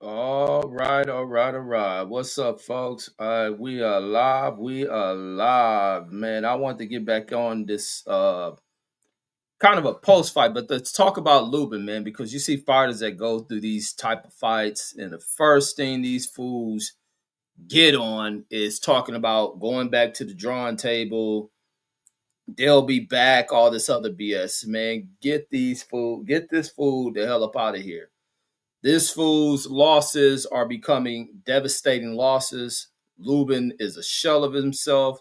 All right, all right, all right. What's up, folks? We are live. We are live, man. I want to get back on this kind of a post fight, but let's talk about Lubin, man, because you see fighters that go through these type of fights, and the first thing these fools get on is talking about going back to the drawing table. They'll be back, all this other BS, man. Get this fool the hell up out of here. This fool's losses are becoming devastating losses. Lubin is a shell of himself.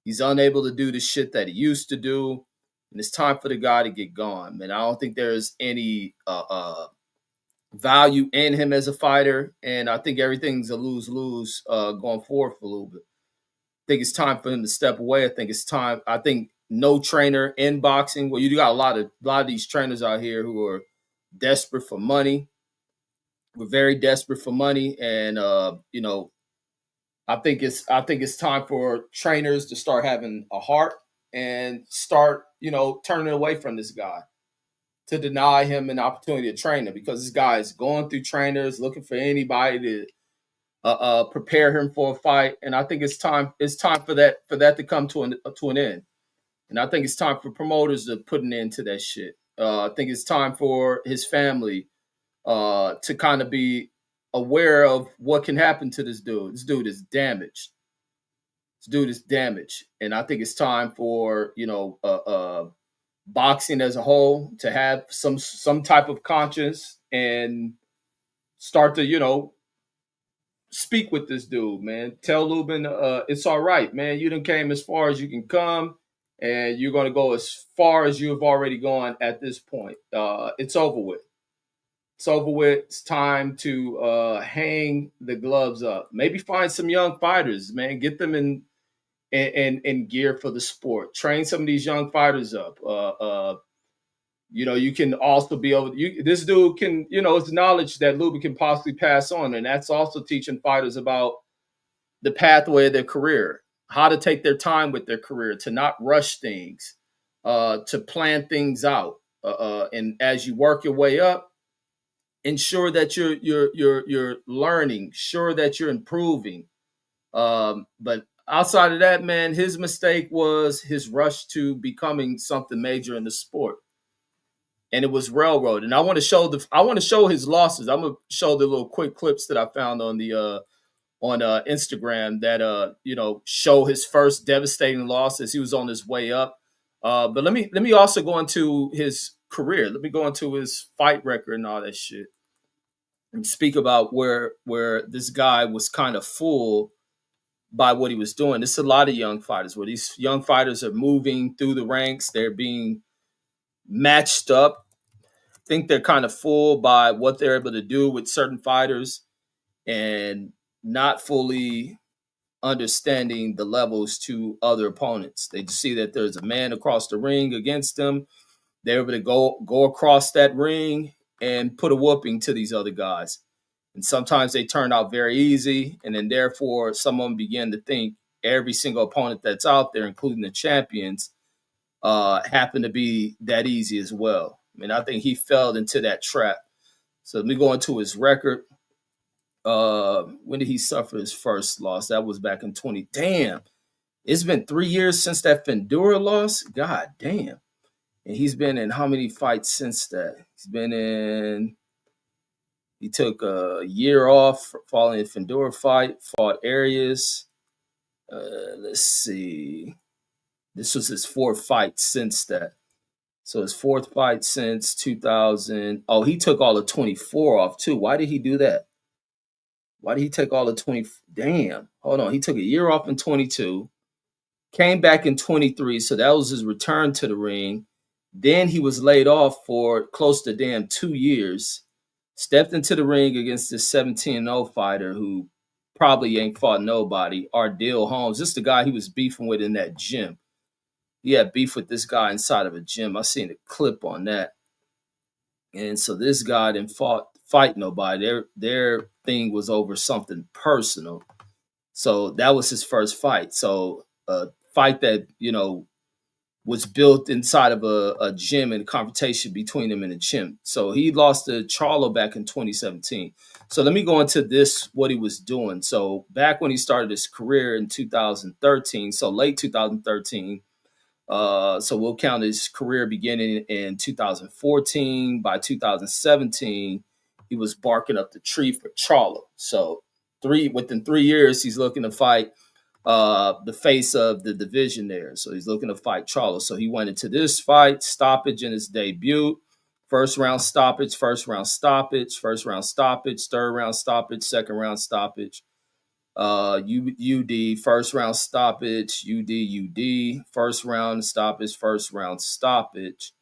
He's unable to do the shit that he used to do. And it's time for the guy to get gone, man. I don't think there's any value in him as a fighter. And I think everything's a lose-lose going forward for Lubin. I think it's time for him to step away. I think it's time. I think no trainer in boxing. Well, you got a lot of these trainers out here who are desperate for money. We're very desperate for money, and I think it's time for trainers to start having a heart and start turning away from this guy, to deny him an opportunity to train him, because this guy is going through trainers looking for anybody to prepare him for a fight. And I think it's time for that to come to an end. And I think it's time for promoters to put an end to that shit. I think it's time for his family to kind of be aware of what can happen to this dude. This dude is damaged. This dude is damaged, and I think it's time for boxing as a whole to have some type of conscience and start to speak with this dude, man. Tell Lubin it's all right, man. You done came as far as you can come, and you're going to go as far as you have already gone at this point. It's over with. It's over with. It's time to hang the gloves up. Maybe find some young fighters, man. Get them in gear for the sport. Train some of these young fighters up. You can also be able. This dude can, it's knowledge that Lubin can possibly pass on, and that's also teaching fighters about the pathway of their career, how to take their time with their career, to not rush things, to plan things out, and as you work your way up, ensure that you're learning, sure that you're improving. But outside of that, man, his mistake was his rush to becoming something major in the sport, and it was railroad. And I want to show his losses. I'm gonna show the little quick clips that I found on the on Instagram that show his first devastating loss as he was on his way up. But let me also go into his career. Let me go into his fight record and all that shit, and speak about where this guy was kind of fooled by what he was doing. There's a lot of young fighters where these young fighters are moving through the ranks. They're being matched up. I think they're kind of fooled by what they're able to do with certain fighters, and not fully understanding the levels to other opponents. They just see that there's a man across the ring against them. They're able to go across that ring and put a whooping to these other guys. And sometimes they turn out very easy, and then therefore some of them begin to think every single opponent that's out there, including the champions, happen to be that easy as well. I mean, I think he fell into that trap. So let me go into his record. When did he suffer his first loss? That was back in 20. Damn, it's been 3 years since that Fendura loss. God damn. And he's been in how many fights since that? He took a year off following the Fendura fight, fought Arias. Let's see. This was his fourth fight since that. So his fourth fight since 2000. Oh, he took all of 24 off too. Why did he do that? Why did he take all of 20? Damn. Hold on. He took a year off in 22, came back in 23. So that was his return to the ring. Then he was laid off for close to damn 2 years. Stepped into the ring against this 17-0 fighter who probably ain't fought nobody, Ardell Holmes. This is the guy he was beefing with in that gym. He had beef with this guy inside of a gym. I seen a clip on that. And so this guy didn't fight nobody. Their thing was over something personal. So that was his first fight. So a fight that, was built inside of a gym, and a confrontation between him and the gym. So he lost to Charlo back in 2017. So let me go into this, what he was doing. So back when he started his career in 2013, so late 2013, so we'll count his career beginning in 2014. By 2017, he was barking up the tree for Charlo. So within 3 years, he's looking to fight the face of the division there. So he's looking to fight Charlo. So he went into this fight, stoppage in his debut. First round stoppage, first round stoppage, first round stoppage, third round stoppage, second round stoppage. UD, first round stoppage, UD, first round stoppage, first round stoppage,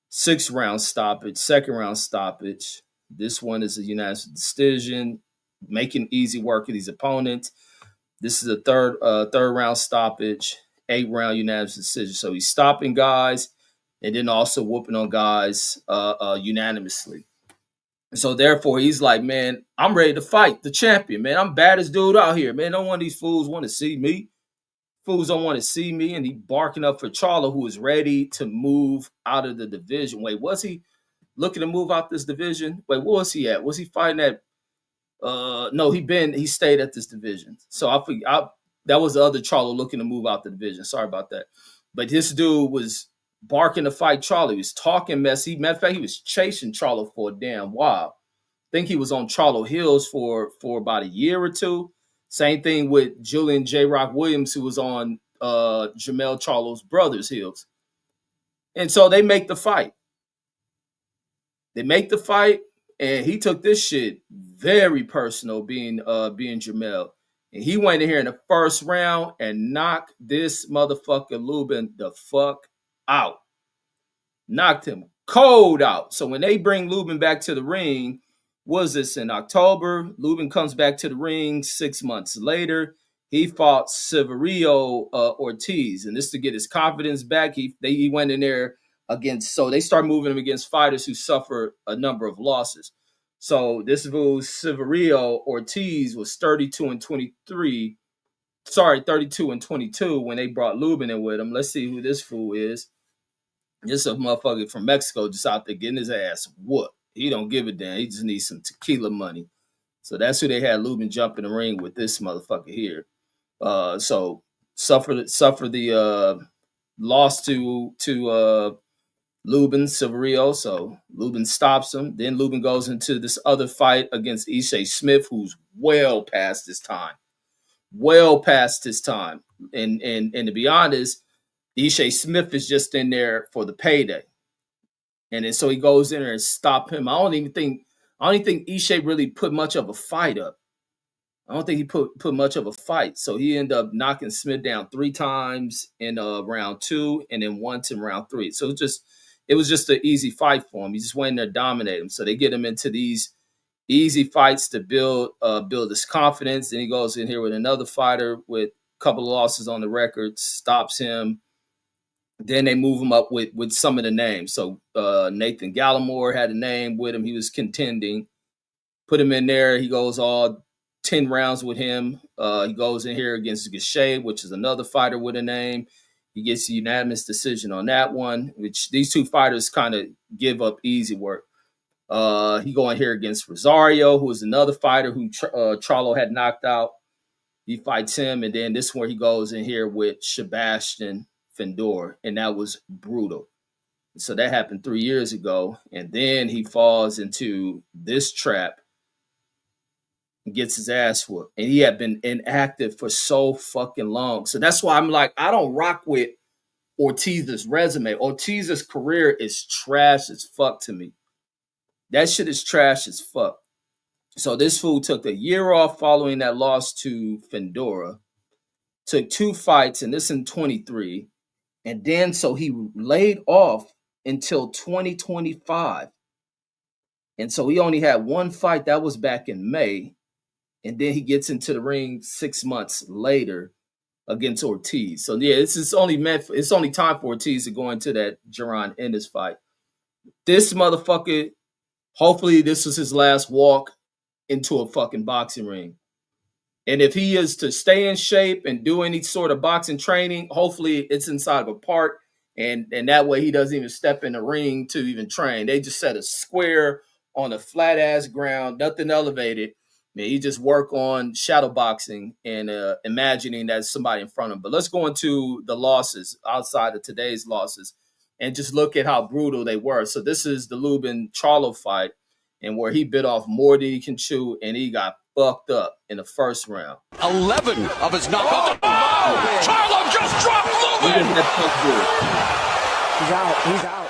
sixth round stoppage, second round stoppage. This one is a unanimous decision, making easy work of these opponents. This is a third round stoppage, 8 round unanimous decision. So he's stopping guys and then also whooping on guys unanimously. So therefore, he's like, man, I'm ready to fight the champion, man. I'm baddest dude out here, man. No one of these fools want to see me. Fools don't want to see me. And he barking up for Charlo, who is ready to move out of the division. Wait, was he looking to move out this division? Wait, what was he at? Was he fighting at? No, he stayed at this division. So that was the other Charlo looking to move out the division. Sorry about that. But this dude was barking to fight Charlo. He was talking messy. Matter of fact, he was chasing Charlo for a damn while. I think he was on Charlo Hills for about a year or two. Same thing with Julian J. Rock Williams, who was on Jamel Charlo's brother's heels. And so they make the fight. And he took this shit very personal, being Jamel. And he went in here in the first round and knocked this motherfucker Lubin the fuck out. Knocked him cold out. So when they bring Lubin back to the ring, was this in October? Lubin comes back to the ring 6 months later. He fought Severio Ortiz, and this to get his confidence back. He went in there against, so they start moving him against fighters who suffer a number of losses. So this fool Severio Ortiz was 32 and 22 when they brought Lubin in with him. Let's see who this fool is. This is a motherfucker from Mexico just out there getting his ass whooped. He don't give a damn. He just needs some tequila money. So that's who they had Lubin jump in the ring with, this motherfucker here. So suffer the loss to Lubin, Severio. So Lubin stops him. Then Lubin goes into this other fight against Ishe Smith, who's well past his time. And to be honest, Ishe Smith is just in there for the payday. And then so he goes in there and stop him. I don't even think Ishe really put much of a fight up. I don't think he put much of a fight. So he ended up knocking Smith down 3 times in round 2 and then once in round 3. So it was just an easy fight for him. He just went in there to dominate him. So they get him into these easy fights to build his confidence. Then he goes in here with another fighter with a couple of losses on the record, stops him. Then they move him up with some of the names. So Nathan Gallimore had a name with him. He was contending. Put him in there. He goes all 10 rounds with him. He goes in here against Gachet, which is another fighter with a name. He gets a unanimous decision on that one, which these two fighters kind of give up easy work. He go in here against Rosario, who is another fighter who Charlo had knocked out. He fights him. And then this one he goes in here with Sebastian Fendor, and that was brutal. So that happened 3 years ago, and then he falls into this trap and gets his ass whooped. And he had been inactive for so fucking long. So that's why I'm like, I don't rock with Ortiz's resume. Ortiz's career is trash as fuck to me. That shit is trash as fuck. So this fool took a year off following that loss to Fendora, took 2 fights, and this in 23. And then so he laid off until 2025. And so he only had 1 fight. That was back in May. And then he gets into the ring 6 months later against Ortiz. So yeah, it's only time for Ortiz to go into that Jaron Ennis fight. This motherfucker, hopefully this was his last walk into a fucking boxing ring. And if he is to stay in shape and do any sort of boxing training, hopefully it's inside of a park. And that way he doesn't even step in the ring to even train. They just set a square on a flat ass ground, nothing elevated. Man, he just work on shadow boxing and imagining that somebody in front of him. But let's go into the losses outside of today's losses and just look at how brutal they were. So this is the Lubin Charlo fight, and where he bit off more than he can chew, and he got fucked up in the first round. 11 of his knockouts. Oh, Charlo just dropped Lubin. He's out. He's out.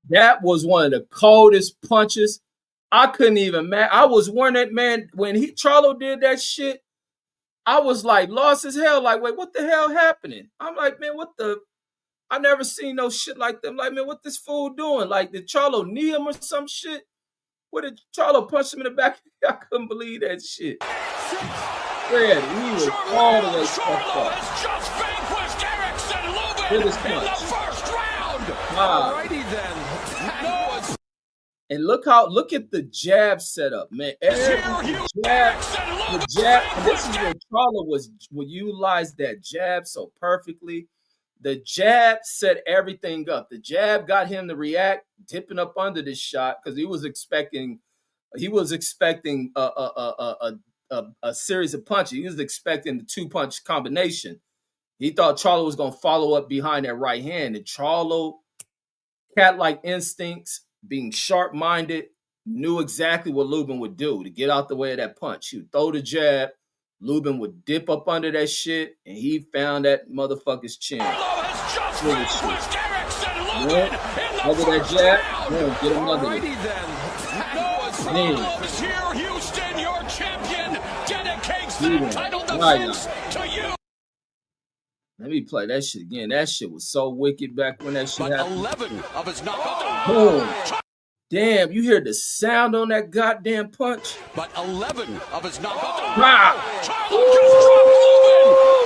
That was one of the coldest punches. I couldn't even, man. I was wondering, man, when Charlo did that shit, I was like lost as hell. Like, wait, what the hell happening? I'm like, man, what the? I never seen no shit like that. I'm like, man, what this fool doing? Like, did Charlo knee him or some shit? What did Charlo punch him in the back? I couldn't believe that shit. Fred, he was all the way fucked up. Has just vanquished Erickson Lubin in the first round. Wow. Alrighty then. And look at the jab setup, man. The jab, and this is where Charlo would utilize that jab so perfectly. The jab set everything up. The jab got him to react, dipping up under this shot because he was expecting a series of punches. He was expecting the 2-punch combination. He thought Charlo was gonna follow up behind that right hand, and Charlo, cat-like instincts, being sharp-minded, knew exactly what Lubin would do to get out the way of that punch. He would throw the jab, Lubin would dip up under that shit, and he found that motherfucker's chin. Really over that jab, get him under it. Here, Houston, your champion, dedicates the title defense to you. Let me play that shit again. That shit was so wicked back when that shit happened. 11 of his knockouts. Boom. Damn, you hear the sound on that goddamn punch? But 11 of his knockouts. Wow. Charlo just dropped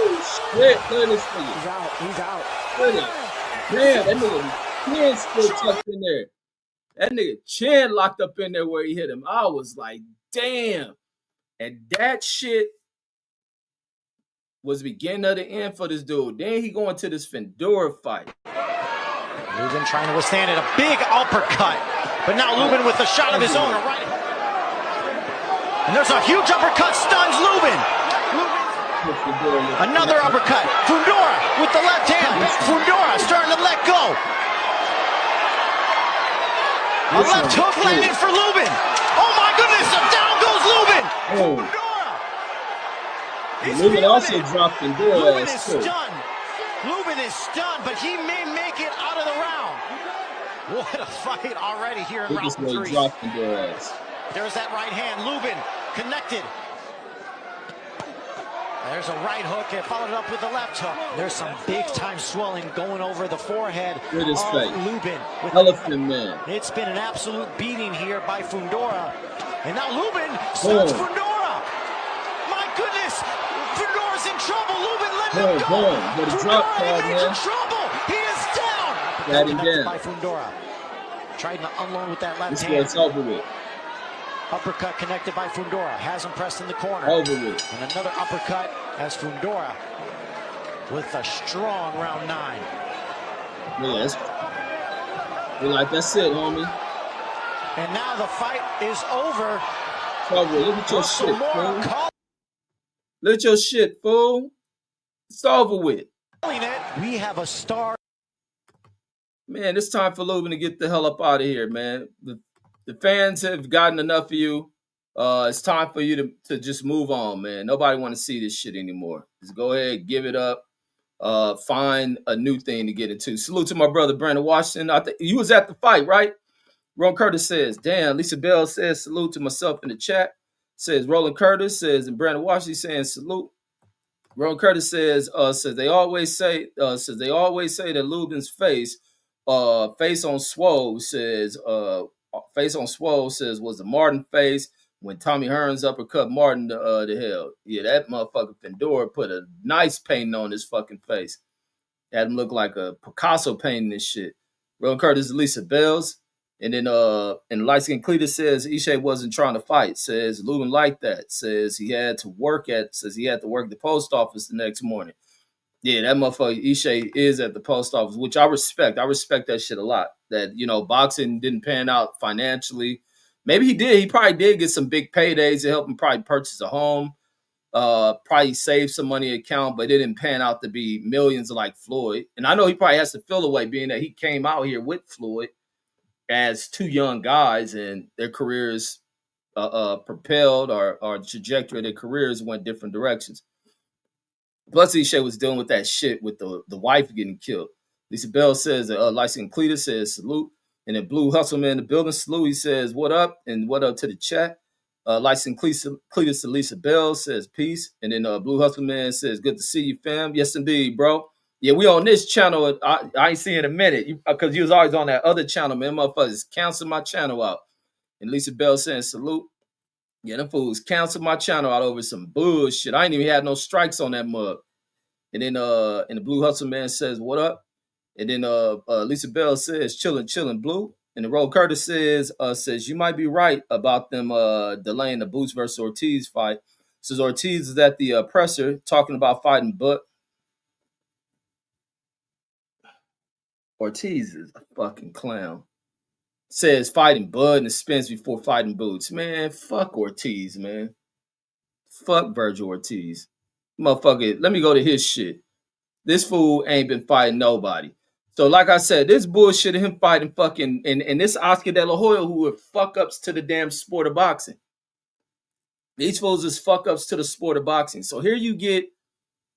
Lubin. Shit, look at this nigga. He's out. He's out. Look at it. Damn, that nigga chin still tucked in there. That nigga chin locked up in there where he hit him. I was like, damn. And that shit was the beginning of the end for this dude. Then he going to this Fundora fight. Lubin trying to withstand it. A big uppercut. But now Lubin with a shot of his own. Right. And there's a huge uppercut. Stuns Lubin. Another uppercut. Fundora with the left hand. Fundora starting to let go. A left hook landed for Lubin. Oh my goodness. Down goes Lubin. Fundora. Lubin also dropped Fundora. Lubin is stunned. Lubin is stunned, but he may make it out of the round. What a fight already here in round 3. There's that right hand. Lubin connected. There's a right hook and followed up with the left hook. There's some big time swelling going over the forehead of Lubin. Elephant Man. It's been an absolute beating here by Fundora. And now Lubin stuns Fundora. My goodness. Fundora's in trouble. Lubin let him go. Fundora in major trouble. He is down. Got him down. By Fundora. Tried to unload with that left this hand. It's over with. Uppercut connected by Fundora. Has him pressed in the corner. Over with. And another uppercut as Fundora with a strong round 9. Yes. We're like, that's it, homie. And now the fight is over. Look at your shit, fool. Look at your shit, fool. It's over with. We have a star. Man, it's time for Lubin to get the hell up out of here, man. The fans have gotten enough of you. It's time for you to just move on, man. Nobody want to see this shit anymore. Just go ahead, give it up. Find a new thing to get into. Salute to my brother, Brandon Washington. You was at the fight, right? Ron Curtis says, damn. Lisa Bell says, salute to myself in the chat. Says, Roland Curtis says, and Brandon Washington saying, salute. Ron Curtis says they always say that Lubin's face on swole says was the Martin face when Tommy Hearns uppercut Martin to hell. Yeah, that motherfucker Fundora put a nice painting on his fucking face. Had him look like a Picasso painting this shit. Ron Curtis, Lisa Bells. And then Light Skin Cletus says Ishe wasn't trying to fight. Says Lubin liked that. Says he had to work at the post office the next morning. Yeah, that motherfucker Ishe is at the post office, which I respect. I respect that shit a lot. that boxing didn't pan out financially. Maybe he did. He probably did get some big paydays to help him probably purchase a home. Probably save some money account, but it didn't pan out to be millions like Floyd. And I know he probably has to feel away being that he came out here with Floyd as two young guys and their careers propelled or trajectory of their careers went different directions. Plus, Ishe was dealing with that shit with the wife getting killed. Lisa Bell says, Lyson Cletus says, salute. And then Blue Hustleman in the building, salute. He says, what up? And what up to the chat? Lyson Cletus to Lisa Bell says, peace. And then Blue Hustleman says, good to see you, fam. Yes, indeed, bro. Yeah, we on this channel. I ain't seen in a minute because you was always on that other channel, man. Motherfuckers cancel my channel out. And Lisa Bell saying, salute. Yeah, them fools canceled my channel out over some bullshit. I ain't even had no strikes on that mug. And then and the Blue Hustle Man says, what up? And then Lisa Bell says, chillin', Blue. And the Roll Curtis says, you might be right about them delaying the Boots versus Ortiz fight. Says Ortiz is at the presser talking about fighting, but Ortiz is a fucking clown. Says fighting Bud and Spence before fighting Boots. Man, fuck Ortiz, man. Fuck Virgil Ortiz. Motherfucker, let me go to his shit. This fool ain't been fighting nobody. So like I said, this bullshit of him fighting fucking and this Oscar De La Hoya who were fuck ups to the damn sport of boxing. These fools is fuck ups to the sport of boxing. So here you get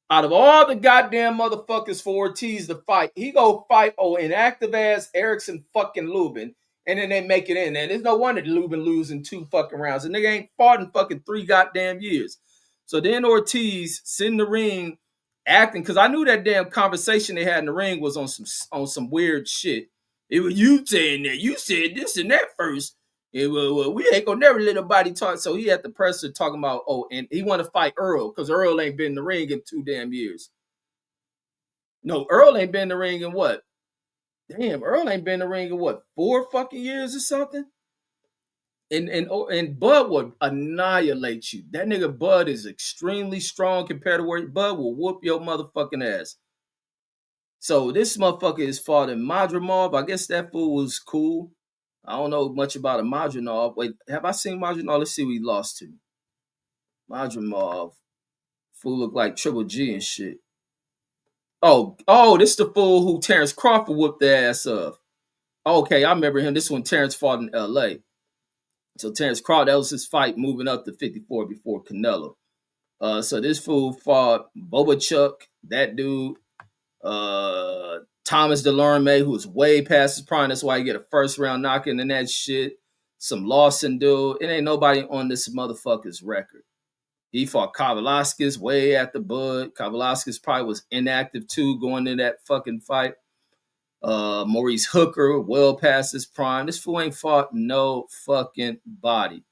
out of all the goddamn motherfuckers for Ortiz to fight, he go fight inactive ass Erickson fucking Lubin, and then they make it in. And there's no wonder Lubin losing 2 fucking rounds. And nigga ain't fought in fucking 3 goddamn years. So then Ortiz sit in the ring acting, because I knew that damn conversation they had in the ring was on some weird shit. It was you saying that. You said this and that first. Well, we ain't gonna never let nobody talk. So he had the presser talking about, and he want to fight Earl because Earl ain't been in the ring in 2 damn years. No, Earl ain't been in the ring in what? Damn, Earl ain't been in the ring in what, 4 fucking years or something? And Bud would annihilate you. That nigga Bud is extremely strong compared to where Bud will whoop your motherfucking ass. So this motherfucker is fought in Madrimov. I guess that fool was cool. I don't know much about a Madrimov. Wait, have I seen Madrimov? Let's see who he lost to. Madrimov. Fool look like Triple G and shit. Oh, this the fool who Terrence Crawford whooped the ass of. Okay, I remember him. This one Terrence fought in L.A. So Terrence Crawford, that was his fight moving up to 54 before Canelo. So this fool fought Boba Chuck, that dude, Thomas Delorme, who was way past his prime. That's why he get a first round knocking and that shit. Some Lawson dude. It ain't nobody on this motherfucker's record. He fought Kavalauskas way at the Bud. Kavalauskas probably was inactive too going into that fucking fight. Maurice Hooker, well past his prime. This fool ain't fought no fucking body.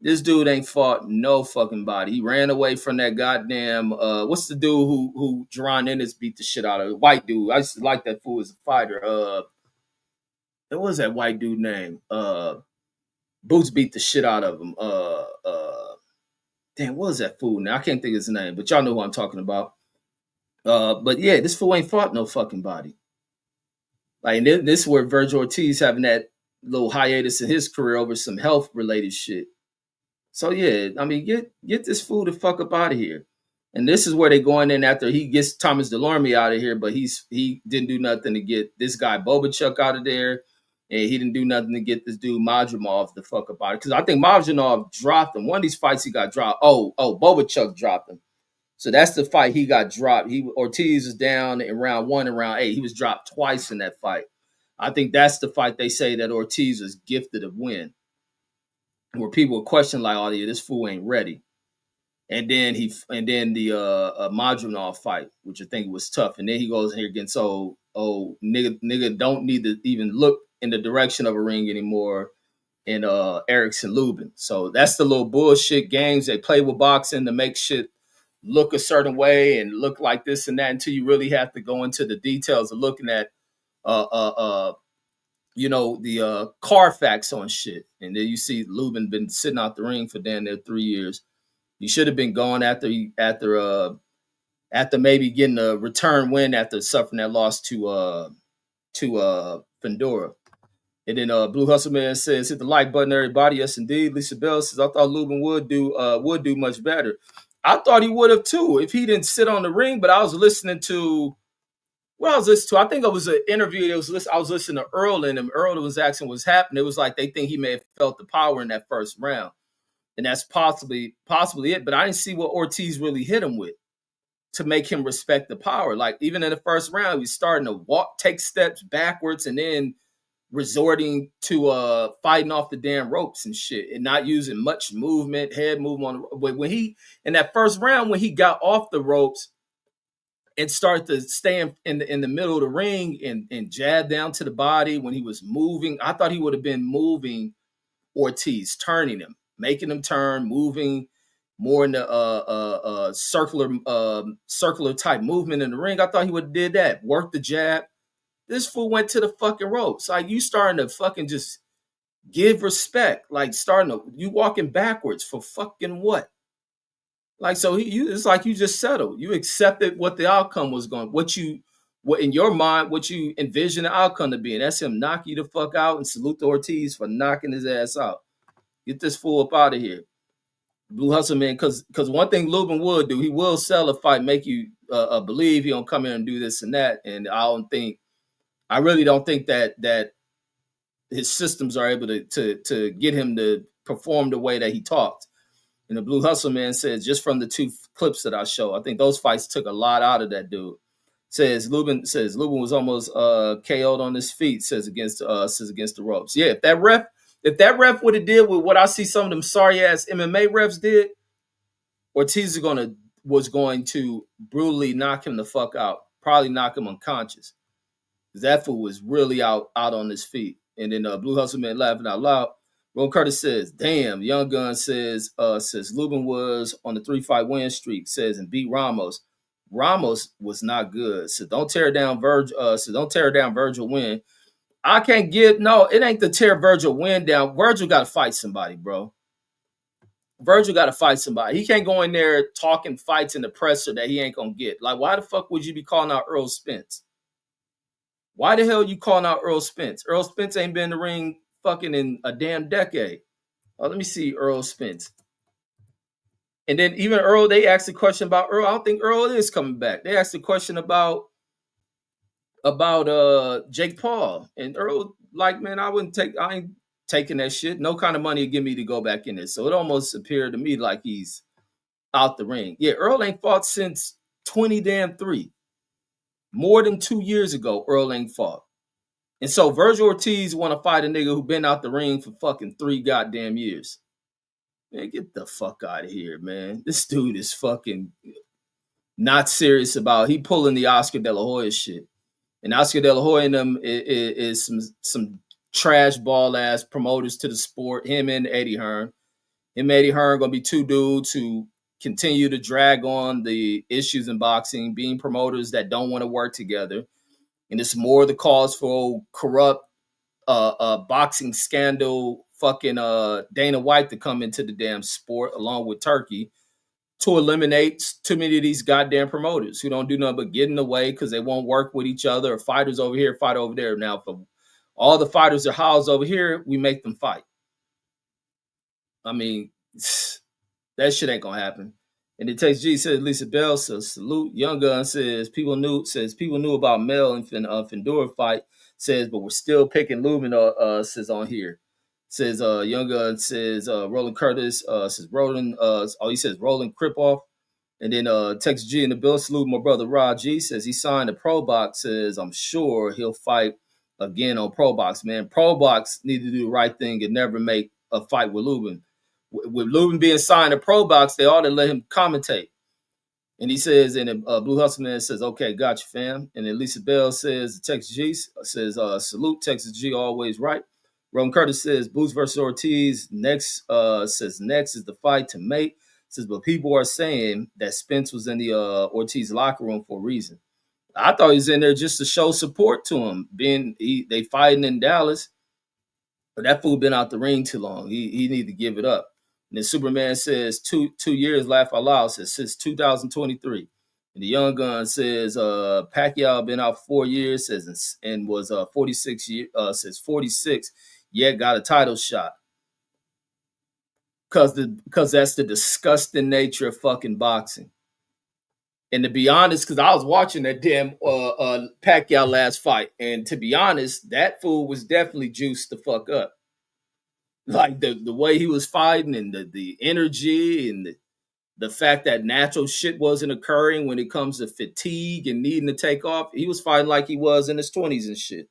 This dude ain't fought no fucking body. He ran away from that goddamn what's the dude who Jerron Ennis beat the shit out of? White dude. I used to like that fool as a fighter. What was that white dude name? Boots beat the shit out of him. Damn, what was that fool now? I can't think of his name, but y'all know who I'm talking about. But yeah, this fool ain't fought no fucking body. Like this is where Virgil Ortiz having that little hiatus in his career over some health related shit. So yeah, I mean, get this fool the fuck up out of here. And this is where they going in after he gets Thomas Delorme out of here, but he didn't do nothing to get this guy Bobachuk out of there, and he didn't do nothing to get this dude Madrimov the fuck up out of it. Because I think Madrimov dropped him. One of these fights he got dropped. Bobachuk dropped him. So that's the fight he got dropped. Ortiz is down in round 1 and round 8. He was dropped twice in that fight. I think that's the fight they say that Ortiz was gifted a win, where people question like, "Oh yeah, this fool ain't ready." And then the Madrimov fight, which I think was tough. And then he goes here again. So nigga don't need to even look in the direction of a ring anymore. And Erickson Lubin. So that's the little bullshit games they play with boxing to make shit look a certain way and look like this and that until you really have to go into the details of looking at the Carfax on shit. And then you see Lubin been sitting out the ring for damn near 3 years. He should have been gone after maybe getting a return win after suffering that loss to Fedora. And then Blue Hustle Man says, hit the like button, everybody. Yes, indeed. Lisa Bell says, I thought Lubin would do much better. I thought he would have too if he didn't sit on the ring. But I was listening to I think it was an interview. I was listening to Earl, and Earl was asking what's happening. It was like they think he may have felt the power in that first round, and that's possibly it. But I didn't see what Ortiz really hit him with to make him respect the power. Like even in the first round, he's starting to take steps backwards, and then resorting to fighting off the damn ropes and shit, and not using much movement, head movement. When he in that first round, when he got off the ropes and started to stay in the middle of the ring and jab down to the body when he was moving, I thought he would have been moving Ortiz, turning him, making him turn, moving more in the circular type movement in the ring. I thought he would have did that, worked the jab. This fool went to the fucking ropes. Like you starting to fucking just give respect, like you walking backwards for fucking what? Like so, it's like you just settled. You accepted what the outcome was going. What in your mind, what you envision the outcome to be, and that's him knock you the fuck out and salute to Ortiz for knocking his ass out. Get this fool up out of here, Blue Hustle Man. Because one thing Lubin will do, he will sell a fight, make you believe he don't come in and do this and that. And I really don't think that his systems are able to get him to perform the way that he talked. And the Blue Hustle Man says, just from the two clips that I show, I think those fights took a lot out of that dude. Says Lubin was almost KO'd on his feet. Says against the ropes. Yeah, if that ref would have did with what I see some of them sorry ass MMA refs did, Ortiz was going to brutally knock him the fuck out. Probably knock him unconscious. That fool was really out on his feet. And then Blue Hustle Man laughing out loud. Ron Curtis says, damn, Young Gun says Lubin was on the 3-fight win streak, says, and beat Ramos. Ramos was not good. So don't tear down Virgil Win. I can't it ain't to tear Virgil Win down. Virgil got to fight somebody, bro. Virgil got to fight somebody. He can't go in there talking fights in the presser that he ain't going to get. Like, why the fuck would you be calling out Earl Spence? Why the hell you calling out Earl Spence? Earl Spence ain't been in the ring fucking in a damn decade. Let me see Earl Spence. And then even Earl, they asked a question about Earl. I don't think Earl is coming back. They asked a question about Jake Paul. And Earl, like, man, I ain't taking that shit. No kind of money to give me to go back in there. So it almost appeared to me like he's out the ring. Yeah, Earl ain't fought since 20-3. More than 2 years ago, Earl ain't fought. And so Virgil Ortiz want to fight a nigga who been out the ring for fucking 3 goddamn years. Man, get the fuck out of here, man. This dude is fucking not serious about. He pulling the oscar de la hoya shit. And Oscar de la Hoya and them is some trash ball ass promoters to the sport. Him and Eddie Hearn. Him and Eddie Hearn going to be two dudes who continue to drag on the issues in boxing, being promoters that don't want to work together. And it's more the cause for corrupt boxing scandal fucking Dana White to come into the damn sport along with Turkey to eliminate too many of these goddamn promoters who don't do nothing but get in the way because they won't work with each other, or fighters over here fight over there. Now, for all the fighters are housed over here, we make them fight. I mean, that shit ain't gonna happen. And it takes G says Lisa Bell says salute. Young Gun says people knew about Mel and Fedora fight, says, but we're still picking Lubin says on here. Says Young Gun says Roland Curtis says Roland he says Roland Kripoff. And then Texas G in the bill, salute my brother Rod G says he signed a Pro Box, says I'm sure he'll fight again on Pro Box. Man, Pro Box need to do the right thing and never make a fight with Lubin. With Lubin being signed to Pro Box, they ought to let him commentate. And he says, and Blue Hustle Man says, okay, gotcha, fam. And then Lisa Bell says, Texas G says, salute, Texas G, always right. Ron Curtis says, Boots versus Ortiz, next is the fight to make. Says, but people are saying that Spence was in the Ortiz locker room for a reason. I thought he was in there just to show support to him. They fighting in Dallas, but that fool been out the ring too long. He need to give it up. And then Superman says 2 years, laugh out loud, says since 2023. And And the Young Gun says Pacquiao been out 4 years and was 46 since 46, yet got a title shot. Because that's the disgusting nature of fucking boxing. And to be honest, because I was watching that damn Pacquiao last fight, and to be honest, that fool was definitely juiced the fuck up. Like the way he was fighting and the energy and the fact that natural shit wasn't occurring when it comes to fatigue and needing to take off. He was fighting like he was in his 20s and shit.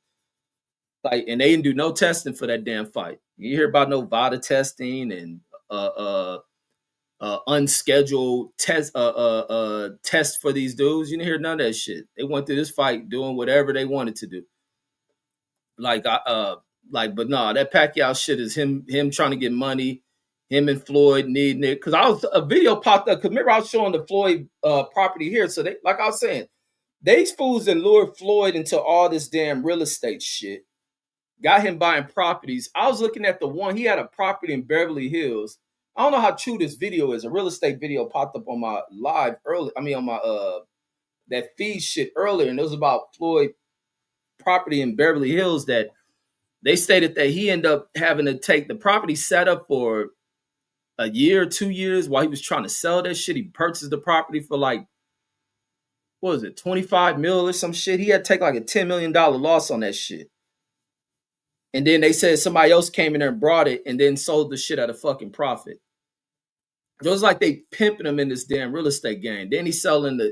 Like, and they didn't do no testing for that damn fight. You hear about no VADA testing and unscheduled test for these dudes. You didn't hear none of that shit. They went through this fight doing whatever they wanted to do. But no, that Pacquiao shit is him trying to get money, him and Floyd needing it. Because a video popped up. Because remember, I was showing the Floyd property here. So they, like I was saying, these fools that lured Floyd into all this damn real estate shit, got him buying properties. I was looking at the one, he had a property in Beverly Hills. I don't know how true this video is. A real estate video popped up on my live early. I mean, on my that feed shit earlier, and it was about Floyd property in Beverly Hills that they stated that he ended up having to take the property set up for a year, 2 years while he was trying to sell that shit. He purchased the property for like, what was it, 25 mil or some shit? He had to take like a $10 million loss on that shit. And then they said somebody else came in there and brought it and then sold the shit at a fucking profit. It was like they pimping him in this damn real estate game. Then he's selling I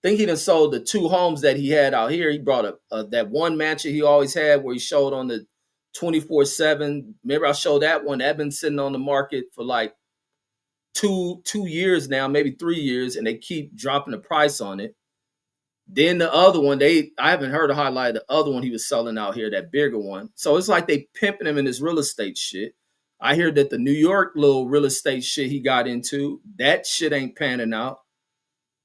think he done sold the 2 homes that he had out here. He brought up that one mansion he always had where he showed on the 24/7. Remember I showed that one. That been sitting on the market for like two years now, maybe 3 years, and they keep dropping the price on it. Then the other one, I haven't heard a highlight of the other one he was selling out here, that bigger one. So it's like they pimping him in this real estate shit. I hear that the New York little real estate shit he got into, that shit ain't panning out.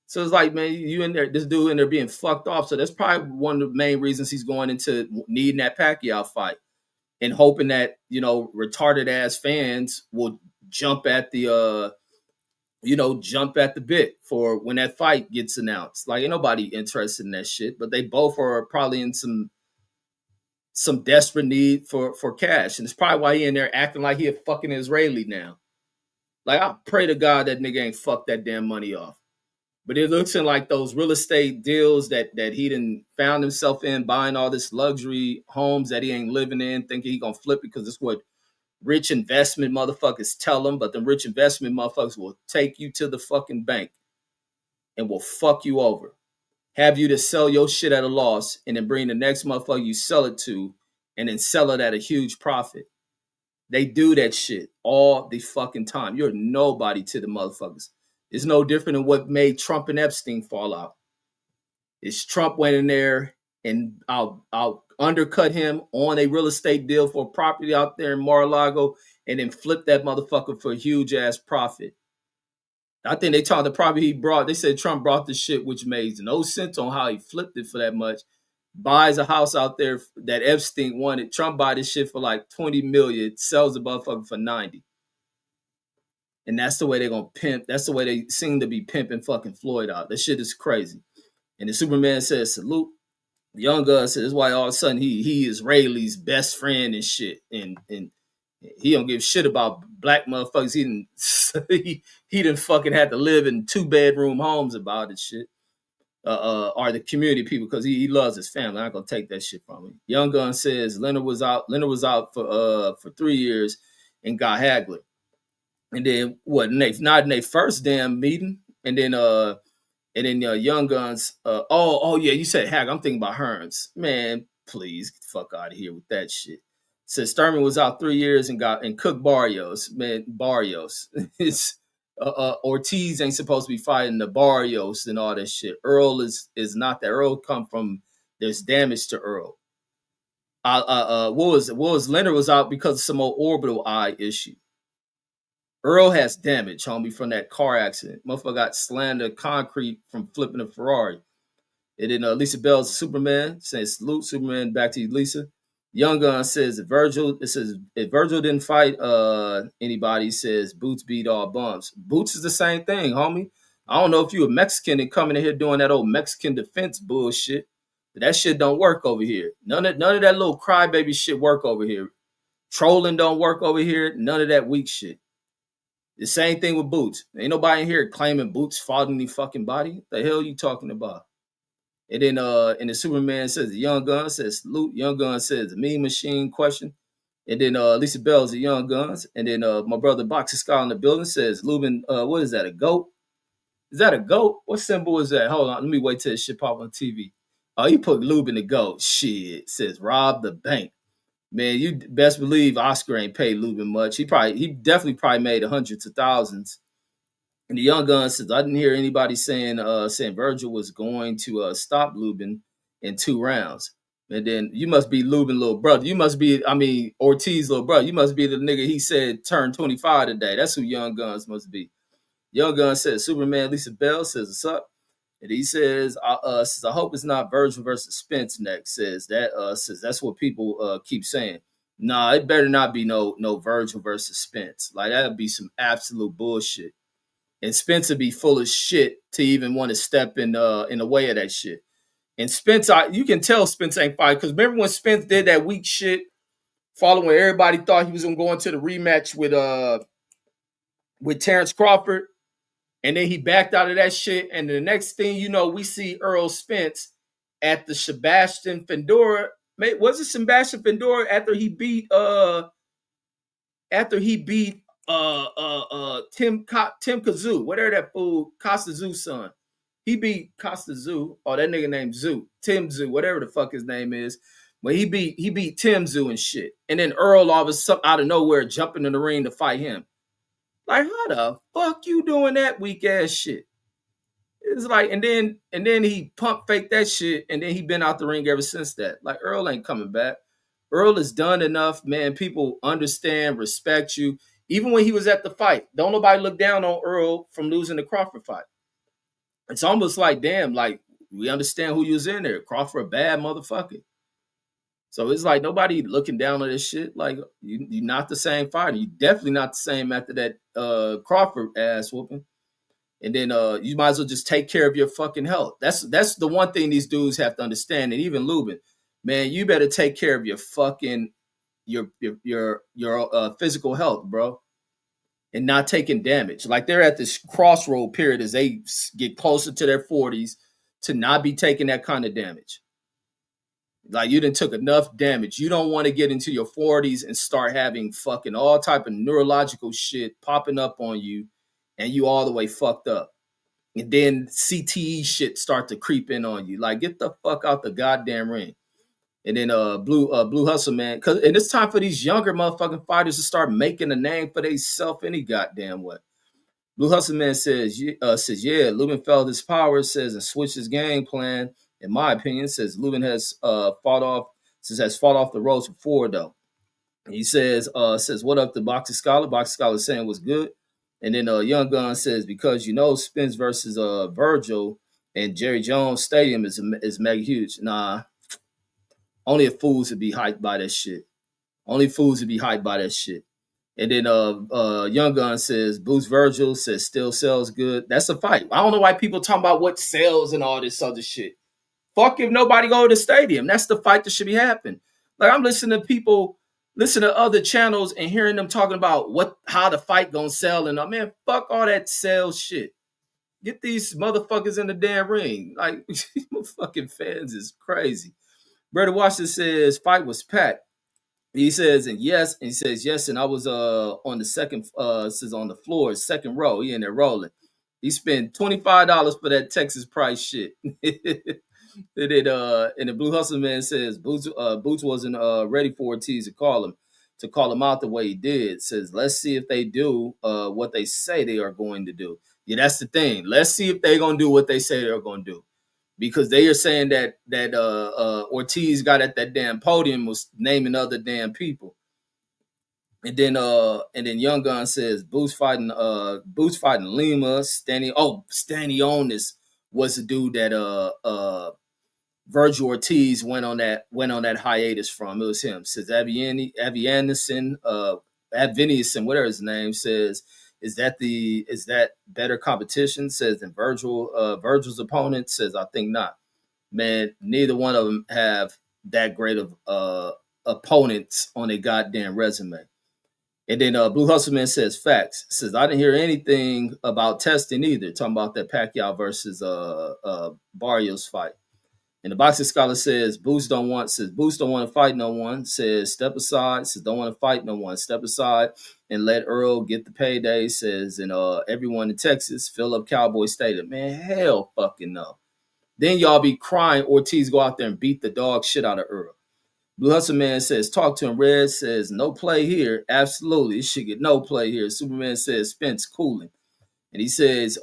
So it's like, man, you in there, this dude in there being fucked off. So that's probably one of the main reasons he's going into needing that Pacquiao fight and hoping that, retarded ass fans will jump at the bit for when that fight gets announced. Like, ain't nobody interested in that shit, but they both are probably in some desperate need for cash. And it's probably why he in there acting like he a fucking Israeli now. Like, I pray to God that nigga ain't fucked that damn money off. But it looks like those real estate deals that he done found himself in, buying all this luxury homes that he ain't living in, thinking he gonna flip it because it's what rich investment motherfuckers tell them. But the rich investment motherfuckers will take you to the fucking bank and will fuck you over. Have you to sell your shit at a loss and then bring the next motherfucker you sell it to and then sell it at a huge profit. They do that shit all the fucking time. You're nobody to the motherfuckers. It's no different than what made Trump and Epstein fall out. It's Trump went in there and I'll undercut him on a real estate deal for a property out there in Mar-a-Lago and then flip that motherfucker for a huge ass profit. I think they talked the property he brought. They said Trump brought the shit, which made no sense on how he flipped it for that much. Buys a house out there that Epstein wanted. Trump buy this shit for like 20 million, sells the motherfucker for 90. And that's the way they're gonna pimp. That's the way they seem to be pimping fucking Floyd out. That shit is crazy. And the Superman says, salute. The Young Gun says, that's why all of a sudden he is Rayleigh's best friend and shit. And he don't give shit about black motherfuckers. He done fucking had to live in 2-bedroom homes about it shit. Or the community people, because he loves his family. I'm not gonna take that shit from him. Young Gun says Leonard was out for 3 years and got Hagler. And then not in their first damn meeting. And then Young Guns, yeah, you said Hagler. I'm thinking about Hearns. Man, please get the fuck out of here with that shit. Says Sturman was out 3 years and cooked Barrios. Man, Barrios. It's Ortiz ain't supposed to be fighting the Barrios and all that shit. Earl is not that. Earl come from, there's damage to Earl. What was Leonard was out because of some old orbital eye issue. Earl has damage, homie, from that car accident. Motherfucker got slammed to concrete from flipping a Ferrari. And then Lisa Bell's Superman says, salute, Superman, back to you, Lisa. Young Gun says, if Virgil didn't fight anybody, says Boots beat all bums. Boots is the same thing, homie. I don't know if you a Mexican and coming in here doing that old Mexican defense bullshit. That shit don't work over here. None of that little crybaby shit work over here. Trolling don't work over here. None of that weak shit. The same thing with Boots. Ain't nobody in here claiming Boots fought any fucking body. The hell you talking about? And then and the Superman says the Young Gun says salute. Young Gun says the Mean Machine question. And then Lisa Bell's the Young Guns. And then my brother Boxer Scott in the building says Lubin, what is that, a goat? Is that a goat? What symbol is that? Hold on, let me wait till this shit pop on TV. Oh, you put Lubin the goat. Shit. Says rob the bank. Man, you best believe Oscar ain't paid Lubin much. He definitely probably made hundreds of thousands. And the Young Gun says, I didn't hear anybody saying Virgil was going to stop Lubin in 2 rounds. And then you must be Lubin little brother. You must be, Ortiz little brother. You must be the nigga he said turned 25 today. That's who Young Guns must be. Young Gun says, Superman Lisa Bell says, what's up? And he says, I hope it's not Virgil versus Spence next. Says that's what people keep saying. Nah, it better not be no Virgil versus Spence. Like that'd be some absolute bullshit. And Spence would be full of shit to even want to step in the way of that shit. And Spence, you can tell Spence ain't fighting because remember when Spence did that weak shit, following everybody thought he was gonna go into the rematch with Terrence Crawford. And then he backed out of that shit. And the next thing you know, we see Earl Spence at the Sebastian Fundora. Was it Sebastian Fundora after he beat Tim Kazoo, whatever that fool, Costa Zoo's son. He beat Costa Zoo, or that nigga named Zoo, Tim Zoo, whatever the fuck his name is. But he beat Tim Zoo and shit. And then Earl all of a sudden out of nowhere jumping in the ring to fight him. Like, how the fuck you doing that weak ass shit? It's like, and then he pump faked that shit, and then he been out the ring ever since that. Like, Earl ain't coming back. Earl is done enough, man. People understand, respect you. Even when he was at the fight, don't nobody look down on Earl from losing the Crawford fight. It's almost like, damn, like, we understand who you was in there. Crawford, a bad motherfucker. So it's like nobody looking down on this shit. Like you're not the same fighter. You definitely not the same after that Crawford ass whooping. And then you might as well just take care of your fucking health. That's the one thing these dudes have to understand. And even Lubin, man, you better take care of your fucking your physical health, bro, and not taking damage. Like they're at this crossroad period as they get closer to their 40s to not be taking that kind of damage. Like you done took enough damage. You don't want to get into your 40s and start having fucking all type of neurological shit popping up on you and you all the way fucked up. And then CTE shit start to creep in on you. Like get the fuck out the goddamn ring. And then Blue Hustle, man. And it's time for these younger motherfucking fighters to start making a name for themselves any goddamn way. Blue Hustle Man says, yeah, Lubin felt his power, says, and switched his game plan. In my opinion, says Lubin has fought off the ropes before though. He says, what up to Boxer Scholar? Boxer Scholar saying was good. And then Young Gun says, because Spence versus Virgil and Jerry Jones Stadium is mega huge. Nah, only a fools would be hyped by that shit. Only fools would be hyped by that shit. And then Young Gun says, Boost Virgil says still sells good. That's a fight. I don't know why people talking about what sells and all this other shit. Fuck if nobody go to the stadium. That's the fight that should be happening. Like I'm listening to people, listen to other channels and hearing them talking about how the fight gonna sell. And man, fuck all that sales shit. Get these motherfuckers in the damn ring. Like fucking fans is crazy. Brother Washington says fight was packed. He says, yes, and I was on the second says on the floor, second row. He in there rolling. He spent $25 for that Texas price shit. And the Blue Hustle Man says Boots wasn't ready for Ortiz to call him out the way he did. Says let's see if they do what they say they are going to do. Yeah, that's the thing. Let's see if they're gonna do what they say they're gonna do, because they are saying that Ortiz got at that damn podium was naming other damn people. And then Young Gun says Boots fighting Lima. Stanionis was the dude that Virgil Ortiz went on that hiatus from. It was him. Says Avianison, whatever his name says, Is that better competition? Says than Virgil's opponent. Says I think not. Man, neither one of them have that great of opponents on a goddamn resume. And then Blue Hustleman says facts. Says I didn't hear anything about testing either. Talking about that Pacquiao versus Barrios fight. And the boxing scholar Boots don't want to fight no one. Says step aside. Says don't want to fight no one. Step aside and let Earl get the payday. Says and everyone in Texas fill up Cowboy Stadium. Man, hell fucking no. Then y'all be crying Ortiz go out there and beat the dog shit out of Earl. Blue Hustle Man says, talk to him. Red says, no play here. Absolutely. It should get no play here. Superman says, Spence cooling. And he says,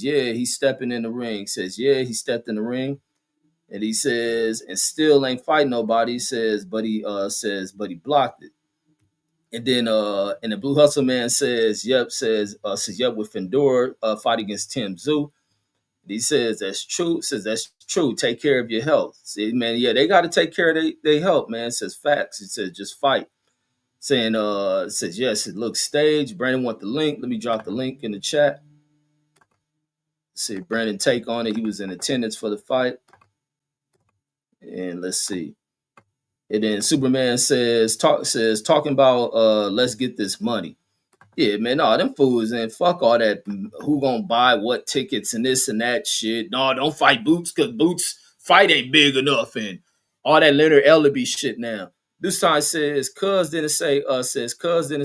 yeah, he's stepping in the ring. Says, yeah, he stepped in the ring. And he says, and still ain't fighting nobody. He says, but he blocked it. And then and the Blue Hustle Man says, yep, with Fendora fight against Tim Tszyu. He says that's true. Says that's true. Take care of your health. See, man, yeah, they got to take care of their health, man. It says facts. It says just fight. Saying it says yes, it looks staged. Brandon want the link. Let me drop the link in the chat. See Brandon take on it. He was in attendance for the fight. And let's see. And then Superman talking about let's get this money. Yeah, man, no, them fools and fuck all that. Who gonna buy what tickets and this and that shit? No, don't fight Boots because Boots fight ain't big enough and all that Leonard Ellerby shit. Now this time Cuz didn't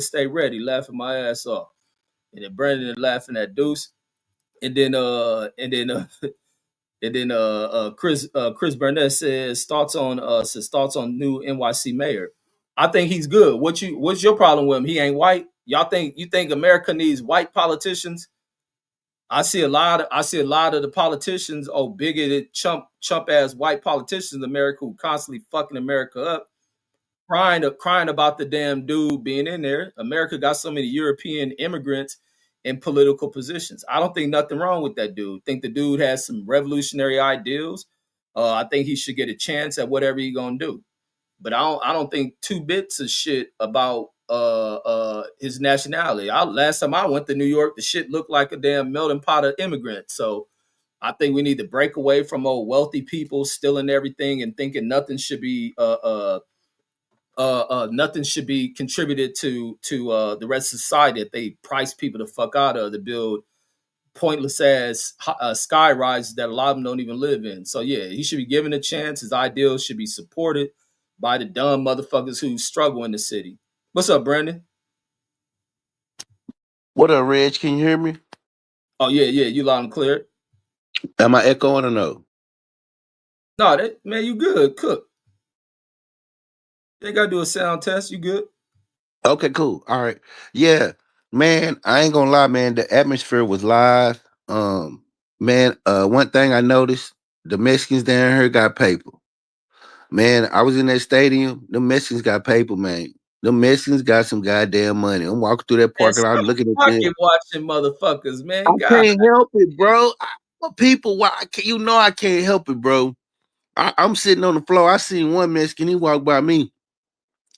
stay ready, laughing my ass off. And then Brandon laughing at Deuce, and then Chris Burnett says thoughts on new NYC mayor. I think he's good. What's your problem with him? He ain't white. You think America needs white politicians? I see a lot of the politicians, bigoted chump ass white politicians in America who constantly fucking America up, crying about the damn dude being in there. America got so many European immigrants in political positions. I don't think nothing wrong with that dude. I think the dude has some revolutionary ideals. I think he should get a chance at whatever he gonna do. But I don't think two bits of shit about his nationality. Last time I went to New York, the shit looked like a damn melting pot of immigrants. So I think we need to break away from old wealthy people stealing everything and thinking nothing should be contributed to the rest of society that they price people the fuck out of to build pointless ass sky rises that a lot of them don't even live in. So yeah, he should be given a chance. His ideals should be supported by the dumb motherfuckers who struggle in the city. What's up, Brandon? What up, Reg? Can you hear me? Oh yeah, you loud and clear. Am I echoing or no? No, man, you good. Cook. They gotta do a sound test. You good? Okay, cool. All right. Yeah, man, I ain't gonna lie, man. The atmosphere was live. Man, one thing I noticed, the Mexicans down here got paper. Man, I was in that stadium. The Mexicans got paper, man. The Mexicans got some goddamn money. I'm walking through that parking lot looking at them. Market watching motherfuckers, man. I can't help it, bro. People, I can't help it, bro. I'm sitting on the floor. I seen one Mexican. He walked by me.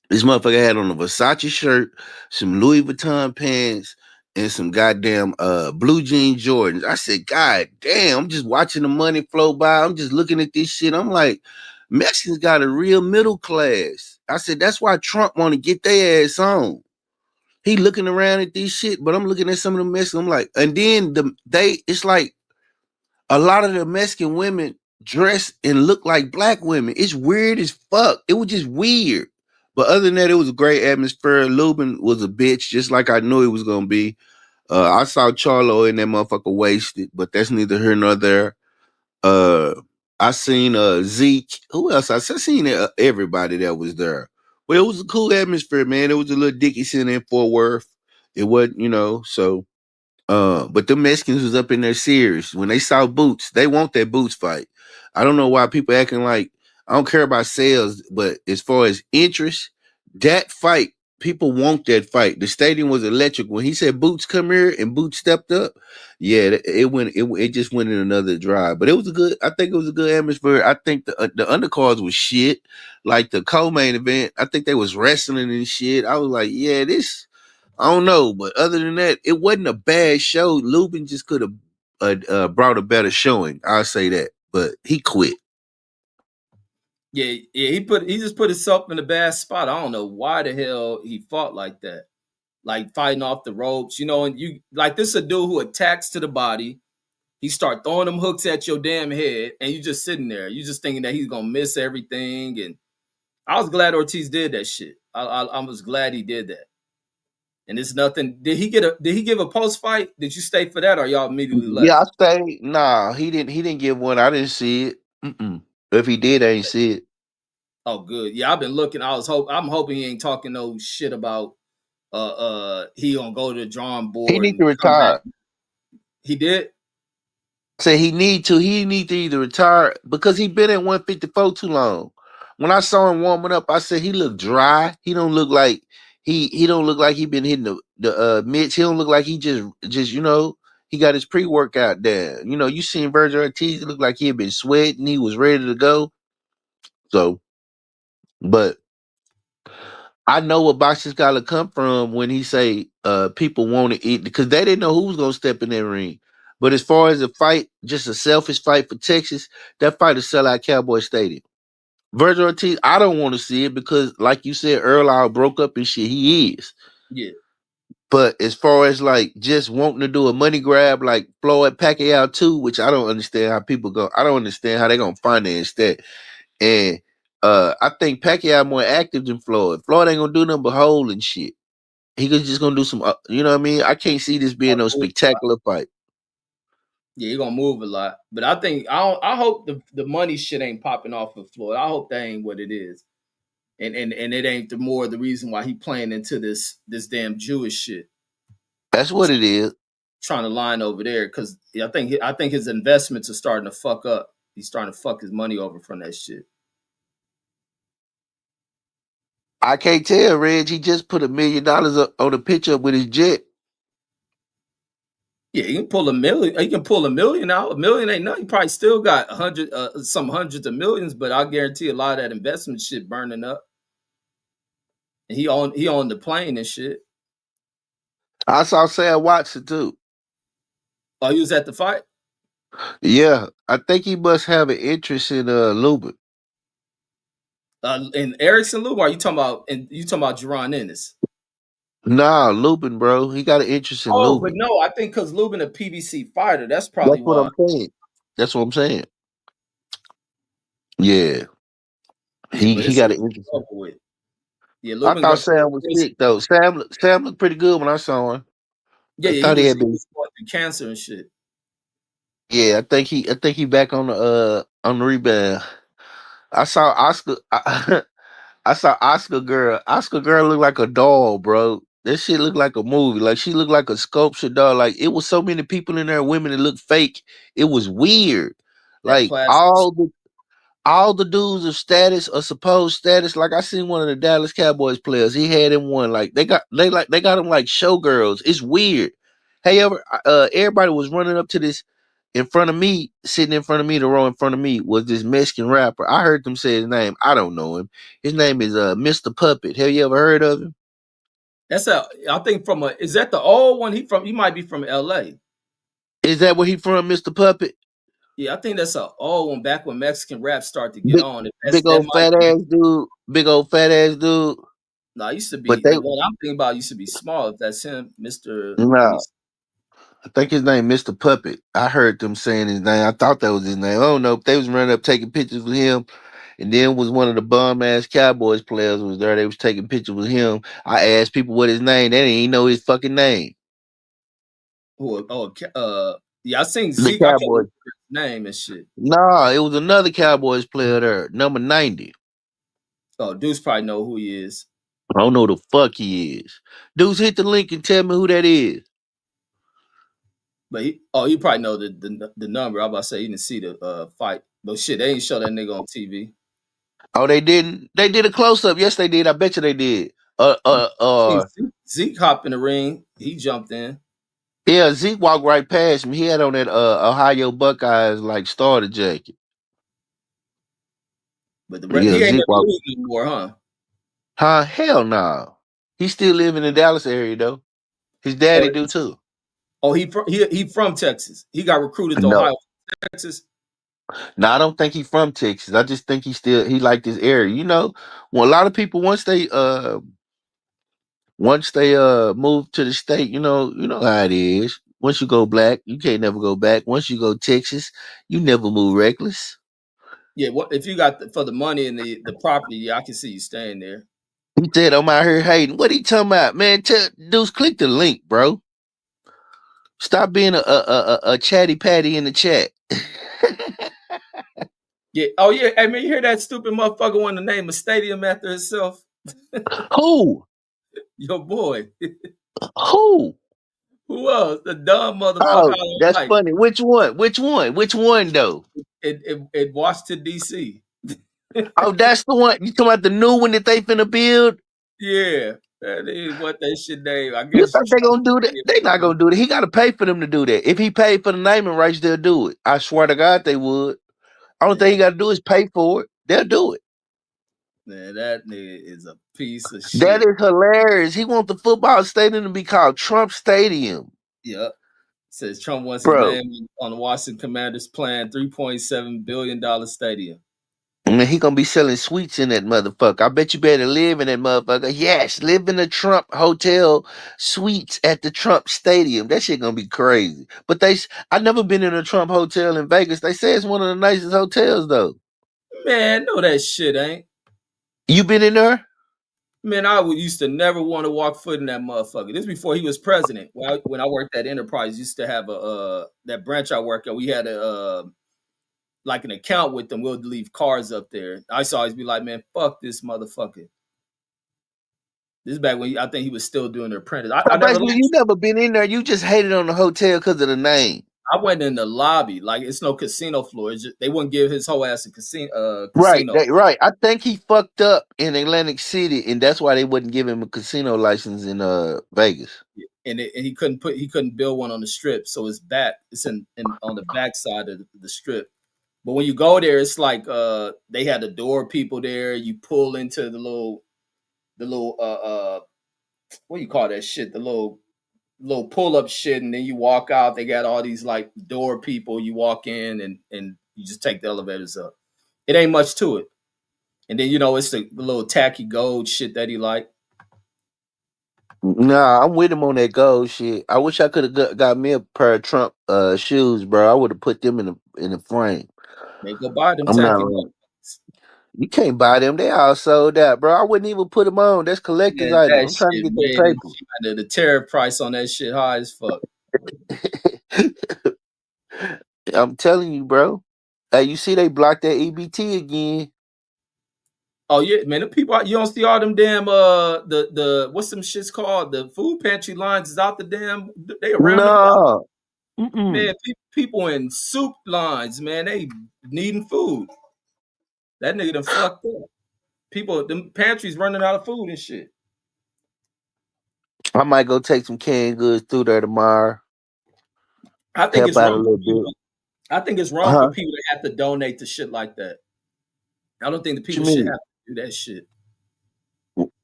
This motherfucker had on a Versace shirt, some Louis Vuitton pants, and some goddamn blue jean Jordans. I said, God damn, I'm just watching the money flow by. I'm just looking at this shit. I'm like, Mexicans got a real middle class. I said, that's why Trump want to get their ass on. He looking around at this shit, but I'm looking at some of the Mexicans. I'm like, and then it's like a lot of the Mexican women dress and look like black women. It's weird as fuck. It was just weird. But other than that, it was a great atmosphere. Lubin was a bitch, just like I knew he was gonna be. I saw Charlo in that motherfucker wasted, but that's neither here nor there. I seen Zeke. Who else? I seen everybody that was there. Well, it was a cool atmosphere, man. It was a little Dickinson in Fort Worth. It wasn't, so. But the Mexicans was up in their serious. When they saw Boots, they want that Boots fight. I don't know why people acting like I don't care about sales, but as far as interest, that fight, people want that fight. The stadium was electric. When he said Boots come here and Boots stepped up, yeah, it just went in another drive. But I think it was a good atmosphere. I think the undercards was shit. Like the co-main event, I think they was wrestling and shit. I was like, yeah, this I don't know, but other than that, it wasn't a bad show. Lubin just could have brought a better showing. I'll say that, but he quit. Yeah, he just put himself in a bad spot. I don't know why the hell he fought like that, like fighting off the ropes, you know. And you like this a dude who attacks to the body. He start throwing them hooks at your damn head, and you just sitting there. You just thinking that he's gonna miss everything. And I was glad Ortiz did that shit. I was glad he did that. And it's nothing. Did he give a post fight? Did you stay for that, or y'all immediately Yeah, left? I say nah. He didn't. He didn't give one. I didn't see it. Mm-mm. If he did, I ain't see it. Oh, good. Yeah, I've been looking. I'm hoping he ain't talking no shit about he gonna go to the drawing He board need and to come back. retire. He did. Say he need to. He need to either retire because he been at 154 too long. When I saw him warming up, I said he looked dry. He don't look like he don't look like he been hitting the mitts. He don't look like he just he got his pre workout there. You know, you seen Virgil Ortiz, it looked like he had been sweating. He was ready to go. So, but I know what boxing scholar come from when he say people want to eat because they didn't know who was gonna step in that ring. But as far as a fight, just a selfish fight for Texas, that fight is sell out Cowboy Stadium. Virgil Ortiz, I don't want to see it because, like you said, Earl Out broke up and shit. He is. Yeah. But as far as like just wanting to do a money grab like Floyd Pacquiao too, which I don't understand how people go. I don't understand how they gonna finance that. And I think Pacquiao more active than Floyd. Floyd ain't gonna do nothing but hold and shit. He was just gonna do some, you know what I mean? I can't see this being no spectacular fight. Yeah, you're gonna move a lot. But I hope the money shit ain't popping off with Floyd. I hope that ain't what it is. And it ain't the reason why he playing into this damn Jewish shit. That's what it is. Trying to line over there because I think his investments are starting to fuck up. He's starting to fuck his money over from that shit. I can't tell, Reg. He just put $1 million up on a picture with his jet. Yeah, he can pull a million. He can pull a million out. A million ain't nothing. He probably still got some hundreds of millions, but I guarantee a lot of that investment shit burning up. And he owned the plane and shit. I saw Sam Watson too. Oh, he was at the fight. Yeah, I think he must have an interest in Lubin. And Erickson Lubin, are you talking about? And you talking about Jerron Ennis? Nah, Lubin, bro. He got an interest in Oh, but Lubin. no, I think because Lubin a PBC fighter, that's That's probably what why. I'm saying. That's what I'm saying. Yeah, Yeah, he but he it's got an interest. over with. Yeah, I Lubin thought got. Sam was sick though. Sam looked pretty good when I saw him. Yeah, I yeah, he thought he was had he been. was going through cancer and shit. Yeah, I think he back on the rebound. I saw Oscar. I saw Oscar girl. Oscar girl look like a doll, bro. This shit looked like a movie. Like she looked like a sculpture doll. Like it was so many people in there, women that looked fake. It was weird. That Like plastic. all the dudes of status or supposed status. Like I seen one of the Dallas Cowboys players. He had him one. Like they got him like showgirls. It's weird. Hey, everybody was running up to this in front of me, sitting in front of me, the row in front of me was this Mexican rapper. I heard them say his name. I don't know him. His name is Mr. Puppet. Have you ever heard of him? I think is that the old one? He might be from LA. Is that where he from, Mr. Puppet? Yeah, I think that's a old one back when Mexican rap started to get Big on. big That old might fat be. ass dude. Big old fat ass dude. No, it used to But be they the one I'm thinking about used to be small. If that's him, Mister. Let me nah. see. I think his name Mr. Puppet. I heard them saying his name. I thought that was his name. I don't know. They was running up taking pictures with him. And then was one of the bum ass Cowboys players was there. They was taking pictures with him. I asked people what his name. They didn't even know his fucking name. Yeah, I seen The Zeke. I can't remember Cowboys. his name and shit. Nah, it was another Cowboys player there, number 90. Oh, Deuce probably know who he is, I don't know who the fuck he is. Dudes, hit the link and tell me who that is. but he probably know the number. I was about to say he didn't see the fight, but shit, they ain't show that nigga on TV. Oh, they didn't. They did a close up. Yes, they did. I bet you they did. Seen Zeke hop in the ring. He jumped in, Yeah, Zeke walked right past me. He had on that Ohio Buckeyes like starter jacket. but Yeah, he ain't in Zeke the walked. league anymore, huh? Huh? Hell no. He still live in the Dallas area though. His Or daddy do too. oh, he from Texas. He got recruited to No, Ohio, Texas. no, I don't think he from Texas. I just think he like this area. You know, when a lot of people once they move to the state, you know how it is. Once you go black, you can't never go back. Once you go Texas, you never move reckless. Yeah, what if you got for the money and the property? Yeah, I can see you staying there. He said, I'm out here hating. What he talking about, man? Dudes, click the link, bro. Stop being a chatty patty in the chat. Yeah. Oh yeah. I mean, you hear that stupid motherfucker want to name a stadium after himself? Who? Your boy. Who? Who else? The dumb motherfucker I Oh, don't that's like. funny. Which one? Which one? Which one though? In Washington D.C. Oh, that's the one. You talking about the new one that they finna build? Yeah, that is what they should name. I You guess think they Trump gonna do that? They not stadium. gonna do that. He gotta pay for them to do that. If he paid for the naming rights, they'll do it. I swear to God, they would. Only thing Yeah, he gotta do is pay for it. They'll do it. man, that nigga is a piece of That shit. is hilarious. He want the football stadium to be called Trump Stadium, Yep. Says Trump wants his bro. name on the Washington Commanders' planned $3.7 billion stadium. I mean, he gonna be selling sweets in that motherfucker. I bet you better live in that motherfucker. Yes, live in the Trump Hotel suites at the Trump Stadium. That shit gonna be crazy. But I never been in a Trump hotel in Vegas. They say it's one of the nicest hotels though. Man, no, that shit ain't. You been in there? Man, used to never want to walk foot in that motherfucker. This before he was president. When I worked at Enterprise, used to have a that branch I work at. We had a like an account with them. We'll leave cars up there. I used to always be like, man, fuck this motherfucker. This is back when I think he was still doing the apprentice. I So never basically, you liked. never been in there. You just hated on the hotel because of the name. I went in the lobby. Like it's no casino floor. They wouldn't give his whole ass a Right, casino. right. I think he fucked up in Atlantic City, and that's why they wouldn't give him a casino license in Vegas. And he couldn't build one on the strip. So it's back. It's in on the back side of the strip. But when you go there, it's like they had the door people there. You pull into the little what do you call that shit? The little pull up shit, and then you walk out. They got all these like door people. You walk in and you just take the elevators up. It ain't much to it. And then it's the little tacky gold shit that he like. Nah, I'm with him on that gold shit. I wish I could have got me a pair of Trump shoes, bro. I would have put them in the frame. They go buy them I'm not tacky wrong. gold. You can't buy them. They all sold out, bro. I wouldn't even put them on. That's collector's Man, items. that I'm trying to shit get that made paper. the tariff price on that shit high as fuck. I'm telling you, bro. Hey, you see they blocked that EBT again. Oh yeah, man. The people you don't see all them damn the what's some shits called, the food pantry lines is out the damn, they around the block. No. Mm-mm. Man, people in soup lines, man, they needing food. That nigga done fucked up. People, them pantries running out of food and shit. I might go take some canned goods through there tomorrow. I think Help it's out a wrong for little bit. people. I think it's wrong for Uh-huh. people to have to donate to shit like that. I don't think the What you people should mean? have to do that shit.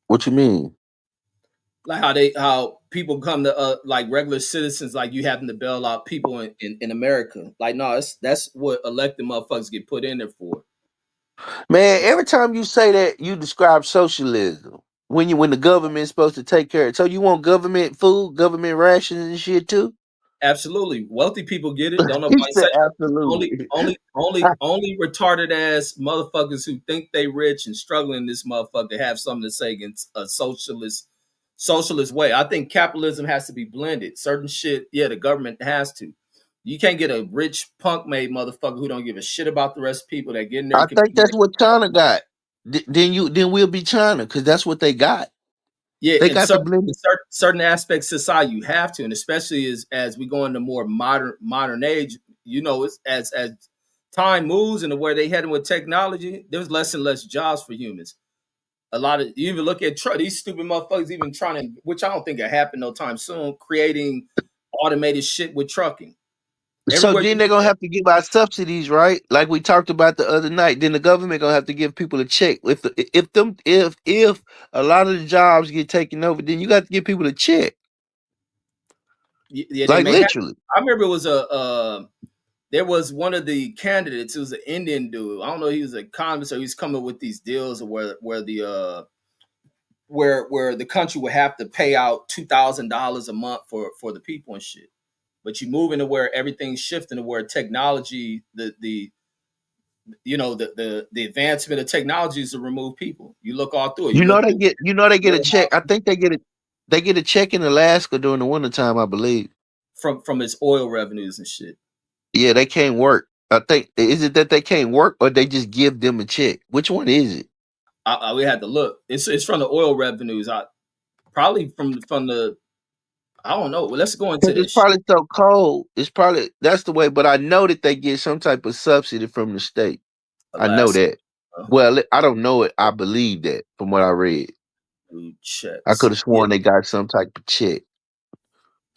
What you mean? Like how people come to like regular citizens, like you having to bail out people in America. Like no, that's what elected motherfuckers get put in there for. Man, every time you say that, you describe socialism. When the government's supposed to take care of it. So you want government food, government rations and shit too? Absolutely, wealthy people get it. Don't He nobody say said nothing. Only, absolutely. only, only, only retarded ass motherfuckers who think they rich and struggling in this motherfucker have something to say against a socialist way. I think capitalism has to be blended. Certain shit, yeah, the government has to. You can't get a rich punk made motherfucker who don't give a shit about the rest of people that get in there I and think compete. that's what China got. Then we'll be China because that's what they got. Yeah, They in got the blended. certain aspects of society, you have to, and especially as we go into more modern age, it's as time moves and where they heading with technology, there's less and less jobs for humans. A lot of you even look at these stupid motherfuckers even trying to, which I don't think will happen no time soon, creating automated shit with trucking. So Everywhere then you they're gonna look at, have to give out subsidies, right? Like we talked about the other night. Then the government gonna have to give people a check. If a lot of the jobs get taken over, then you got to give people a check. yeah, they Like may have. literally. I remember it was there was one of the candidates. It was an Indian dude. I don't know. He was an economist, or he was coming with these deals where the country would have to pay out $2,000 a month for the people and shit. But you move into where everything's shifting to where technology, the the advancement of technology is to remove people. You look all through it. You look through They get a check. I warehouse think they get a check in Alaska during the wintertime, I believe. from its oil revenues and shit. Yeah, they can't work. I think is it that they can't work or they just give them a check? Which one is it? We had to look. It's from the oil revenues. Probably from the I don't know. Well, let's go into Because it's this shit. probably so cold. It's probably that's the way. But I know that they get some type of subsidy from the state. I know Alaska that. Well, I don't know it. I believe that from what I read. food I could checks. have Yeah, sworn they got some type of check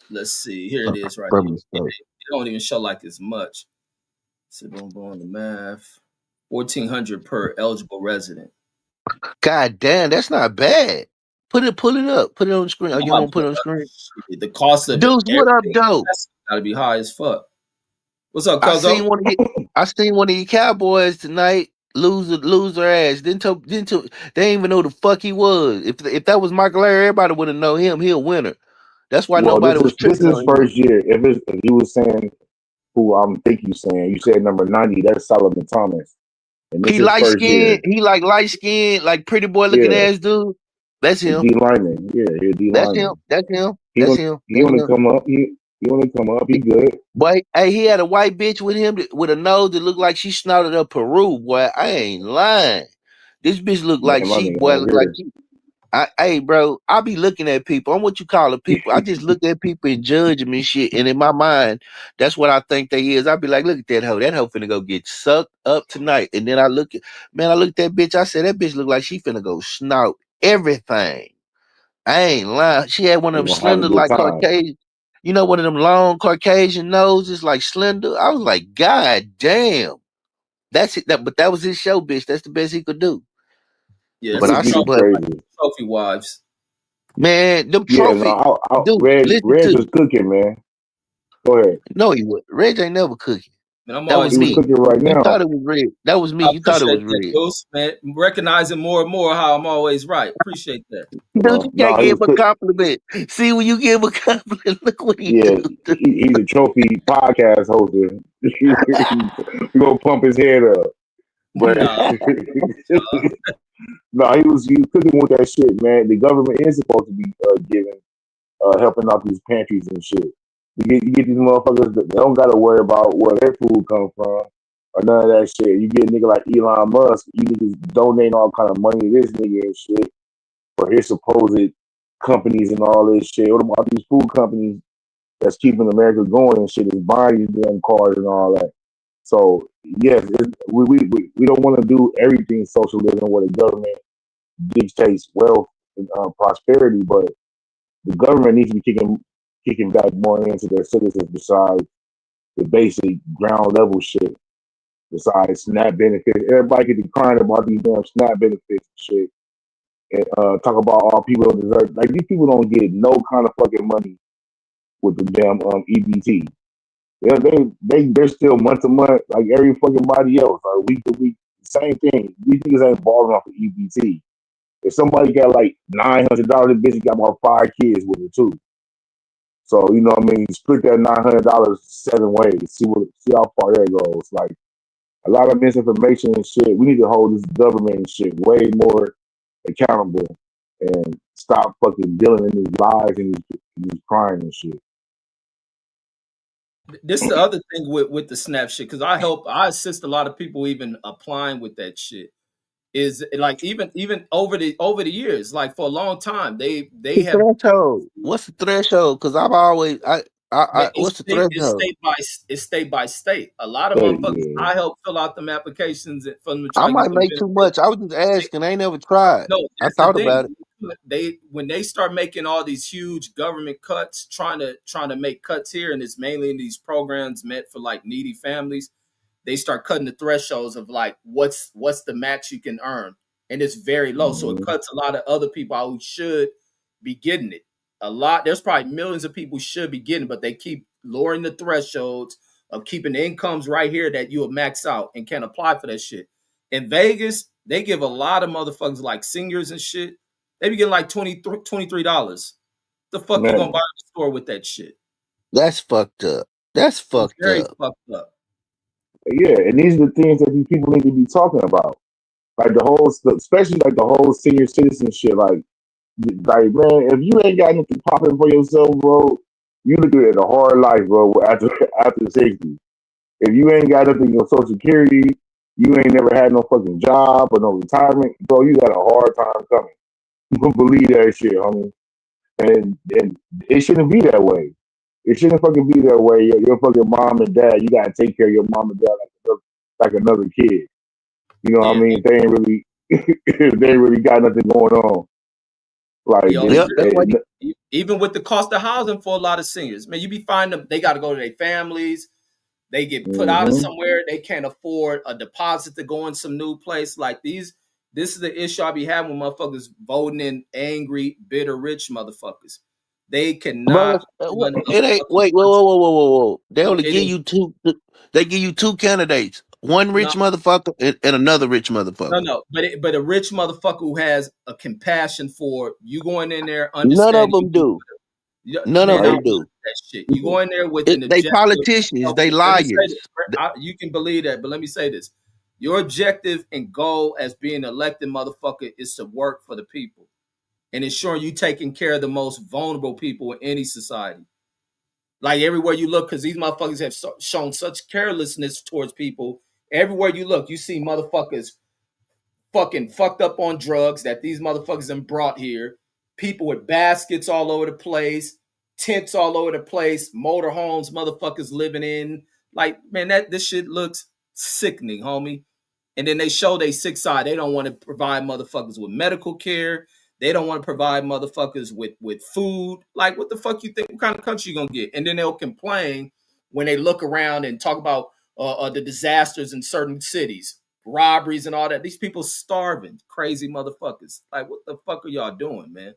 let's see. Here it is right from here. the state. It don't even show like it's much. So boom, boom, the math. 1,400 per eligible resident. God damn, that's not bad. Pull it up. Put it on the screen. Oh, I'm you about want to to put put it on the up screen? shit. The cost of Dudes, what up, everything though? got to be high as fuck. What's up, I Cuzzo? seen one of you. I seen one of your Cowboys tonight lose their ass. They didn't even know who the fuck he was. If that was Michael Larry, everybody would have known him. He a winner. That's why Well, nobody this was is this tripping is on him. first year. If you were saying who I think you saying, you said number 90. That's Solomon Thomas, and this He is light first skinned. year. He like light skinned, like pretty boy looking Yeah, ass dude. That's the him. D lineman. Yeah, he a D That's him. lineman. That's him. He That's want him. he That's want to him. come up. He want to come up. He good. Boy, hey, he had a white bitch with him with a nose that looked like she snouted up Peru. Boy, I ain't lying. This bitch looked Man, like my she. nigga Boy, over looked like here. she. Hey, bro, I be looking at people. I'm what you call it, people. I just look at people and judge them and shit. And in my mind, that's what I think they is. I be like, look at that hoe. That hoe finna go get sucked up tonight. And then I look at that bitch. I said, that bitch look like she finna go snout everything. I ain't lying. She had one of He them gonna have a slender, good like time. Caucasian, one of them long Caucasian noses, like slender. I was like, God damn. That's it. But that was his show, bitch. That's the best he could do. Yeah, Them that's But a I rookies said, is trophy, but crazy. trophy wives. man, them Yeah, trophy, no, dude, Reg listen Reg to was cooking, man. Go ahead. no, he would. Reg ain't never cooking. Man, I'm That was always He was getting. me. cooking right You now. thought it was Reg. That was me. I You thought it appreciate was that, Reg. Deuce, man. Recognizing more and more how I'm always right. Appreciate that. Dude, you No, can't he give was him a cook. compliment. See, when you give him a compliment, look what he Yeah, do. he's a trophy podcast host. We gonna pump his head up, but Nah, no, he was cooking with that shit, man. The government is supposed to be giving helping out these pantries and shit. You get these motherfuckers that they don't gotta worry about where their food come from or none of that shit. You get a nigga like Elon Musk, you niggas donate all kind of money to this nigga and shit for his supposed companies and all this shit. What about these food companies that's keeping America going and shit is buying these damn cars and all that. So yes, we don't want to do everything socialism where the government dictates wealth and prosperity, but the government needs to be kicking back more into their citizens besides the basic ground level shit. Besides SNAP benefits, everybody get to crying about these damn SNAP benefits and shit, and talk about all people don't deserve. Like these people don't get no kind of fucking money with the damn EBT. They're still month to month like every fucking body else, or week to week. Same thing. These niggas ain't balling off of EBT. If somebody got like $900, the bitch got about 5 kids with it too. So you know what I mean. Split that $900 7 ways. See how far that goes. Like a lot of misinformation and shit. We need to hold this government and shit way more accountable and stop fucking dealing in these lies and these crime and shit. this is the other thing with the snap shit because I assist a lot of people even applying with that shit. Is like even over the years, like for a long time, they The have threshold. What's the threshold? Because I've always, what's the threshold? it's state by state. A lot of Hey, motherfuckers yeah. I help fill out them applications for them to I try to get might them make too benefits. much. I was just asking. I ain't never tried. No, I that's the thought thing. about it. when they start making all these huge government cuts, trying to make cuts here, and it's mainly in these programs meant for like needy families. They start cutting the thresholds of like what's the max you can earn, and it's very low. So it cuts a lot of other people out who should be getting it. A lot. There's probably millions of people who should be getting, but they keep lowering the thresholds of keeping the incomes right here that you'll max out and can't apply for that shit. In Vegas, they give a lot of motherfuckers like seniors and shit. They be getting like $23. The fuck you gonna buy in the store with that shit? That's fucked up. That's fucked Very up. fucked up. Yeah, and these are the things that these people need to be talking about. Like especially like the whole senior citizen shit. Like man, if you ain't got nothing popping for yourself, bro, you looking at a hard life, bro. After 60, if you ain't got nothing in your Social Security, you ain't never had no fucking job or no retirement, bro. You got a hard time coming. You can believe that shit, homie. And it shouldn't be that way. It shouldn't fucking be that way. Your fucking mom and dad, you gotta take care of your mom and dad like another kid. You know what I mean? They ain't really got nothing going on. Like even with the cost of housing for a lot of seniors, man, you be finding them. They got to go to their families. They get put out of somewhere. They can't afford a deposit to go in some new place. Like this is the issue I be having with motherfuckers voting in angry, bitter, rich motherfuckers. They cannot. It ain't. Wait, whoa. They only give you two. They give you two candidates. One rich motherfucker and another rich motherfucker. No. But a rich motherfucker who has a compassion for you going in there, understanding. None of them do. None of them do. That shit. You go in there with an objective. They politicians. They liars. You can believe that, but let me say this. Your objective and goal as being an elected motherfucker is to work for the people and ensuring you taking care of the most vulnerable people in any society. Like everywhere you look, because these motherfuckers have shown such carelessness towards people. Everywhere you look, you see motherfuckers fucking fucked up on drugs that these motherfuckers have brought here. People with baskets all over the place, tents all over the place, motorhomes motherfuckers living in. Like, man, this shit looks sickening, homie. And then they show they sick side. They don't want to provide motherfuckers with medical care. They don't want to provide motherfuckers with food. Like, what the fuck you think? What kind of country you gonna get? And then they'll complain when they look around and talk about the disasters in certain cities, robberies and all that. These people starving, crazy motherfuckers. Like, what the fuck are y'all doing, man?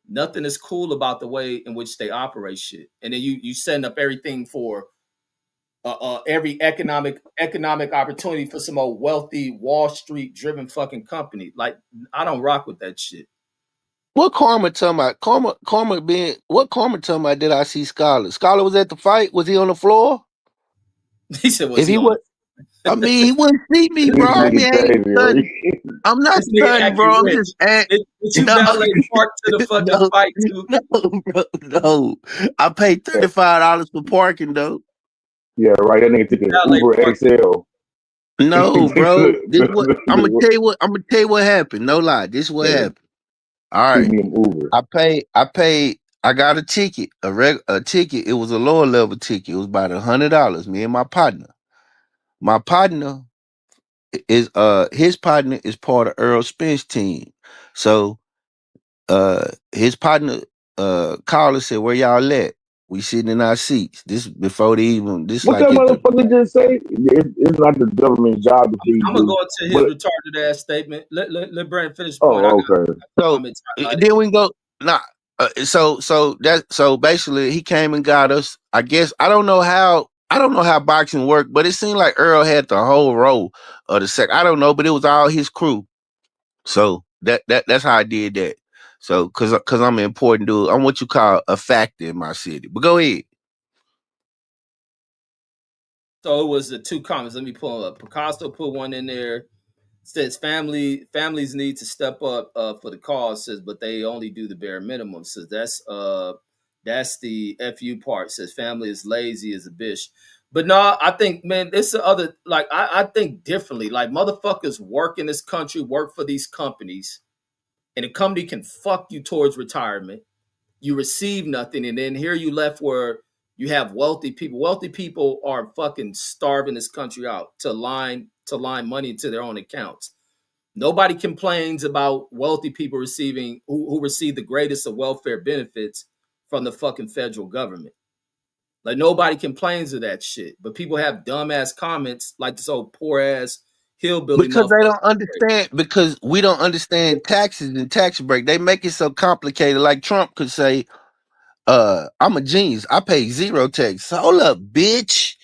Nothing is cool about the way in which they operate shit. And then you setting up everything for every economic opportunity for some old wealthy Wall Street driven fucking company. Like, I don't rock with that shit. What Karma talking about? What Karma talking about? Did I see Scholar? Scholar was at the fight. Was he on the floor? He said, "Was he on?" I mean, he wouldn't see me, bro. I mean, I'm not stunned, bro. I'm just Did you valet park to the fucking fight too? No, bro, no. I paid $35 for parking though. Yeah, right. That nigga took an Uber XL. No, bro. I'm gonna tell you what happened. No lie. This is what happened. All right. Uber. I got a ticket, a ticket. It was a lower level ticket. It was about $100. Me and my partner. My partner is his partner is part of Earl Spence team. So his partner called and said, "Where y'all at? We sitting in our seats." This before they even this what like that motherfucker just say? It's not the government job to feed. I'm gonna go into his retarded ass statement. Let Brandon finish. Oh, okay. So then we go. Nah. So basically he came and got us. I guess I don't know how boxing worked, but it seemed like Earl had the whole row of the sec. I don't know, but it was all his crew. So that's how I did that. So cause I'm an important dude. I'm what you call a factor in my city. But go ahead. So it was the two comments. Let me pull up. Picasso put one in there. Says families need to step up for the cause. Says, but they only do the bare minimum. Says that's the FU part. Says family is lazy as a bitch. But no, I think, man, it's the other. Like I think differently. Like motherfuckers work in this country, work for these companies, and a company can fuck you towards retirement. You receive nothing, and then here you left where you have wealthy people. Wealthy people are fucking starving this country out to line money into their own accounts. Nobody complains about wealthy people receiving who receive the greatest of welfare benefits from the fucking federal government. Like nobody complains of that shit, but people have dumbass comments like this old poor ass hillbilly Because they motherfucker. don't understand, because we don't understand taxes and tax break. They make it so complicated. Like Trump could say, I'm a genius. I pay zero tax. Hold up, bitch.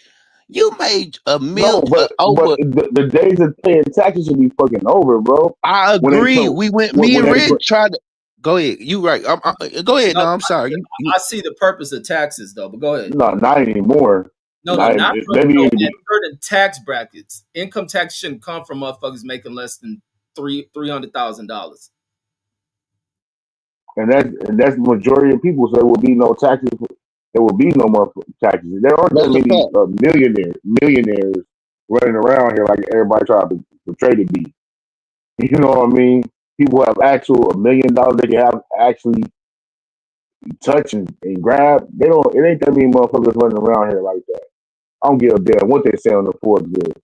You made a No, mil but over. the days of paying taxes should be fucking over, bro. I When they agree. put We went. Me when and they Red put tried to. Go ahead. You right. Go ahead. No, No, I'm sorry. You I see the purpose of taxes though, but go ahead. no, not anymore. No, no, not for, Maybe no, at certain tax brackets. Income tax shouldn't come from motherfuckers making less than $300,000. and that's the majority of people. So there will be no taxes. There will be no more taxes. There aren't that That's a many fact. millionaires running around here like everybody tries to portray to be. You know what I mean? People have actual $1 million they can have actually touch and grab. They don't. It ain't that many motherfuckers running around here like that. I don't give a damn what they say on the Forbes list.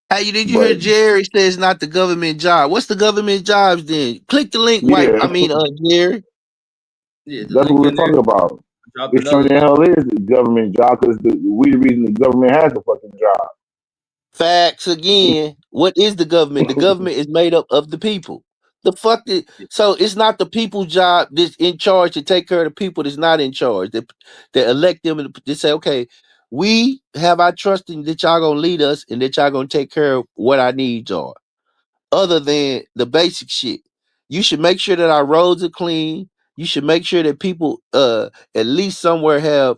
Hey, did you hear But Jerry say it's not the government job? What's the government jobs then? Click the link, white. yeah, Jerry. Yeah, the that's what link we're in there. talking about. Drop It sure another the link. hell is the government job because we the reason the government has a fucking Facts again. What is the government? The job. government is made up of the people. The fuck did, so it's not the people's job that's in charge to take care of the people that's not in charge. That elect them and they say, okay, we have our trust in that y'all gonna lead us and that y'all gonna take care of what our needs are. Other than the basic shit. You should make sure that our roads are clean. You should make sure that people at least somewhere have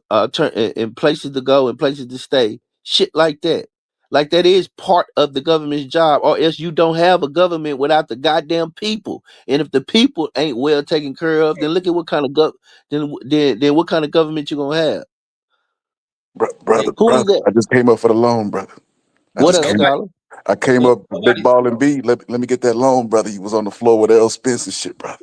in places to go and places to stay. Shit like that. Like that is part of the government's job, or else you don't have a government without the goddamn people. And if the people ain't well taken care of, then look at what kind of then what kind of government you gonna have. Hey, Who is Brother, that? I just came up for the loan, brother. I What just up, came. nobody, scholar? I came up for big nobody, ball and B. Let me get that loan, brother. You was on the floor with L. Spence and shit, brother.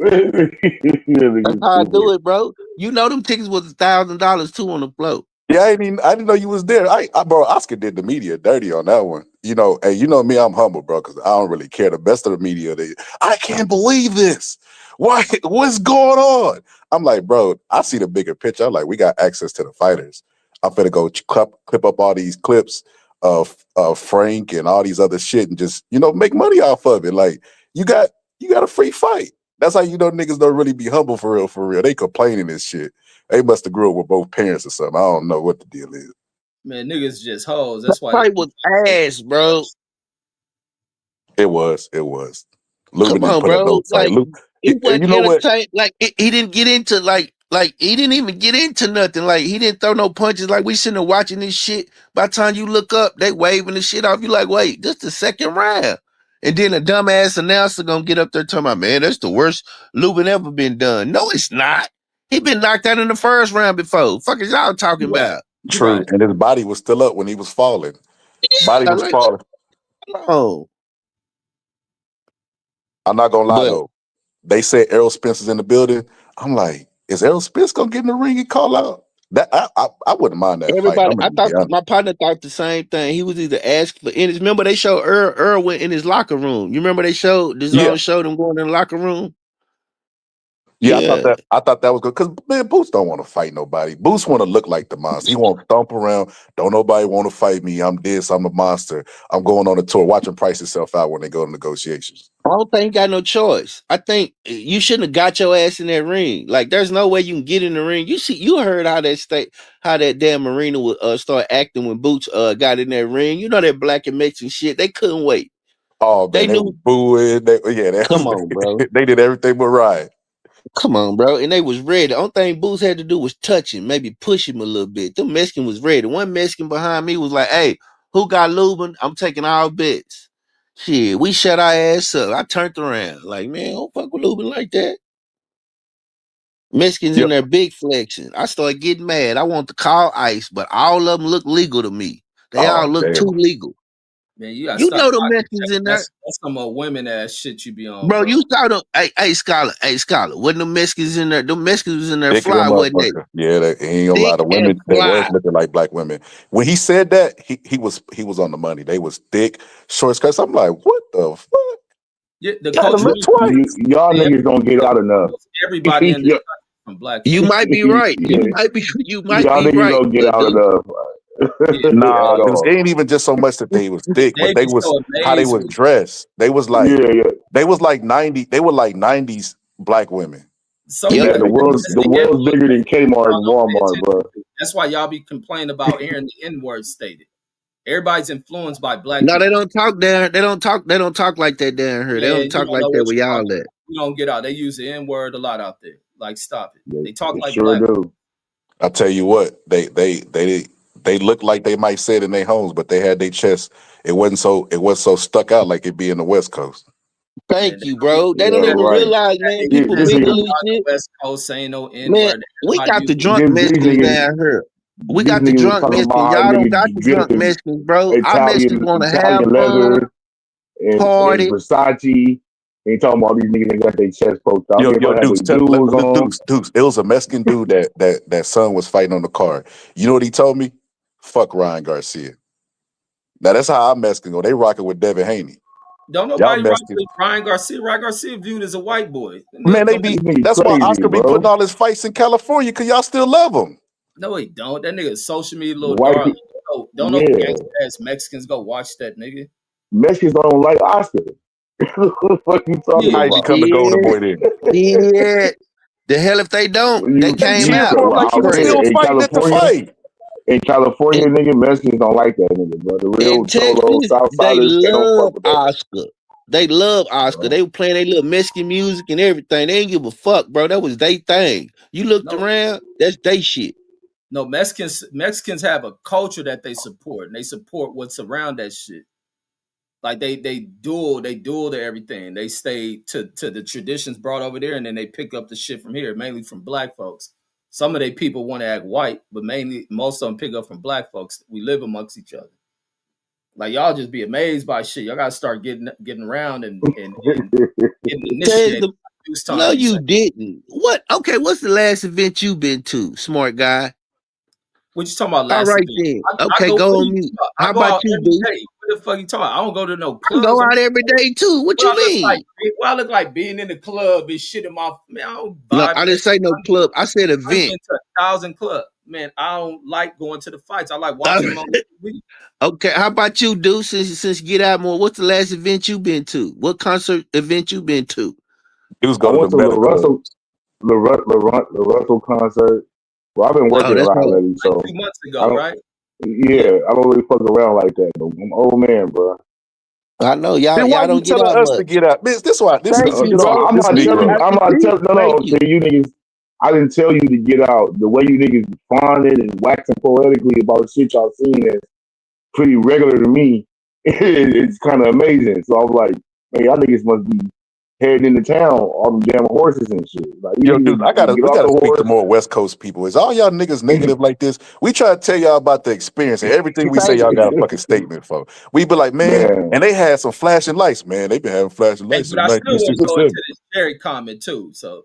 That's Nigga how I do stupid. it, bro. You know them tickets was $1,000 too on the float. Yeah, I didn't know you was there. Bro, Oscar did the media dirty on that one. You know, hey, you know me, I'm humble, bro, because I don't really care. The best of the media, I can't believe this. Why? What's going on? I'm like, bro, I see the bigger picture. I'm like, we got access to the fighters. I'm finna go clip up all these clips of Frank and all these other shit and just, make money off of it. Like, you got a free fight. That's how you know niggas don't really be humble for real, for real. They complaining and shit. They must have grew up with both parents or something. I don't know what the deal is. man, niggas just hoes. That That's why they fight keep was ass, bro. It was. Come Lubin didn't on, put up no bro. fight. Like it wasn't You know what? entertaining. Like he didn't get into like he didn't even get into nothing. Like he didn't throw no punches. Like we sitting there watching this shit. By the time you look up, they waving the shit off. You like, wait, this the second round. And then a dumbass announcer gonna get up there talking about, man, that's the worst Lubin ever been done. No, it's not. He been knocked out in the first round before. Fuck is y'all talking you right. about? You True. right. And his body was still up when he was falling. Body Yeah, was like, falling. oh. I'm not gonna lie But though. They said Errol Spence is in the building. I'm like, is Errol Spence gonna get in the ring and call out? That I wouldn't mind that fight. everybody, I'm I gonna be thought honest. my partner thought the same thing. He was either asked for. And remember, they showed Earl went in his locker room. You remember they showed the Yeah. zone showed him going in the locker room. Yeah, Yeah, I thought that was good. Cause man, Boots don't want to fight nobody. Boots want to look like the monster. He want to thump around. Don't nobody want to fight me. I'm this, I'm a monster. I'm going on a tour. Watch him price himself out when they go to negotiations. I don't think he got no choice. I think you shouldn't have got your ass in that ring. Like, there's no way you can get in the ring. You heard how that damn arena would start acting when Boots got in that ring. You know that black and Mexican shit. They couldn't wait. Oh They man, they was knew. booing. Come on, bro. They did everything but right. Come on, bro. And they was ready. The only thing Boots had to do was touch him, maybe push him a little bit. Them Mexican was ready. One Mexican behind me was like, hey, who got Lubin? I'm taking all bets. Shit, we shut our ass up. I turned around. Like, man, don't fuck with Lubin like that. Mexicans in Yep. there big flexing. I started getting mad. I want to call ICE, but all of them look legal to me. They all Oh look too damn. legal. Man, you gotta You stop know the watching that. Mexicans in there. That's some women ass shit you be on, Bro, bro. you saw them. Hey, Scholar. Wasn't the Mexicans in there? The Mexicans was in there Thick as a fly, wasn't they? motherfucker. Yeah, he ain't gonna lie. Thick The and women, they was fly. looking like black women. When he said that, he was on the money. They was thick, short skirts. I'm like, what the fuck? Yeah, the Gotta culture. look twice. Y'all niggas don't get out enough. Everybody in this country from black You folks. might be right. Yeah. You might Y'all be niggas right. don't get But out dude, enough Yeah. Nah, at because all. it ain't even just so much that they was thick, but They they be was so how they amazed was with dressed. They was like Yeah. they was like 90, they were like 90s black women. some yep. people. Man, the world's That's the bigger than influence Kmart y'all and don't pay Walmart, bro. attention to. That's why y'all be complaining about hearing the N-word stated. Everybody's influenced by black No, they people. don't talk down. They don't talk like that down here. They don't Man, you talk don't like know that what where you're y'all talking at. about. You don't get out. They use the N-word a lot out there. Like, stop it. They They talk like sure black. do. I tell you what, they looked like they might say it in their homes, but they had their chest. It wasn't so stuck out like it be in the West Coast. Man, Thank you, bro. They don't Yeah, even right. realize, man. nigga People This passing mingle nigga, and out the shit. West Coast saying no Man, N-word. we Everybody got the use drunk these Mexicans niggas, down here. We these got the niggas was drunk talking about Mexicans. how Y'all don't got niggas the dressed drunk in Mexicans, bro. Our Mexicans want to have Italian fun, leather and party. Versace. Ain't talking about these niggas that got their chest poked out. Yo, Everybody had Deuce, their jewels on. Deuce. It was a Mexican dude that son was fighting on the card. You know what he told me? Fuck Ryan Garcia. Now that's how I'm Mexican go. They rocking with Devin Haney. Don't Y'all nobody rock Mexican. with Ryan Garcia. Ryan Garcia viewed as a white boy. Man, they These be niggas that's why crazy, Oscar be putting bro. all his fights in California because y'all still love him. No, he don't. That nigga is social media The little white darling. people, Don't know yeah. gangsta ass Mexicans go watch that nigga. Mexicans don't like Oscar. What the fuck you talking Yeah, I about? become the golden Shit, boy then. shit. The hell if they don't. They They came cheered out. for him Well, like he out was there Crazy. still fighting at the fight. in California, In, nigga, Mexicans don't like that nigga, bro. The in real cholo Texas, they Southsiders, they don't fuck love with that nigga. Oscar. They love Oscar. Bro. They were playing their little Mexican music and everything. They ain't give a fuck, bro. That was they thing. You looked no, around, that's they shit. no. Mexicans have a culture that they support, and they support what's around that shit. Like they duel to everything. They stay to the traditions brought over there, and then they pick up the shit from here, mainly from black folks. Some of they people want to act white, but mainly most of them pick up from black folks. We live amongst each other. Like y'all just be amazed by shit. Y'all gotta start getting around and getting Says initiated. the This no, time be you saying, didn't. What? Okay, what's the last event you been to, smart guy? what you talking about All last right event? then. I Okay, go. go What are on you mute. talking about? How I go about out you, every Deuce? day. What the fuck you talking about? I don't go to no I go clubs. out every day too. What What you I look like? mean? What I look like being in the club and shit in my man. I don't No, vibe I in that didn't say shit. no club. I said I've event. been to 1,000 clubs. Man, I don't like going to the fights. I like watching them on TV. Okay, how about you, Deuce? Since Get Out More, what's the last event you been to? What concert event you been to? He was I going to went the to Meta Club. The Russell concert. Well, I've been Oh, working a that's lot all. lately, Like so 2 months I ago, don't. right? Yeah. Yeah, I don't really fuck around like that. Though. I'm an old man, bro. I know y'all. Then why Y'all you don't get telling out us to much. get out? This why this Thank this you, this No, bro. I'm this not See, telling you. Negro. I'm after not see, telling. No, thank no. you. To you niggas, I didn't tell you to get out. The way you niggas fawning and waxing poetically about shit y'all seen is pretty regular to me. It's kind of amazing. So I'm like, man, y'all niggas must be heading into town on them damn horses and shit. Like you Yo, dude, niggas get we off gotta the speak to horse. more West Coast people. Is all y'all niggas negative like this? We try to tell y'all about the experience and everything we say Thank y'all you. got a fucking statement for. We be like, man, Man, and they had some flashing lights, man. They been having flashing Hey, lights but since I still want to go into 1967. this Jerry comment too. So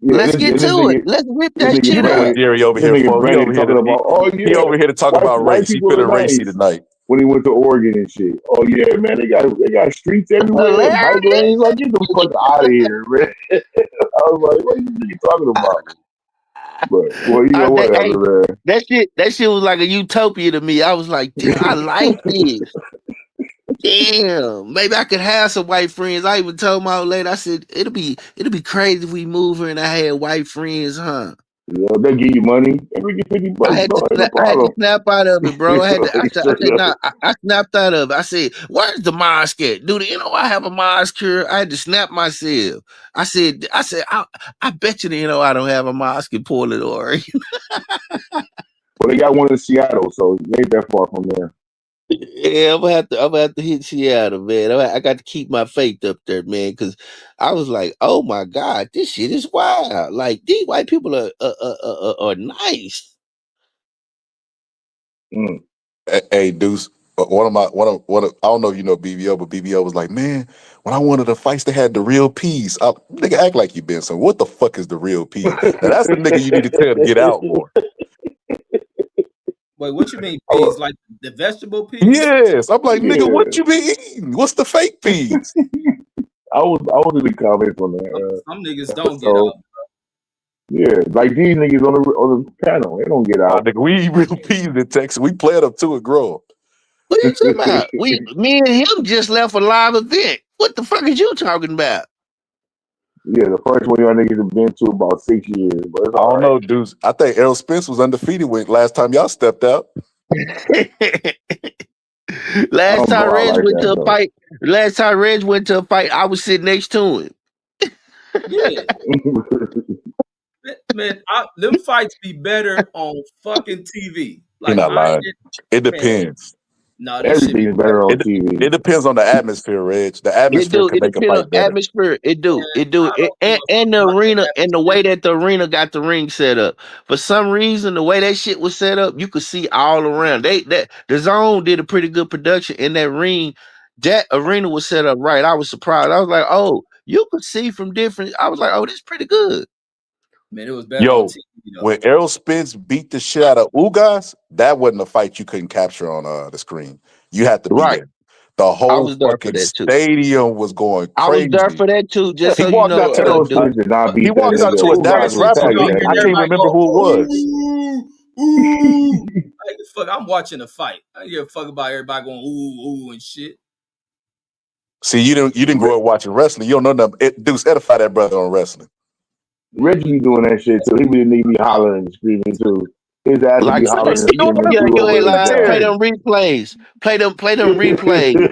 yeah, Let's get to it. Let's rip this that nigga shit You know what up. Jerry over This here nigga for? Brandon talking about, oh He yeah, over here to talk about white race. He people are finna racy nice. tonight. When he went to Oregon and shit. Oh yeah, man, they got streets everywhere and bike Hilarious. lanes. Like get the fuck out of here, man. I was like, what are you niggas talking about? But well, you know Hey, whatever, man. that shit was like a utopia to me. I was like, damn, I like this. Damn, maybe I could have some white friends. I even told my old lady, I said, it'll be crazy if we move here and I had white friends, huh? You know, they give you money. They give you $50, no, ain't no I had to problem. snap out of it, bro. I Straight said, up. nah, I snapped out of it. I said, where's the mosque at? Dude, I have a mosque here. I had to snap myself. I bet you I don't have a mosque in Portland, Oregon. Well, they got one in Seattle, so it ain't that far from there. Yeah, I'm gonna have to hit Seattle, man. I got to keep my faith up there, man, because I was like, oh my God, this shit is wild. Like these white people are nice. Mm. Hey, Deuce, I don't know if you know BBO, but BBO was like, man, when I wanted to fight, they had the real peas. Nigga, act like you been some. What the fuck is the real peas? Now that's the nigga you need to tell to get out more. wait, what you mean peas? Oh, Like the vegetable peas? Yes, I'm like, nigga, yeah. what you been eating? What's the fake peas? I was in the comments on that. Some niggas don't get So out. yeah, like these niggas on the panel, they don't get out. Nigga, we real peas in Texas. We played up to it, grow. What you talking about? Me and him just left a live event. What the fuck is you talking about? Yeah, the first one y'all niggas have been to about 6 years, but it's I all don't know, dudes. I think Errol Spence was undefeated when last time y'all stepped out. Last don't time go out Reg like went to that a though. fight. Last time Reg went to a fight, I was sitting next to him. Yeah, man, them fights be better on fucking TV. He Like not lying. It man, depends. no, that shit be Everything's better on TV. It depends on the atmosphere, Reg. The atmosphere can It make a depends on fight better. atmosphere. It do. man. It do. I don't give a And the fuck about arena that and the atmosphere. way that the arena got the ring set up. For some reason, the way that shit was set up, you could see all around. The zone did a pretty good production in that ring. That arena was set up right. I was surprised. I was like, oh, you could see from different. I was like, oh, this is pretty good. Man, it was better on Yo, TV though. when Errol Spence beat the shit out of Ugas, that wasn't a fight you couldn't capture on the screen. You had to be Right. there. The I whole was there for fucking that too. stadium was going I was there crazy. for that too. Yeah, Just he so you walked out know, to Errol dude. Spence did not he beat that walked out nigga. to a Who guys Dallas was rapper I'm out beat. here tagging I and that can't nigga? everybody remember go, who it was. ooh. Like the fuck, I'm watching a fight. I don't give a fuck about everybody going ooh and shit. See, you didn't grow up watching wrestling. You don't know nothing. Deuce, edify that brother on wrestling. Man, Reggie be doing that shit too. He be need be hollering and screaming too. His ass would Like be He hollering and doing screaming yeah, through everything the you with ain't whole lying. Play military. them replays. Play them replays.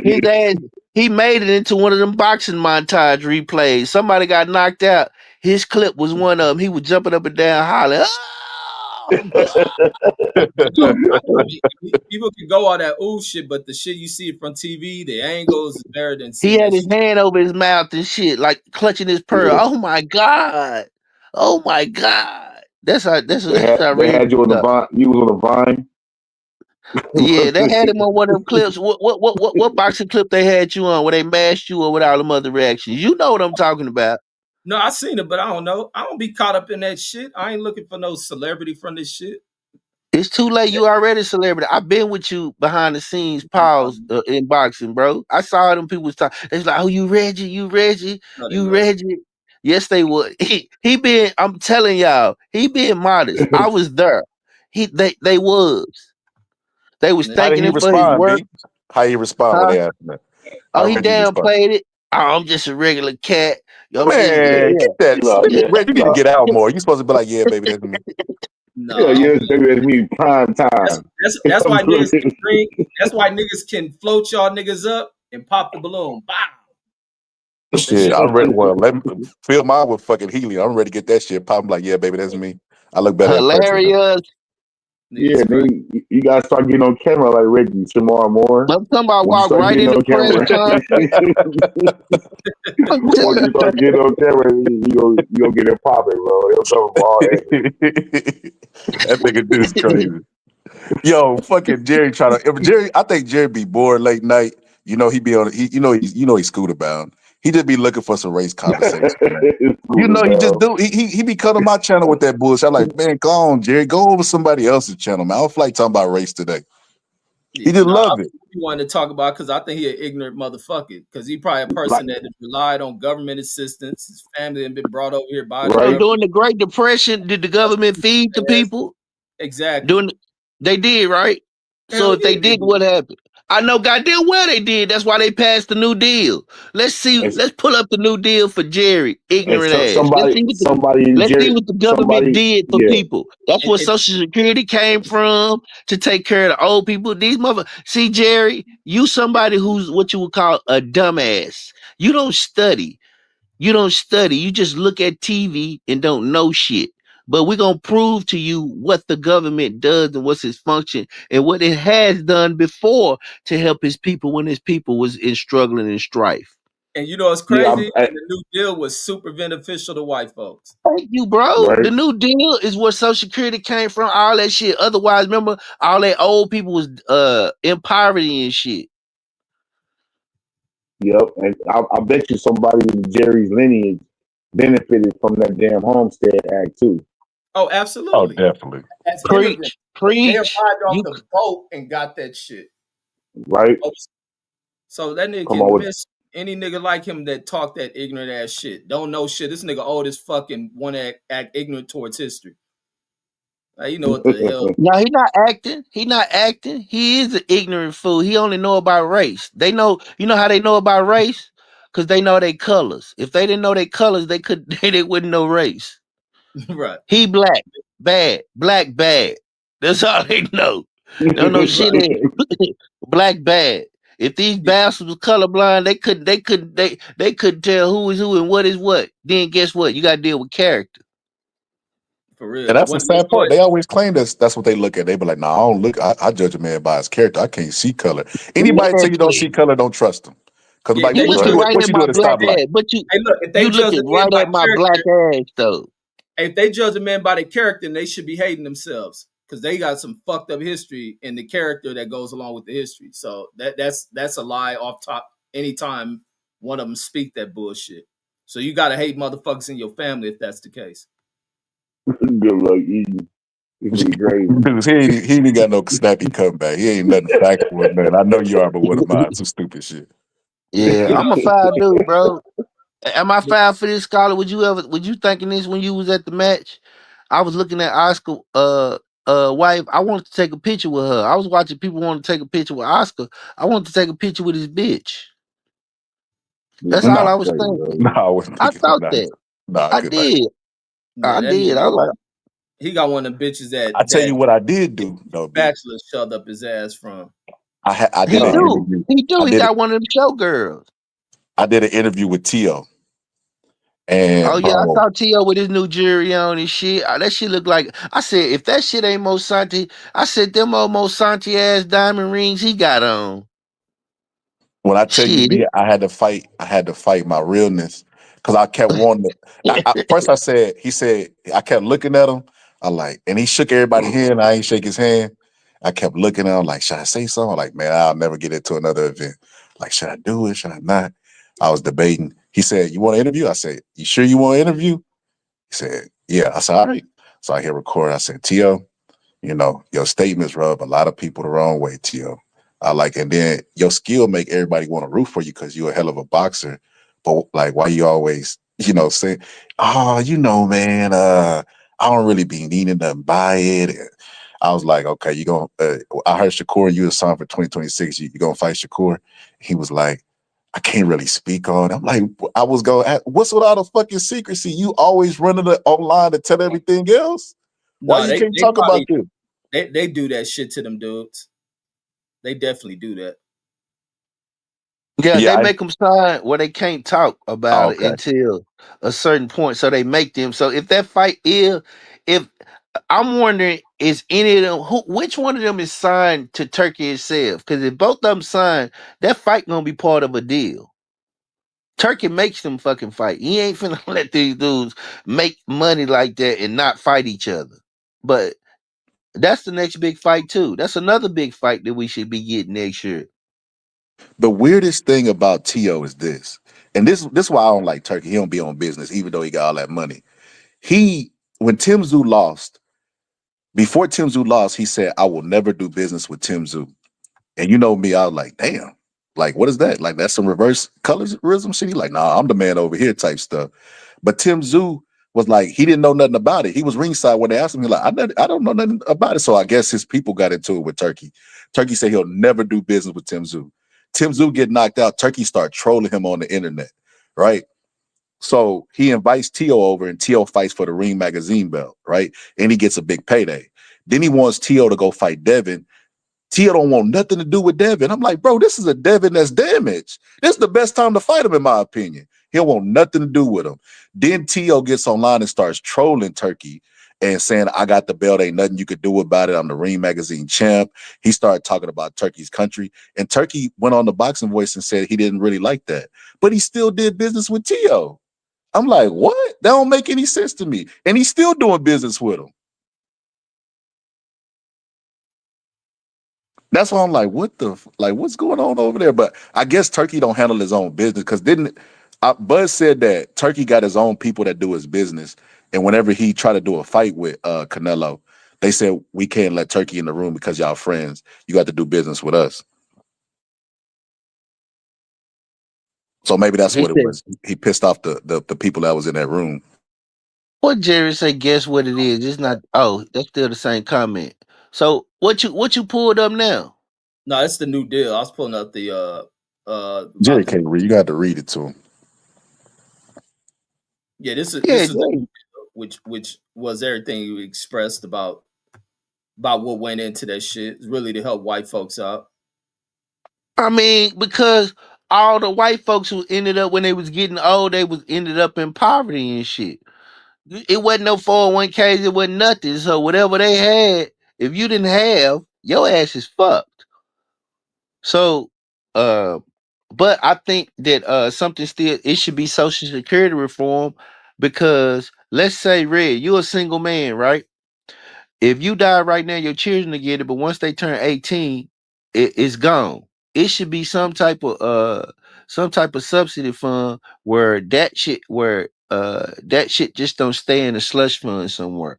His ass, he made it into one of them boxing montage replays. Somebody got knocked out. His clip was one of them. He was jumping up and down, hollering. I mean, people can go all that ooh shit, but the shit you see from TV, the angles is better than He seeing had that his shit. hand over his mouth and shit, like clutching his pearl. Oh my god! Oh my god! That's how. That's how They Reggie had you on the felt. vine. You was on the vine. Yeah, they had him on one of them clips. What boxing clip they had you on where they mashed you or with all them other reactions? You know what I'm talking about. No, I seen it, but I don't know. I don't be caught up in that shit. I ain't looking for no celebrity from this shit. It's too late. You already a celebrity. I've been with you behind the scenes, pause in boxing, bro. I saw them people talking. They was like, "Oh, you Reggie, you Reggie, No, they you wasn't. Reggie." Yes, they would. He been. I'm telling y'all, he being modest. I was there. They was. They was And How did thanking he him for his respond, work. B? How he respond when Huh? they asked him that? Oh, How he Reggie respond? downplayed it. Oh, I'm just a regular cat. I'm just Man, yeah. get that. Yeah, Reggie, you need to get out more. You supposed to be like, yeah, baby, that's me. no, yeah, I don't yes, play. baby, that's me. Prime That's, time. that's that's why niggas can drink. That's why niggas can float y'all niggas up and pop the balloon. Bow. That Shit, shit I'm ready. funny. Well, let me fill mine with fucking helium. I'm ready to get that shit pop. I'm like, yeah, baby, that's me. I look better in person. Hilarious. Niggas Yeah, crazy. then you gotta start getting on camera like Reggie tomorrow more. I'm talking about When you walk start right getting in the on press camera, conference. I'm once telling you start getting on camera, you gonna get it popping, bro. It'll come from all angles. That nigga dude's crazy. Yo, fucking Jerry trying to. If Jerry, I think Jerry be bored late night. You know he be on. He's scooter bound. He just be looking for some race conversation, man. It's You cool know he just about. do. He be cutting my channel with that bullshit. I'm like, man, go on, Jerry, go over somebody else's channel, man. I don't feel like talking about race today. He Yeah, just no, I love it. wanted to talk about because I think he an ignorant motherfucker. Because he probably a Like, person that relied on government assistance. His family had been brought over here by the so right? during government. the Great Depression, did the government feed the Yes, people? exactly. They did, right? So Hell if they yeah, they did, did. what happened? I know goddamn well they did. That's why they passed the New Deal. Let's see. And, Let's pull up the New Deal for Jerry, and ignorant so, ass. somebody in Let's see Jerry, what the government somebody, did for yeah, people. That's And, where Social Security came from to take care of the old people. These mother. See, Jerry, you somebody who's what you would call a dumbass. You don't study. You don't study. You just look at TV and don't know shit. But we're going to prove to you what the government does and what's its function and what it has done before to help his people when his people was in struggling and strife. and you know it's yeah, crazy. And the New Deal was super beneficial to white folks. Thank you, bro. right, The New Deal is where Social Security came from, all that shit. Otherwise, remember, all that old people was in poverty and shit. yep. And I bet you somebody in Jerry's lineage benefited from that damn Homestead Act too, Oh, Oh, absolutely. definitely. As immigrants, Preach, they preach. arrived off You the boat and got that shit. right? Oh, so that nigga Come on can with miss any nigga like him that talk that ignorant ass shit. Don't know shit. This nigga old as fucking want to act ignorant towards history. Like, you know what the hell? No, he not acting. He not acting. He is an ignorant fool. He only know about race. They know. You know how they know about race? Because they know their colors. If they didn't know their colors, they wouldn't know race. Right. He black, bad. Black, bad. That's all they know. They don't know shit else. Black, bad. If these bastards was colorblind, they couldn't tell who is who and what is what. Then guess what? You got to deal with character. For real. And that's the sad part. They always claim that's what they look at. They be like, "Nah, I don't look. I judge a man by his character. I can't see color. Anybody tell you don't see color, don't trust them. Because like, You looking right what at you do my at a black stoplight? ass, but Hey, look, if they you judge a looking man right by at my character, black ass though. if they judge a man by their character, then they should be hating themselves because they got some fucked up history in the character that goes along with the history. So that's a lie off top. Anytime one of them speak that bullshit, so you gotta hate motherfuckers in your family if that's the case. Good luck eating. It's crazy. Dude, he ain't got no snappy comeback. He ain't nothing factual, man. I know you are, but what am I? Some stupid shit. Yeah, I'm a foul dude, bro. Am I foul for this, scholar? Would you thinking this when you was at the match? I was looking at Oscar wife. I wanted to take a picture with her. I was watching people want to take a picture with Oscar. I wanted to take a picture with his bitch. That's all I was thinking. No, I wasn't I thinking thought that. that. Nah, I good night. did. Yeah, I that did. nigga, I was like, he got one of them bitches that I tell you what I did do, though, B. bachelor shoved up his ass from. I he did an do. interview. He do. He did got one of them showgirls. I did an interview with Tio. And Oh yeah, I bro, saw T.O. with his new jewelry on and shit. That shit look like. I said, if that shit ain't Mosanti, I said them old Mosanti ass diamond rings he got on. when I tell you, Shit. B, I had to fight my realness because I kept wanting to. First, he said, I kept looking at him. I like, and he shook everybody's hand. I ain't shake his hand. I kept looking at him like, should I say something? Like, man, I'll never get into another event. Like, should I do it? Should I not? I was debating. He said, you want to interview? I said, you sure you want to interview? He said, yeah. I said, all right. So I hit record. I said, Tio, you know, your statements rub a lot of people the wrong way, Tio. I like, and then your skill make everybody want to root for you because you're a hell of a boxer. But like, why you always, say, oh, man, I don't really be needing to buy it. And I was like, okay, I heard Shakur, you was signed for 2026. You gonna fight Shakur? He was like, I can't really speak on it. I'm like, I was going, what's with all the fucking secrecy? You always running it online to tell everything else? Why you can't talk about this? They do that shit to them dudes. They definitely do that. Yeah, they make them sign where they can't talk about it okay. until a certain point. So they make them. So if that fight if I'm wondering, is any of them which one of them is signed to Turkey itself? Because if both of them signed, that fight gonna be part of a deal. Turkey makes them fucking fight. He ain't finna let these dudes make money like that and not fight each other. But that's the next big fight too. That's another big fight that we should be getting next year. The weirdest thing about T.O. is this, and this is why I don't like Turkey. He don't be on business, even though he got all that money. When Tim Tszyu lost, before Tim Tszyu lost, he said, I will never do business with Tim Tszyu. And you know me, I was like, damn, like, what is that? Like, that's some reverse colorism shit. He like, nah, I'm the man over here type stuff. But Tim Tszyu was like, he didn't know nothing about it. He was ringside when they asked him, he like, I don't know nothing about it. So I guess his people got into it with Turkey. Turkey said he'll never do business with Tim Tszyu. Tim Tszyu get knocked out. Turkey start trolling him on the internet, right? So he invites T.O. over and T.O. fights for the Ring Magazine belt, right? And he gets a big payday. Then he wants T.O. to go fight Devin. T.O. don't want nothing to do with Devin. I'm like, bro, this is a Devin that's damaged. This is the best time to fight him, in my opinion. He'll want nothing to do with him. Then T.O. gets online and starts trolling Turkey and saying, I got the belt, ain't nothing you could do about it. I'm the Ring Magazine champ. He started talking about Turkey's country. And Turkey went on the Boxing Voice and said he didn't really like that. But he still did business with T.O. I'm like, what? That don't make any sense to me. And he's still doing business with him. That's why I'm like, what's going on over there? But I guess Turkey don't handle his own business because Buzz said that Turkey got his own people that do his business. And whenever he tried to do a fight with Canelo, they said, we can't let Turkey in the room because y'all friends. You got to do business with us. So maybe that's He what it said, was. He pissed off the people that was in that room. what Jerry say, guess what it is? It's not that's still the same comment. So what you pulled up now? No, it's the New Deal. I was pulling up the Jerry about the can't read. You got to read it to him. yeah. This is Yeah, this is the New Jerry. Deal, which was everything you expressed about what went into that shit. It's really to help white folks out. I mean, because all the white folks who ended up when they was getting old, they was ended up in poverty and shit. It wasn't no 401ks, it wasn't nothing. So whatever they had, if you didn't have, your ass is fucked. So uh but I think that something still it should be social security reform because let's say Red, you're a single man, right? If you die right now, your children will get it, but once they turn 18, it's gone. It should be some type of subsidy fund where that shit just don't stay in a slush fund somewhere.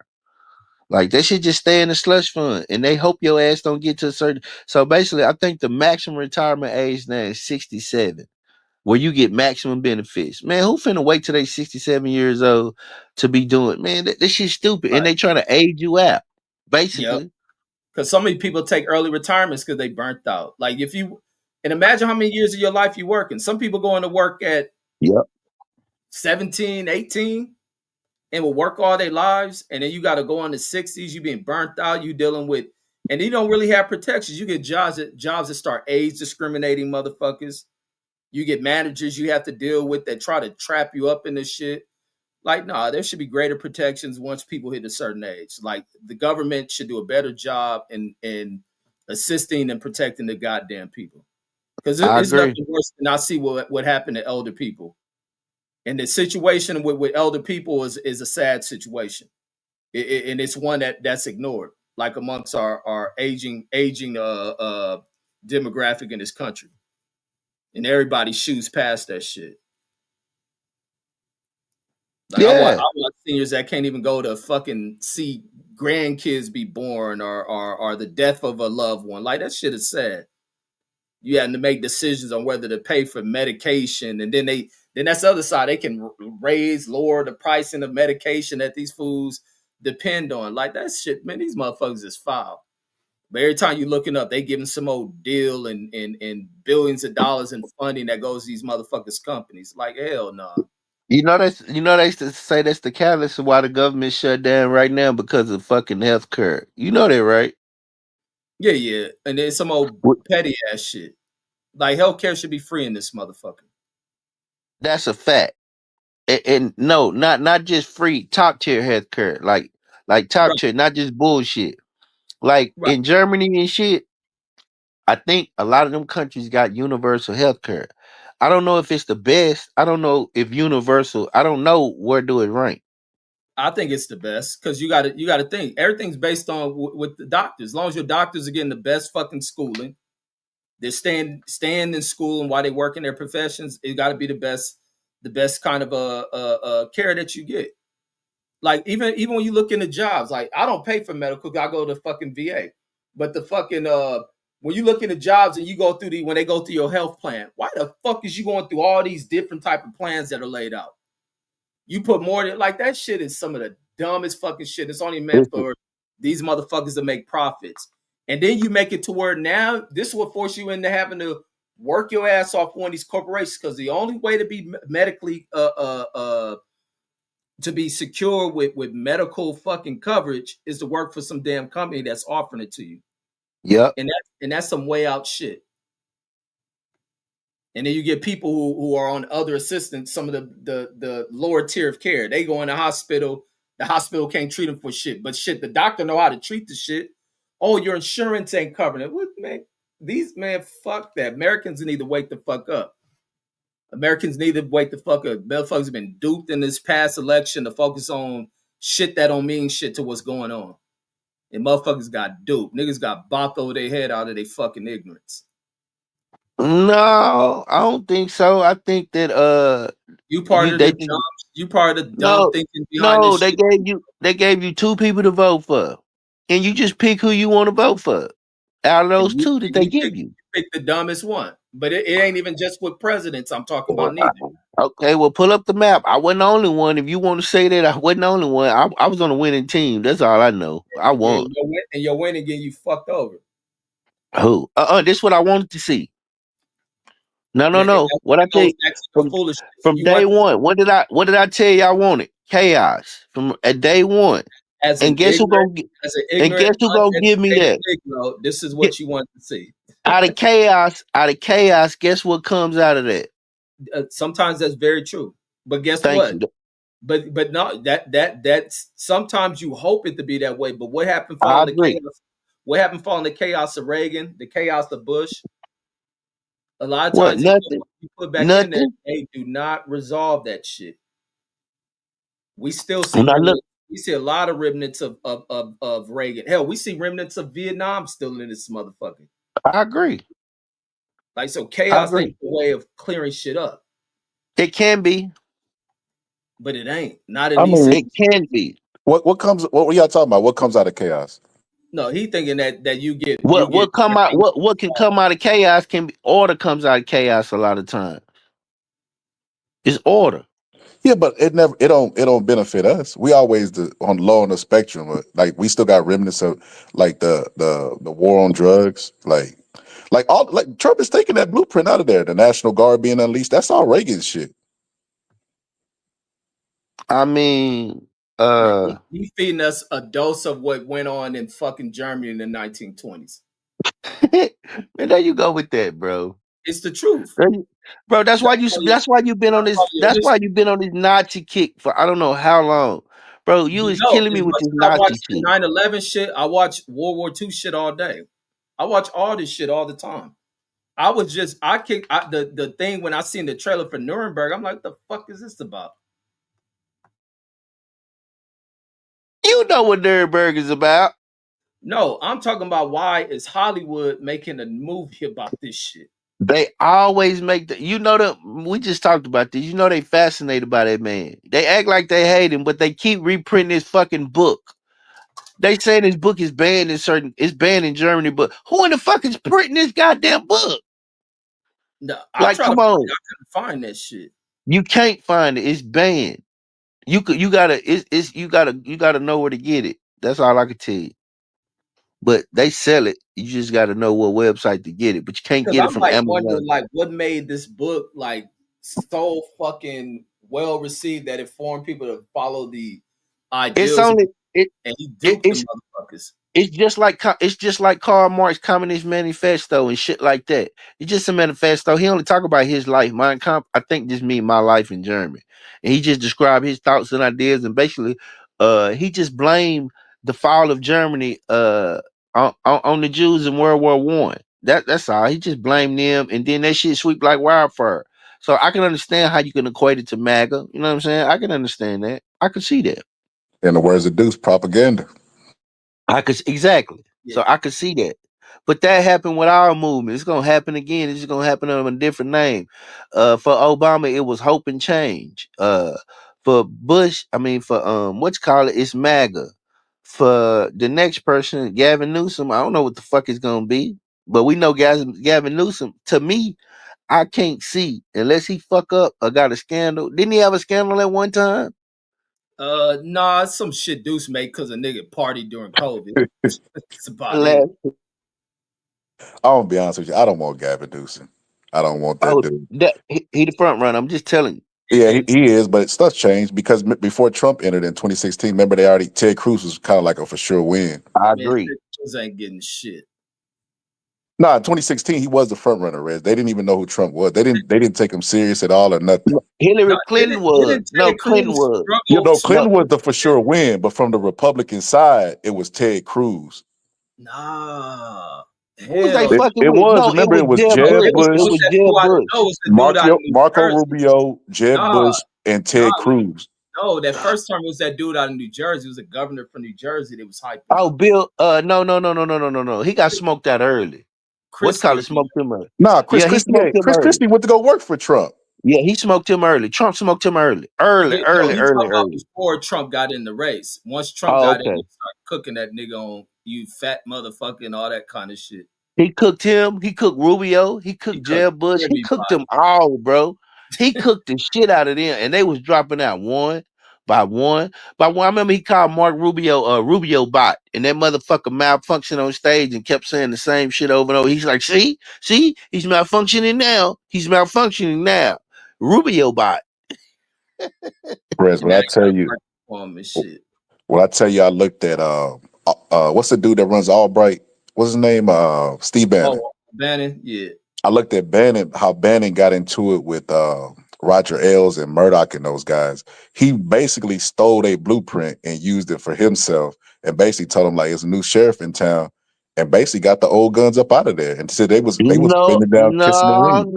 Like that shit just stay in the slush fund and they hope your ass don't get to a certain so basically I think the maximum retirement age now is 67, where you get maximum benefits. Man, who finna wait till they 67 years old to be doing man, that shit's stupid. And Right. they trying to age you out, Yep. basically. Because so many people take early retirements because they burnt out. Like if you and imagine how many years of your life you working. Some people going to work at Yep. 17, 18 and will work all their lives. And then you got to go in the 60s. You being burnt out. You dealing with, and you don't really have protections. You get jobs that start age discriminating motherfuckers. You get managers you have to deal with that try to trap you up in this shit. Like, nah, there should be greater protections once people hit a certain age. Like the government should do a better job in assisting and protecting the goddamn people. Because I it's agree. nothing worse than I see what happened to elder people. And the situation with elder people is a sad situation. And it's one that's ignored, like amongst our aging demographic in this country. And everybody shoots past that shit. Like Yeah. I watch seniors that can't even go to fucking see grandkids be born or the death of a loved one. Like that shit is sad. You having to make decisions on whether to pay for medication, and then that's the other side. They can lower the pricing of medication that these fools depend on. Like that shit, man. These motherfuckers is foul. But every time you looking up, they giving some old deal and billions of dollars in funding that goes to these motherfuckers companies. Like hell no. Nah. They used to say that's the catalyst of why the government shut down right now because of fucking healthcare. You know that, right? Yeah, yeah. And then some old What- petty ass shit. Like healthcare should be free in this motherfucker. That's a fact. And no, not just free top tier healthcare, like top Right, tier, not just bullshit. Like right. in Germany and shit, I think a lot of them countries got universal healthcare. I don't know if it's the best. I don't know if universal. I don't know where do it rank. I think it's the best because you got to think everything's based on with the doctors. As long as your doctors are getting the best fucking schooling, they're staying in school and while they work in their professions, it got to be the best kind of care that you get. Like even when you look into jobs, like I don't pay for medical, I go to fucking VA, but the fucking when you look into jobs and you go through when they go through your health plan, why the fuck is you going through all these different type of plans that are laid out? You put more than like that shit is some of the dumbest fucking shit. It's only meant for these motherfuckers to make profits. And then you make it to where now this will force you into having to work your ass off one of these corporations because the only way to be medically to be secure with medical fucking coverage is to work for some damn company that's offering it to you. Yep. And that's some way out shit. And then you get people who are on other assistance, some of the lower tier of care. They go in the hospital can't treat them for shit. But shit, the doctor know how to treat the shit. Oh, your insurance ain't covering it. What, man? Fuck that. Americans need to wake the fuck up. Americans need to wake the fuck up. Motherfuckers have been duped in this past election to focus on shit that don't mean shit to what's going on. And motherfuckers got duped. Niggas got bopped over their head out of their fucking ignorance. No, I don't think so. I think that You part of the they think dumb. You part of the dumb no, thinking behind no, this shit. they gave you two people to vote for. And you just pick who you want to vote for out of And those two that they you give pick you. pick the dumbest one. But it ain't even just with presidents I'm talking about neither. Okay, well, pull up the map. I wasn't the only one. If you want to say that, I wasn't the only one. I was on a winning team. That's all I know. I Yeah, won. and you're winning getting you fucked over. Who? This is what I wanted to see. No. That What I tell goes you back to the foolishness. from You day want one. What did I tell you I wanted? Chaos from at day one. as And an guess who gonna and guess who gonna give me uneducated that? Negro, this is Get, what you want to see. out of chaos, guess what comes out of that? Sometimes that's very true. But guess Thank what? you. But no, that's sometimes you hope it to be that way. But what happened I following the agree. chaos? What happened following the chaos of Reagan, the chaos of Bush? A lot of What? times, even Nothing. what you put back in there, Nothing. they do not resolve that shit. We still see When I look, remnants. We see a lot of remnants of Reagan. Hell, we see remnants of Vietnam still in this motherfucker. I agree. Like, so I chaos ain't agree. the way of clearing shit up, It can be. but it ain't. Not in I these mean, It situations. can be. what were y'all talking about? What comes out of chaos? No, he thinking that you get What come out? What can come out of chaos can be order. Comes out of chaos a lot of times. It's order. Yeah, but it don't benefit us. We always on low on the spectrum. Like we still got remnants of like the war on drugs. Like all like Trump is taking that blueprint out of there. The National Guard being unleashed. That's all Reagan shit. I mean, Man, uh, he feeding us a dose of what went on in fucking Germany in the 1920s. man, there you go with that, bro. It's the truth. Bro, that's why you. Somebody, That's why you've been on this. somebody That's history. why you've been on this Nazi kick for I don't know how long, bro. You is No, killing me as with much this as I watch Nazi the shit. 9/11 shit, I watch World War II shit all day. I watch all this shit all the time. The thing when I seen the trailer for Nuremberg, I'm like, the fuck is this about? You know what Nuremberg is about. No, I'm talking about why is Hollywood making a movie about this shit? They always make the. You know that we just talked about this. You know they fascinated by that man. They act like they hate him, but they keep reprinting his fucking book. They saying his book is banned in certain. It's banned in Germany, but who in the fuck is printing this goddamn book? No, I Like, try to come find it. on, I couldn't find that shit. you can't find it. It's banned. You gotta. It's you gotta know where to get it. That's all I can tell you. But they sell it. You just gotta know what website to get it. But you can't Because get it I'm from like Amazon. wondering like what made this book like so fucking well received that it formed people to follow the It's ideals only it, and he it duped the it's motherfuckers. it's just like Karl Marx Communist Manifesto and shit like that. It's just a manifesto. He only talk about his life. Mein Kampf, I think this mean my life in Germany. And he just described his thoughts and ideas and basically he just blamed the fall of Germany on the Jews in World War One. That's all. He just blamed them and then that shit sweep like wildfire. So I can understand how you can equate it to MAGA. You know what I'm saying? I can understand that. I can see that. In the words of Deuce, propaganda. Exactly. Yeah. So I could see that. But that happened with our movement. It's gonna happen again. It's just gonna happen under a different name. For Obama, it was hope and change. For Bush, I mean for what you call it, it's MAGA. For the next person, Gavin Newsom, I don't know what the fuck it's gonna be. But we know Gavin Newsom, to me, I can't see unless he fuck up or got a scandal. Didn't he have a scandal at one time? Nah, it's some shit Deuce made because a nigga partied during COVID. That's about it. Last I'm gonna be honest with you. I don't want Gavin Newsom. I don't want that oh dude. that he the front runner. I'm just telling you. Yeah, he is, but stuff changed because before Trump entered in 2016, remember Ted Cruz was kind of like a for sure win. I Man, agree. Cruz ain't getting shit. No, in 2016 he was the front runner, Rez. They didn't even know who Trump was. They didn't take him serious at all or nothing. No, Hillary Clinton was. didn't No, Ted Clinton Cruz was. You struggle know, to No, Clinton was the for sure win, but from the Republican side, it was Ted Cruz. Nah. who was they Hell fucking It with? was. No, it Remember, was it was Jeb no, Jeb Bush. Bush, It was Jeb Bush. it was the dude out in New Marco Jersey. Rubio, Jeb Nah, Bush, and nah, Ted Cruz. no. That first term was that dude out in New Jersey. It was a governor from New Jersey that was hyping Oh, up. Bill. No. He got smoked out early. What's Christie called or it? Smoked him early. Nah, Chris Yeah, he Christie. smoked him Chris early. Christie went to go work for Trump. Yeah, he smoked him early. Trump smoked him early. No, he's talking about Early. before Trump got in the race. Once Trump Oh, got in, okay. he started cooking that nigga on you fat motherfucker and all that kind of shit. He cooked him. He cooked Rubio. He He cooked cooked Jeb Bush. He cooked everybody. them all, bro. He cooked the shit out of them, and they was dropping out one by one by one. I remember he called Mark Rubio Rubio bot, and that motherfucker malfunctioned on stage and kept saying the same shit over and over. He's like, see, he's malfunctioning now. He's malfunctioning now. Rubio bot. Prez, And when now I he got tell a you, microphone and shit. when I tell you, I looked at what's the dude that runs Albright? What's his name? Steve Bannon. Oh, Bannon, yeah. I looked at Bannon, how Bannon got into it with Roger Ailes and Murdoch and those guys. He basically stole a blueprint and used it for himself, and basically told them like, "It's a new sheriff in town," and basically got the old guns up out of there, and said they was No, bending down, kissing the ring.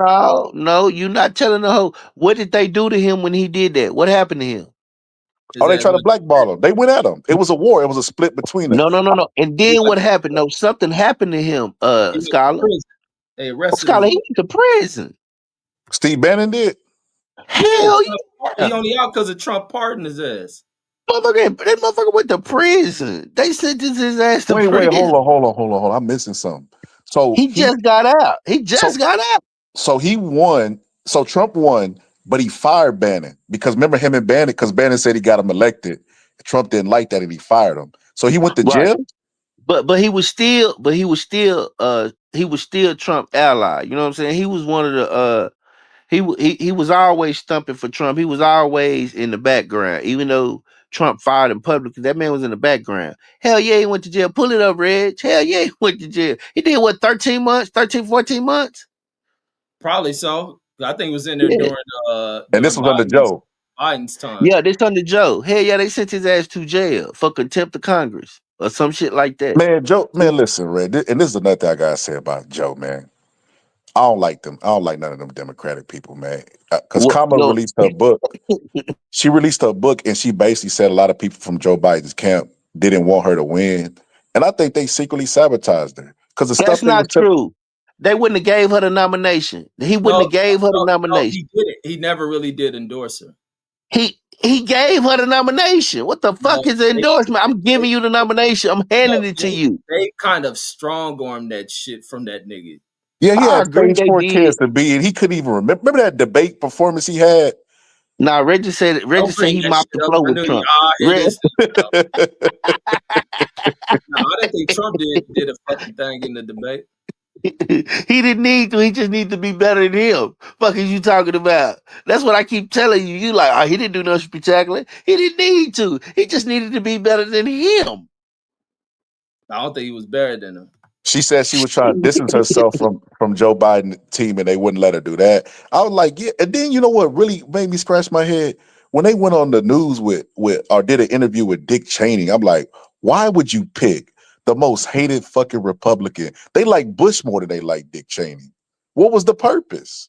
no. You're not telling the whole. What did they do to him when he did that? What happened to him? His Oh, they ass tried to went blackball him. They went at him. It was a war. It was a split between them. No. And he then went what happened? No, something happened to him, he went to Scholar. prison. They arrested his Scholar, he went to prison. Steve Bannon did. yeah, Hell yeah. he only out because of Trump pardoned his ass. That motherfucker went to prison. They sentenced his ass to Wait, prison. hold on. I'm missing something. So He just got out. He just got out. So he won. So Trump won, but he fired Bannon because remember him and Bannon, because Bannon said he got him elected. Trump didn't like that and he fired him. So he went to Right. jail. But he was still Trump ally. You know what I'm saying? He was one of the he was always stumping for Trump. He was always in the background, even though Trump fired him publicly. That man was in the background. Hell yeah, he went to jail. Pull it up, Reg. Hell yeah, he went to jail. He did what, 13 months, 13, 14 months? Probably so. I think he was in there Yeah. And during this was under Joe. Biden's time. Yeah, this under Joe. Hell yeah, they sent his ass to jail for contempt of Congress or some shit like that. Man, Joe, man, listen, Red, and this is another thing I gotta say about Joe, man. I don't like them. I don't like none of them Democratic people, man. Because What, Kamala yo, released her book. She released her book and she basically said a lot of people from Joe Biden's camp didn't want her to win. And I think they secretly sabotaged her. Because the that's stuff they not was telling. true. They wouldn't have gave her the nomination. He wouldn't have gave her the nomination. He did it. He never really did endorse her. He gave her the nomination. What the fuck is the endorsement? I'm giving you the nomination. I'm handing it to you. They kind of strong armed that shit from that nigga. Yeah, he I had agree stage they 4 did. cancer B, and he couldn't even remember. Remember that debate performance he had? Nah, Reggie said he mopped the floor with Trump. No, I didn't think Trump did a fucking thing in the debate. He didn't need to. He just needs to be better than him. Fuck is you talking about? That's what I keep telling you. You like, oh, he didn't do nothing spectacular. He didn't need to. He just needed to be better than him. I don't think he was better than him. She said she was trying to distance herself from Joe Biden's team, and they wouldn't let her do that. I was like, yeah. And then you know what really made me scratch my head? When they went on the news with or did an interview with Dick Cheney, I'm like, why would you pick the most hated fucking Republican? They like Bush more than they like Dick Cheney. What was the purpose?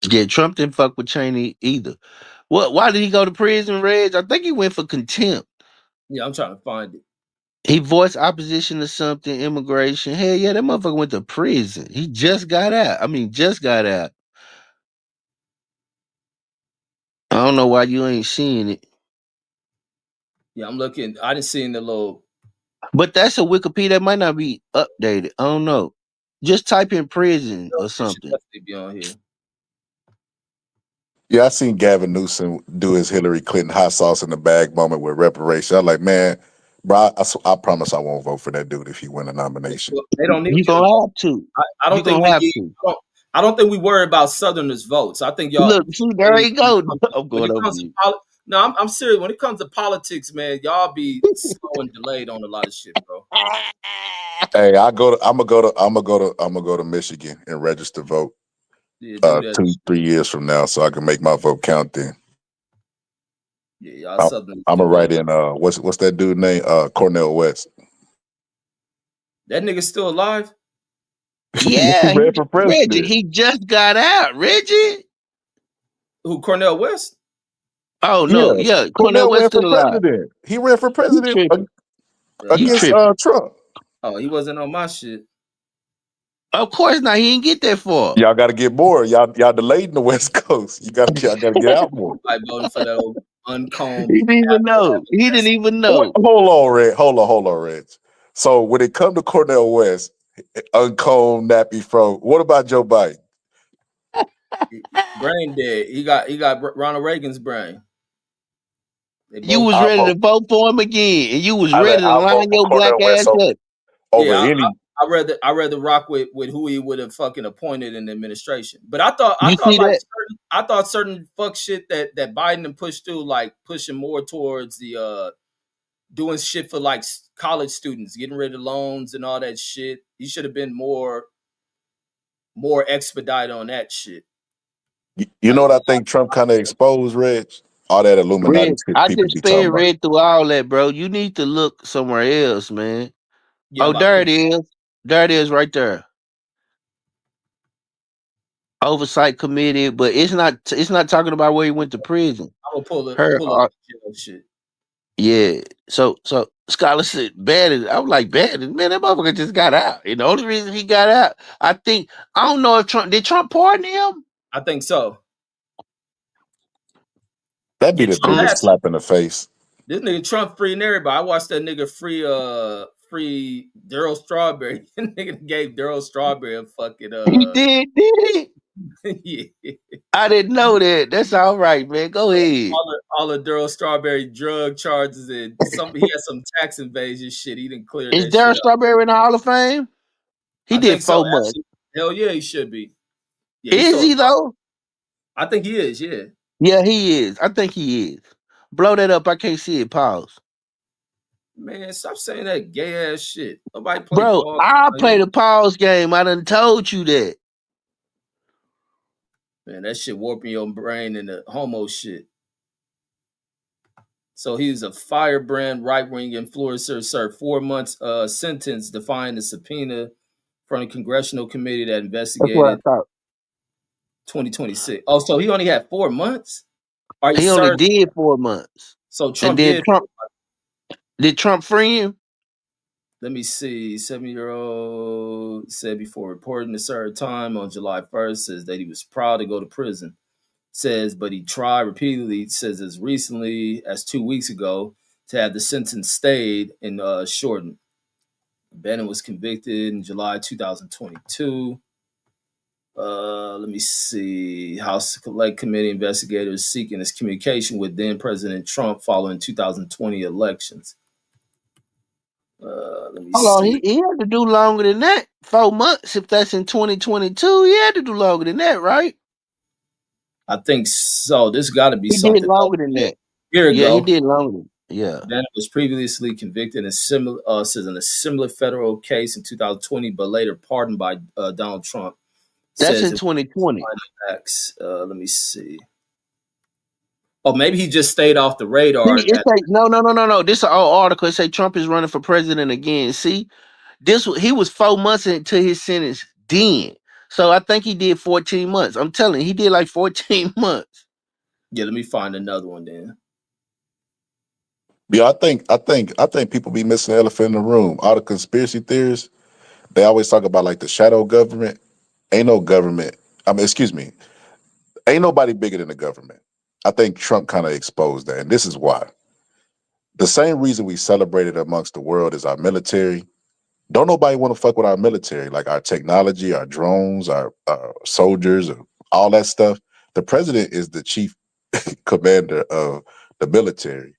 Yeah, Trump didn't fuck with Cheney either. Why did he go to prison, Reg? I think he went for contempt. Yeah, I'm trying to find it. He voiced opposition to something, immigration. Hell yeah, that motherfucker went to prison. He just got out. Just got out. I don't know why you ain't seeing it. Yeah, I'm looking. I didn't see in the little. But that's a Wikipedia that might not be updated. I don't know. Just type in prison or something. Definitely be on here. Yeah, I seen Gavin Newsom do his Hillary Clinton hot sauce in the bag moment with reparation. I'm like, man, bro, I promise I won't vote for that dude if he win a nomination. They don't need you gonna have to. I don't think I don't think we worry about Southerners' votes. I think y'all look. See, there you go. I'm going over you. No, I'm serious. When it comes to politics, man, y'all be slow and delayed on a lot of shit, bro. Hey, I'm gonna go to Michigan and register to vote. Yeah, 2-3 years from now, so I can make my vote count then. Yeah, y'all Southerners. I'm gonna write in what's that dude name? Cornel West. That nigga's still alive? Yeah, he ran for president. Reggie, he just got out. Reggie? Who, Cornel West? Oh no, yeah. Cornel West still alive. President. He ran for president against Trump. Oh, he wasn't on my shit. Of course not. He didn't get that far. Y'all got to get more. Y'all delayed in the West Coast. Y'all got to get out more. I voted for that old uncombed. He didn't even know. He didn't even know. Hold on, Red. Hold on, Reg. So when it come to Cornel West, uncombed nappy fro. What about Joe Biden? Brain dead. He got Ronald Reagan's brain. They You both was I ready vote. to vote for him again, and you was I ready to vote line for your black Cornel ass West up. over yeah. any. I rather rock with who he would have fucking appointed in the administration. But I You thought see like that? certain fuck shit that Biden and pushed through, like pushing more towards the doing shit for like college students, getting rid of loans and all that shit. He should have been more expedite on that shit. You Like know it what was I think Trump kind of exposed, Reg? All that Illuminati Red, shit I people just be talking sped about. read through all that, bro. You need to look somewhere else, man. yeah, I'm Oh, about to there put it is. There it is right there. Oversight committee, but it's not talking about where he went to prison. I'm gonna Her pull up the jail shit. yeah. So Scholar said bad. I was like bad. Man, that motherfucker just got out. And the only reason he got out, I don't know if Trump pardon him? I think so. That'd be Yeah, the Trump biggest had some. slap in the face. This nigga Trump freeing everybody. I watched that nigga free Daryl Strawberry. Nigga gave Daryl Strawberry a fucking He did he? yeah. I didn't know that. That's all right, man. Go ahead. All the Daryl Strawberry drug charges and he had some tax evasion shit. He didn't clear Is that shit Darren up. Strawberry in the Hall of Fame? He I did think so. 4 months. Actually, hell yeah, he should be. Yeah, he's Is still. he though? I think he is. Yeah, Yeah, he is. I think he is. Blow that up. I can't see it. Pause. man, stop saying that gay ass shit. Nobody play Bro, ball. I Out play here. the pause game. I done told you that. Man, that shit warping your brain into homo shit. So he's a firebrand right-wing influencer, served 4 months sentence defying the subpoena from the congressional committee that That's what I investigated thought. 2026. Oh, so he only had 4 months? Or he He only served. did 4 months. So And Trump then did. did Trump free him? Let me see. 7-year-old said before reporting to serve time on July 1st, says that he was proud to go to prison. Says, but he tried repeatedly, says as recently as 2 weeks ago, to have the sentence stayed and shortened. Bannon was convicted in July 2022. Let me see. House Select Committee investigators seeking his communication with then President Trump following 2020 elections. Let me Hold on, see. he had to do longer than that. 4 months, if that's in 2022, he had to do longer than that, right? I think so. This got to be He did something else. longer than Yeah. that. Here we Yeah, he go. did longer. Yeah. Bannon was previously convicted in a similar federal case in 2020, but later pardoned by Donald Trump. That's Says in it 2020. was X. Let me see. Oh, maybe he just stayed off the radar. See, it say no. This is an old article. It say Trump is running for president again. See, he was 4 months into his sentence then. So I think he did 14 months. I'm telling you, he did like 14 months. Yeah, let me find another one then. Yeah, I think people be missing the elephant in the room. All the conspiracy theories, they always talk about like the shadow government. Ain't no government. I mean, excuse me. Ain't nobody bigger than the government. I think Trump kind of exposed that, and this is why. The same reason we celebrated amongst the world is our military. Don't nobody want to fuck with our military, like our technology, our drones, our soldiers, all that stuff. The president is the chief commander of the military.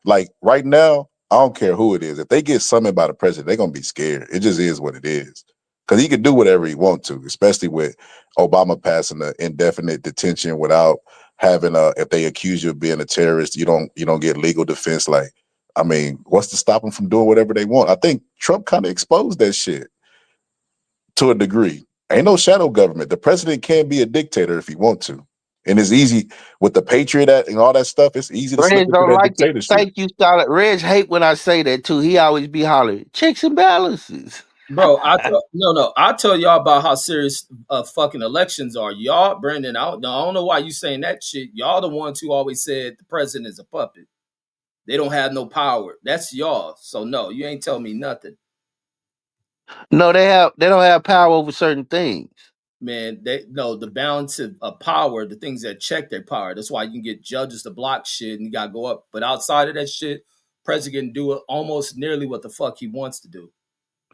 Like right now, I don't care who it is. If they get summoned by the president, they're gonna be scared. It just is what it is. Because he can do whatever he wants to, especially with Obama passing the indefinite detention without having if they accuse you of being a terrorist, you don't get legal defense. Like, I mean, what's to stop them from doing whatever they want? I think Trump kind of exposed that shit to a degree. Ain't no shadow government. The president can be a dictator if he want to. And it's easy with the Patriot Act and all that stuff. It's easy to slip Reg into don't that like it. dictatorship. Thank you, Solid. Reg hate when I say that too. He always be hollering checks and balances. Bro, I tell y'all about how serious fucking elections are. Y'all, Brandon, I don't know why you saying that shit. Y'all the ones who always said the president is a puppet. They don't have no power. That's y'all. So no, you ain't telling me nothing. No, they don't have power over certain things. Man, they no the balance of power, the things that check their power. That's why you can get judges to block shit and you gotta go up. But outside of that shit, president can do it almost nearly what the fuck he wants to do.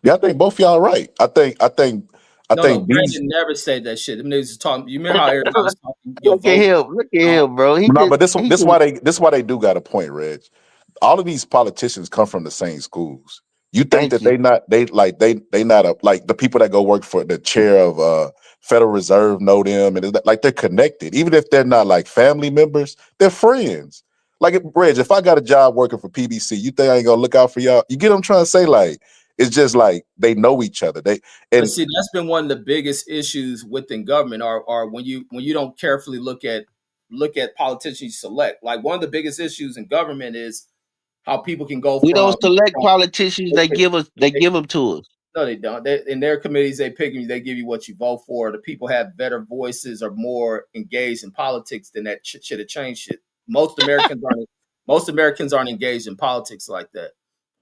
Yeah, I think both y'all right. I think No, these. Brandon never said that shit. Them niggas was talking. You remember how everybody was talking? Yo, Look at vote. him. Look at him, bro. He No, just but this he this just why they do got a point, Reg. All of these politicians come from the same schools. You think thank that you. they not like the people that go work for the chair of Federal Reserve know them, and like they're connected. Even if they're not like family members, they're friends. Like Reg, if I got a job working for PBC, you think I ain't gonna look out for y'all? You get what I'm trying to say? Like it's just like they know each other. They But and see, that's been one of the biggest issues within government, are when you don't carefully look at politicians you select. Like one of the biggest issues in government is how people can go We don't select from politicians. They give us. They give them to us. no, they don't. In their committees, they pick you. They give you what you vote for. The people have better voices, are more engaged in politics than that should have changed shit. Most Americans aren't engaged in politics like that.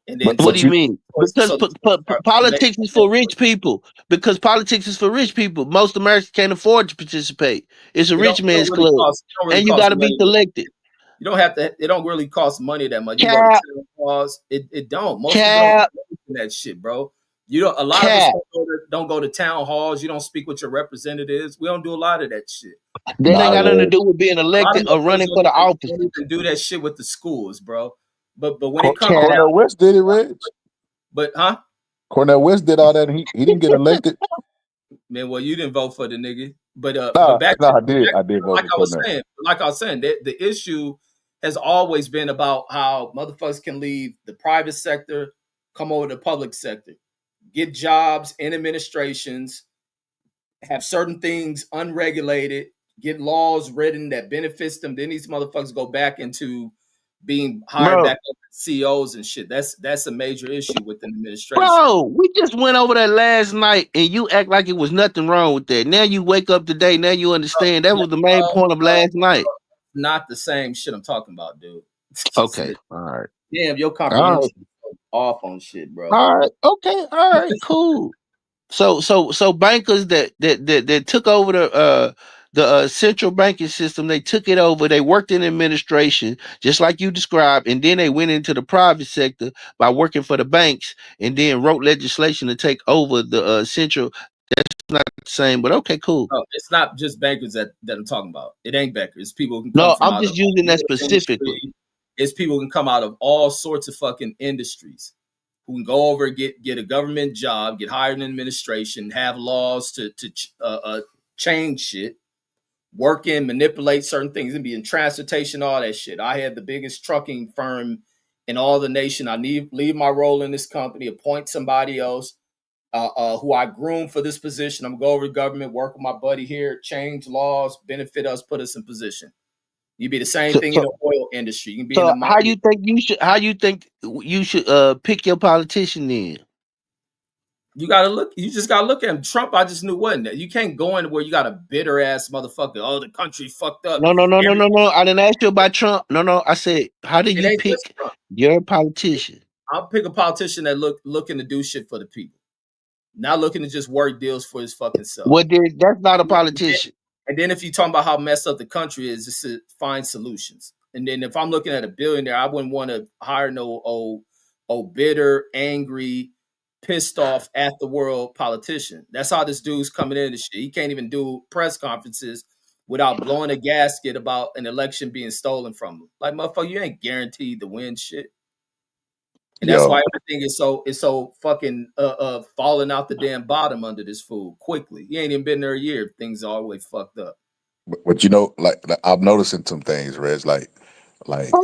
And then What so do but you you mean? Because the choices are politics is for rich people. Because politics is for rich people. Most Americans can't afford to participate. It's a rich it don't man's really club, cost and you got to be money. selected. You don't have to. It don't really cost money that much. You can go to Cap, town halls. It don't. Most people don't cap, invest in that shit, bro. You don't. A lot of us cap. don't go to town halls. You don't speak with your representatives. We don't do a lot of that shit. That nah, ain't got nothing to Reg. do with being A lot of elected or motherfuckers running for the office. don't even do that shit with the schools, bro. But when it comes Cap, down, Cornel West did it, Reg. but huh? Cornel West did all that, and he didn't get elected. Man, well, you didn't vote for the nigga. But Nah, back to nah, I did vote for Cornell. like I was saying, the issue has always been about how motherfuckers can leave the private sector, come over to the public sector, get jobs in administrations, have certain things unregulated, get laws written that benefits them. Then these motherfuckers go back into being hired bro. back up as CEOs and shit. That's a major issue within administration. Bro, we just went over that last night, and you act like it was nothing wrong with that. Now you wake up today. Now you understand that was the main point of last night. Not the same shit I'm talking about, dude. Okay, all right, Damn, your all right, comprehension is off on shit, bro. all right, okay, all right, cool. So bankers that took over the central banking system, they took it over. They worked in administration, just like you described, and then they went into the private sector by working for the banks, and then wrote legislation to take over the central. That's not the same, but okay, cool. No, it's not just bankers that I'm talking about. It ain't bankers. It's people who can come No, from I'm out of just using that automotive specifically. industry. It's people who can come out of all sorts of fucking industries who can go over, get a government job, get hired in administration, have laws to change shit, work in, manipulate certain things, and be in transportation, all that shit. I had the biggest trucking firm in all the nation. I leave my role in this company, appoint somebody else who I groom for this position. I'm gonna go over to government, work with my buddy here, change laws, benefit us, put us in position. You be the same So, thing in so, the oil industry. You can be in the so how mining. you think you should? How you think you should pick your politician then? You gotta look. You just gotta look at him. Trump, I just knew wasn't that. You can't go anywhere. You got a bitter ass motherfucker. Oh, the country fucked up. No, no, no, no, Every, no, no. I didn't ask you about Trump. No, no. I said, how do it you ain't just pick Trump. your politician? I'll pick a politician that looking to do shit for the people, not looking to just work deals for his fucking self. What did that's not a politician. And then if you talk about how messed up the country is, just to find solutions. And then if I'm looking at a billionaire, I wouldn't want to hire no old bitter, angry, pissed off at the world politician. That's how this dude's coming in and shit. He can't even do press conferences without blowing a gasket about an election being stolen from him. Like motherfucker, you ain't guaranteed to win shit. And that's why Yo, everything is so fucking falling out the damn bottom under this fool quickly. He ain't even been there a year. Things are always fucked up. but you know, like I'm noticing some things, Reg. Like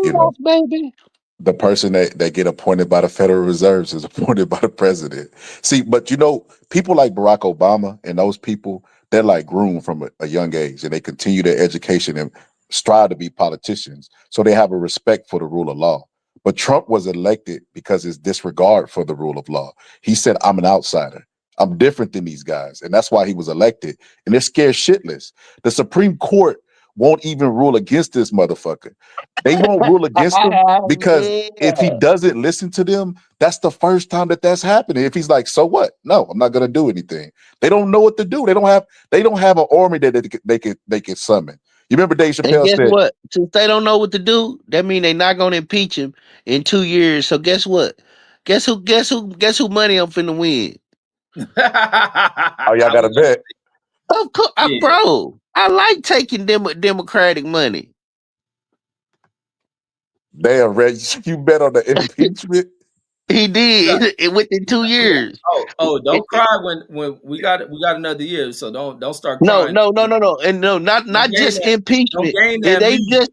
you know, Playoffs, baby. the person that get appointed by the Federal Reserves is appointed by the president. See, but you know, people like Barack Obama and those people, they're like groomed from a young age, and they continue their education and strive to be politicians. So they have a respect for the rule of law. But Trump was elected because his disregard for the rule of law. He said, "I'm an outsider. I'm different than these guys," and that's why he was elected. And they're scared shitless. The Supreme Court won't even rule against this motherfucker. They won't rule against him because if he Yeah. doesn't listen to them, that's the first time that's happening. If he's like, "So what? No, I'm not going to do anything." They don't know what to do. They don't have an army that they can summon. You remember Dave And Chappelle guess said, what? Since they don't know what to do, that means they're not gonna impeach him in 2 years. So guess what? Guess who money I'm finna win? Oh, y'all I got a was gonna bet. Of course, say, yeah. bro. I like taking Democratic money. Damn, Reg, you bet on the impeachment? He did within 2 years. Don't cry when we got another year, so don't start No, crying. no, no, no, no, and no, not Don't gain just that don't impeachment. gain It ain't amnesia. just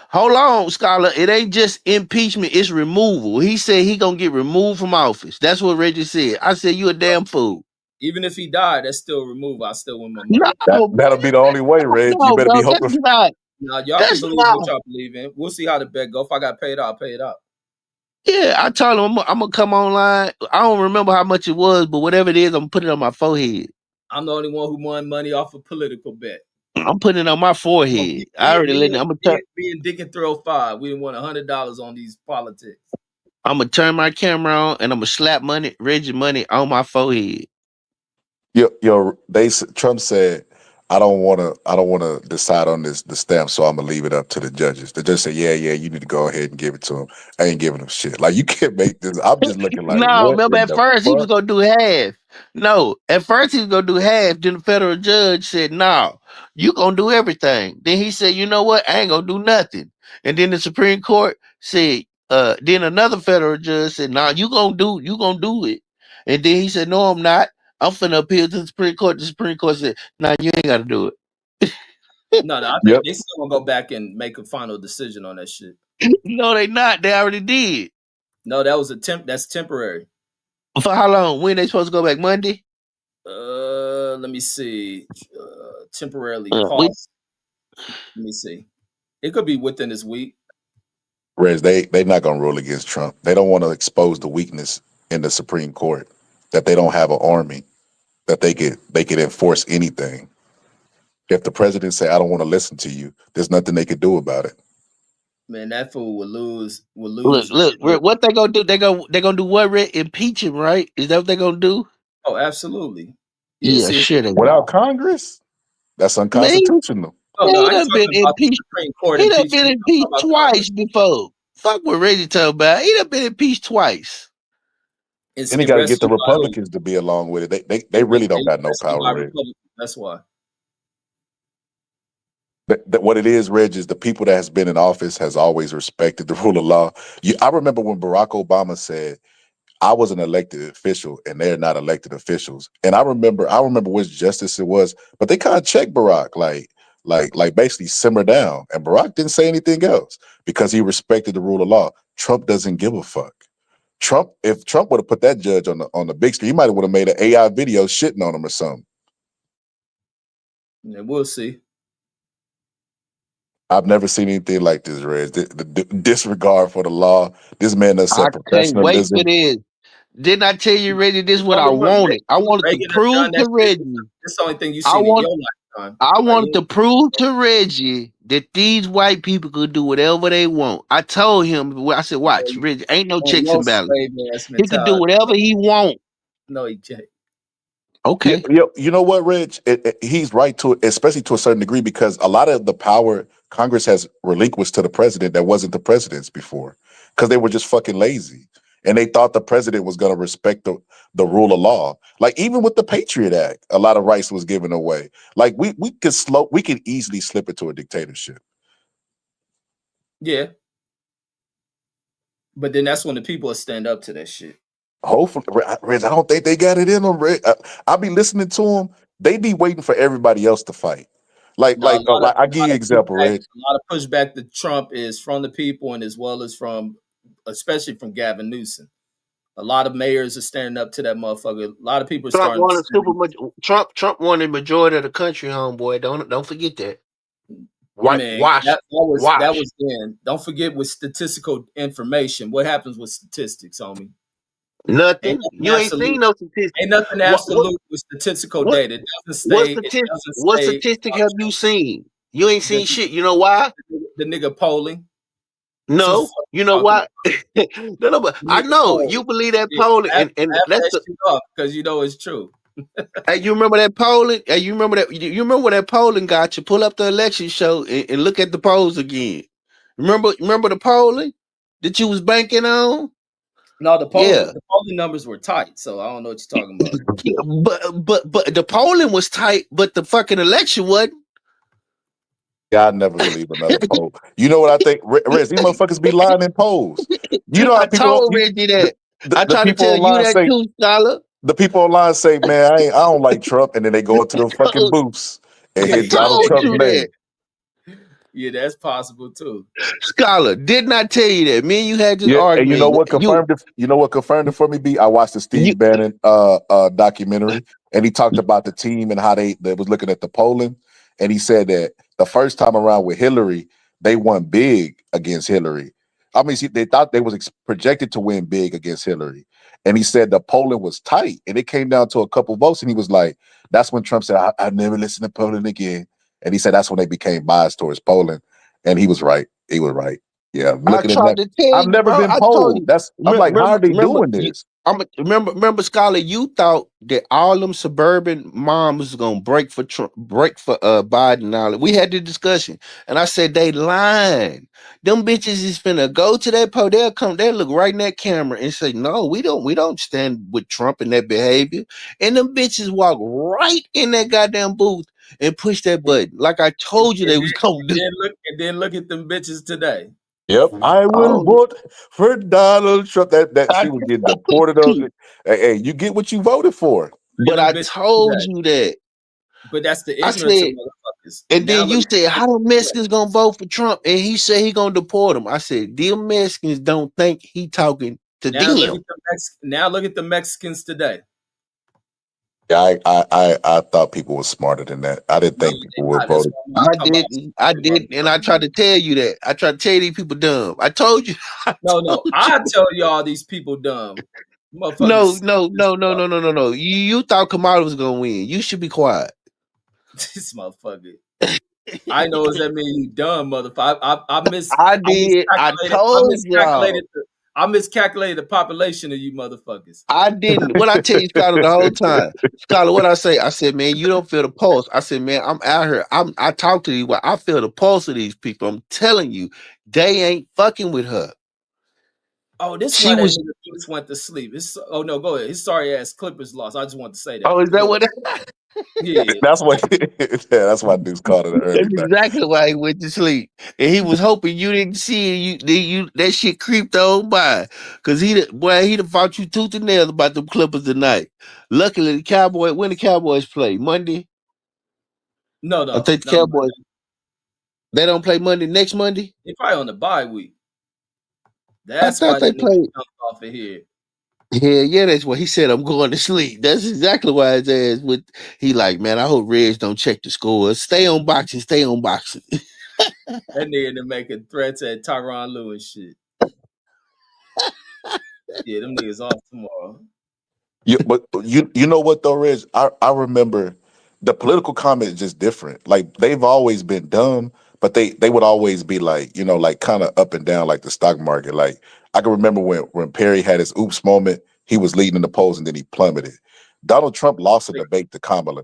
hold on, scholar. It ain't just impeachment. It's removal. He said he gonna get removed from office. That's what Reggie said. I said you a damn fool. Even if he died, that's still removal. I still win my No, money. That'll be the only way, Reg. You no, better be bro. That's hoping. not. Now y'all can That's believe what not. y'all believe in. We'll see how the bet go. If I got paid out, I'll pay it out. Yeah, I told him I'm gonna come online. I don't remember how much it was, but whatever it is, I'm putting it on my forehead. I'm the only one who won money off a political bet. I'm putting it on my Well, forehead. I already let it. me and Dick and 305, we didn't won $100 on these politics. I'm gonna turn my camera on and I'm gonna slap Reggie money on my forehead. Trump said, I don't want to decide on the stamp, so I'm gonna leave it up to the judges. The judge said, yeah, you need to go ahead and give it to him. I ain't giving him shit. Like, you can't make this. I'm just looking like, No, what remember in at the first he was fuck? gonna do half. No, at first he was gonna do half. Then the federal judge said, "No, you gonna do everything." Then he said, "You know what? I ain't gonna do nothing." And then the Supreme Court said, then another federal judge said, "No, you gonna do it." And then he said, "No, I'm not. I'm finna appeal to the Supreme Court." The Supreme Court said, "No, you ain't gotta do No, I think Yep. they still gonna go back and make a final decision on that shit. it." No, they not. They already did. No, that's temporary. For how long? When they supposed to go back? Monday? Let me see. Temporarily We pause. Let me see. It could be within this week. Whereas they not gonna rule against Trump. They don't want to expose the weakness in the Supreme Court that they don't have an army that they could enforce anything. If the president say, I don't want to listen to you, there's nothing they could do about it. Man, that fool will lose. Will look, lose. what they gonna do? They gonna do what? Impeach him, right? Is that what they gonna do? Oh, absolutely. Yeah. Yeah, See, sure they Without are. Congress, that's Man, unconstitutional. oh no, he I ain't done been talking about the impeached. Supreme Court He done been impeachment. I'm talking impeached about twice Congress. before. Fuck what Reggie talking about. He done been impeached twice. And he It's got to get the rescued by who? Republicans to be along with it. They really don't It's got no rescued power, by Reg. Republicans. That's why. What it is, Reg, is the people that has been in office has always respected the rule of law. I remember when Barack Obama said, I was an elected official and they're not elected officials. And I remember which justice it was, but they kind of checked Barack, like basically simmer down. And Barack didn't say anything else because he respected the rule of law. Trump doesn't give a fuck. If Trump would have put that judge on the big screen, he might have would have made an AI video shitting on him or something. Yeah, we'll see. I've never seen anything like this, Reg. The disregard for the law. This man has I said can't wait for professionalism. this. Didn't I tell you, Reggie? This is what I Only one wanted. I wanted to Reagan have prove done that to shit. Reggie. It's the only thing you've I seen in want. your lifetime. I Like, wanted to prove to Reggie that these white people could do whatever they want. I told him. I said, "Watch, Reggie. Ain't no checks no and balances. slave ass He could do mentality. whatever he want." No, he can't. Okay. You know what, Reg? He's right to it, especially to a certain degree, because a lot of the power Congress has relinquished to the president that wasn't the president's before, because they were just fucking lazy and they thought the president was going to respect the rule of law. Like even with the Patriot Act, a lot of rights was given away. Like we could easily slip into a dictatorship. Yeah. But then that's when the people will stand up to that shit. Hopefully, Reg, I don't think they got it in them. Reg. I be listening to them. They be waiting for everybody else to fight. Like, Now, like, uh, like I give you an example, Reg. a lot of pushback to Trump is from the people and as well as from, especially from Gavin Newsom. A lot of mayors are standing up to that motherfucker. A lot of people are Trump starting to won a stand super. Trump won the majority of the country, homeboy. Don't forget that. Man, Watch, that watch. was then. Don't forget with statistical information, what happens with statistics, homie? Ain't Nothing. nothing You ain't seen absolute. no statistics. Ain't nothing What absolute with statistical what data. It doesn't stay. It doesn't what stay statistic have you unchanged. seen? You ain't The, seen shit. You know why? the nigga polling. So what the No. fuck You you know talking why? about? No, but The I nigga know polling. you believe that Yeah, polling, I have, and I have that's that the. shit up because you know it's true. Hey, you remember that polling? Hey, you remember that? You remember where that polling got you? Pull up the election show and look at the polls again. Remember the polling that you was banking on? No, the Yeah. polling numbers were tight, so I don't know what you're talking about. But the polling was tight, but the fucking election wasn't. Yeah, I never believe another poll. You know what I think? Rez, these motherfuckers be lying in polls. You know how I people told Reggie the, that. I the try to people tell you online that say too, Scholar. the people online say, man, I don't like Trump, and then they go into the fucking booths and I hit Donald told Trump's you that. name. Yeah, that's possible too. Scholar, didn't I tell you that? Me and you had this Yeah, and you know argument. what confirmed it? You know what confirmed it for me? B. I watched the You Steve Bannon documentary, and he talked about the team and how they was looking at the polling, and he said that the first time around with Hillary, they won big against Hillary. I mean, see, they thought they was projected to win big against Hillary, and he said the polling was tight, and it came down to a couple votes, and he was like, "That's when Trump said I never listen to polling again," and he said that's when they became biased towards polling, and he was right. He was right. Yeah, I looking at tried that. to tell I've you, never bro. been I told polled. you. I'm like, how are they Remember, doing this? remember, Scholar. You thought that all them suburban moms was gonna break for Trump, break for Biden. And all that. We had the discussion, and I said they lying. Them bitches is finna go to that poll. They'll look right in that camera and say, "No, we don't stand with Trump and that behavior." And them bitches walk right in that goddamn booth and push that button, like I told you they was gonna do. And then look at them bitches today. Yep, I will Oh, vote for Donald Trump. That I she was getting deported. Hey, you get what you voted for. Look at But them I bitches told today. you that. But that's the I ignorance of said, motherfuckers. and Now then look you at said, them how the bitches today. Mexicans gonna vote for Trump? And he said he gonna deport them. I said, them Mexicans don't think he talking to them. Now look at the Mexicans today. Yeah, I thought people were smarter than that. I didn't No, think people they would not. That's vote. why I'm I talking didn't, I about didn't, and I tried motherfuckers. to tell you that. I tried to tell these people dumb. I told you. I told No, you. I tell y'all these people dumb. No, Motherfuckers, no, this no, no, no, no, no, no. You thought Kamala was gonna win. You should be quiet. this motherfucker. I know what that mean you dumb motherfucker. I did. I told y'all. I miscalculated the population of you motherfuckers. I didn't. What I tell you, Scholar, the whole time, Scholar. What I say? I said, man, you don't feel the pulse. I said, man, I'm out here. I talk to these. I feel the pulse of these people. I'm telling you, they ain't fucking with her. Oh, this She why that was. nigga just went to sleep. Oh no, go ahead. His sorry ass Clippers lost. I just want to say that. Oh, is that Go what? ahead. Yeah. That's what. Yeah, that's why dudes called it an early That's night. exactly why he went to sleep, and he was hoping you didn't see it. You that shit creeped on by, cause he'd have fought you tooth and nail about them Clippers tonight. Luckily, when the Cowboys play Monday, No, I no, think the not Cowboys Monday. they don't play Monday next Monday. They probably on the bye week. I That's thought why they that nigga played. jumped off of here. Yeah, that's what he said. I'm going to sleep. That's exactly why his ass would. He like, man, I hope Reds don't check the scores. Stay on boxing. Stay on boxing. That nigga to making threats at Tyronn Lue shit. Yeah, them niggas off tomorrow. But you know what though, Reg? I remember the political comment is just different. Like they've always been dumb, but they would always be like, like kind of up and down like the stock market. Like I can remember when Perry had his oops moment, he was leading the polls and then he plummeted. Donald Trump lost a debate to Kamala.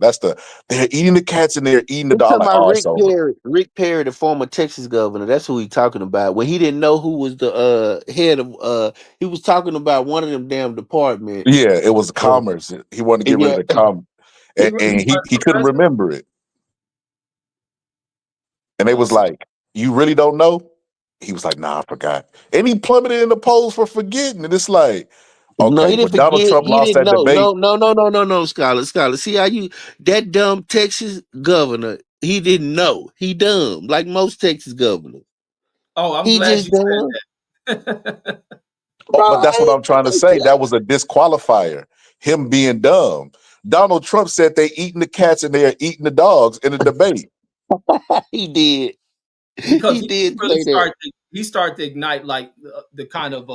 They're eating the cats and they're eating the We're dog. talking Like, about oh, it's Rick over. Perry. Rick Perry, the former Texas governor. That's who he talking about. When he didn't know who was the head of. He was talking about one of them damn departments. Yeah, it was Uh, commerce. He wanted to get rid of yeah, the commerce. He And running he for couldn't president? remember it. And they Oh, was so like, "You really don't know?" He was like, "Nah, I forgot." And he plummeted in the polls for forgetting. And it's like, no, okay, he didn't when Donald forget. Trump He lost didn't that know. debate, No, Scholar. See how you that dumb Texas governor? He didn't know. He dumb like most Texas governors. I'm He glad just you dumb, said that. bro. but that's what I'm trying to say. I That was a disqualifier. Him being dumb. Donald Trump said they eating the cats and they are eating the dogs in the debate. he did. Because He did really say that. started to ignite like the kind of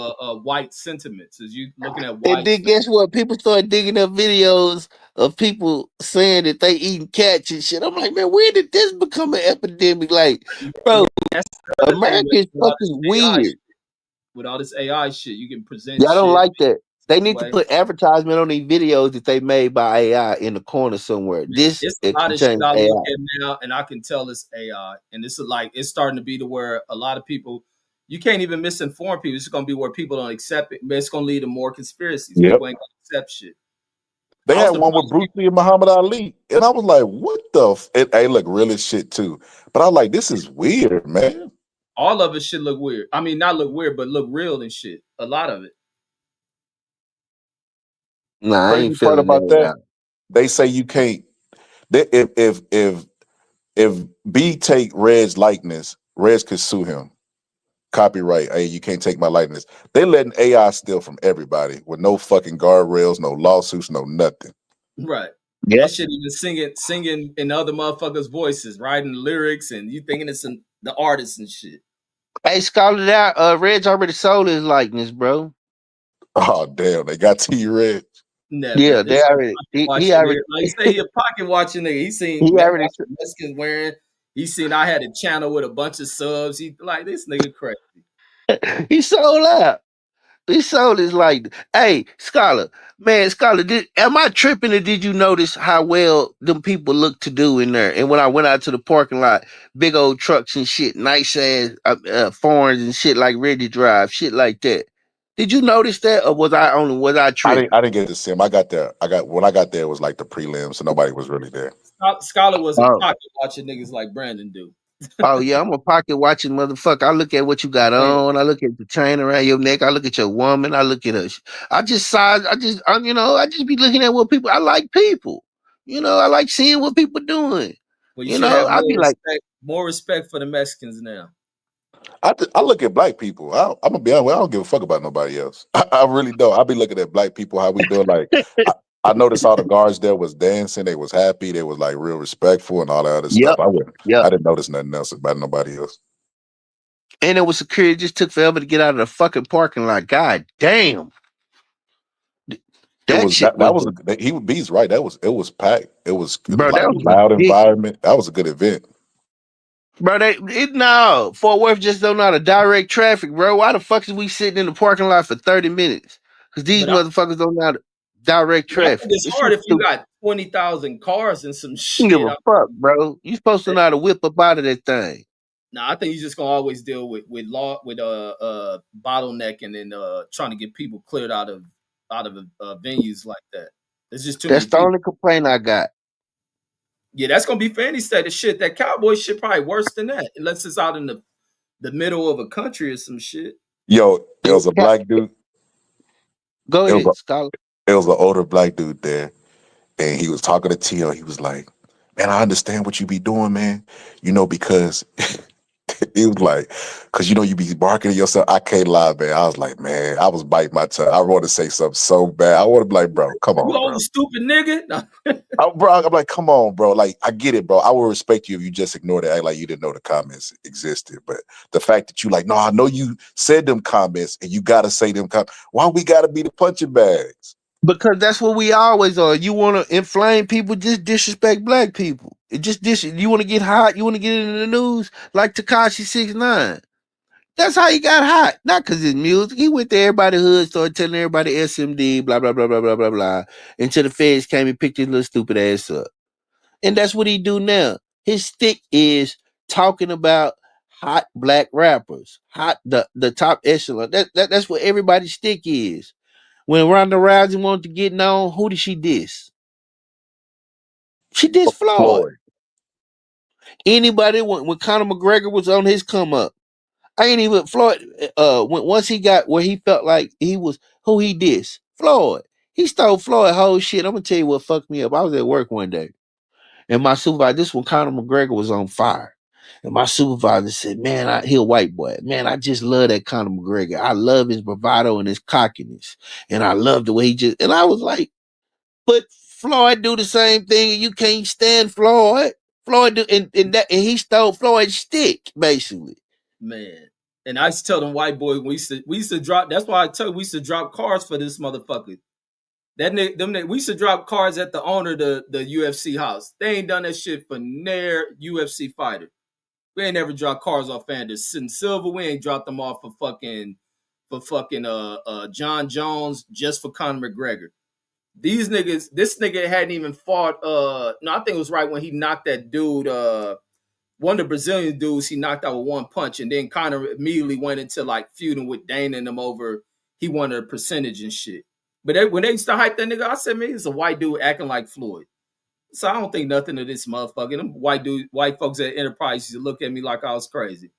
white sentiments as you looking at And whites. then guess what? People started digging up videos of people saying that they eating cats and shit. I'm like, man, where did this become an epidemic? Like, bro, That's the other thing America is with all this fucking AI weird. shit. With all this AI shit, you can present Yeah, I don't shit like that. They need to way. put advertisement on these videos that they made by AI in the corner somewhere. This It's a it lot of shit contains I look AI. at now, and I can tell it's AI. And it's like it's starting to be to where a lot of people You can't even misinform people. It's going to be where people don't accept it. But it's going to lead to more conspiracies. Yep. People ain't going to accept shit. They I was had one with surprised. Bruce Lee and Muhammad Ali, and I was like, "What the?" It looked real as shit too. But I was like, "This is weird, man." All of it should look weird. I mean, not look weird, but look real and shit. A lot of it. Nah, I Crazy ain't part feeling about that that, out. they say you can't. If B take Red's likeness, Reg could sue him. Copyright. Hey, you can't take my likeness. They letting AI steal from everybody with no fucking guardrails, no lawsuits, no nothing. Right. Yeah. That shit even singing in other motherfuckers' voices, writing lyrics, and you thinking it's the artists and shit. Hey, Scholar out. Reg already sold his likeness, bro. Oh damn, they got T Reg. Never. Yeah, This they already. He watching already. here. Like you say, he a pocket watching nigga. He seen He already. watching Mexicans wearing. He seen I had a channel with a bunch of subs. He like this nigga crazy. He sold out. He sold his like, hey, Scholar, man, Scholar, am I tripping or did you notice how well them people look to do in there? And when I went out to the parking lot, big old trucks and shit, nice ass foreigns and shit like Ready Drive, shit like that. Did you notice that, or was I tripping? I didn't get to see him. I got there. When I got there, it was like the prelims, so nobody was really there. Scholar wasn't Oh, pocket watching niggas like Brandon do. oh yeah, I'm a pocket watching motherfucker. I look at what you got Man, on. I look at the chain around your neck. I look at your woman. I look at her. I just be looking at what people. I like people. I like seeing what people doing. well, you should have I be like, more respect for the Mexicans now. I look at black people. I'm gonna be honest. I don't give a fuck about nobody else. I really don't. I be looking at black people, how we doing. Like I noticed all the guards there was dancing. They was happy. They was like real respectful and all that other yep, stuff. yep. I didn't notice nothing else about nobody else. And it was security. It just took forever to get out of the fucking parking lot. God damn, It that was shit was, he's right. It was packed. It was bro. like That a was loud ridiculous. environment. That was a good event. Bro, no. Fort Worth just don't know how to direct traffic, bro. Why the fuck is we sitting in the parking lot for 30 minutes? Because these But I, motherfuckers don't know how to direct but I think traffic. it's This hard shit if you stupid. got 20,000 cars and some I don't give shit. a fuck, bro. You supposed to know how to whip up out of that thing. Nah, I think you're just gonna always deal with law with bottlenecking and trying to get people cleared out of venues like that. There's just too That's many the people. only complaint I got. Yeah, that's gonna be for any state of shit. That cowboy shit probably worse than that, unless it's out in the middle of a country or some shit. Yo, it Yeah, was a black dude. go It was ahead, Scholar. it was an older black dude there, and he was talking to Tio. He was like, "Man, I understand what you be doing, man. Because he was like, because you be barking at yourself. I can't lie, man. I was like, man, I was biting my tongue. I want to say something so bad. I want to be like, bro, come You on, old bro. stupid nigga. I'm like, come on, bro. Like, I get it, bro. I will respect you if you just ignored it, act like you didn't know the comments existed. But the fact that you like, no, I know you said them comments, and you gotta say them comments. Why we gotta be the punching bags? Because that's what we always are. You want to inflame people, just disrespect black people. You want to get hot, you want to get into the news like Takashi 69. That's how he got hot. Not because his music. He went to everybody's hood, started telling everybody SMD, blah, blah, blah, blah, blah, blah, blah. Until the feds came and picked his little stupid ass up. And that's what he do now. His stick is talking about hot black rappers. The top echelon. That's what everybody's stick is. When Ronda Rousey wanted to get known, who did she diss? She dissed Floyd. Floyd. Anybody when Conor McGregor was on his come up. I ain't even Floyd. Once he got where he felt like he was who he dissed, Floyd. He stole Floyd whole shit. I'm gonna tell you what fucked me up. I was at work one day, and my supervisor. This when Conor McGregor was on fire, and my supervisor said, "Man, he a white boy. Man, I just love that Conor McGregor. I love his bravado and his cockiness, and I love the way he just." And I was like, "But Floyd do the same thing, and you can't stand Floyd. Floyd do, and he stole Floyd's stick basically." Man. And I used to tell them white boys we used to drop. That's why I tell you we used to drop cars for this motherfucker. We used to drop cars at the owner of the UFC house. They ain't done that shit for near UFC fighter. We ain't never dropped cars off Anderson Silva. We ain't dropped them off for fucking John Jones just for Conor McGregor. These niggas, this nigga hadn't even fought no, I think it was right when he knocked that dude one of the Brazilian dudes he knocked out with one punch, and then kind of immediately went into like feuding with Dana and them over he wanted a percentage and shit. But when they used to hype that nigga, I said, man, he's a white dude acting like Floyd. So I don't think nothing of this motherfucker. Them white folks at Enterprise used to look at me like I was crazy.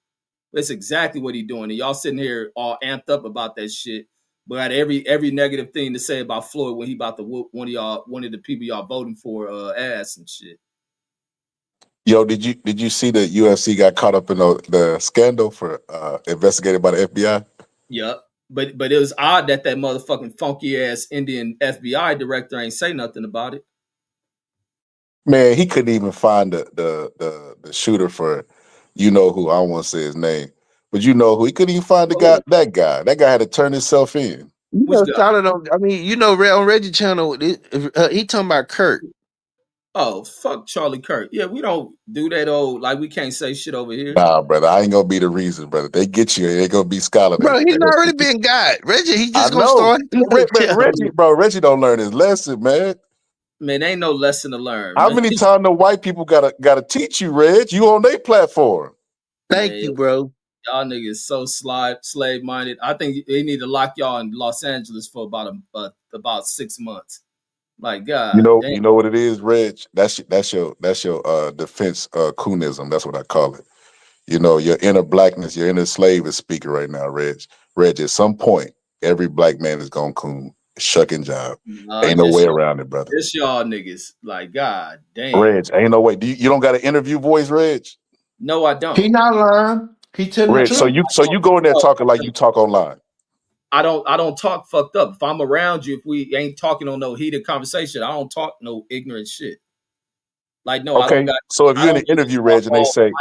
That's exactly what he doing. And y'all sitting here all amped up about that shit. But had every negative thing to say about Floyd when he about to whoop one of the people y'all voting for ass and shit. Yo, did you see that UFC got caught up in the scandal for investigated by the FBI? Yep. But it was odd that motherfucking funky ass Indian FBI director ain't say nothing about it. Man, he couldn't even find the shooter for, you know who, I don't want to say his name, but you know who, he couldn't even find that guy. That guy had to turn himself in. You know, solid on. I mean, you know, on Reggie channel, he talking about Kurt. Oh, fuck Charlie Kirk. Yeah, we don't do that old, like we can't say shit over here. Nah, brother, I ain't gonna be the reason, brother. They get you, they gonna be scholar. Bro, he's already been got. Reggie, he just gonna start. Reggie don't learn his lesson, man. Man, ain't no lesson to learn. How man. many times the white people gotta teach you, Reg? You on their platform. Thank you, bro. Y'all niggas so slave minded. I think they need to lock y'all in Los Angeles for about 6 months. Like God, you know what it is, Reg? That's your defense coonism. That's what I call it. You know, your inner blackness, your inner slave is speaking right now, Reg. Reg, at some point, every black man is gonna coon, shucking job. Ain't no way around it, brother. It's y'all niggas. Like God damn. Reg, ain't no way. You don't got an interview voice, Reg? No, I don't. He not lying. He telling the truth. So you go in there talking like you talk online. I don't talk fucked up. If I'm around you, if we ain't talking on no heated conversation, I don't talk no ignorant shit. Like no, okay. So if you're in an interview, Reg, and they say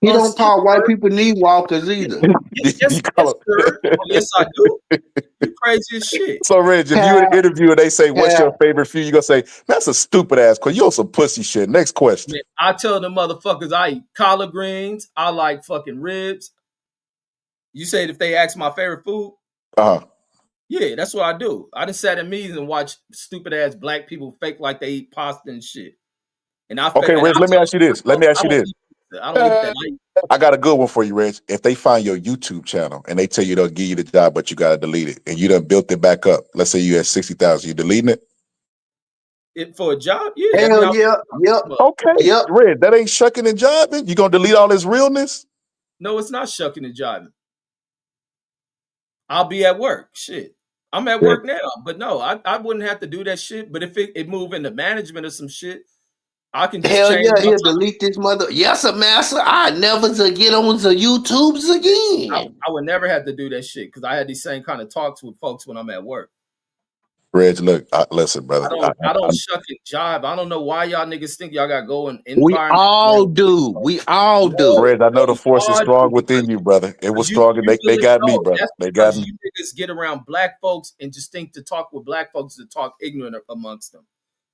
he don't call white people knee walkers either. Yes, sir. Yes, I do. You crazy as shit. So Reg, if you're in an interview and they say, "What's your favorite food?" You gonna say, "That's a stupid ass question. You on some pussy shit." Next question. Man, I tell the motherfuckers I eat collard greens. I like fucking ribs. You said if they ask my favorite food. Yeah, that's what I do. I just sat in meetings and watched stupid ass black people fake like they eat pasta and shit. And okay, Reg, let me ask you this. I don't eat that. I got a good one for you, Reg. If they find your YouTube channel and they tell you they'll give you the job, but you gotta delete it, and you done built it back up. Let's say you had 60,000, you deleting it? For a job? Yeah. Hell yeah. Yep. Okay. Yep. Reg, that ain't shucking and jiving. You gonna delete all this realness? No, it's not shucking and jiving. I'll be at work. Shit. I'm at work now. But no, I wouldn't have to do that shit. But if it move into management or some shit, I can just change. Hell yeah, he'll delete this mother. Yes, sir, master. I never to get on the YouTubes again. I would never have to do that shit because I had these same kind of talks with folks when I'm at work. Reg, look, listen, brother. I don't shuck and jive. I don't know why y'all niggas think y'all got to go in We all do. We all do. Reg, I know the force is strong within you, brother. It was strong, and they got me, brother. They got me. You niggas get around black folks and just think to talk with black folks to talk ignorant amongst them.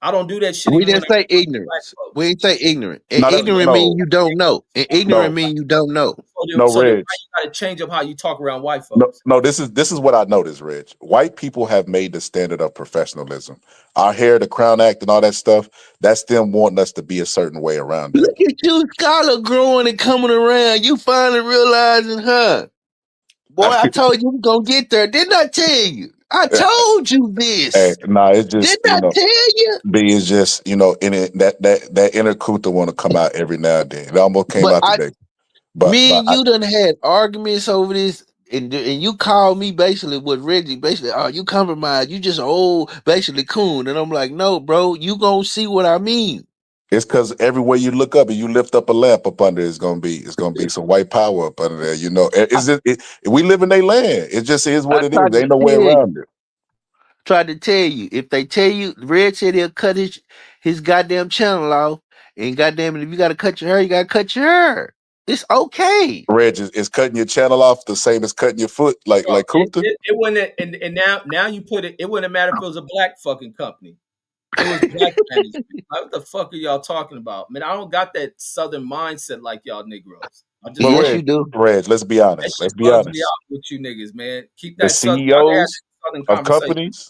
I don't do that shit. We didn't say ignorance. We didn't say ignorant. And ignorant means you don't know. And ignorant means you don't know. So Reg, you got to change up how you talk around white folks. No, this is what I noticed, Reg. White people have made the standard of professionalism. Our hair, the Crown Act, and all that stuff. That's them wanting us to be a certain way around it. Look at you, scholar, growing and coming around. You finally realizing, huh? Boy, I told you we're gonna get there. Didn't I tell you? I told you this. Hey, it's just didn't I tell you? B is just in it that inner Kuta want to come out every now and then. It almost came out today. But you done had arguments over this, and you called me basically with Reggie. Basically, you compromised. You just basically coon. And I'm like, no, bro, you gonna see what I mean. It's because everywhere you look up and you lift up a lamp up under, it's gonna be some white power up under there. We live in their land. It just is what it is. There ain't no way around it. Tried to tell you. If they tell you, Red said he'll cut his goddamn channel off, and goddamn it, if you gotta cut your hair, you gotta cut your hair. It's okay. Reg, is cutting your channel off the same as cutting your foot, like Kuta? It wouldn't, and now you put it. It wouldn't matter if it was a black fucking company. It was black management. Like, what the fuck are y'all talking about? Man, I don't got that southern mindset like y'all Negroes. Yes, you do. Reg, let's be honest. Let's be honest. Me out with you niggas, man. Keep that CEOs of companies.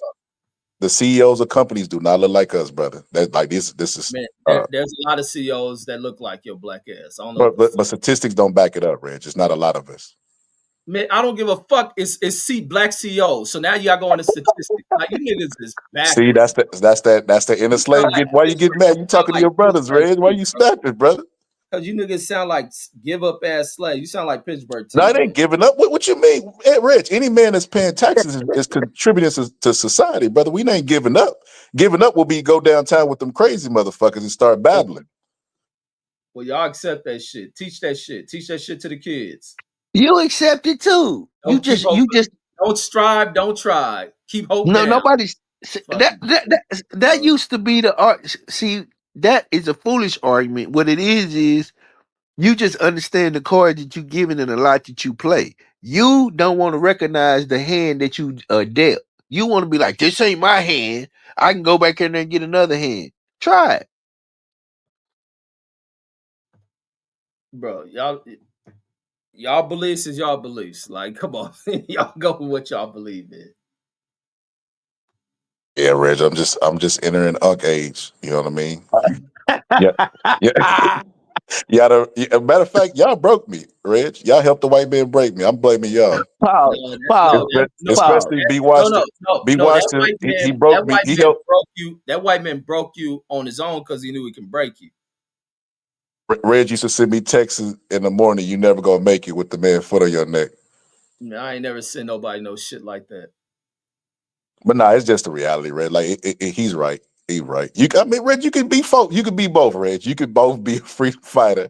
The CEOs of companies do not look like us, brother. That like this is Man, there's a lot of CEOs that look like your black ass. I don't know what the but statistics don't back it up, Reg. It's not a lot of us. man, I don't give a fuck. It's black CEOs. So now y'all going to statistics. Like you niggas is backwards. See, that's the inner slave. Why you get mad? You talking to your brothers, Reg? Why you snapping, brother? Because you niggas sound like give up ass slaves. You sound like Pittsburgh team. No, it ain't giving up. What you mean, Reg? Any man that's paying taxes is contributing to society, brother. We ain't giving up. Giving up will be go downtown with them crazy motherfuckers and start babbling. Well, y'all accept that shit. Teach that shit. Teach that shit to the kids. You accept it too. You just don't strive, don't try. Keep hope. No, nobody's that used to be the art. See, that is a foolish argument. What it is you just understand the cards that you given and a lot that you play. You don't want to recognize the hand that you dealt. You want to be like, this ain't my hand. I can go back in there and get another hand. Try it. Bro, y'all beliefs is y'all beliefs. Like, come on. Y'all go with what y'all believe in. Yeah, Reg, I'm just entering unk age. You know what I mean? Yeah. Matter of fact, y'all broke me, Reg. Y'all helped the white man break me. I'm blaming y'all. Especially B. Washington. B. Washington, he broke me. He helped. That white man broke you on his own because he knew he can break you. Reg used to send me texts in the morning. You never gonna make it with the man foot on your neck. Man, I ain't never sent nobody no shit like that. But nah, it's just the reality, Reg. Like he's right. He's right. Reg, you can be both. You can be both, Reg. You could both be a freedom fighter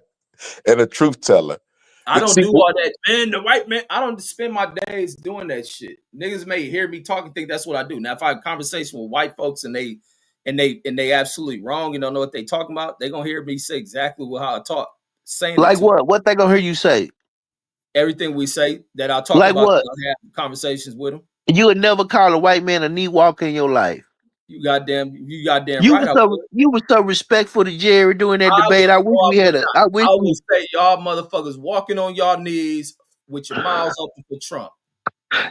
and a truth teller. I don't do all that, man. The white man, I don't spend my days doing that shit. Niggas may hear me talk and think that's what I do. Now, if I have a conversation with white folks and they absolutely wrong and don't know what they talking about, they gonna hear me say exactly how I talk. Saying like what? What they gonna hear you say? Everything we say that I talk like about. What? I have conversations with them. You would never call a white man a knee walker in your life. You goddamn right. You were so respectful to Jerry during that debate. I wish we had I would say y'all motherfuckers walking on y'all knees with your mouths open for Trump.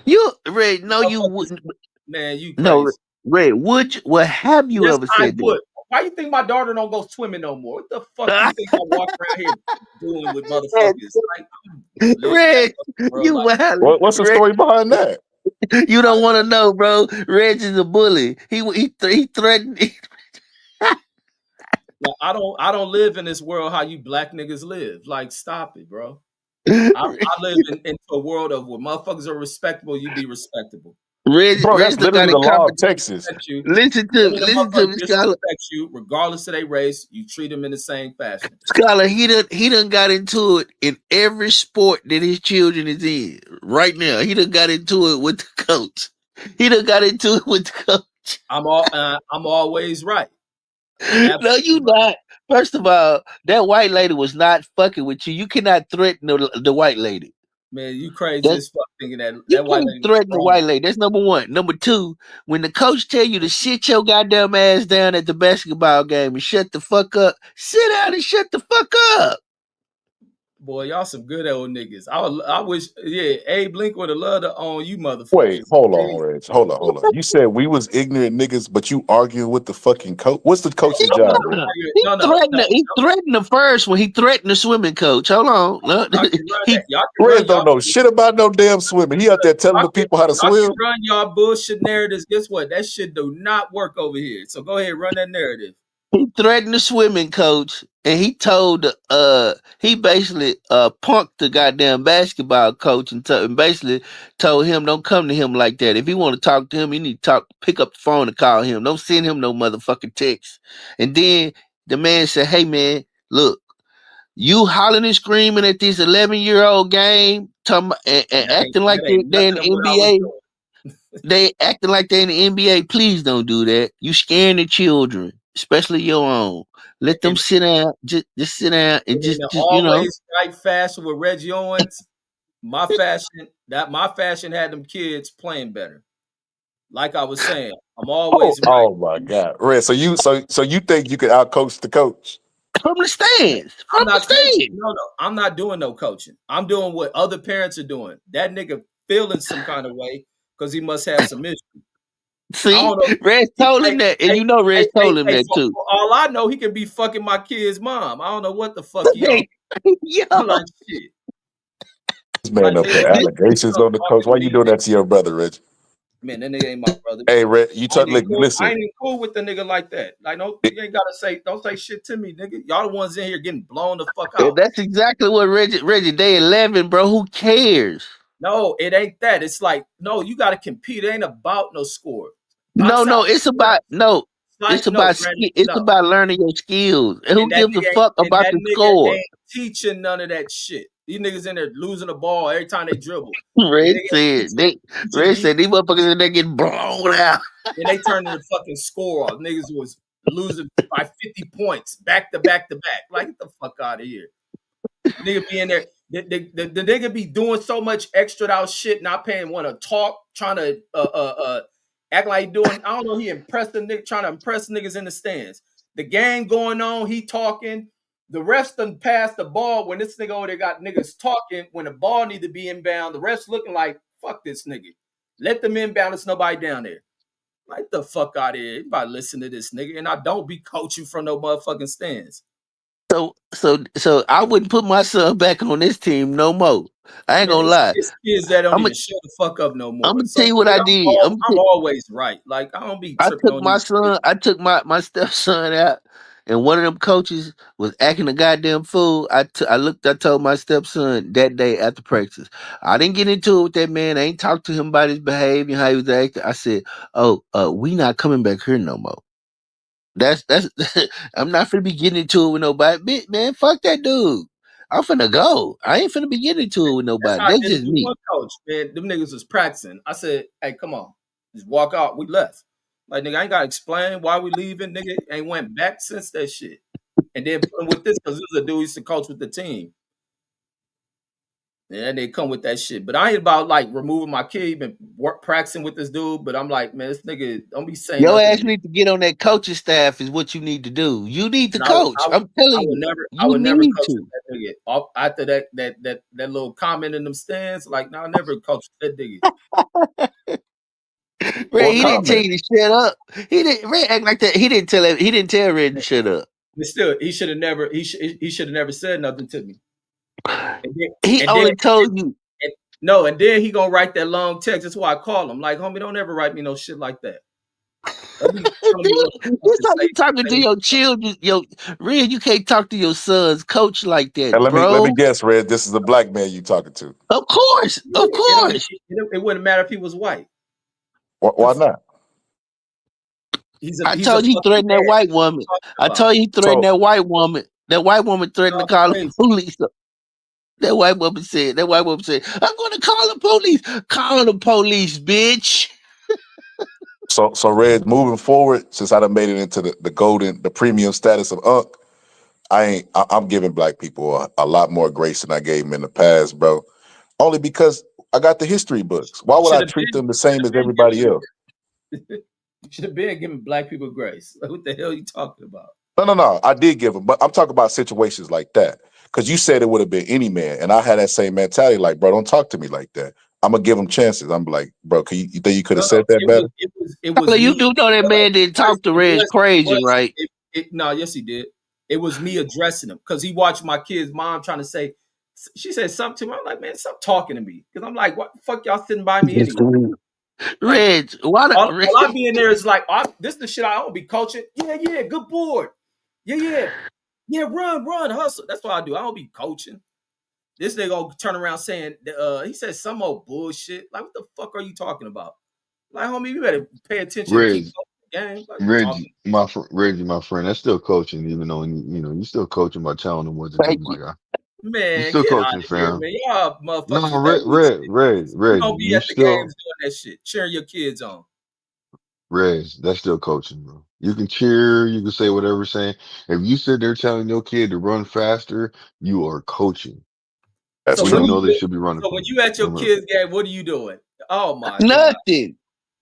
You, Red, no, you wouldn't. Man, you crazy. No, Red, what have you ever said that? Why you think my daughter don't go swimming no more? What the fuck you think I walk around here doing with motherfuckers? Like, Red, what's the story behind that? You don't want to know, bro. Reg is a bully. He threatened. Like, I don't live in this world how you black niggas live. Like, stop it, bro. I live in a world of where motherfuckers are respectable. You be respectable. Reg, bro, that's literally the law of Texas. Listen to me, Scholar. You, regardless of their race, you treat them in the same fashion. Scholar, he done got into it in every sport that his children is in. Right now, he done got into it with the coach. I'm always right. No, you not. First of all, that white lady was not fucking with you. You cannot threaten the white lady. Man, you crazy as fuck thinking that white lady threaten the white lady. That's number one. Number two, when the coach tell you to sit your goddamn ass down at the basketball game and shut the fuck up, sit down and shut the fuck up. Boy, y'all some good old niggas. I wish, Abe Lincoln would have loved to own you motherfuckers. Wait, hold on, Reg. Hold on. You said we was ignorant niggas, but you arguing with the fucking coach. What's the coach's job? He threatened the first one. He threatened the swimming coach. Hold on. Reg don't know shit about no damn swimming. He out there telling the people how to swim. Y'all run y'all bullshit narratives. Guess what? That shit do not work over here. So go ahead, run that narrative. He threatened the swimming coach, and he told he basically punked the goddamn basketball coach and basically told him don't come to him like that. If you want to talk to him, you need to pick up the phone and call him. Don't send him no motherfucking text. And then the man said, "Hey man, look, you hollering and screaming at this 11-year-old game, acting like they're in the NBA." They acting like they're in the NBA. Please don't do that. You scaring the children, especially your own. Let them sit down. Just sit down and just always right fashion with Reggie Owens. My fashion had them kids playing better. Like I was saying, I'm always right. Oh my God, Red. So you think you could outcoach the coach? From the stands. No, I'm not doing no coaching. I'm doing what other parents are doing. That nigga feeling some kind of way because he must have some issue. See, don't know. Reg told him that, and you know Reg told him that So too. for all I know, he could be fucking my kid's mom. I don't know what the fuck he on. Yo, I'm like shit. This man Like up nigga, there, this, allegations on the coach. Why you doing that to your brother, Rich? man, that nigga ain't my brother. Hey, Rich, you I ain't even look, cool. I listen. ain't even cool with the nigga like that. Like, no, you ain't gotta say, don't say shit to me, nigga. Y'all the ones in here getting blown the fuck out. that's exactly what Reggie. They 11, bro. Who cares? No, it ain't that. It's like, no, you gotta compete. It ain't about no score. No. It's about no. Like, It's no, about Brandon, it's no. about learning your skills. And who And that gives a nigga fuck and about that the nigga score? ain't teaching none of that shit. These niggas in there losing the ball every time they dribble. The Red nigga ain't said teaching Red said these motherfuckers in there getting blown out. and they turned the fucking score off. Niggas was losing by 50 points back to back to back. Like, get the fuck out of here. Nigga be in there. The nigga be doing so much extra out shit, not paying want to talk, trying to act like he doing. I don't know. He impressed the nigga, trying to impress niggas in the stands. The game going on, he talking. The refs done pass the ball when this nigga over there got niggas talking. When the ball need to be inbound, the refs looking like fuck this nigga. Let them inbound. There's nobody down there. Like the fuck out of here. You about to listen to this nigga, and I don't be coaching from no motherfucking stands. So I wouldn't put my son back on this team no more. I ain't Man, gonna lie. it's kids that don't I'm gonna even shut the fuck up no I'm more. gonna So tell you what I nigga, did. I'm always right. Like I don't be I tripping took on my these kids. son. I took my stepson out, and one of them coaches was acting a goddamn fool. I told my stepson that day after practice. I didn't get into it with that man. I ain't talked to him about his behavior, how he was acting. I said, "Oh, we not coming back here no more." That's I'm not finna be getting into it with nobody. Man, fuck that dude. I'm finna go. I ain't finna be getting into it with That's nobody. how I That's did it just with me. one coach. Man, them niggas was practicing. I said, hey, come on. Just walk out. We left. Like nigga, I ain't gotta explain why we leaving. Nigga ain't went back since that shit. And then put him with this because this is a dude who used to coach with the team. And they come with that shit. But I ain't about like removing my kid, been practicing with this dude. But I'm like, man, this nigga don't be saying Your nothing to ass me. need to get on that coaching staff is what you need to do. You need to And coach. I'm I telling would you. never, I You would never need coach to. with that nigga. After that little comment in them stands, like, no, I never coached that nigga. Ray, What he didn't tell comment? you to shut up. He didn't Ray act like that. He didn't tell Red to shut up. But still, he should have never, he should have never said nothing to me. And then, He and then, only told you. and, no, and then he gonna write that long text. That's why I call him. Like, homie, don't ever write me no shit like that. Don't be telling me what the fuck This to how say. you talking to your children. Red, you can't talk to your son's coach like that, And let me bro. guess, Red. This is a black man you talking to. Of course. Yeah, Of course. it wouldn't matter if he was white. The Why not? I he's a told you he fucking threatened that man. white What are you woman. talking I about? told you he threatened So that white woman. That white woman threatened to Y'all call the crazy. police. That white woman said, I'm gonna call the police. Call the police, bitch. so Red, moving forward, since I done made it into the premium status of Unc, I'm giving black people a lot more grace than I gave them in the past, bro. Only because I got the history books. Why You would should I have treat been, them the you should same have as been everybody else? giving you should have been giving black people grace. Like, what the hell are you talking about? No. I did give them, but I'm talking about situations like that. Because you said it would have been any man, and I had that same mentality. Like, bro, don't talk to me like that. I'm gonna give them chances. I'm like, bro, you think you could No, have said that better? it was Well, you me. do know that No, man didn't talk to Reg crazy, right? no, yes, he did. It was me addressing him because he watched my kid's mom trying to say, she said something to me. I'm like, man, stop talking to me. Because I'm like, what the fuck y'all sitting by me anyway? Like, Reg, why all I be in there is like, this is the shit I don't be coaching. Yeah, good board. Yeah, run, hustle. That's what I do. I don't be coaching. This nigga gonna turn around saying, he said some old bullshit. Like, what the fuck are you talking about? Like, homie, you better pay attention and keep Reg, going the game. Like, you talking? Reggie, my friend, that's still coaching, even though you still coaching by telling them what to do, Thank my you. guy. You Man, still get out coaching, of here, fam. man. Y'all No, motherfuckers with that weak shit. You Reggie, don't be you at the games still doing that shit, cheering your kids on. Reg, that's still coaching, bro. You can cheer, you can say whatever you're saying. If you sit there telling your kid to run faster, you are coaching. That's So We when don't true. know they should be running so when from you. you at your Remember. kids' game, what are you doing? Oh my god, Nothing.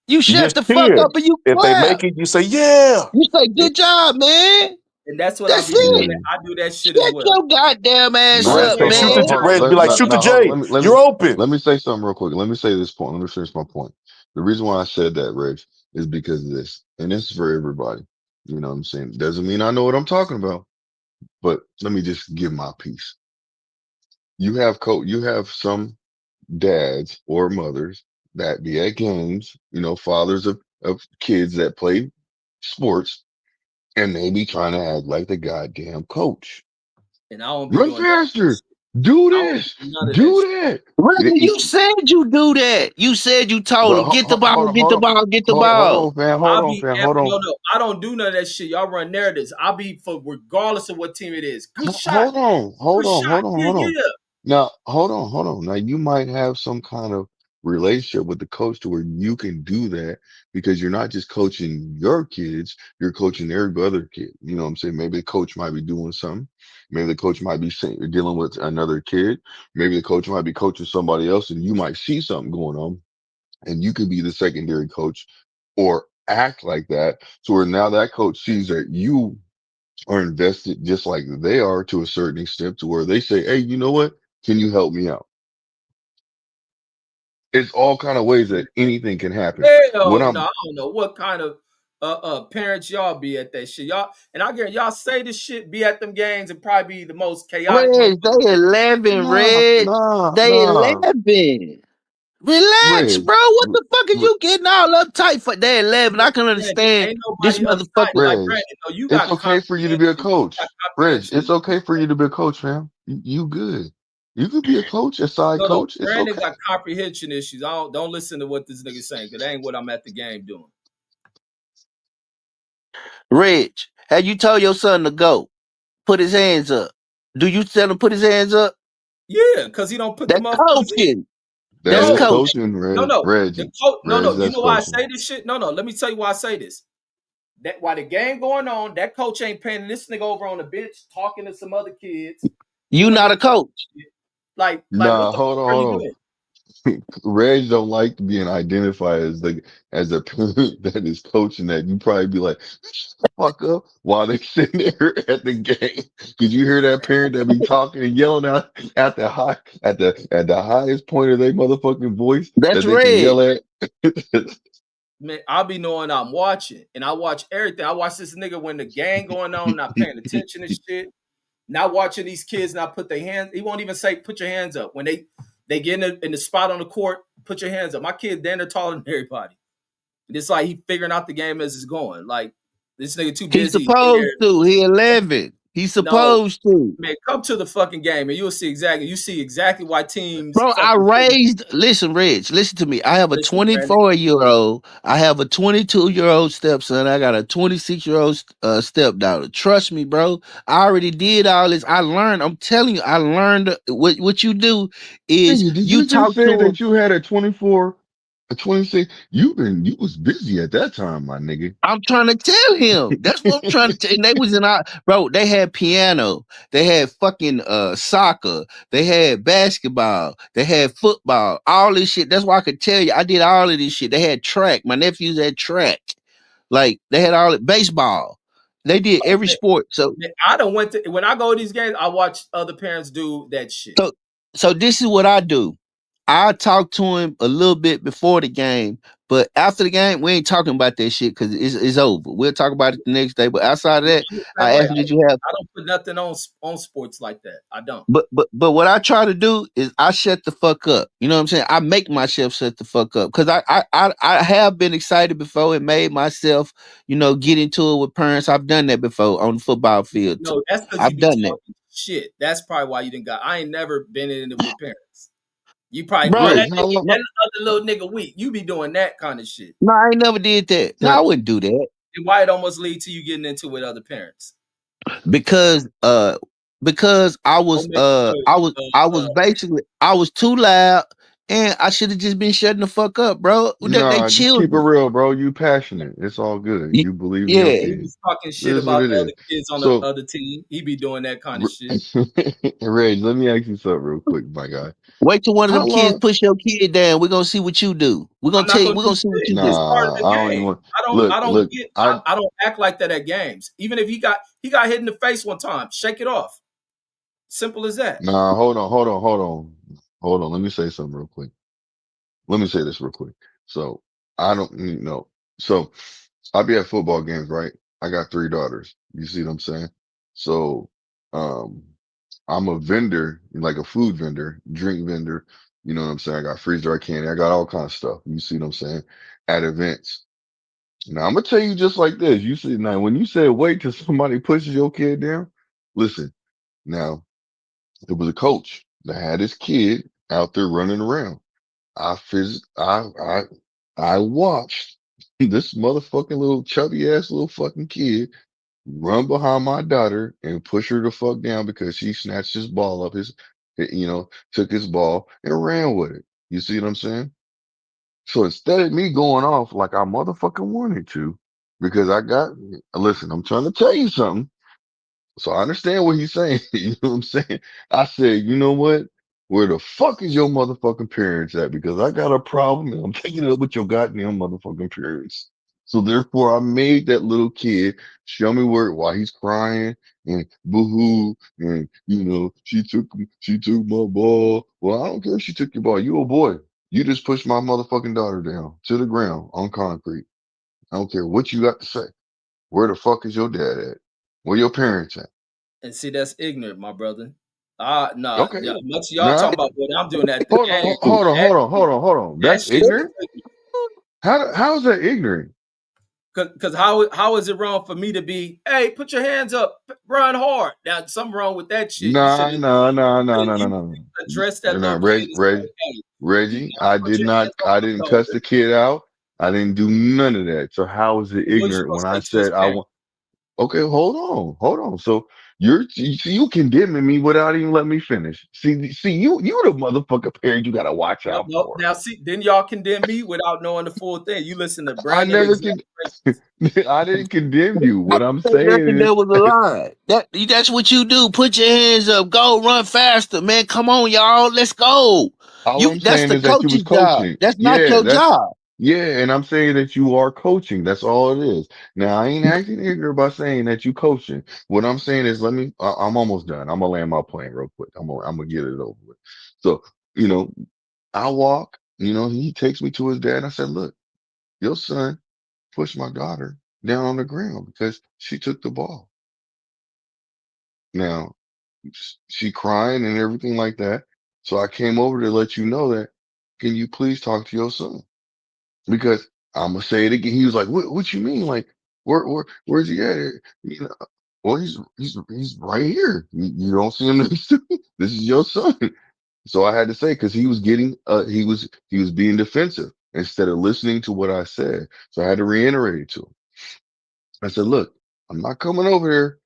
You You shut just the fuck cheer. up and you If they clap. make it, you say, yeah. You say, good job, man. and that's what I That's be doing. it. Yeah. I do that shit as Shut well. your goddamn ass Nah, Red up, say, so shoot hold the on, man. J. hold on. Red be like, shoot the Hold on. J. You're open. Let me say something real quick. Let me say this point. Let me finish my point. The reason why I said that, Reg, is because of this. And this is for everybody. You know what I'm saying? Doesn't mean I know what I'm talking about, but let me just give my piece. You have some dads or mothers that be at games, fathers of kids that play sports, and they be trying to act like the goddamn coach. And I don't be Run doing none of that faster. shit. Do I don't this. do none of that Do shit. that. Brother, you said you do that. You said you told But him, get the ball, hold on, get hold the on. ball, get the Hold ball. on, fam. Hold I on, be fam. Hold on. no, I don't do none of that shit. Y'all run narratives. I be for regardless of what team it is. Good shot, Hold on. Hold good on. shot. Hold on. Yeah, Hold on. yeah. Now, hold on. Now, you might have some kind of relationship with the coach to where you can do that because you're not just coaching your kids, you're coaching every other kid. You know what I'm saying? Maybe the coach might be doing something. Maybe the coach might be dealing with another kid. Maybe the coach might be coaching somebody else and you might see something going on and you could be the secondary coach or act like that. So where now that coach sees that you are invested just like they are to a certain extent to where they say, hey, you know what? Can you help me out? It's all kind of ways that anything can happen. What Hell no, I'm I don't know what kind of parents y'all be at that shit. Y'all and I guarantee y'all say this shit, be at them games and probably be the most chaotic Reg, motherfucker. they 11, nah, Reg. nah, They nah, 11. Relax, Reg, bro. What R- the fuck is R- you getting all uptight for? They 11. I can Brandon, understand ain't this nobody uptight. motherfucker. Like Reg. Brandon, no, you It's got okay for you to be a comprehension. You got coach. Reg, comprehension it's issues. okay for you to be a coach, fam. You good. You could be a coach, a side No, coach. It's Brandon okay. got comprehension issues. I don't listen to what this nigga saying because that ain't what I'm at the game doing. Reg, have you told your son to go? Put his hands up. Do you tell him put his hands up? Yeah, because he don't put the That's motherfuckers in. coaching. That That's is No, coaching. coaching, no, Reg. no. The Reggie. coach, no. Reg, You that's know why I coaching. say this shit? No. Let me tell you why I say this. That while the game going on, that coach ain't paying this nigga over on the bench talking to some other kids, You doing not the a coach. shit. Like what Nah, the hold fuck on, are you hold doing? on. Reg don't like being identified as a parent that is coaching that. You probably be like, shut the fuck up while they sitting there at the game. Did you hear that parent that be talking and yelling out at the highest point of their motherfucking voice that That's they can Reg. yell at? Man, I'll be knowing I'm watching, and I watch everything. I watch this nigga when the game going on, not paying attention and shit. Not watching these kids not put their hands. He won't even say put your hands up when they get in the spot on the court. Put your hands up. My kid, they're taller than everybody. It's like he figuring out the game as it's going. Like this nigga too He's busy in supposed there. to. He 11. He's No, supposed to. man, come to the fucking game and you'll see exactly. You see exactly why teams Bro, I fucking couldn't raised, listen, Rich, listen to me. I have a listen, Brandon. 24-year-old. I have a 22-year-old stepson. I got a 26-year-old stepdaughter. Trust me, bro. I already did all this. I learned. I'm telling you, I learned what you do is Nigga, did you you just talk say to that them. you had a 24, a 26? You was busy at that time, my nigga. I'm trying to tell him. That's what I'm trying to tell. And they was in our bro. They had piano. They had fucking soccer. They had basketball. They had football. All this shit. That's why I could tell you. I did all of this shit. They had track. My nephews had track. Like they had all baseball. They did Oh, every sport. So man, I don't went to when I go to these games. I watch other parents do that shit. so so this is what I do. I talk to him a little bit before the game, but after the game, we ain't talking about that shit because it's over. We'll talk about it the next day. But outside of Yeah, that, I'm the same I way. asked him, "Did you have?" I don't put nothing on sports like that. I don't. But what I try to do is I shut the fuck up. You know what I'm saying? I make myself shut the fuck up because I have been excited before and made myself get into it with parents. I've done that before on the football field. No, that's because you I've be done that, talking shit. That's probably why you didn't got. I ain't never been in it with parents. You probably bro. Reg, how long? that other little nigga weak. You be doing that kind of shit. No, I ain't never did that. No, I wouldn't do that And why it almost lead to you getting into with other parents. because I was Don't make I was basically I was too loud and I should have just been shutting the fuck up, bro. They Nah, just keep it children. real, bro. You passionate. It's all good. Y- You believe in your Yeah, he kid. was talking shit This is what about it the is. other kids on the So, other team. He be doing that kind of shit. Reg, let me ask you something real quick, my guy. wait till one of How them kids long? push your kid down. We're gonna see what you do. We're gonna I'm not tell you. gonna We're do gonna see what shit. you do. It's part of Nah, the I don't even game. want. Look, I don't look. get I don't act like that at games. Even if he got hit in the face one time, shake it off. Simple as that. Nah, hold on. Let me say something real quick. Let me say this real quick. So I don't, So I'll be at football games, right? I got 3 daughters. You see what I'm saying? So, um, I'm a vendor, like a food vendor, drink vendor. You know what I'm saying? I got freezer, I candy, I got all kinds of stuff. You see what I'm saying? At events. Now I'm gonna tell you just like this. You see now when you said wait till somebody pushes your kid down, listen. Now it was a coach that had his kid out there running around. I phys I watched this motherfucking little chubby ass little fucking kid run behind my daughter and push her the fuck down because she snatched his ball up took his ball and ran with it. You see what I'm saying? So instead of me going off like I motherfucking wanted to, because listen, I'm trying to tell you something. So I understand what he's saying. You know what I'm saying? I said, you know what? Where the fuck is your motherfucking parents at? Because I got a problem and I'm taking it up with your goddamn motherfucking parents. So therefore I made that little kid show me where while he's crying and boo-hoo and she took my ball. Well, I don't care if she took your ball. You a boy. You just pushed my motherfucking daughter down to the ground on concrete. I don't care what you got to say. Where the fuck is your dad at? Where your parents at? And see, that's ignorant, my brother. Nah, Okay. yeah, much of y'all Nah. talking about what I'm doing that. Hold on. That, Hold on. that That's shit is ignorant. ignorant. How's that ignorant? Cause how is it wrong for me to be, hey, put your hands up, run hard? Now something wrong with that shit. You should Nah, have nah, nah, nah, nah, nah, you nah. addressed that Nah, little kid and said, hey, you Reggie, gotta put your hands on I my didn't cuss daughter. the kid out. I didn't do none of that. So how is it What was you ignorant gonna when I say to his said I parents? want? Okay, hold on. So you condemning me without even letting me finish. See, you the motherfucker parent you gotta watch No, out no. for. Now see, then y'all condemn me without knowing the full thing. You listen to I brand new never examples. can. I didn't condemn you. I What I'm said saying nothing is, that was a lie. That's what you do. Put your hands up. Go run faster, man. Come on, y'all. Let's go. all I'm That's saying the is that you was coach's job. coaching. That's not Yeah, your job. yeah, and I'm saying that you are coaching. That's all it is. Now I ain't acting ignorant by saying that you coaching. What I'm saying is, I'm almost done. I'm gonna land my plane real quick. I'm gonna get it over with. So, you know, I walk. He takes me to his dad. I said, look, your son pushed my daughter down on the ground because she took the ball. Now she crying and everything like that. So I came over to let you know that. Can you please talk to your son? Because I'm gonna say it again. He was like, "What you mean? Like, where's he at? Well, he's right here. You don't see him next to me. This is your son." So I had to say because he was he was being defensive instead of listening to what I said. So I had to reiterate it to him. I said, "Look, I'm not coming over here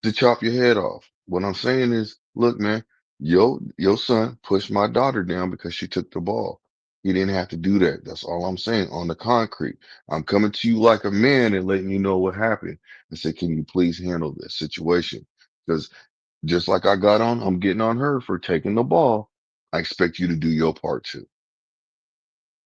to chop your head off. What I'm saying is, look, man, your son pushed my daughter down because she took the ball. He didn't have to do that. That's all I'm saying on the concrete. I'm coming to you like a man and letting you know what happened. I said, can you please handle this situation? Because just like I got on, I'm getting on her for taking the ball. I expect you to do your part too.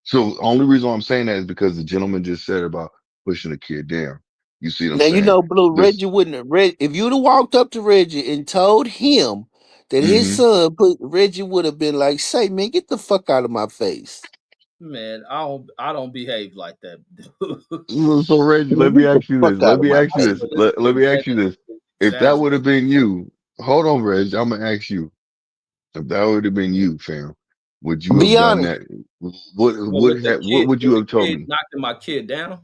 So the only reason why I'm saying that is because the gentleman just said about pushing a kid down. You see what I'm Now you saying? know, Blue This, Reggie wouldn't have if you'd have walked up to Reggie and told him that his mhm. son put Reggie would have been like, "Say, man, get the fuck out of my face." Man, I don't behave like that. So Reggie, let Man, me get the ask you fuck this. out Let of me my ask you That's this. face. what this Let dude me man ask you is this. If that would have exaggerating. been you, hold on, Reg, I'm gonna ask you. If that would have been you, fam, would you have Be done honest. that? What Well, with the what kid, would with you the have told kid me? knocking my kid down,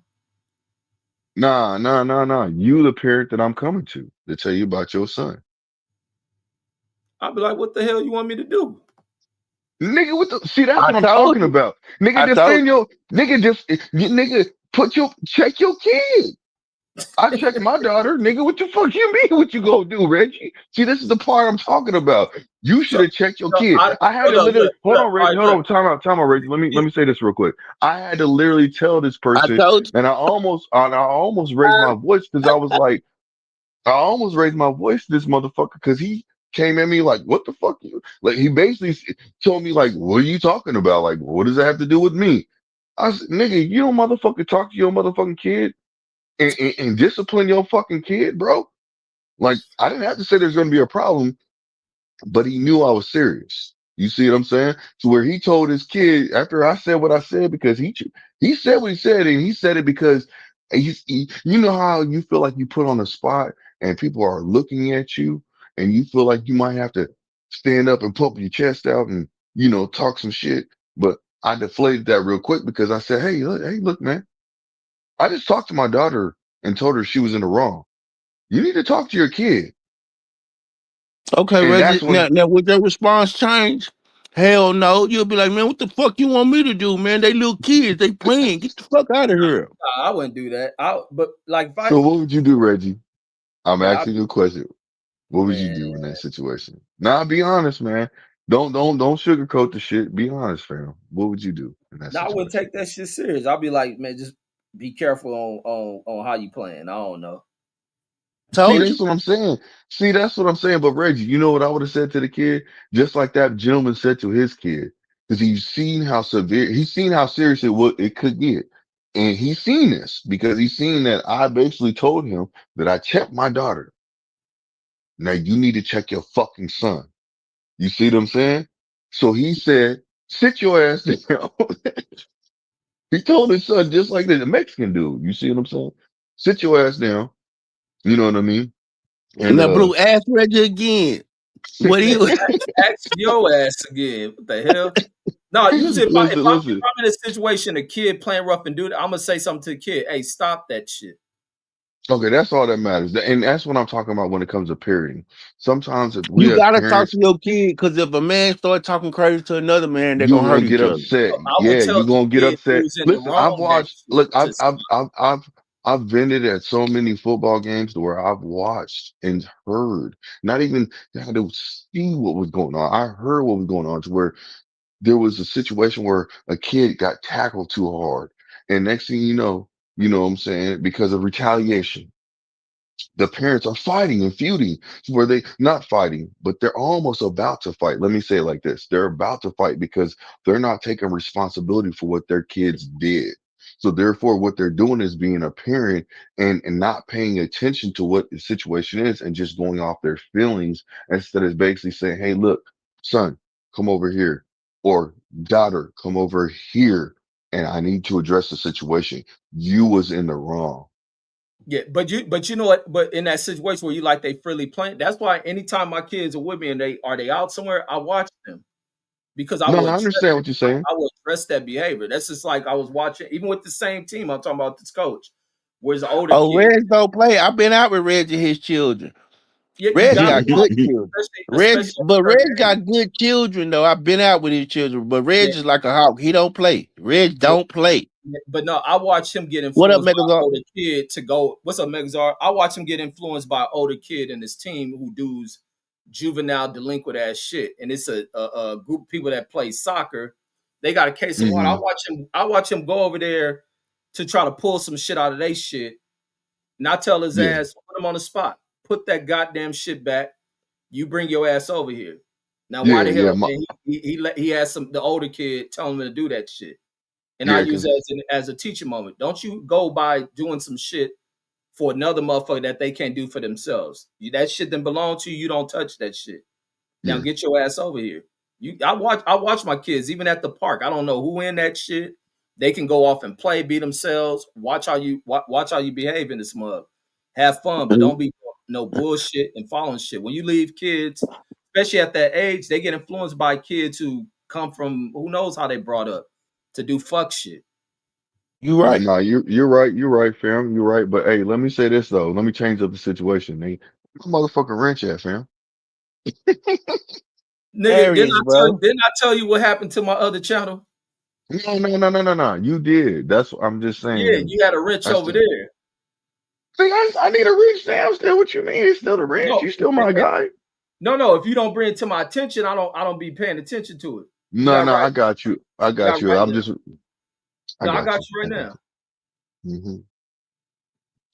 Nah, nah, nah, nah. You the parent that I'm coming to tell you about your son. I'd be like, what the hell you want me to do? Nigga, see, that's I what I'm told talking you. about. Nigga, I told defend your nigga, check your kid. I checked my daughter, nigga. What the fuck you mean? What you gonna do, Reggie? See, this is the part I'm talking about. You should So, have checked your so kid. I I had hold to up, literally hold look, on, all Reggie. right, Hold look. on, time out, Reggie. Let me say this real quick. I had to literally tell this I person, told and I almost raised my voice because I was like, I almost raised my voice to this motherfucker because he came at me like, "What the fuck you?" Like he basically told me like, "What are you talking about? Like, what does that have to do with me?" I said, "Nigga, you don't motherfucking talk to your motherfucking kid and discipline your fucking kid, bro." Like, I didn't have to say there's going to be a problem, but he knew I was serious. You see what I'm saying? To where he told his kid after I said what I said because he said what he said and he said it because you know how you feel like you put on a spot and people are looking at you and you feel like you might have to stand up and pump your chest out and talk some shit. But I deflated that real quick because I said, hey, look, man, I just talked to my daughter and told her she was in the wrong. You need to talk to your kid. Okay, And Reggie. that's when Now, would your response change? Hell no. You'll be like, man, what the fuck you want me to do, man? They little kids. They playing. Get the fuck out of here. Nah, I wouldn't do that. But like, if I, so what would you do, Reggie? I'm man, asking you a question. What would you man, do in that situation? Nah, be honest, man. Don't sugarcoat the shit. Be honest, fam. What would you do in that I wouldn't situation? take that shit serious. I'll be like, man, just be careful on how you playing. I don't know. See, Told that's you. what I'm saying. See, that's what I'm saying. But Reggie, you know what I would have said to the kid? Just like that gentleman said to his kid. Because he's seen how serious it could get. And he's seen this because he's seen that I basically told him that I checked my daughter. Now you need to check your fucking son. You see what I'm saying? So he said, sit your ass down. He told his son just like the Mexican dude. You see what I'm saying? Sit your ass down. You know what I mean? And Now, Blue, ask Reggie again. What do Man, you? ask your ass again. What the hell? No, usually if listen. I'm in a situation, a kid playing rough and dude, I'm gonna say something to the kid. Hey, stop that shit. Okay, that's all that matters. And that's what I'm talking about when it comes to parenting. Sometimes if we You as gotta talk to parents, your kid because if a man start talking crazy to another man, they're you're gonna hurt gonna get each other. upset. I would Yeah, tell you're the gonna get kid upset. who's in the Listen, I've wrong that watched. shit Look, to stop. I've vented at so many football games where I've watched and heard, not even had to see what was going on. I heard what was going on to where there was a situation where a kid got tackled too hard, and next thing you know what I'm saying, because of retaliation the parents are fighting and feuding where they not fighting, but they're almost about to fight. Let me say it like this. They're about to fight because they're not taking responsibility for what their kids did. So therefore, what they're doing is being a parent and not paying attention to what the situation is and just going off their feelings instead of basically saying, hey, look, son, come over here, or daughter, come over here, and I need to address the situation. You was in the wrong. Yeah, but you know what? But in that situation where you like they freely playing, that's why anytime my kids are with me and they out somewhere, I watch them because No, I understand what you're saying. I will address that behavior. That's just like I was watching, even with the same team. I'm talking about this coach, where's the older Oh, kid. Reg don't play. I've been out with Reg and his children. Yeah, you Reg gotta got good watch, children. especially at a certain Reg age. got good children though. I've been out with his children, but Reg Yeah, is like a hawk. He don't play. Reg yeah, don't play. yeah. But no, I watch him get What up, influenced by an Megazord? older kid to go. What's up, Megazar? I watch him get influenced by an older kid in his team who does juvenile delinquent ass shit, and it's a group of people that play soccer. They got a case of water. Hmm. I watch him go over there to try to pull some shit out of their shit, and I tell his Yeah, ass, put him on the spot, put that goddamn shit back. You bring your ass over here. Now, why yeah, the yeah. hell did he had the older kid tell him to do that shit? And I Yeah, use because it as a teaching moment. Don't you go by doing some shit for another motherfucker that they can't do for themselves. That shit that belong to you. You don't touch that shit. Now yeah, get your ass over here. I watch my kids even at the park. I don't know who in that shit. They can go off and play, be themselves. Watch how you behave in this mug. Have fun, but don't be no bullshit and following shit. When you leave kids, especially at that age, they get influenced by kids who come from who knows how they brought up to do fuck shit. You no, right. no. You're right, fam. You're right. But hey, let me say this though. Let me change up the situation. Hey, my motherfucking wrench at, fam. Nigga, Areas, bro. didn't I tell you what happened to my other channel? No, no, no, no, no, no. You did. That's what I'm just Yeah, saying. you had a wrench I over still there. see. I need a wrench, Sam. Still, what you mean? It's still the wrench. No, You still my guy. no. If you don't bring it to my attention, I don't be paying attention to it. You No, got no. right. I got you. I You got got you. right I'm now. just. I No, I got got you. you I right got now. you.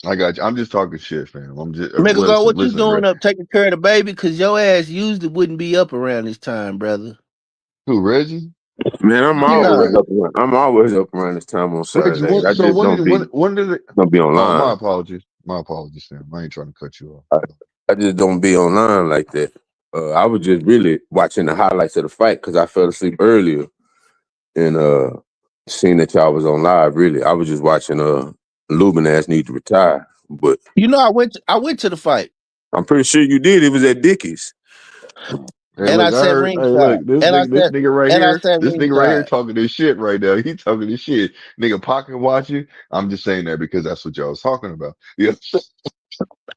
I got you. I'm just talking shit, fam. I'm just Megazord, what you listen, doing up taking care of the baby? Cause your ass usually wouldn't be up around this time, brother. who Reggie? Man, I'm Yeah, but always up around. I'm always up around this time on Reggie, Saturdays. I just when did it? don't be Oh, my online. apologies. My apologies, Sam. I ain't trying to cut you I, off. I just don't be online like that. I was just really watching the highlights of the fight because I fell asleep earlier and seeing that y'all was on live. Really, I was just watching Lubin ass need to retire, but You know, I went to the fight I'm pretty sure you did. It was at Dickie's. Hey, and I look, I sat heard. Hey, ringside look, this and I nigga, sat this nigga right here ringside. talking this shit right now. He talking this shit, nigga. Pocket watching. I'm just saying that because that's what y'all was talking about. Yeah.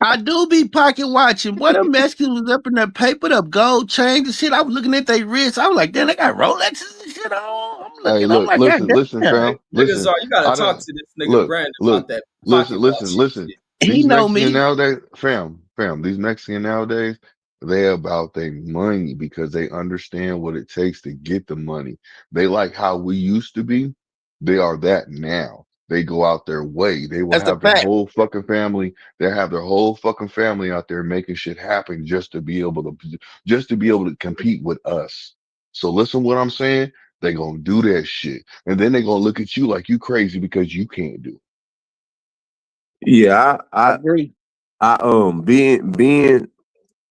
I do be pocket watching. What them Mexicans was up in there, papered up gold chains and shit. I was looking at their wrists. I was like, damn, they got Rolexes and shit on. I'm Hey, looking. I'm look, like, God listen, damn. fam, Niggas listen. are, you gotta I talk don't to this nigga look, Brandon look, about that listen, pocket listen, watching listen. shit. He These know Mexicans me. nowadays, fam, these Mexicans nowadays, they about their money because they understand what it takes to get the money. They like how we used to be. They are that now. They go out their way. They will That's a have their fact. whole fucking family. They have their whole fucking family out there making shit happen just to be able to compete with us. So listen what I'm saying. They gonna do that shit. And then they gonna look at you like you crazy because you can't do Yeah, I agree. being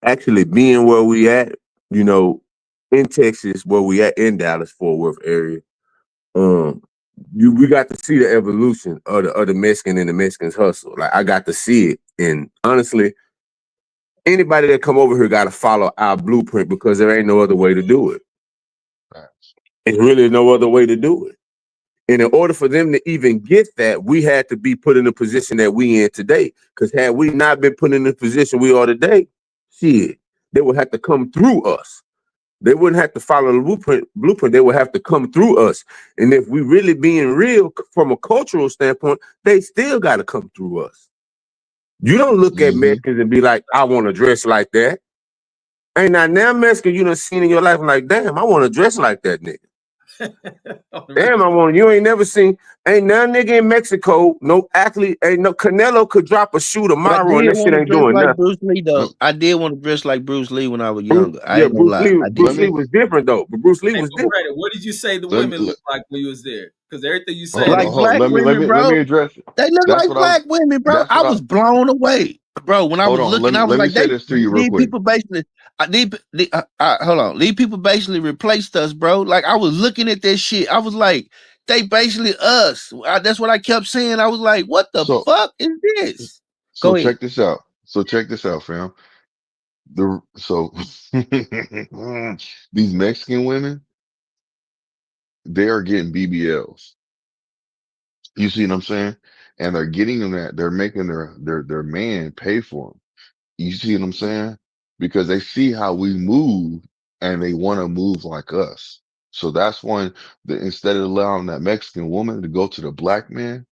actually being where we at, you know, in Texas, where we at in Dallas Fort Worth area. Um, we got to see the evolution of the Mexican and the Mexican's hustle. Like I got to see it, and honestly, anybody that come over here got to follow our blueprint because there ain't no other way to do it. it. There's really no other way to do it. And in order for them to even get that, we had to be put in the position that we in today. Because had we not been put in the position we are today, shit, they would have to come through us. They wouldn't have to follow the blueprint. They would have to come through us. And if we really being real from a cultural standpoint, they still got to come through us. You don't look at Hmm. Mexicans and be like, I want to dress like that. Ain't not now Mexican you done seen in your life and like, damn, I want to dress like that nigga. Damn, I want you ain't never seen ain't none nigga in Mexico, no athlete, ain't no Canelo could drop a shoe I tomorrow and did that shit want to ain't dress doing like nothing. Bruce Lee Let, though. I did want to dress like Bruce Lee when I was Bruce, younger. I yeah, ain't gonna lie. I let Bruce Lee did. me was different though, but Bruce Lee Hey, was but different. Brandon, what did you say the let, women let looked like when you was there? Because everything you hold saying on, Like is hold on. black women, Let me bro. address it. They look That's like what I was. black women, bro. That's I what I. was blown away, bro. When I Hold was on. looking, I was Let me like, say this to you real these quick. people basically, hold on, these people basically replaced us, bro. Like I was looking at this shit, I was like, they basically us. That's what I kept saying. I was like, what the So fuck is this? so Go ahead. check this out. So check this out, fam. So these Mexican women, they are getting BBLs. You see what I'm saying? And they're getting them that they're making their man pay for them. You see what I'm saying? Because they see how we move and they want to move like us. So that's when instead of allowing that Mexican woman to go to the black man,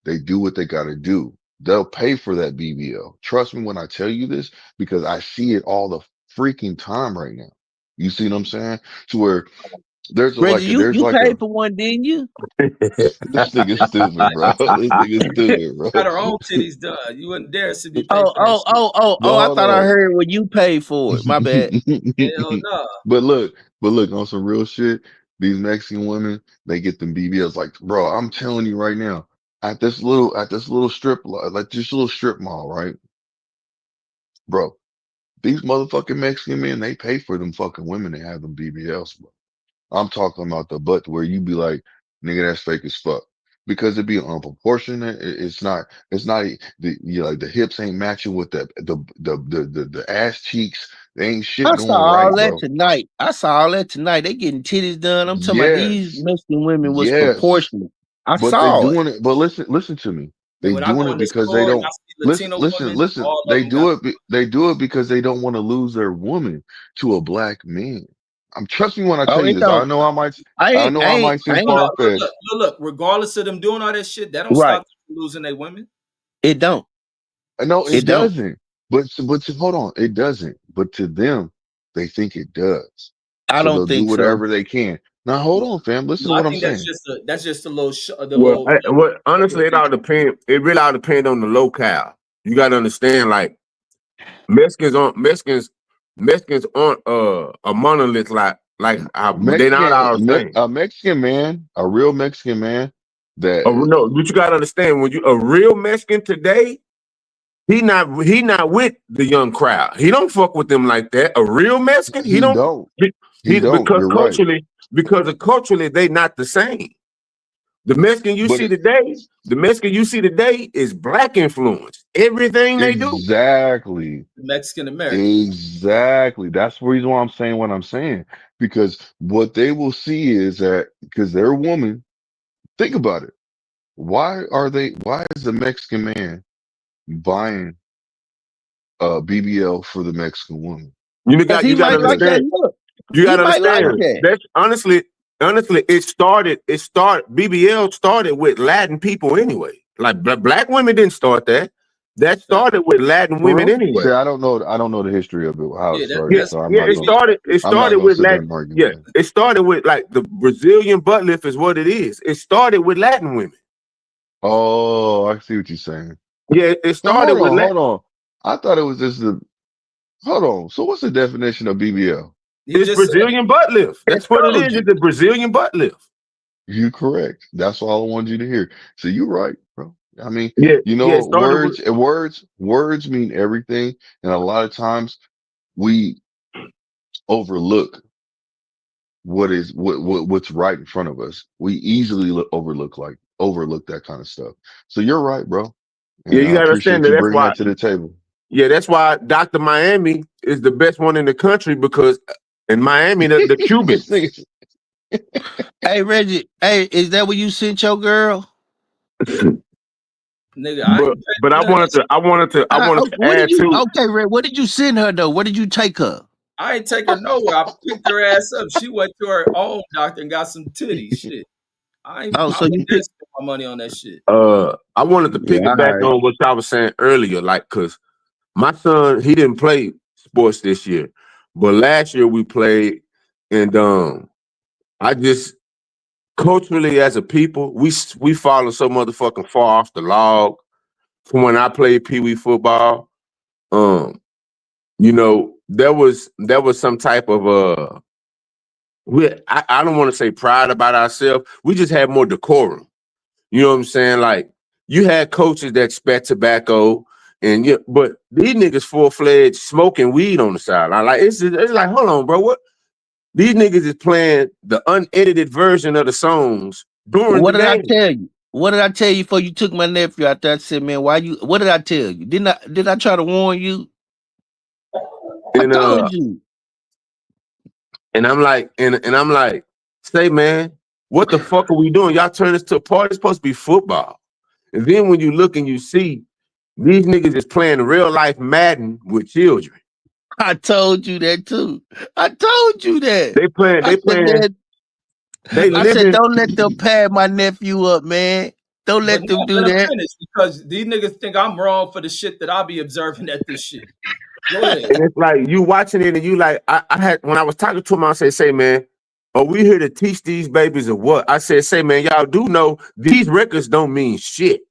they do what they got to do. They'll pay for that BBL. Trust me when I tell you this, because I see it all the freaking time right now. You see what I'm saying? To where Reggie, there's you like a paid for one, didn't you? this nigga stupid, bro. This nigga stupid, bro. got her own titties done. You wouldn't dare to be paid Oh, for that oh, shit. oh, oh, But oh! I hold thought I on. heard when you paid for it. My bad. Hell no. But look, on some real shit, these Mexican women, they get them BBLs. Like, bro, I'm telling you right now, at this little like this little strip mall, right? Bro, these motherfucking Mexican men, they pay for them fucking women to have them BBLs, bro. I'm talking about the butt where you be like, nigga, that's fake as fuck. Because it be unproportionate. It's not like the hips ain't matching with the ass cheeks. They ain't shit I saw going all right, that bro. tonight. I saw all that tonight. They getting titties done. I'm talking about these Yes. Mexican women was Yes. proportionate. I But they saw it. doing it. But listen to me. And They when I doing go it in the because they store and I don't see Latino women, listen. all of They them got. do it. They do it because they don't want to lose their woman to a black man. I'm trust me when I Oh, tell you it this. don't. I know I might I seem ain't. far Look, fetched. look. Regardless of them doing all that shit, that don't Right. stop them from losing their women. It don't. No, It it don't. doesn't. Hold on, it doesn't. But to them, they think it does. I So don't they'll do think so. whatever they can. Now hold No, on, fam. Listen no. to I what I'm think saying. that's just a little the Well, little. what honestly, it all depends. It really all depends on the locale. You got to understand, like Mexicans aren't a monolith like how they not all the same. A Mexican man, a real Mexican man that No, but you got to understand when you a real Mexican today. He not with the young crowd. He don't fuck with them like that. A real Mexican, he He don't. don't. He He don't. because You're right. culturally they not the same. The Mexican you But see today is black influence. Everything they do. exactly. Mexican American. Exactly. That's the reason why I'm saying what I'm saying. Because what they will see is that because they're a woman, think about it. Why is the Mexican man buying BBL for the Mexican woman? You Cause got he you got to might like that understand. look. You He got to might like understand. that. That's honestly, it started. BBL started with Latin people anyway. Like black women didn't start that. That started with Latin For women real? anyway. See, I don't know the history of it, how it Yeah, started. Yeah, that's So yeah. It I'm not started gonna with sit there Latin. and argue Yeah, with that. it started with like the Brazilian butt lift is what it is. It started with Latin women. Oh, I see what you're saying. Yeah, it Now started with hold on. I thought it was just hold on. So what's the definition of BBL? he it's just said it. Brazilian butt lift. I That's what it told is. you. It's a Brazilian butt lift. You correct. That's all I wanted you to hear. So you're right, bro. I mean, Yeah, you yeah. It know, started with. words mean everything, and a lot of times we overlook what's right in front of us. We easily overlook that kind of stuff. So you're right, bro, Yeah, and you I gotta understand appreciate that. you That's bringing why. that to the table. Yeah, that's why Dr. Miami is the best one in the country because in Miami, the This Cubans. nigga, Hey Reggie, hey, is that where you sent your girl? Nigga, I but ain't but paying none of that shit. I wanted to What did add you? to. Okay, Red. What did you send her though? What did you take her? I ain't take her nowhere. I picked her ass up. She went to her own doctor and got some titties. Shit. I Oh, so wouldn't you dare picked? spend my money on that shit. I wanted to Yeah, all piggyback right. on what I was saying earlier, like because my son he didn't play sports this year, but last year we played, and I just culturally as a people we fallen so motherfucking far off the log from when I played pee wee football. Um, there was some type of I don't want to say pride about ourselves. We just had more decorum. You know what I'm saying? Like you had coaches that spat tobacco, and but these niggas full-fledged smoking weed on the sideline. Like it's like, hold on, bro. What these niggas is playing the unedited version of the songs during the What did I game. tell you? What did I tell you before you took my nephew out there? I said, man, why you? What did I tell you? Did I try to warn you? I And told you. I'm like, say man, what the fuck are we doing? Y'all turn this to a party. It's supposed to be football. And then when you look and you see these niggas is playing real life Madden with children. I told you that too. I told you that. They playing, I they said, playing, man, they I said, living. don't let them pad my nephew up, man. Don't But let them no, do let him that. finish because these niggas think I'm wrong for the shit that I be observing at this shit. Go ahead. And it's like you watching it and you like, I had when I was talking to him, I said, say man, are we here to teach these babies or what? I said, say man, y'all do know these records don't mean shit.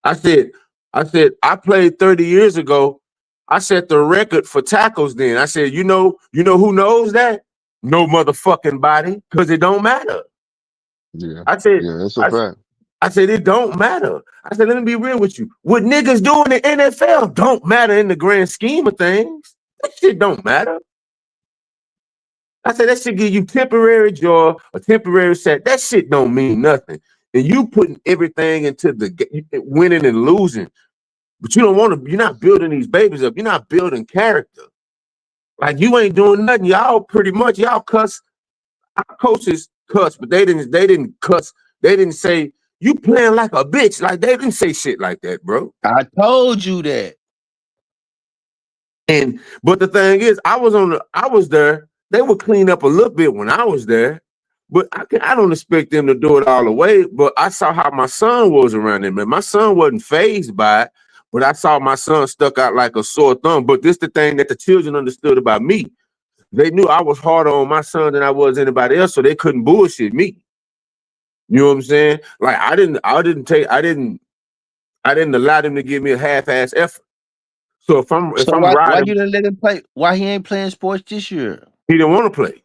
I said, I played 30 years ago. I set the record for tackles then. I said, you know who knows that? No motherfucking body, because it don't matter. yeah, I said, yeah, that's a I, fact. I said, it don't matter. I said, let me be real with you. What niggas do in the NFL don't matter in the grand scheme of things. That shit don't matter. I said, that shit give you temporary joy, a temporary set. That shit don't mean nothing. And you putting everything into the winning and losing. But you don't want to, you're not building these babies up. You're not building character. Like you ain't doing nothing. Y'all pretty much, y'all cuss. Our coaches cuss, but they didn't cuss. They didn't say, you playing like a bitch. Like they didn't say shit like that, bro. I told you that. But the thing is, I was there. They would clean up a little bit when I was there. But I don't expect them to do it all the way. But I saw how my son was around them. And my son wasn't fazed by it. But I saw my son stuck out like a sore thumb. But this the thing that the children understood about me. They knew I was harder on my son than I was anybody else, so they couldn't bullshit me. You know what I'm saying? Like I didn't allow them to give me a half-ass effort. So if So I'm why riding, you didn't let him play? Why he ain't playing sports this year? he didn't want to play.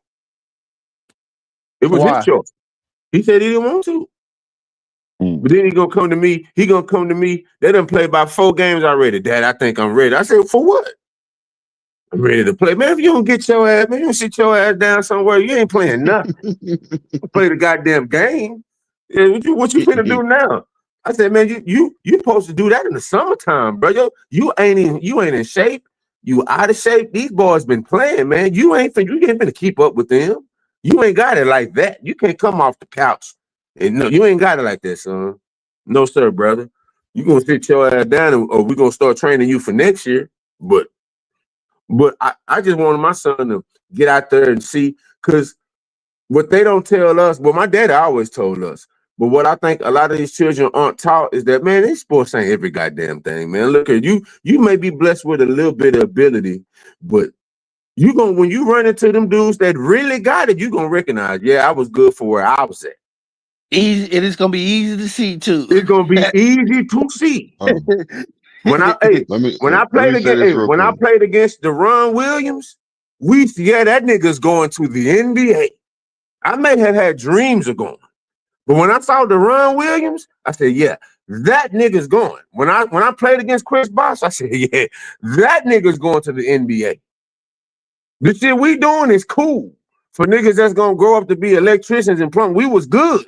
It was his Why? choice. He said he didn't want to. But then he gonna come to me. He gonna come to me. They done played about 4 games already. Dad, I think I'm ready. I said, for what? I'm ready to play. Man, if you don't get your ass, man, you don't sit your ass down somewhere. You ain't playing nothing. Play the goddamn game. Yeah, what you finna do now? I said, man, you supposed to do that in the summertime, bro. You ain't in shape. You out of shape. These boys been playing, man. You ain't finna keep up with them. You ain't got it like that. You can't come off the couch. And no, you ain't got it like that, son. No, sir, brother. You gonna sit your ass down, or we gonna start training you for next year. But I just wanted my son to get out there and see, because what they don't tell us, well, my daddy always told us, but what I think a lot of these children aren't taught is that, man, these sports ain't every goddamn thing, man. Look at you. You may be blessed with a little bit of ability, but when you run into them dudes that really got it, you gonna recognize, yeah, I was good for where I was at. Easy, and it's gonna be easy to see too. It's gonna be easy to see. When I played against Deron Williams, that nigga's going to the NBA. I may have had dreams of going, but when I saw Deron Williams, I said, yeah, that nigga's going. When I played against Chris Bosh, I said, yeah, that nigga's going to the NBA. The shit we doing is cool for niggas that's gonna grow up to be electricians and plumbers. We was good.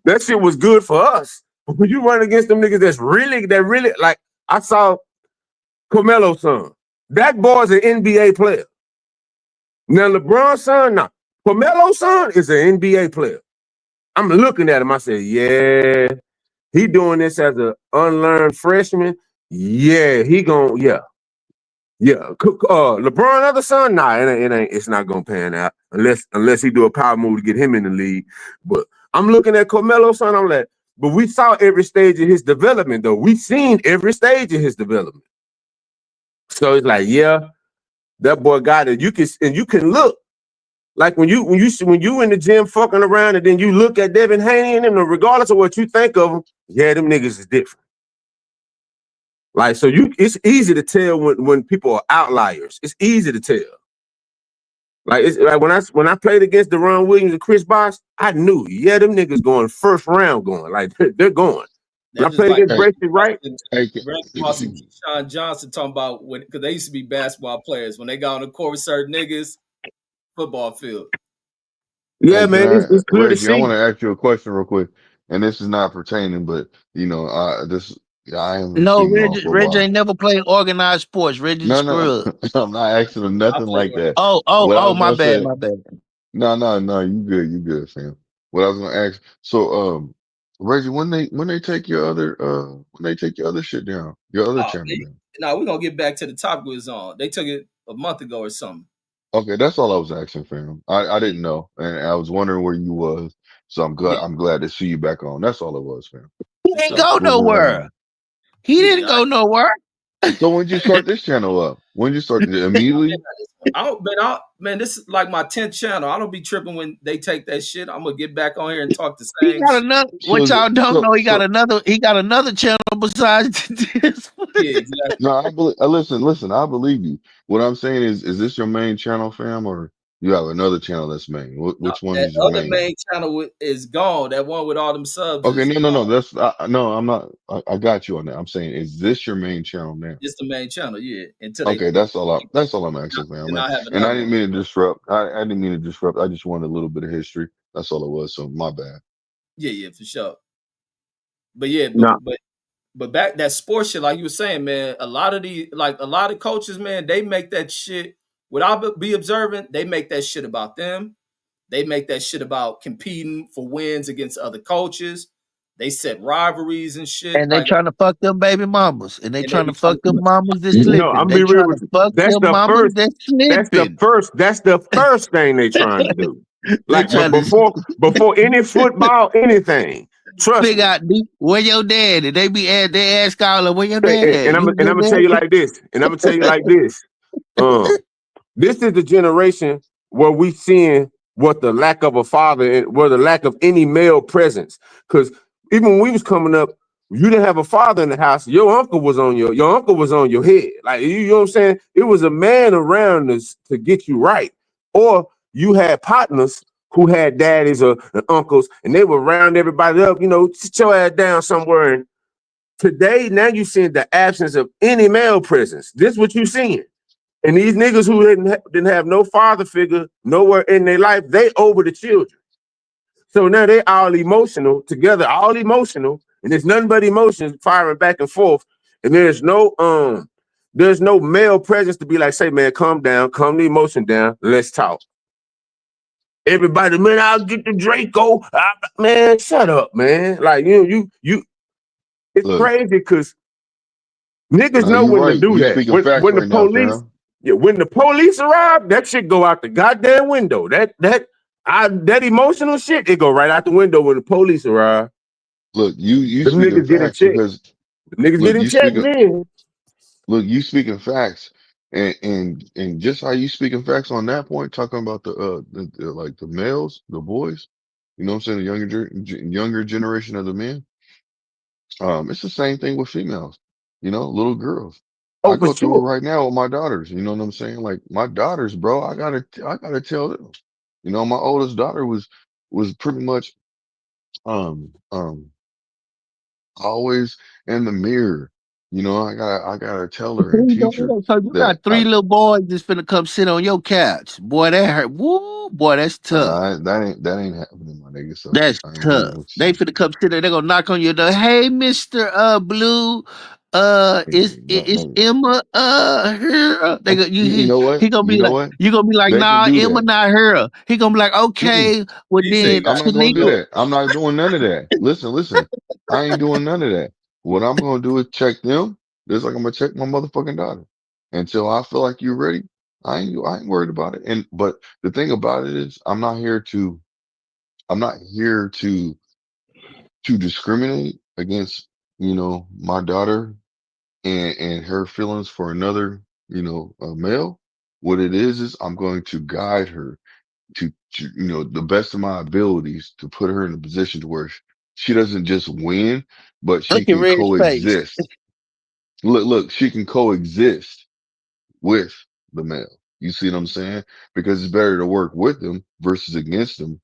That shit was good for us. But when you run against them niggas that really, like, I saw Carmelo's son. That boy's an NBA player. Now LeBron's son, nah. Carmelo's son is an NBA player. I'm looking at him. I said, yeah, he doing this as an unlearned freshman. Yeah, he gonna, yeah. LeBron other son, nah, it's not gonna pan out unless he do a power move to get him in the league. But I'm looking at Carmelo's son. I'm like, but we saw every stage of his development, though. We seen every stage of his development. So it's like, yeah, that boy got it. You can look. Like when you in the gym fucking around and then you look at Devin Haney and them, regardless of what you think of them, yeah, them niggas is different. Like, so it's easy to tell when people are outliers. It's easy to tell. Like, it's like when I played against Deron Williams and Chris Bosh, I knew, yeah, them niggas going first round going. Like, they're going. When I played against Bracey Wright, Ross and Keyshawn Johnson talking about because they used to be basketball players when they got on the court with certain niggas, football field. Yeah, man, it's clear Reggie, to see. I want to ask you a question real quick, and this is not pertaining, but I haven't No, seen no Reggie football. ain't never played organized sports. Reggie scrub. I'm not asking him nothing like that. My bad. No, you good, fam. What I was gonna ask, so Reggie, when they take your other shit down, your other channel down. No, we're gonna get back to the topic we was on. They took it a month ago or something. Okay, that's all I was asking, fam. I didn't know, and I was wondering where you was, so I'm glad to see you back on. That's all it was, fam. He didn't go nowhere. He didn't go nowhere. So when did you start this channel up? When did you start immediately? Man, this is like my 10th channel. I don't be tripping when they take that shit. I'm gonna get back on here and talk the same. He got another. What y'all don't know? He got another channel besides this. Yeah, exactly. No, listen. I believe you. What I'm saying is this your main channel, fam, or you have another channel that's main? Which one is your main? The main channel is gone. That one with all them subs. Okay, no. That's no. I'm not. I got you on that. I'm saying, is this your main channel now? It's the main channel, yeah. Okay, that's all I'm asking, fam. And I didn't mean to disrupt. I didn't mean to disrupt. I just wanted a little bit of history. That's all it was. So my bad. Yeah, for sure. But yeah, but back that sports shit, like you were saying, man. A lot of coaches, man, they make that shit. Without be observant, they make that shit about them. They make that shit about competing for wins against other coaches. They set rivalries and shit. And they trying to fuck them baby mamas. And they trying to fuck them mamas that's slipping. No, I'm be real with you. That's the first thing they trying to do. Like before any football, anything. Trust me. Out deep, where your daddy? They ask all of where your daddy. And I'm gonna tell you like this. This is the generation where we seeing what the lack of a father and where the lack of any male presence. Because even when we was coming up, you didn't have a father in the house. Your uncle was on your head. Like, you know what I'm saying? It was a man around us to get you right. Or you had partners who had daddies or uncles, and they would round everybody up, sit your ass down somewhere. And today, now you seeing the absence of any male presence. This is what you seeing. And these niggas who didn't have no father figure nowhere in their life, they over the children. So now they all emotional together, all emotional, and there's nothing but emotions firing back and forth. And there's no male presence to be like, say, man, calm down, calm the emotion down, let's talk. Everybody, man, I'll get the Draco. Man, shut up, man. Like you, it's Look, crazy because niggas now know you when to right. do You that. speaking facts When the right now, police, fam. when the police arrive, that shit go out the goddamn window. That emotional shit, it go right out the window when the police arrive. Look, you Them speaking niggas getting facts checked. because The niggas look, getting you checked speaking then. look, you speaking facts, and just how you speaking facts on that point, talking about the like the males, the boys, you know what I'm saying, the younger generation of the men. It's the same thing with females, little girls. Oh, I for go through it sure. right now with my daughters. You know what I'm saying? Like my daughters, bro. I gotta tell them. My oldest daughter was pretty much um um always in the mirror. I gotta tell her and teach her So you that got three little boys that's finna come sit on your couch. Boy, that hurt. Woo, boy, that's tough. that ain't happening, my nigga. So That's I ain't doing tough. what They you finna come sit there. They gonna knock on your door. Hey, Mister Blue. Is saying. No, is no. Emma here? They go. Okay, you know what? He gonna You be know like. what? You gonna be like, They can nah, do Emma that. not here. He gonna be like, Mm-mm. okay. Well He said you then, got I'm to not shut gonna the do Tanika. door. that. I'm not doing none of that. Listen. I ain't doing none of that. What I'm gonna do is check them, just like I'm gonna check my motherfucking daughter. Until I feel like you're ready, I ain't worried about it. But the thing about it is, I'm not here to discriminate against my daughter and her feelings for another a male. What it is I'm going to guide her to the best of my abilities to put her in a position to where she doesn't just win, but she Look at can Red's face. coexist. Look, she can coexist with the male. You see what I'm saying? Because it's better to work with them versus against them.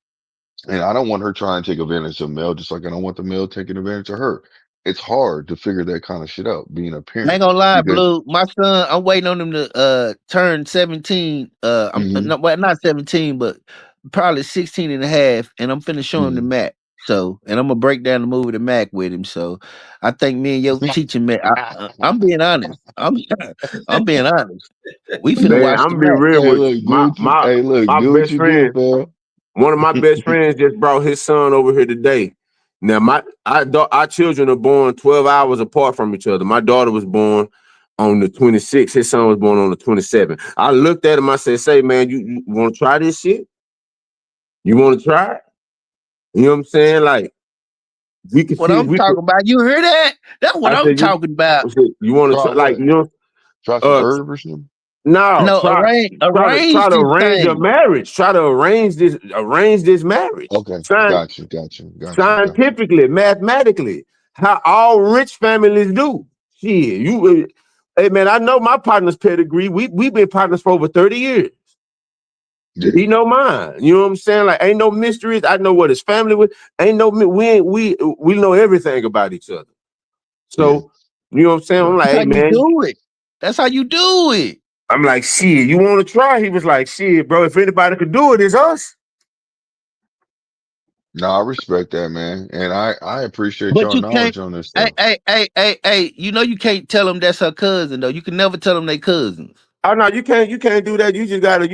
And I don't want her trying to take advantage of male, just like I don't want the male taking advantage of her. It's hard to figure that kind of shit out, being a I ain't parent, gonna lie, because Blue. My son, I'm waiting on him to turn 17. I'm hmm not 17, but probably 16 and a half, and I'm finna show him the hmm Mac. So, and I'm gonna break down the movie The Mac with him. So, I think me and your teaching Mac. I'm being honest. I'm being honest. We finna Man, watch the I'm be Mac. real Hey, with you. look, do what you. Hey, look, My do what best you do, friend, fam. one of my best friends just brought his son over here today. Now, our children are born 12 hours apart from each other. My daughter was born on the 26th. His son was born on the 27th. I looked at him. I said, say, man, you want to try this shit? You want to try it? You know what I'm saying? Like, we can What see if I'm we could. talking about. You hear that? That's what I I'm said, talking about. I said, you want to Try try, like, what? Try some uh, herb or something? no, No, try arrange to this arrange a thing. marriage. Try to arrange this marriage. Okay, Sign got you. scientifically, mathematically, how all rich families do. Shit, hey man, I know my partner's pedigree. We've been partners for over 30 years. Yeah, He know mine. You know what I'm saying? Like, ain't no mysteries. I know what his family was. Ain't no we know everything about each other. yeah, So you know what I'm saying? I'm yeah. like, That's how hey you man, do it. That's how you do it. I'm like, shit, you want to try? He was like, shit, bro, if anybody could do it, it's us. No, I respect that, man, and I appreciate But y'all you can't. knowledge on this Hey, stuff. hey, hey, hey, hey. You know you can't tell them that's her cousin though. You can never tell them they cousins. Oh no, you can't do that. You just gotta,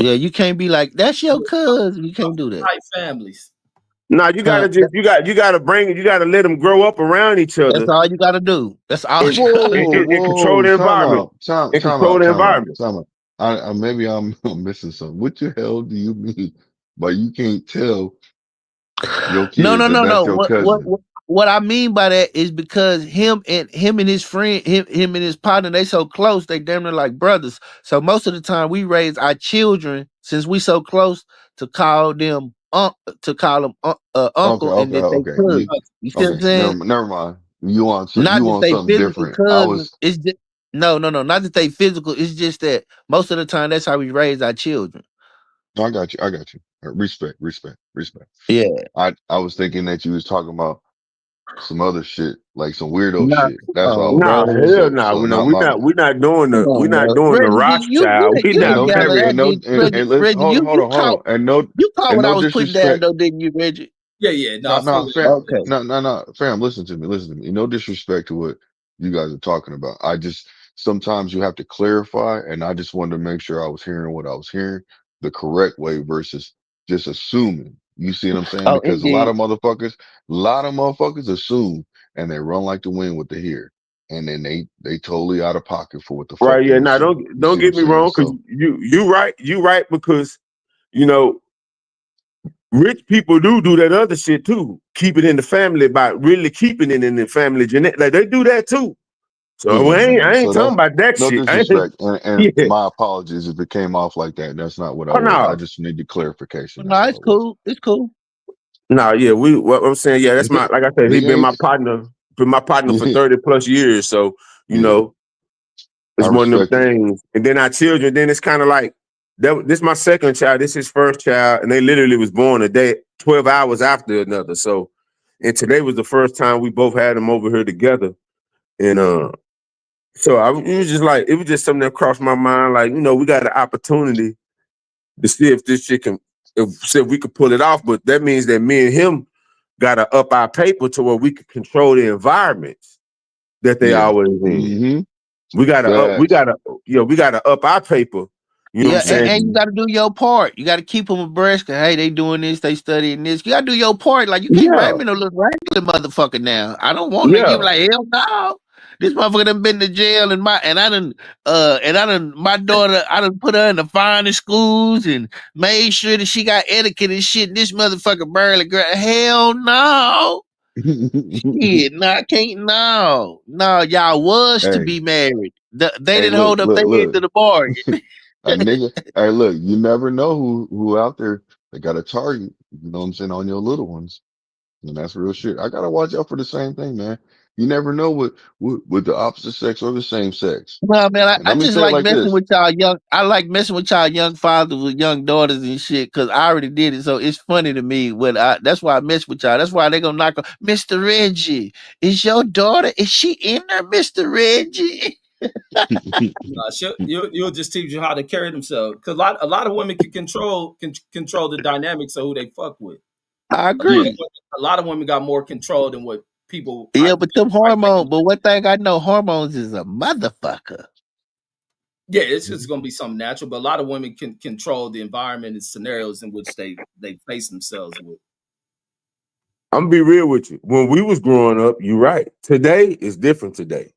Yeah, you can't be like that's your cousin. You can't do that. Right families. no, you Huh? gotta just you gotta bring it, you gotta let them grow up around each That's other all you gotta do. That's all and you gotta do. control Whoa, the time environment. out, time, And time control out, the time out, environment. time out. Maybe I'm missing something. What the hell do you mean? But you can't tell your No, kids no, that no, that's no. your What what cousin. what what I mean by that is because him and his friend, him and his partner, they so close, they damn near like brothers. So most of the time we raise our children since we so close to call them Okay, uncle and okay, that they okay. cousin. You see what I'm Okay. saying? Never mind. You want Not you that want they something physical different. I cousins. was It's just no, no, no. Not that they physical. It's just that most of the time that's how we raise our children. No, I got you. I got you. Respect, respect, respect. Yeah. I was thinking that you was talking about some other shit, like some weirdo Nah, shit. come That's why I on, was Nah, bro. hell so no. so No, not we're my not. Come We're on, not bro. doing the Reggie, Rothschild. We're you and not no didn't yell at and that, no did Reggie? and let's Reggie, hold on you caught and what I no was putting down disrespect. though, didn't you, Reggie? Yeah, no, No, I no, fully fam, Okay. no, fam. Listen to me. No disrespect to what you guys are talking about. I just sometimes you have to clarify, and I just wanted to make sure I was hearing what I was hearing the correct way versus just assuming. You see what I'm saying? Oh, Because indeed. a lot of motherfuckers assume and they run like the wind with the hair, and then they totally out of pocket for what the fuck right. they Yeah. Now assume. You don't see what I'm get me saying? wrong, because So you right because you know rich people do that other shit too. Keep it in the family by really keeping it in the family genetic. Like they do that too. So yeah, man. I ain't So talking that's about that no shit. I ain't. disrespect, and Yeah. my apologies if it came off like that. That's not what I Oh was. I no. just needed clarification. No, That's all it's it was. cool. It's cool. No, yeah, what I'm saying, yeah, that's my, like I said, he Nigga ain't. been my partner for 30 plus years. So, you Yeah, know, I it's one of them respect it. things. And then our children, then it's kind of like this my second child, this his first child, and they literally was born a day, 12 hours after another. So, and today was the first time we both had them over here together. And so it was just like, it was just something that crossed my mind, like, we got an opportunity to see if this shit can, see if we could pull it off. But that means that me and him gotta up our paper to where we can control the environments that they Yeah. always in. Mm-hmm. We gotta up, we Facts. gotta, we gotta up our paper. You know what I'm Yeah, saying? and you got to do your part. You got to keep them abreast. Hey, they doing this, they studying this. You got to do your part. Like you can't Yeah, write me no little regular motherfucker now. I don't want to yeah. give like hell no. This motherfucker done been to jail and I done my daughter, I done put her in the finest schools and made sure that she got etiquette and shit. And this motherfucker barely girl. Hell no. Shit, no, I can't. No, y'all was to Hey, be married. They hey, didn't hold up their end look. of the bargain. A nigga. Hey, look. You never know who out there they got a target. You know what I'm saying on your little ones, and that's real shit. I gotta watch out for the same thing, man. You never know with the opposite sex or the same sex. Well, man, And I let me just say it like like messing this. with y'all young. I like messing with y'all young fathers with young daughters and shit because I already did it. So it's funny to me when that's why I mess with y'all. That's why they gonna knock on Mr. Reggie. Is your daughter? Is she in there, Mr. Reggie? Nah, you'll just teach you how to carry themselves. Because a lot of women can control the dynamics of who they fuck with. I A lot of agree. women, a lot of women got more control than what people Yeah, but them might think. hormones. But one thing I know, hormones is a motherfucker. Yeah, it's just gonna be something natural. But a lot of women can control the environment and scenarios in which they face themselves with. I'm gonna be real with you. When we was growing up, you're right. Today is different today.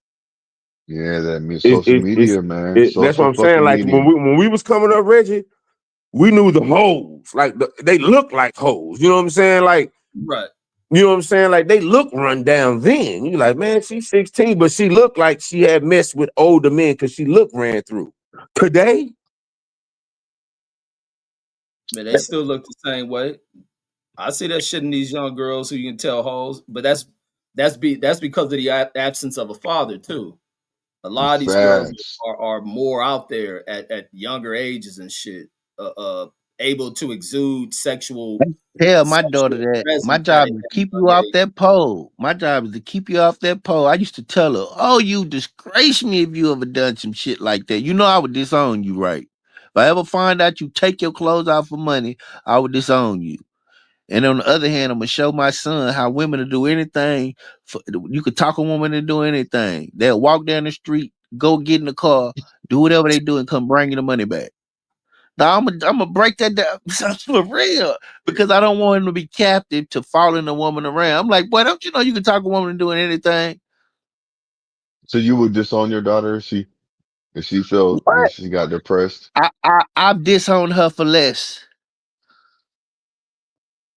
Yeah, that means It, social it, it's media, man. that's what Social I'm saying. fucking Like media. when we was coming up, Reggie, we knew the hoes. Like they look like hoes. You know what I'm saying? Like, Right. you know what I'm saying? Like they look run down then. You like, man, she's 16, but she looked like she had messed with older men because she looked ran through. Today, Man, they still look the same way. I see that shit in these young girls who you can tell hoes, but that's because of the absence of a father too. A lot of these girls Facts. are more out there at younger ages and shit, uh, uh able to exude Tell my daughter sexual that my presence at job is to a keep young you off age. that pole. My job is to keep you off that pole. I used to tell her, "Oh, you disgrace me if you ever done some shit like that. You know I would disown you, right? If I ever find out you take your clothes off for money, I would disown you." And on the other hand, I'm gonna show my son how women will do anything. You could talk a woman into do anything. They'll walk down the street, go get in the car, do whatever they do, and come bring you the money back. Now I'm gonna break that down for real because I don't want him to be captive to following a woman around. I'm like, boy, don't you know you can talk a woman into doing anything? So you would disown your daughter if she felt if What? she got depressed. I've disowned her for less.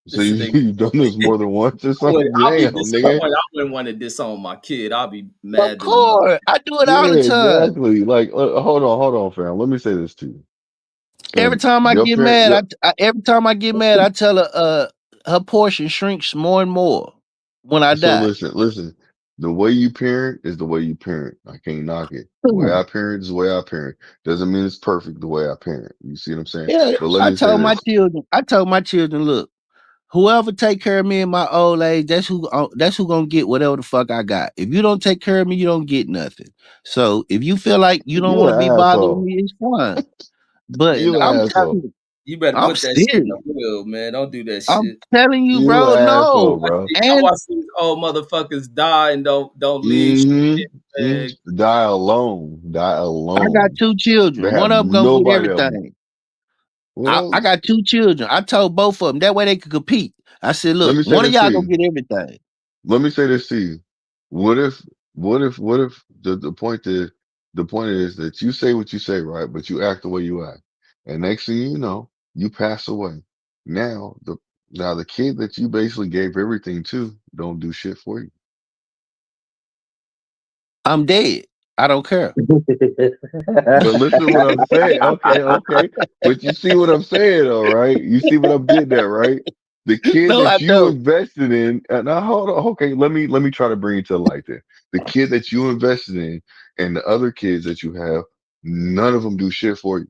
So This is the thing. you've done this more than once or something? I'll be Damn, nigga. disappointed. I wouldn't want to disown my kid. I'll be Of mad to the mother. course, I do it all the Yeah, time. exactly. Like, hold on, fam. Let me say this to you. Every So time I your get parent, mad, your every time I get mad, I tell her her portion shrinks more and more when I so die. listen. The way you parent is the way you parent. I can't knock it. The way I parent is the way I parent. Doesn't mean it's perfect the way I parent. You see what I'm saying? Yeah, But let I me say told my this. children. I told my children, look, whoever take care of me in my old age, that's who gonna get whatever the fuck I got. If you don't take care of me, you don't get nothing. So if you feel like you don't You want to be an bothered with asshole. me, it's fine. But You I'm an telling asshole. you, You better I'm put that shit in serious. the wheel, man. Don't do that I'm shit. telling you, You bro. an asshole, No, bro. I and watch these old motherfuckers die and don't leave Mm-hmm. shit, man. Die alone. Die I got alone. 2 They children. have One of them gonna get nobody that, everything. I well, got 2 children. I told both of them that way they could compete. I said, let look, me say one of this to y'all gonna you. get everything. Let me say this to you. What if, what if the point is that you say what you say, right? But you act the way you act. And next thing you know, you pass away. Now the kid that you basically gave everything to don't do shit for you. I'm dead. I don't care. But listen to what I'm saying. Okay, okay. But you see what I'm saying, all right? You see what I'm getting at, right? The kid No, I that you don't. invested in, and now hold on, okay, let me try to bring it to light there. The kid that you invested in and the other kids that you have, none of them do shit for you.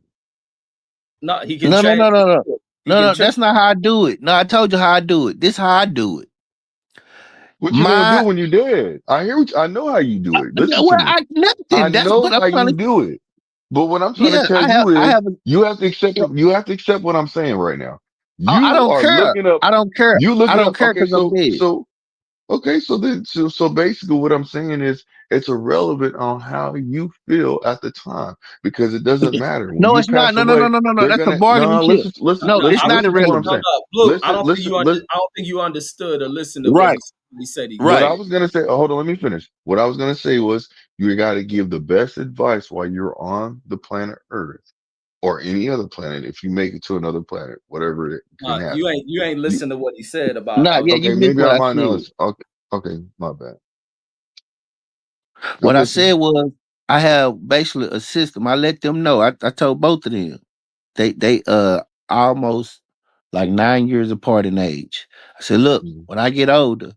No, he can No, no, train. no, no, no. He No, can no, train. that's not how I do it. No, I told you how I do it. This how I do it. What you gonna do My when you're dead? I know how you do it. Listen to well, me. I I nothing. That's know but I'm how trying you to. do it. But what I'm trying to Yeah, tell I have. you I is have. you have to accept you have to accept what I'm saying right now. I You don't are care. looking up I don't care. you I looking don't up care okay, because I'm dead. so basically what I'm saying is it's irrelevant on how you feel at the time because it doesn't matter. When No, you it's not. pass No, no, no, away, no, no, no. they're That's a gonna bargaining no chip. No, No, it's I don't not listen think to what you. I'm No, irrelevant. saying. no, Blue. I Listen, don't think listen, you listen. I don't think you understood or listened to what Right, he said he What right. I did. was gonna say, hold on, let me finish. What I was gonna say was you gotta give the best advice while you're on the planet Earth or any other planet if you make it to another planet, whatever it can No, happen. you ain't You listened to what he said about Nah, how yeah, he. you okay, missed maybe what I I might not said. listen. Okay, okay, my bad. I'm What I said listening. was I have basically a system. I let them know. I told both of them. They almost like 9 years apart in age. I said, look, Mhm. when I get older,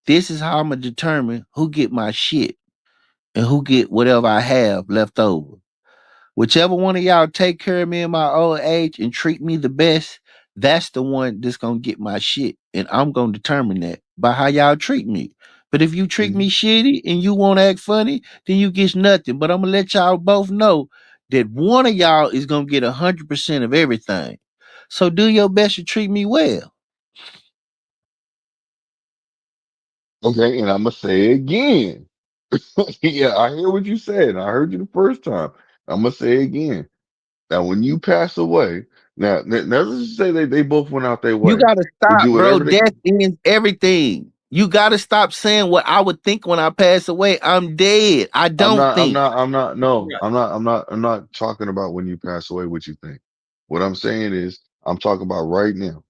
this is how I'm gonna determine who get my shit and who get whatever I have left over. Whichever one of y'all take care of me in my old age and treat me the best, that's the one that's gonna get my shit. And I'm gonna determine that by how y'all treat me. But if you treat me Mhm. shitty and you won't act funny, then you get nothing. But I'm gonna let y'all both know that one of y'all is gonna get 100% of everything. So do your best to treat me well. Okay, and I'm gonna say it again. Yeah, I hear what you said. I heard you the first time. I'm gonna say it again. Now, when you pass away, now let's just say they both went out their You way gotta to stop, do bro. whatever they. Death ends everything. You gotta stop saying what I would think when I pass away. I'm dead. I I'm don't not. I'm think. not. I'm not. No, Right. I'm not. I'm not. I'm not talking about when you pass away. What you think? What I'm saying is, I'm talking about right now.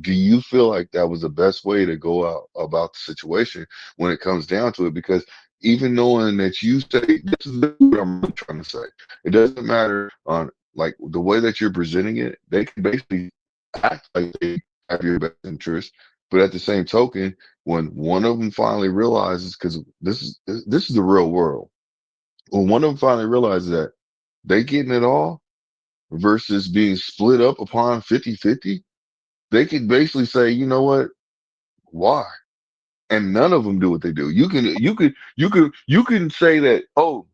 Do you feel like that was the best way to go out about the situation when it comes down to it? Because even knowing that you say this is what I'm really trying to say, it doesn't matter on like the way that you're presenting it. They can basically act like they have your best interest, but at the same token, when one of them finally realizes, because this is the real world, when one of them finally realizes that they getting it all versus being split up upon 50-50, they can basically say, you know what? Why? And none of them do what they do. You can say that, oh,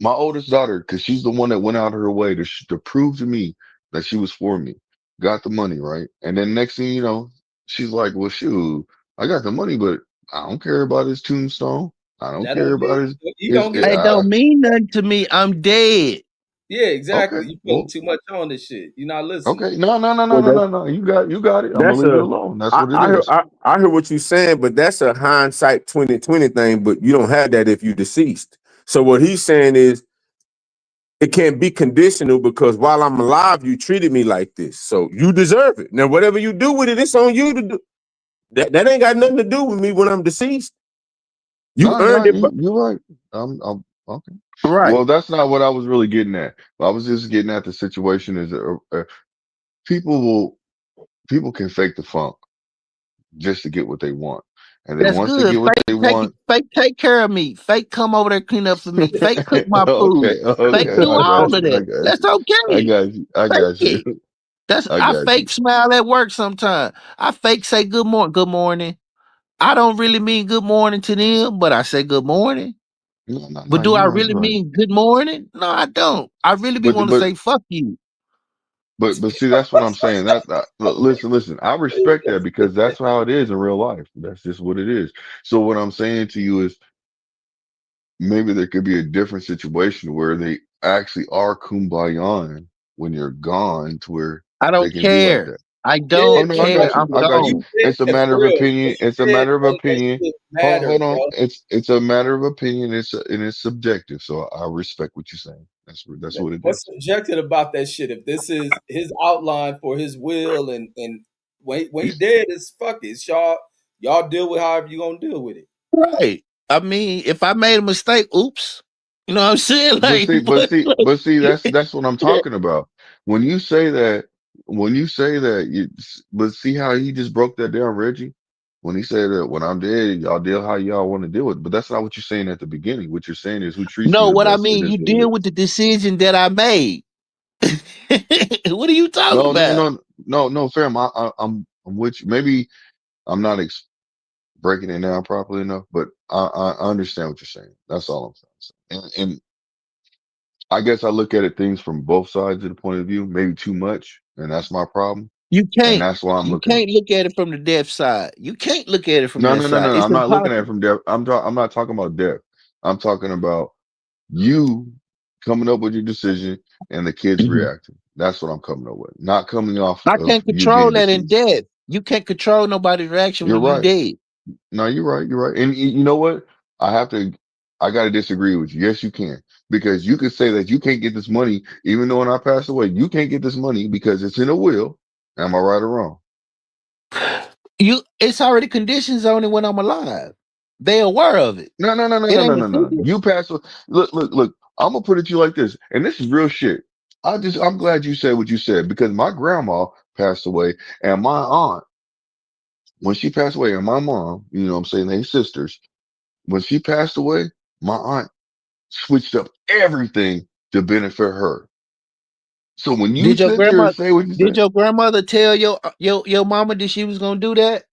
my oldest daughter, because she's the one that went out of her way to prove to me that she was for me, got the money, right? And then next thing you know, she's like, well, shoot, I got the money, but I don't care about his tombstone. I don't That care don't about mean his you his. gonna get It it though. don't mean nothing to me. I'm dead. Yeah, Okay, exactly. You putting well, too much on this shit. You're not listening. okay, no, no, no, no, Well, no, no, no. You got it. I'm gonna that's leave it a alone. That's what it is. I hear what you're saying, but that's a hindsight 2020 thing. But you don't have that if you deceased. So what he's saying is it can't be conditional because while I'm alive, you treated me like this, so you deserve it. Now, whatever you do with it, it's on you to do. That ain't got nothing to do with me when I'm deceased. You No, no, earned it, but you're right. I'm okay. Right. Well, that's not what I was really getting at. I was just getting at the situation is people will people can fake the funk just to get what they want. And then That's once they good. get what they want, Fake take care of me. Fake come over there clean up for me. Fake cook my food. okay, Fake okay, do I got all of you, I that. got That's you, I okay. got you, I Fake got you, it. That's I I got you. fake smile at work sometimes. I fake say good morning. Good morning. I don't really mean good morning to them, but I say good morning. No, But do you're I right, really you're right. mean good morning? No, I don't. I really be But want to but say fuck you. but see, that's what I'm saying. Listen. I respect that because that's how it is in real life. That's just what it is. So what I'm saying to you is maybe there could be a different situation where they actually are kumbayan when you're gone, to where I they don't can be like care. that. I Yeah, Oh don't no, I man, care. got bro. you. I'm I got You you. gone. said It's a that matter for of real. opinion. What you It's a said, matter of bro, that opinion. shit Hold, matter, hold on. bro. It's a matter of opinion. It's subjective. So I respect what you're saying. That's what it What's is. subjective about that shit? If this is his outline for his will, and when he dead, it's fuck it. It's y'all deal with however you gonna deal with it. Right. I mean, if I made a mistake, oops. You know what I'm saying? But Like, see, but see, that's what I'm yeah. talking about. When you say that, when you say that, but see how he just broke that down, Reggie. When he said that when I'm dead, y'all deal how y'all want to deal with it. But that's not what you're saying at the beginning. What you're saying is who treats you No, the what I best. It mean, is you what it deal is. with the decision that I made. What are you talking No, no, about? no, no, fam. I'm with you. Maybe I'm not breaking it down properly enough, but I understand what you're saying. That's all I'm saying. And I guess I look at it things from both sides of the point of view, maybe too much, and that's my problem. You And can't. that's why I'm You looking. can't look at it from the deaf side. You can't look at it from No, that no, no, side. no, no. It's I'm not looking at it impossible. from depth. I'm not talking about depth. I'm talking about you coming up with your decision and the kids Mhm. reacting. That's what I'm coming up with. Not coming off I of can't you control being that in deceased. death. You can't control nobody's reaction You're when you right. dead. No, you're right. You're right. And you know what? I have to, I got to disagree with you. Yes, you can. Because you could say that you can't get this money, even though when I pass away, you can't get this money because it's in a will. Am I right or wrong? It's already conditions on it when I'm alive. They aware of it. No, no, no, no, It no, no, ain't a no, no. secret. You pass. Look. I'm gonna put it to you like this, and this is real shit. I'm glad you said what you said because my grandma passed away, and my aunt, when she passed away, and my mom, you know what I'm saying, they sisters, when she passed away, my aunt switched up everything to benefit her. So when you Did your sit there grandma and say what you did said, your grandmother tell your mama that she was gonna do that?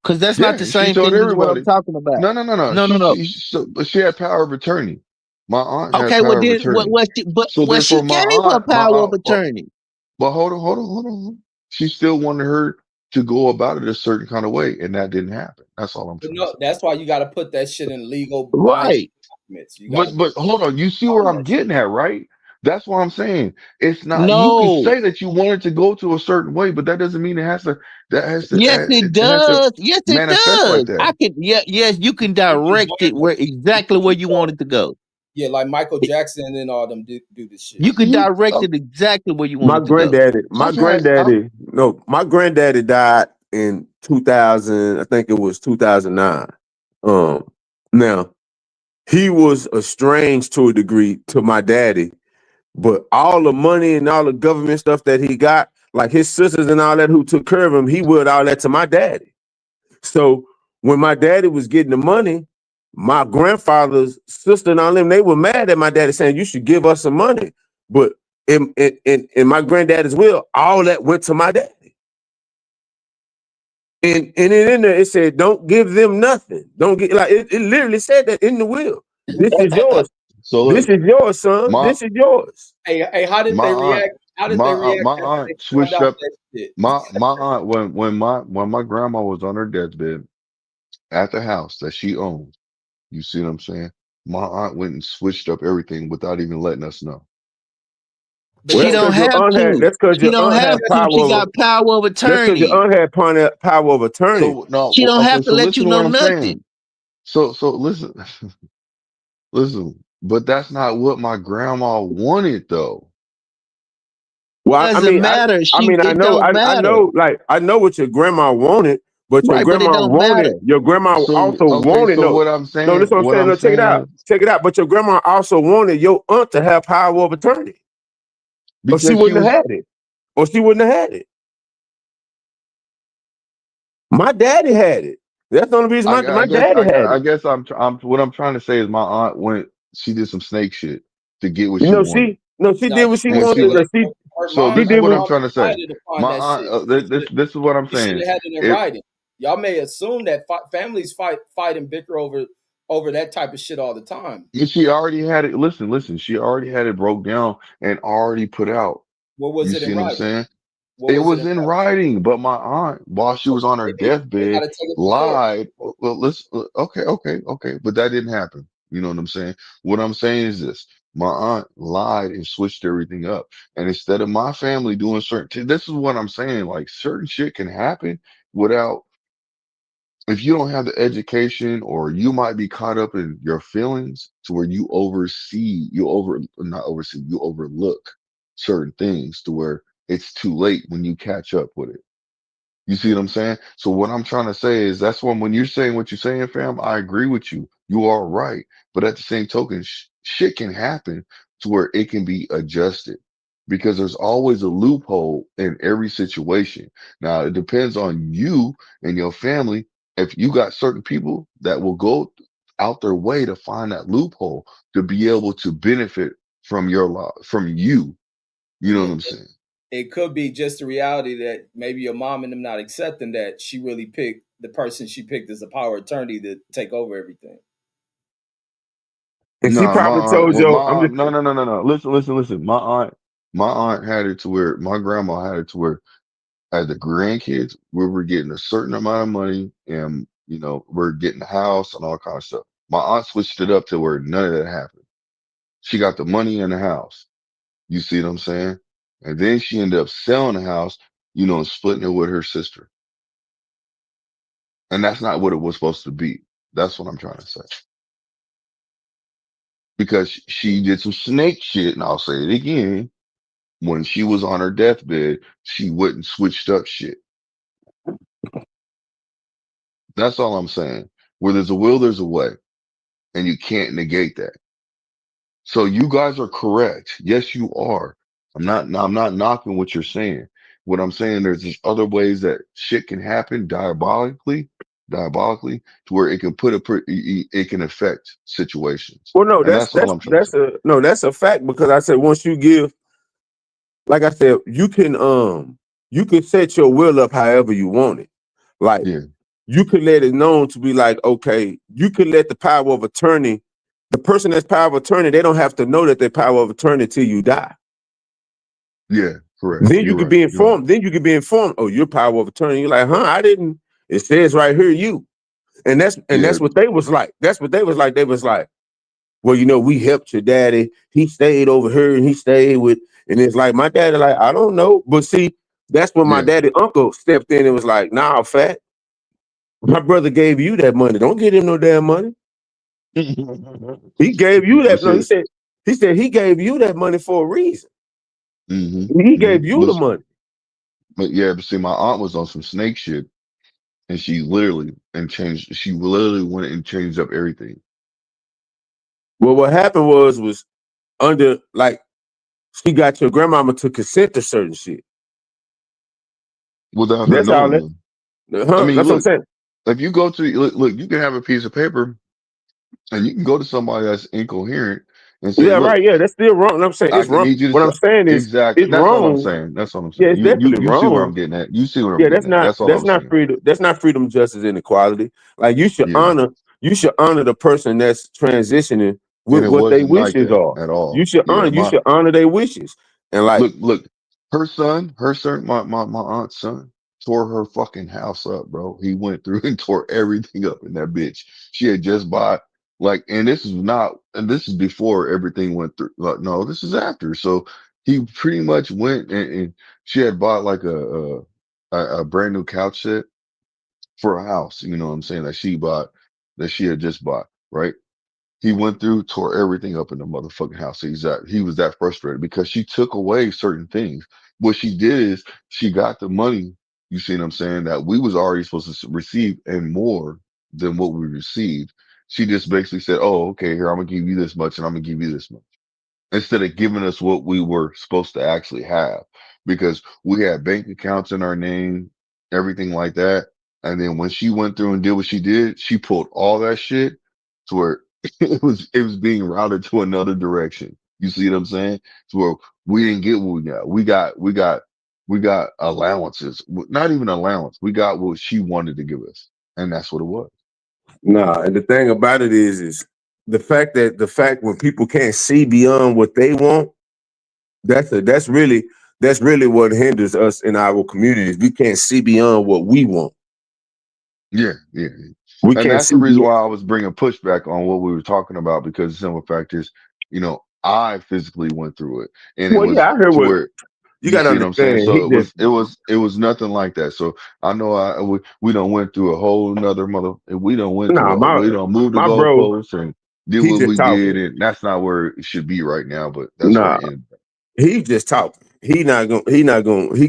Because that's not the yeah, she same told thing as what I'm everybody. talking about. No, no, no, no. No, no, no. But she had power of attorney. My aunt had Okay, well power of then attorney. but So she therefore, gave her my power of aunt, attorney. but hold on. She still wanted her to go about it a certain kind of way, and that didn't happen. That's all I'm But trying to no, say. that's why you got to put that shit in legal binding Right. documents. You got to But hold on, you see where find I'm that shit. getting at, right? That's why I'm saying it's not. You could No. say that you want it to go to a certain way, but that doesn't mean it has to. That has to. Yes, it It has to does. Yes, it manifest like does. that. I can yes, you can You can direct it join where you exactly where can you join- want it to go. yeah, like Michael Jackson and all them do this shit. You can You direct it exactly where you want My it to go. granddaddy, okay? my granddaddy died in 2000. I think it was 2009. Now he was estranged to a degree to my daddy, but all the money and all the government stuff that he got, like his sisters and all that who took care of him, he willed all that to my daddy. So when my daddy was getting the money, my grandfather's sister and all them, they were mad at my daddy saying, you should give us some money. But in my granddaddy's will, all that went to my daddy. And in there, it said, don't give them nothing. Don't get like it literally said that in the will. This is yours. So This look, is yours, son. my This is yours. Hey, how did my they aunt, react? How did they react my after they aunt found switched out up. that shit? My aunt when my grandma was on her deathbed at the house that she owned. You see what I'm saying? My aunt went and switched up everything without even letting us know. But Well, She that's no, don't because your have aunt had. to. That's because She your don't aunt have had to. power She over. got power of That's because your attorney. aunt had power of attorney. So no, She don't okay. have to So let you listen to know what I'm saying. nothing. So listen, listen. But that's not what my grandma wanted, though. Well, Doesn't matter. I It know, don't matter. I know what your grandma wanted, but Right, but it don't matter. your grandma So also okay. wanted, So no, what I'm no, saying, that's what I'm what saying. I'm No, saying is check it out. But your grandma also wanted your aunt to have power of attorney, or she because she wouldn't was have had it, or she wouldn't have had it. My daddy had it. That's the only reason my daddy had I it. guess what I'm trying to say is my aunt went, she did some snake shit to get what You she know, wanted. she Now did what she And she wanted. was, her so mom, this She is her did what what I'm mom trying to say. decided upon My that aunt, shit. this is what I'm You should saying. have had it in If writing. Y'all may assume that families fight and bicker over that type of shit all the time. if she already had it, listen, she already had it broke down and already put out. What was You it in see what I'm writing? saying? What It was it was in in writing? writing, but my aunt, while she So was on her they got deathbed, to take it to court. lied. Well, let's, okay, but that didn't happen. You know what I'm saying? What I'm saying is this: my aunt lied and switched everything up, and instead of my family doing certain, this is what I'm saying. Like certain shit can happen without, if you don't have the education, or you might be caught up in your feelings to where you overlook certain things to where it's too late when you catch up with it. You see what I'm saying? So what I'm trying to say is that's when you're saying what you're saying, fam, I agree with you. You are right. But at the same token, shit can happen to where it can be adjusted, because there's always a loophole in every situation. Now, it depends on you and your family. If you got certain people that will go out their way to find that loophole to be able to benefit from your law, from you. You know Yeah, what I'm saying? it could be just the reality that maybe your mom and them not accepting that she really picked the person she picked as a power of attorney to take over everything. and she No, my probably aunt. told Well, you. my I'm aunt. just No. Listen. My aunt had it to where my grandma had it to where, as the grandkids, we were getting a certain amount of money, and we're getting a house and all kind of stuff. My aunt switched it up to where none of that happened. She got the money and the house. You see what I'm saying? And then she ended up selling the house, and splitting it with her sister. And that's not what it was supposed to be. That's what I'm trying to say. Because she did some snake shit, and I'll say it again. When she was on her deathbed, she went and switched up shit. That's all I'm saying. Where there's a will, there's a way, and you can't negate that. So you guys are correct. Yes, you are. I'm not knocking what you're saying. What I'm saying, there's just other ways that shit can happen diabolically, to where it can it can affect situations. well, no, And that's all I'm trying to say. that's a fact because I said once you give, like I said, you can set your will up however you want it. Like Yeah, you could let it known to be like, okay, you could let the power of attorney, the person that's power of attorney, they don't have to know that they're power of attorney till you die. yeah, correct. Then you You're could right. be You're right. informed. Then you could be informed. Oh, you're power of attorney. You're like, huh? I didn't. It says right here, you. And Yeah, that's what they was like. That's what they was like. They was like, well, we helped your daddy. He stayed over here and he stayed with. And it's like my daddy, like, I don't know. But see, that's when my yeah. daddy uncle stepped in and was like, nah, fat. My brother gave you that money. Don't give him no damn money. He gave you But that. No, see, he said he gave you that money for a reason. hmm He gave you the money. but see, my aunt was on some snake shit, and she literally went and changed up everything Well, what happened was under like she got your grandmama to consent to certain shit. without her That's all knowing that. them. I Huh? mean, That's what I'm look, saying. if you go to look, you can have a piece of paper, and you can go to somebody that's incoherent and say, Yeah, "Look, right. Yeah, that's still wrong. And I'm saying I it's wrong. need you to What I'm stop." saying is Exactly. it's That's all I'm wrong. saying. That's all I'm Yeah, saying. it's You definitely you see where I'm wrong. getting at. You see where I'm Yeah, getting at. That's all I'm saying. that's not freedom, justice, and equality. Like Yeah, you should honor the person that's transitioning and with it what their wasn't like wishes that are. at all. Yeah, You should honor their wishes. And like, look, her son, my aunt's son, tore her fucking house up, bro. He went through and tore everything up in that bitch. She had just bought, like, and this is before everything went through. Like, no, this is after. So he pretty much went, and she had bought like a brand new couch set for a house. You know what I'm saying? That she had just bought, right? He went through, tore everything up in the motherfucking house. He was that frustrated because she took away certain things. What she did is she got the money, you see what I'm saying, that we was already supposed to receive, and more than what we received. She just basically said, "Oh, okay, here, I'm gonna give you this much and I'm gonna give you this much." Instead of giving us what we were supposed to actually have. Because we had bank accounts in our name, everything like that. And then when she went through and did what she did, she pulled all that shit to where it was being routed to another direction. You see what I'm saying? To where we didn't get what we got. We got allowances. Not even allowance. We got what she wanted to give us. And that's what it was. Nah, and the thing about it is the fact when people can't see beyond what they want, that's really what hinders us in our communities. We can't see beyond what we want. Yeah, yeah. We And can't that's the see reason beyond. why I was bringing pushback on what we were talking about, because the simple fact is, I physically went through it, and it Well, was yeah, I heard to what where, you you got to see what I'm saying? understand. So He just it was nothing like that. So I know we done went through a whole nother we done went nah, through we done moved the my bro, goalposts and did he what just we did, talking. and that's not where it should be right now, but that's where Nah, it ended. he just talking. He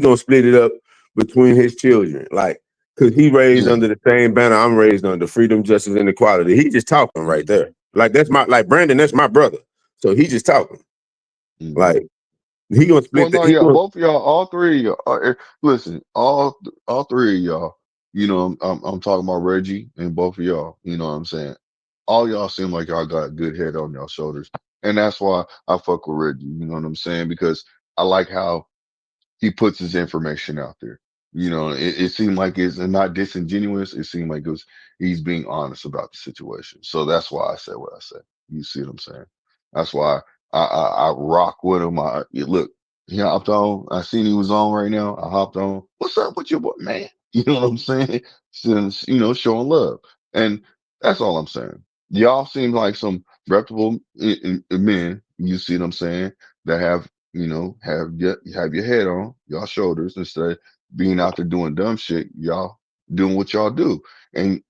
gonna split it up between his children, like because he raised Yeah. under the same banner I'm raised under, freedom, justice, and equality. He just talking right there. Like like Brandon, that's my brother. So he just talking. Mm-hmm. Like he gonna Well, split the no, he yeah, gonna both of y'all, all three of y'all. Listen, all three of y'all. I'm talking about Reggie and both of y'all. You know what I'm saying? All y'all seem like y'all got a good head on y'all shoulders, and that's why I fuck with Reggie. You know what I'm saying? Because I like how he puts his information out there. It seemed like it's not disingenuous. It seemed like he's being honest about the situation. So that's why I said what I said. You see what I'm saying? That's why I rock with him. Look, he hopped on. I seen he was on right now. I hopped on. What's up with your boy, man? You know what I'm saying? Since showing love, and that's all I'm saying. Y'all seem like some reputable men. You see what I'm saying? That have your head on y'all shoulders instead of being out there doing dumb shit. Y'all doing what y'all do, and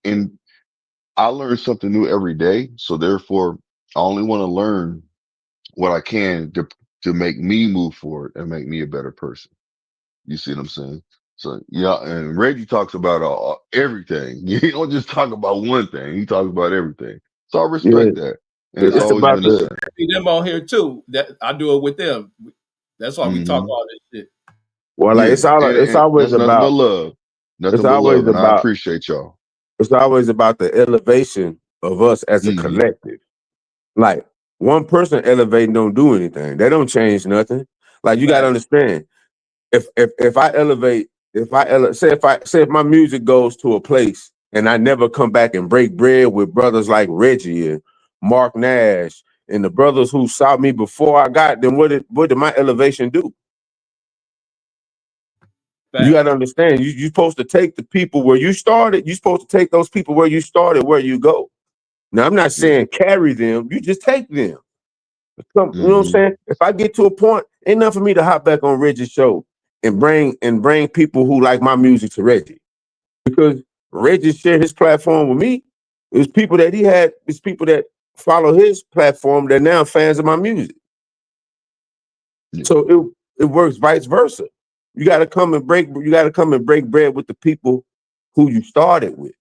I learn something new every day. So therefore, I only want to learn what I can to make me move forward and make me a better person. You see what I'm saying? So yeah, and Reggie talks about everything. You don't just talk about one thing. He talks about everything. So I yeah. respect that, and it's It's always about been the the same. See them on here too. That I do it with them. That's why we talk Hmm. all this shit. well, like Yeah, and that's nothing but love. it's Nothing but always love, and I about appreciate y'all. it's always about the elevation of us as a Hmm. collective. Like one person elevating don't do anything. They don't change nothing. Like you gotta Facts. understand. If I elevate, say if my music goes to a place and I never come back and break bread with brothers like Reggie and Mark Nash and the brothers who saw me before I got, then what did my elevation do? You got to Facts. understand. You're supposed to take the people where you started. You're supposed to take those people where you started, where you go. Now I'm not Yeah. saying carry them. You just take them. You know what I'm Hmm. saying? If I get to a point, ain't nothing for me to hop back on Reggie's show and bring people who like my music to Reggie, because Reggie shared his platform with me. It's people that he had. It's people that follow his platform that now fans of my music. Yeah. So it works vice versa. You got to come and break. You got to come and break bread with the people who you started with.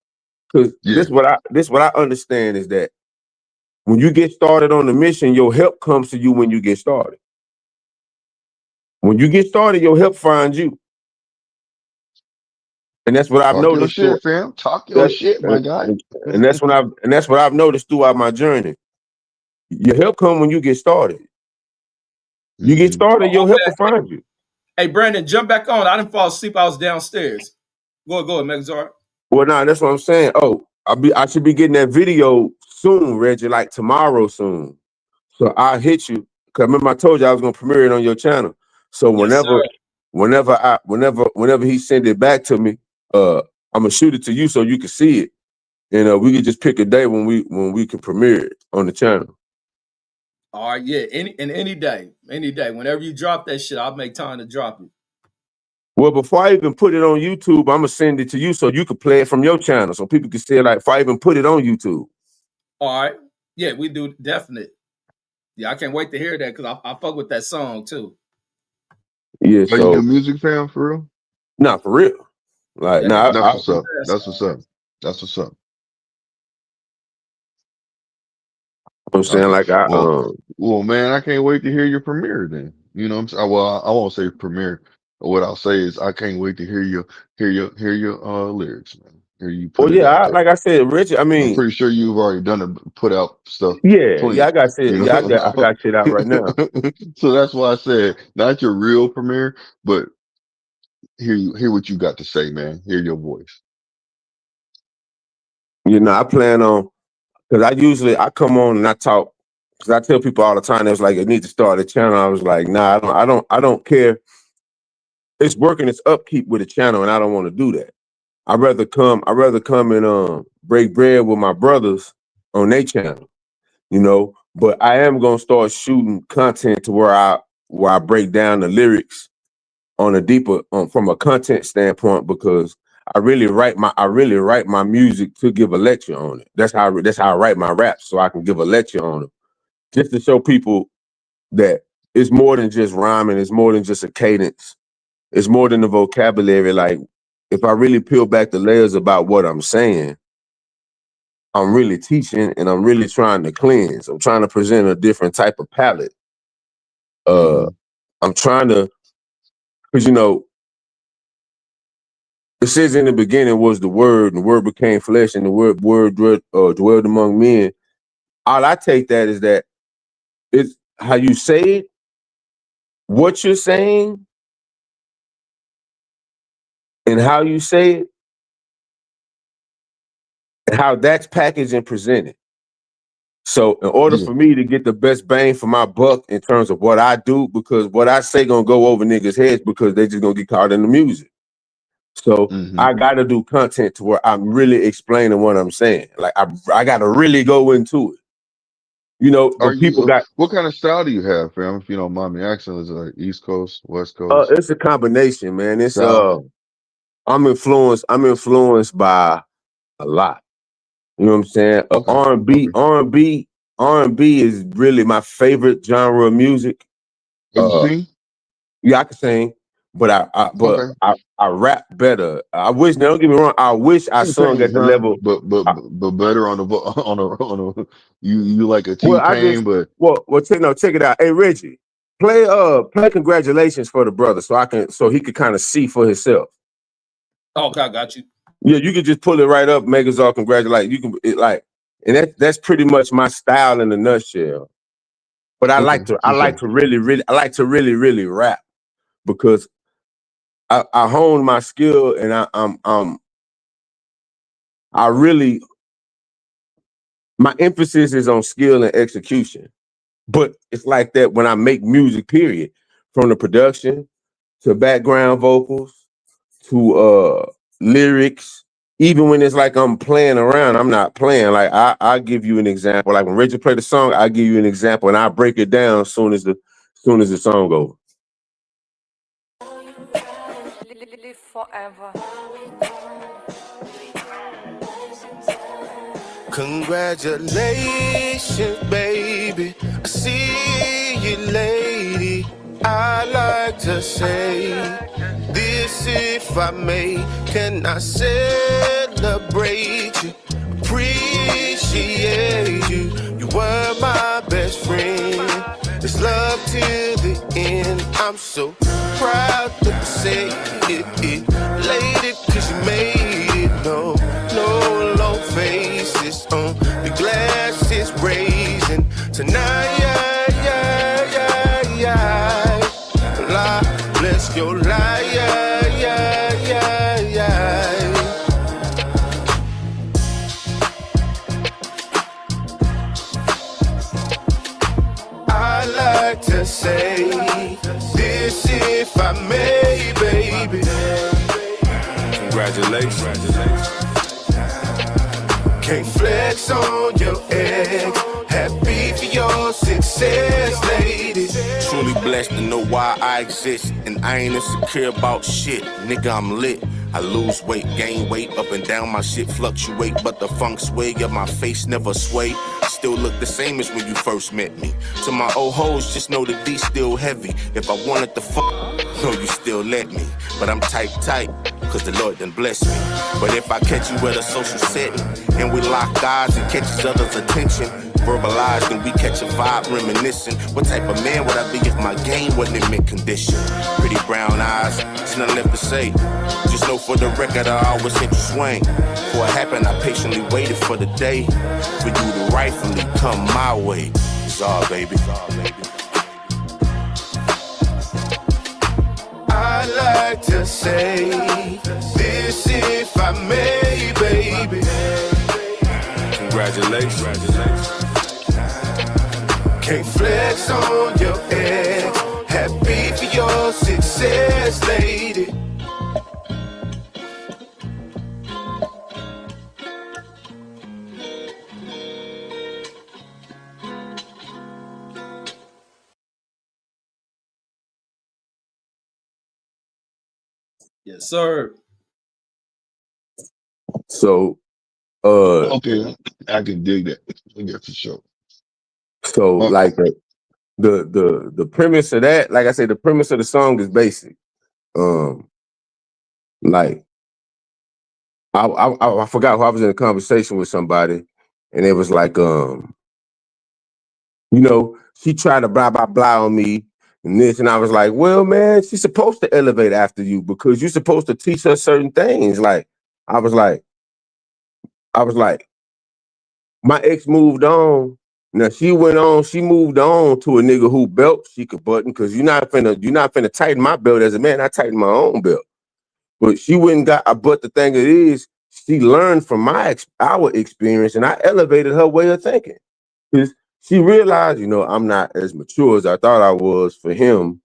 Because Yeah. this what I understand is that when you get started on the mission, your help comes to you when you get started. When you get started, your help finds you, and that's what I've Talk your noticed through shit, fam. Talk your that. shit, my guy. And that's what I've noticed throughout my journey. Your help come when you get started. You get Hmm. started, Oh, your my help will bad. find you. Hey, Brandon, jump back on. I didn't fall asleep. I was downstairs. Go ahead, Megazord. Well, nah, that's what I'm saying. Oh, I should be getting that video soon, Reggie, like tomorrow soon. So I'll hit you. Cause remember I told you I was gonna premiere it on your channel. So Yes, sir. whenever he send it back to me, I'm gonna shoot it to you so you can see it. And we could just pick a day when we can premiere it on the channel. All right, yeah. Any day. Whenever you drop that shit, I'll make time to drop it. Well, before I even put it on YouTube, I'm gonna send it to you so you can play it from your channel so people can see it. Like if I even put it on YouTube. All right. Yeah, we do definite. Yeah, I can't wait to hear that because I fuck with that song too. Yeah, Are you a so music fan for real? nah, for real. Like That nigga nah, That's I what's fuck with up. that That's what's song. up. That's what's up. I'm saying Okay. like I Well, man, I can't wait to hear your premiere then. You know what I'm saying? Well, I won't say premiere. What I'll say is I can't wait to hear your lyrics, man. Or you Well, put it out yeah, there? like I said, Richard. I I'm mean, pretty sure you've already done it, put out stuff yeah, clean, I got shit. you Yeah, I know. got shit out right now. So that's why I said not your real premiere, but hear what you got to say, man. Hear your voice. You know, I plan on because I come on and I talk because I tell people all the time. They was like, "I need to start a channel." I was like, "Nah, I don't care. It's working its upkeep with a channel, and I don't want to do that. I'd rather come and break bread with my brothers on their channel, you know. But I am gonna start shooting content to where I break down the lyrics on a deeper from a content standpoint because I really write my music to give a lecture on it. That's how I write my raps so I can give a lecture on them, just to show people that it's more than just rhyming. It's more than just a cadence. It's more than the vocabulary. Like if I really peel back the layers about what I'm saying, I'm really teaching and I'm really trying to cleanse. I'm trying to present a different type of palette. Hmm. I'm trying to, because it says in the beginning was the word, and the word became flesh, and the word dwelled among men. All I take that is that it's how you say it, what you're saying, and how you say it, and how that's packaged and presented. So in order Yeah. for me to get the best bang for my buck in terms of what I do, because what I say gonna go over niggas' heads because they just gonna get caught in the music. So Hmm. I gotta do content to where I'm really explaining what I'm saying. Like I gotta really go into it. Are But people you? got What kind of style do you have, fam? If you don't mind me asking, is it like East Coast, West Coast, it's a combination, man. It's South? I'm influenced by a lot. You know what I'm saying? Okay. R&B, Okay. R&B, R&B is really my favorite genre of music. Can you Uh, sing? yeah, I can sing, but Okay. I rap better. I wish. Now, don't get me wrong. I wish I sung Same, at the fam. level. But better on the on a you like a Well, T-Pain, but check it out. Hey, Reggie, play congratulations for the brother so he could kind of see for himself. Okay, I got you. Yeah, you could just pull it right up, make us all congratulate. You can and that's pretty much my style in a nutshell. But okay, I for like sure. to really rap because I hone my skill and I really my emphasis is on skill and execution. But it's like that when I make music, period. From the production to background vocals to lyrics. Even when it's like I'm playing around, I'm not playing. Like I give you an example. Like when Richard played the song, I give you an example and I break it down as soon as the song goes. Live forever. Congratulations, baby. I see you, lady. I like to say this if I may. Can I celebrate you? Appreciate you. You were my best friend. It's love till the end. I'm so proud to say it. Lady, cause you made it. No long faces on the glass is raising tonight. La, bless your life. I like to say this if I may, baby. Congratulations. Can't flex on your ex. Happy for your success, lady. Truly blessed to know why I exist. And I ain't insecure about shit. Nigga, I'm lit. I lose weight, gain weight, up and down, my shit fluctuate, but the funk sway of my face never sway. Still look the same as when you first met me. To my old hoes, just know the D still heavy. If I wanted to fuck, no, you still let me. But I'm tight, cause the Lord done bless me. But if I catch you at a social setting, and we lock eyes and catch each other's attention, verbalized and we catch a vibe reminiscing. What type of man would I be if my game wasn't in mint condition? Pretty brown eyes, nothing left to say. Just know for the record, I always hit the swing. Before it happened, I patiently waited for the day for you to rightfully come my way. It's all, baby. I like to say this if I may, baby. Congratulations. Can't flex on your ex. Happy for your success, lady. Yes, sir. So, Okay, I can dig that. Yeah, for sure. so like the premise of that, like I said, the premise of the song is basic. Like I forgot who I was in a conversation with somebody, and it was like, she tried to blah blah blah on me and this, and I was like, well, man, she's supposed to elevate after you because you're supposed to teach her certain things. Like, I was like, my ex moved on. Now she moved on to a nigga who belt she could button because you're not finna tighten my belt as a man. I tighten my own belt. But she wouldn't got. But the thing is, she learned from our experience, and I elevated her way of thinking because she realized, I'm not as mature as I thought I was for him.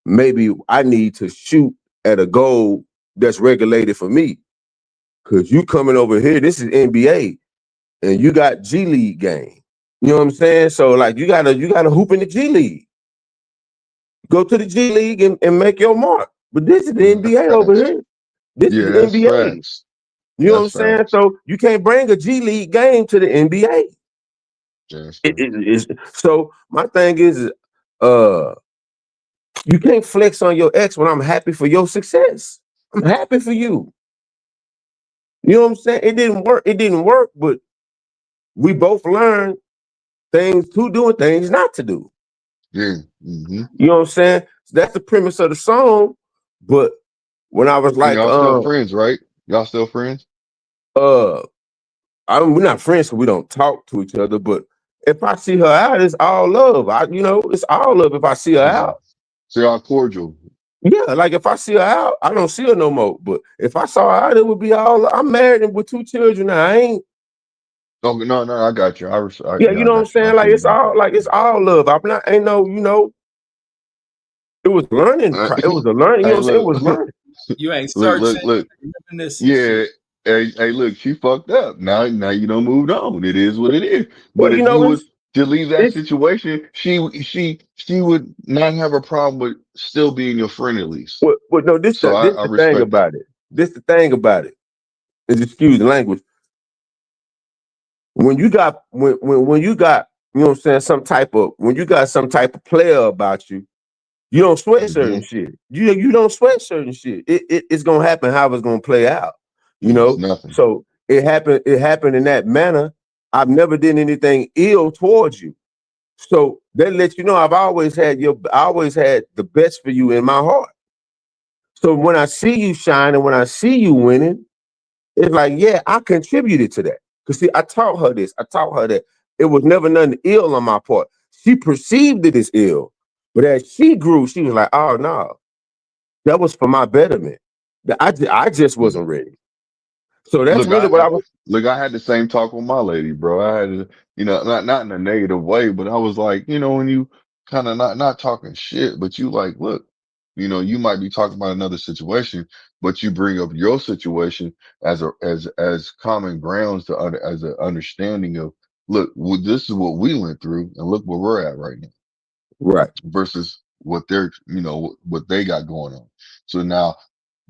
Maybe I need to shoot at a goal that's regulated for me. Because you coming over here, this is NBA, and you got G League game. You know what I'm saying? So like you gotta hoop in the G League. Go to the G League and make your mark. But this is the NBA over here. This is Yeah, the that's NBA. facts. You know what I'm That's saying? facts. So you can't bring a G League game to the NBA. Yeah, that's true. So my thing is, you can't flex on your ex when I'm happy for your success. I'm happy for you. You know what I'm saying? It didn't work, but we both learned things to do and things not to do. Yeah. Mm-hmm. You know what I'm saying? So that's the premise of the song. But when I was And like, y'all still friends, right? Y'all still friends? we're not friends because we don't talk to each other, but if I see her out, it's all love. It's all love if I see her Yeah. out. So y'all cordial. Yeah, like if I see her out, I don't see her no more. But if I saw her out, it would be all. I'm married and with 2 children now. I ain't. Oh no, I got you. Yeah, you Yeah, I know what I'm got you. I saying? Like feel you. it's all love. I'm not. Ain't no. It was learning. It was a learning. You know Hey, what I'm saying? It look, was learning. You ain't look, searching, look. reminiscing Yeah. shit. Hey, look, she fucked up. Now you don't moved on. It is what it is. Well, But if you was to leave that it's situation, she would not have a problem with still being your friend at least. well, no. So This I the thing respect that. about it. This the thing about it. Is excuse the language. When you got when you got what I'm saying, when you got some type of player about you, you don't sweat Mm-hmm. certain shit. You don't sweat certain shit. It's gonna happen how it's gonna play out. You Yeah, it's know. nothing. So it happened in that manner. I've never done anything ill towards you. So that lets you know I always had the best for you in my heart. So when I see you shining, when I see you winning, it's like, yeah, I contributed to that. Because see, I taught her this. I taught her that it was never nothing ill on my part. She perceived it as ill. But as she grew, she was like, oh no, that was for my betterment. I just Mm. wasn't ready. So that's Look, really what I was. I had the same talk with my lady, bro. I had to, not in a negative way, but I was like, when you kind of not talking shit, but you like, look, you might be talking about another situation, but you bring up your situation as common grounds as an understanding of, look, this is what we went through, and look where we're at right now, Right. versus what they're, what they got going on. So now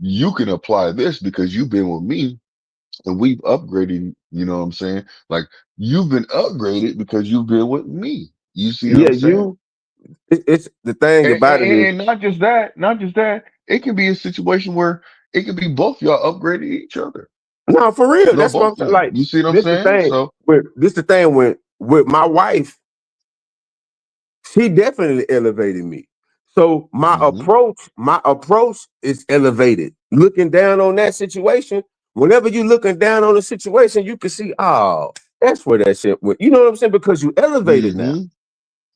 you can apply this because you've been with me and we've upgraded, you know what I'm saying? Like you've been upgraded because you've been with me. You see what Yeah, I'm saying? it's the thing about it is, And not just that, it can be a situation where it could be both y'all upgrading each other. no, for real. No, That's what I'm both of saying. you. Like, You see what I'm this the saying? thing. So With my wife, she definitely elevated me. So my approach is elevated. Looking down on that situation, whenever you're looking down on a situation, you can see, oh, that's where that shit went. You know what I'm saying? Because you elevated now.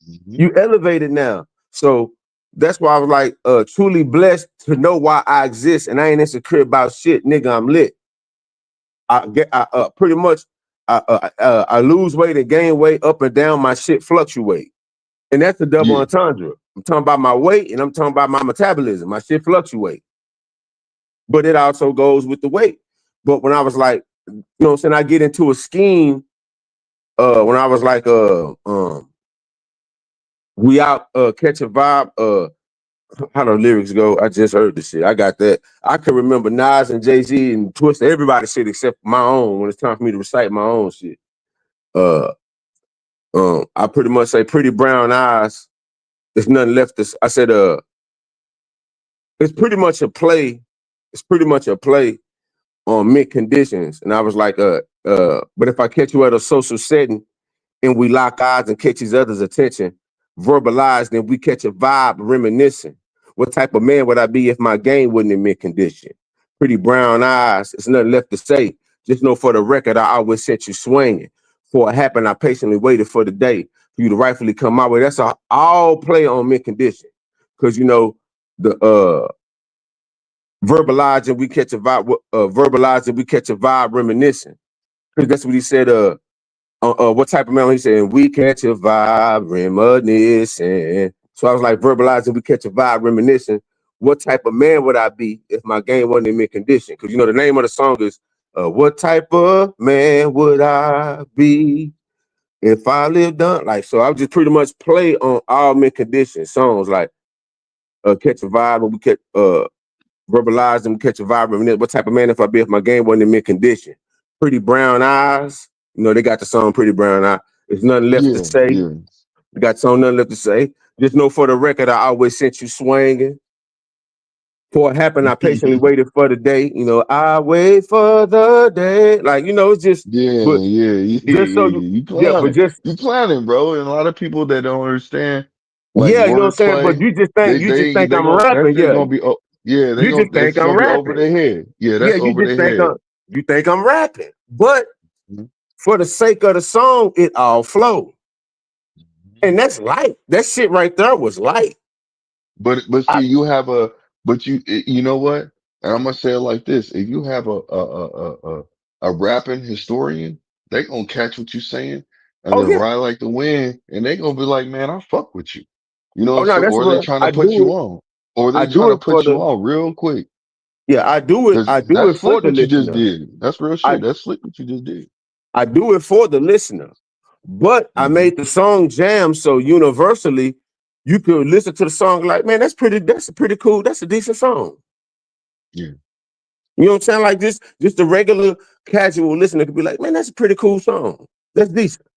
You elevated now. So that's why I was like, truly blessed to know why I exist, and I ain't insecure about shit, nigga. I'm lit. Pretty much, I lose weight and gain weight, up and down. My shit fluctuate, and that's a double entendre. I'm talking about my weight, and I'm talking about my metabolism. My shit fluctuate, but it also goes with the weight. But when I was like, you know what I'm saying, I get into a scheme. When I was like, we out catch a vibe. How the lyrics go? I just heard the shit. I got that. I can remember Nas and Jay-Z and Twista, everybody's shit except my own when it's time for me to recite my own shit. I pretty much say pretty brown eyes. There's nothing left to I said it's pretty much a play. It's pretty much a play on mint conditions. And I was like, but if I catch you at a social setting and we lock eyes and catch each other's attention, verbalize, then we catch a vibe reminiscing. What type of man would I be if my game wasn't in mint condition? Pretty brown eyes, there's nothing left to say. Just know for the record, I always set you swinging. For it happened, I patiently waited for the day for you to rightfully come my way. That's all play on mint condition. Because, you know, the verbalizing, we catch a vibe reminiscing. Because that's what he said, what type of man? He said, we catch a vibe reminiscing. So I was like, verbalizing, we catch a vibe reminiscing. What type of man would I be if my game wasn't in mid condition? Because, you know, the name of the song is, what type of man would I be if I lived on? Like, so I would just pretty much play on all mid condition songs, like catch a vibe, and we catch, verbalize and catch a vibe reminiscing. What type of man if I be if my game wasn't in mid condition? Pretty brown eyes. You know, they got the song Pretty Brown Eye. There's nothing left to say. They got song nothing left to say. Just know for the record, I always sent you swinging. For it happened, I patiently waited for the day. You know, I wait for the day. Like, you know, it's just you planning, bro. And a lot of people that don't understand like you know what I'm saying? But wordplay, you just think I'm that rapping, shit gonna be think that's I'm gonna be over rapping. their head. Yeah, that's over their head. You think I'm rapping. But for the sake of the song, it all flowed. And that's light. That shit right there was light. But see, you know what? And I'm gonna say it like this: if you have a rapping historian, they gonna catch what you're saying and then ride like the wind, and they gonna be like, "Man, I fuck with you," you know what I'm saying? Or they trying to put you on, real quick. Yeah, I do it That's for slick the what you just listener. did. That's real shit. That's slick what you just did. I do it for the listener. But I made the song jam so universally you could listen to the song like, man, that's a pretty cool, that's a decent song. Yeah. You know what I'm saying? Like just the regular casual listener could be like, man, that's a pretty cool song. That's decent.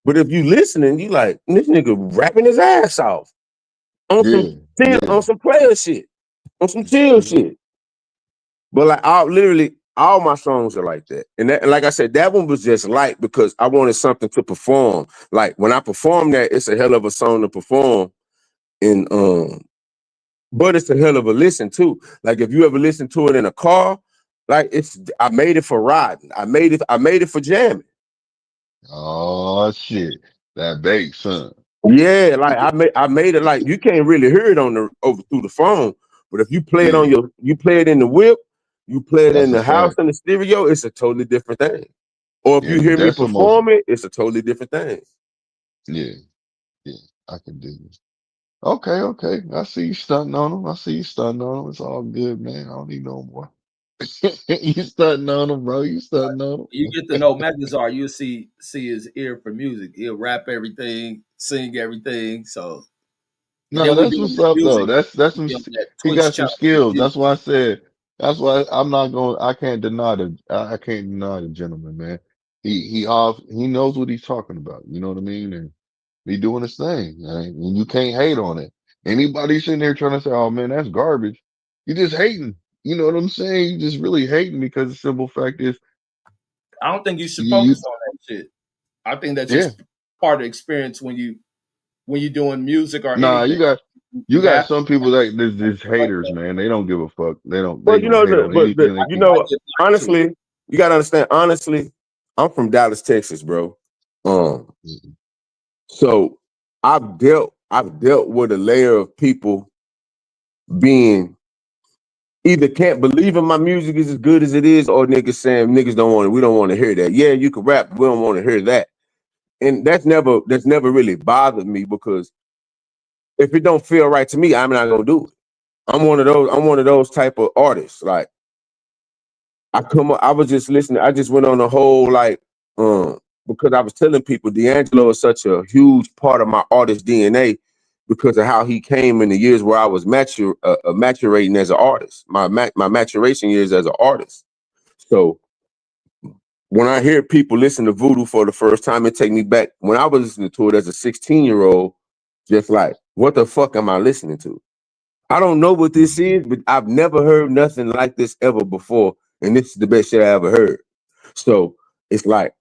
But if you listening, you like, this nigga rapping his ass off on some player shit, on some chill shit. But like all my songs are like that. And like I said, that one was just light because I wanted something to perform. Like when I perform that, it's a hell of a song to perform. And but it's a hell of a listen too. Like if you ever listen to it in a car, like I made it for riding. I made it for jamming. Oh shit. That bass, son. Yeah, like I made it like you can't really hear it over through the phone. But if you play it you play it in the whip, you play it in the house in the stereo, it's a totally different thing. Or if you hear me perform it, it's a totally different thing. Yeah, I can do it. Okay. I see you stunting on him. It's all good, man. I don't need no more. You stunting on him, bro. You stunting on him. You get to know Megazar, you'll see his ear for music. He'll rap everything, sing everything. So No, then we that's do what's this up though. music. That's some. That He Twitch got some channel. skills. That's why I said. That's why I'm not going. I can't deny I can't deny the gentleman, man. He knows what he's talking about. You know what I mean? And he doing his thing. Right? And you can't hate on it. Anybody sitting there trying to say, "Oh man, that's garbage," you just hating. You know what I'm saying? You just really hating because the simple fact is, I don't think you should focus on that shit. I think that's just part of the experience when you doing music or nah, anything. You You got have some people that there's just like haters, that. man. They don't give a fuck. They Well, you gonna know, hate on anything they you can know I get. what? get like to. Honestly, you gotta understand. Honestly, I'm from Dallas, Texas, bro. Um, Mhm. so I've dealt with a layer of people being either can't believe in my music is as good as it is, or niggas saying niggas don't want it. We don't want to hear that. Yeah, you can rap. We don't want to hear that. And that's never really bothered me because if it don't feel right to me, I'm not gonna do it. I'm one of those type of artists. Like I was just listening. I just went on a whole because I was telling people D'Angelo is such a huge part of my artist DNA because of how he came in the years where I was maturating as an artist. My maturation years as an artist. So when I hear people listen to Voodoo for the first time, it take me back when I was listening to it as a 16-year-old, just like, what the fuck am I listening to? I don't know what this is, but I've never heard nothing like this ever before. And this is the best shit I ever heard. So it's like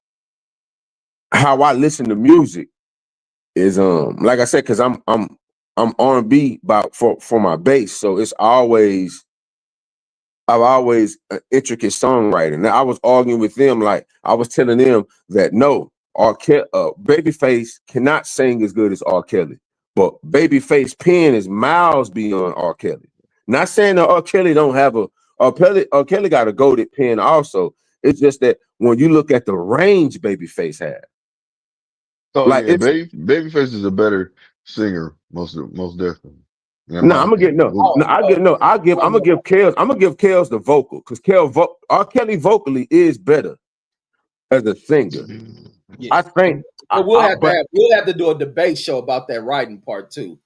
how I listen to music is like I said, because I'm R&B about for my bass. So I've always intricate songwriting. Now I was arguing with them, like I was telling them that no, Babyface cannot sing as good as R. Kelly, but Babyface pen is miles beyond R. Kelly. Not saying that R. Kelly don't have R. Kelly got a goated pen also. It's just that when you look at the range Babyface had, Oh like yeah, it's Babyface is a better singer, most definitely, in no, my I'm gonna get opinion. no, no, I get no, I'm gonna give Kels the vocal because R. Kelly vocally is better as a singer. Yeah. I think, But we'll have to do a debate show about that writing part too.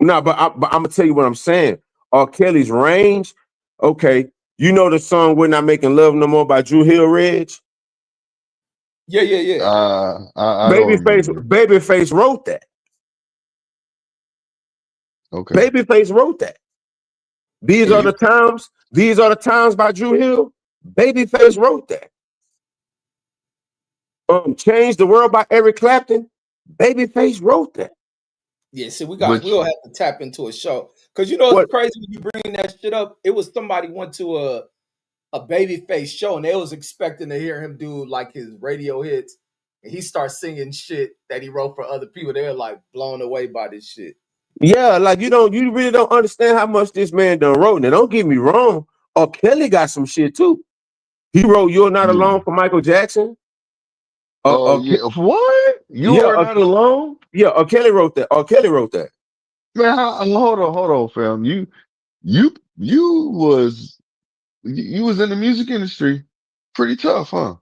no, but I'm gonna tell you what I'm saying. R. Kelly's range, okay. You know the song "We're Not Making Love No More" by Drew Hill Ridge. Yeah, yeah, yeah. I don't remember. Babyface wrote that. Okay. Babyface wrote that. These are the times. These are the times by Drew Hill. Babyface wrote that. Change the World by Eric Clapton. Babyface wrote that. Yeah, see, But we'll have to tap into a show. Cause you know it's What? crazy when you bring that shit up. It was somebody went to a babyface show and they was expecting to hear him do like his radio hits. And he starts singing shit that he wrote for other people. They're like blown away by this shit. Yeah, like you really don't understand how much this man done wrote. Now, don't get me wrong. Kelly got some shit too. He wrote "You're Not yeah. Alone" for Michael Jackson. Oh yeah. What? You Yeah, are not alone, Kelly wrote that. Kelly wrote that. man. Hold on, fam. You was you was in the music industry, pretty tough, huh?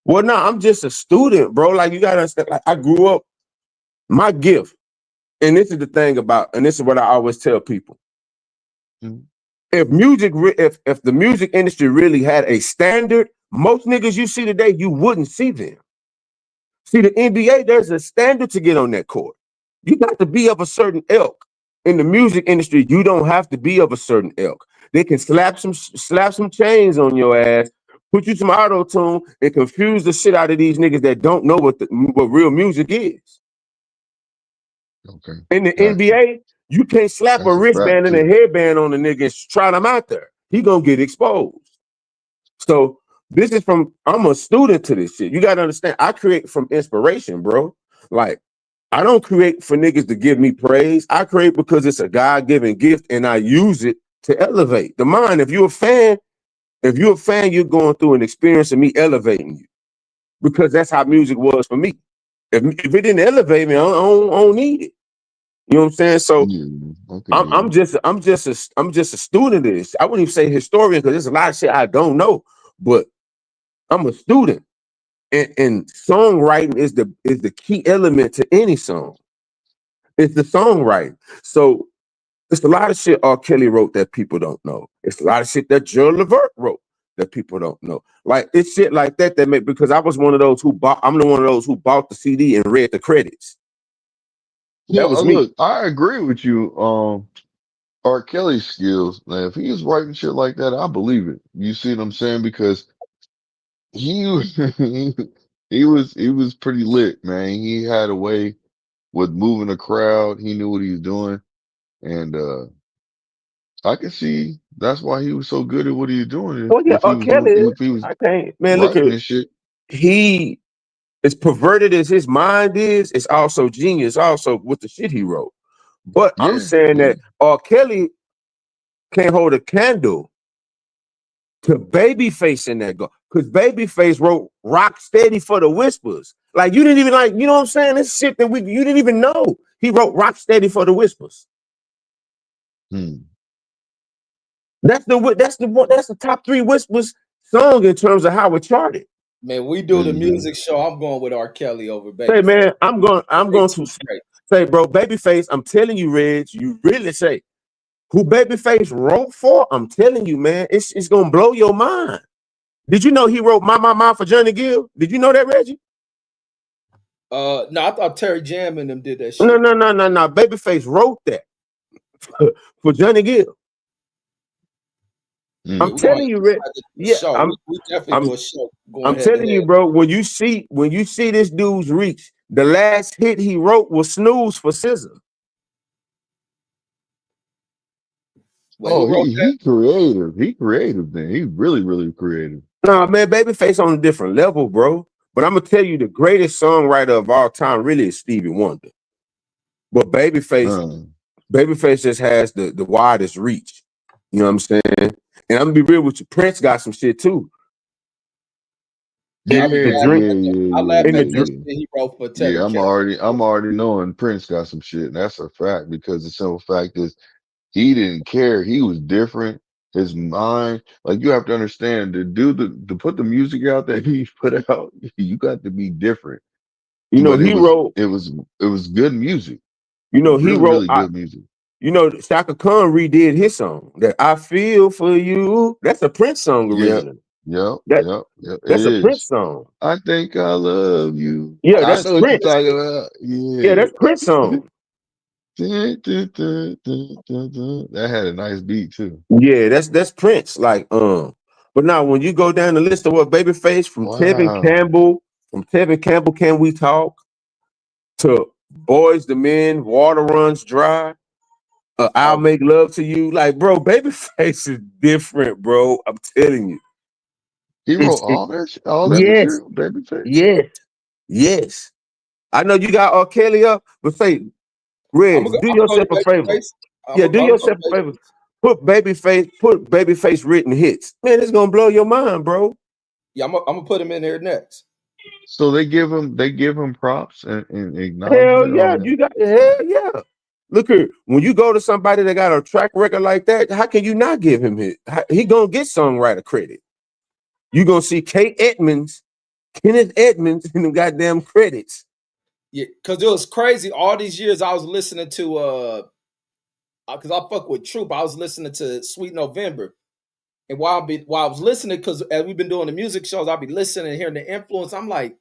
Well, no, I'm just a student, bro. Like you gotta understand. Like I grew up, my gift, and this is the thing about, and this is what I always tell people. Mhm. If the music industry really had a standard, most niggas you see today, you wouldn't see them. See, the NBA, there's a standard to get on that court. You got to be of a certain ilk. In the music industry, you don't have to be of a certain ilk. They can slap some chains on your ass, put you some auto tune, and confuse the shit out of these niggas that don't know what real music is. Okay, In the gotcha. NBA, you can't slap a That's a fact wristband and a too. headband on a nigga and try them out there. He gonna get exposed. So this is I'm a student to this shit. You gotta understand, I create from inspiration, bro. Like, I don't create for niggas to give me praise. I create because it's a God-given gift and I use it to elevate the mind. If you're going through an experience of me elevating you because that's how music was for me. If it didn't elevate me, I don't need it. You know what I'm saying? So Yeah, okay, I'm, yeah. I'm just I'm just a student of this. I wouldn't even say historian because there's a lot of shit I don't know, but I'm a student. And songwriting is the key element to any song. It's the songwriting. So it's a lot of shit R. Kelly wrote that people don't know. It's a lot of shit that Gerald Levert wrote that people don't know. Like it's shit like that make because I was one of those who bought. I'm the one of those who bought the CD and read the credits. That Well, was me. look, I agree with you. R. Kelly's skills. Now, if he was writing shit like that, I believe it. You see what I'm saying? Because he he was pretty lit, man. He had a way with moving a crowd. He knew what he was doing. And I can see that's why he was so good at what he was doing. Oh yeah, If he R. was doing, Kelly. if he was I can't, man. Look writing here. this shit. He, as perverted as his mind is, it's also genius. Also with the shit he wrote. But I'm Yeah, saying yeah. that R. Kelly can't hold a candle to Babyface in that go, because Babyface wrote "Rock Steady" for the Whispers. Like you didn't even like, you know what I'm saying? This shit that you didn't even know. He wrote "Rock Steady" for the Whispers. Hmm. That's the top 3 Whispers song in terms of how it charted. Man, we do the Hmm. music show. I'm going with R. Kelly over Say, Babyface. man, I'm going to Straight. say, bro, Babyface. I'm telling you, Reg, you really say who Babyface wrote for? I'm telling you, man, it's gonna blow your mind. Did you know he wrote My" for Johnny Gill? Did you know that, Reggie? No, I thought Terry Jam and them did that No, shit. no, no, no, no. Babyface wrote that for Johnny Gill. Yeah, I'm Hmm. we're gonna telling you, Reg. have to do a Yeah, show. We definitely I'm do a show going I'm head to telling you, head. bro. When you see this dude's reach, the last hit he wrote was "Snooze" for SZA. Well, who Oh, wrote that? he creative. He creative. Then he really, really creative. Nah, man, Babyface on a different level, bro. But I'm gonna tell you, the greatest songwriter of all time really is Stevie Wonder. But Uh, Babyface just has the widest reach. You know what I'm saying? And I'm gonna be real with you. Prince got some shit too. yeah, I'll be The yeah, drink I laugh in yeah, the at that drink. yeah. shit he wrote for Tevin Yeah, Campbell. I'm already knowing Prince got some shit. And that's a fact because the simple fact is he didn't care. He was different. His mind, like you have to understand, to put the music out that he put out, you got to be different. You know, But he wrote. it was good music, You know, he really, wrote. really good music. You know, Shaka Khan redid his song that "I Feel for You." That's a Prince song Yep, originally. yep, That yep, yep. It that's a Prince is. song. I think I love you. Yeah, I that's know what you're Prince. talking about. Yeah, that's Prince Yeah. song. That had a nice beat too. Yeah, that's Prince. Like, but now when you go down the list of what Babyface Wow. From Tevin Campbell, Can We Talk to Boys the Men, Water Runs Dry, I'll Oh, Make Love to You. Like, bro, Babyface is different, bro. I'm telling you. He wrote It's it, all that yes, material, Babyface. yes, yes. I know you got R. Kelly up, but say, I'm Reg, gonna go, do I'm gonna go yourself to a favor. Babyface. Yeah, do I'm gonna go yourself a favor. Babyface. Put Babyface written hits. Man, it's gonna blow your mind, bro. Yeah, I'm gonna put him in there next. So they give him props and Hell acknowledgement yeah, on that. you got hell yeah. Look here, when you go to somebody that got a track record like that, how can you not give him his? He gonna get songwriter credit. You gonna see Kenneth Edmonds in the goddamn credits. Yeah, because it was crazy. All these years I was listening to because I fuck with Troop. I was listening to Sweet November. And while I was listening, because as we've been doing the music shows, I'll be listening and hearing the influence. I'm like,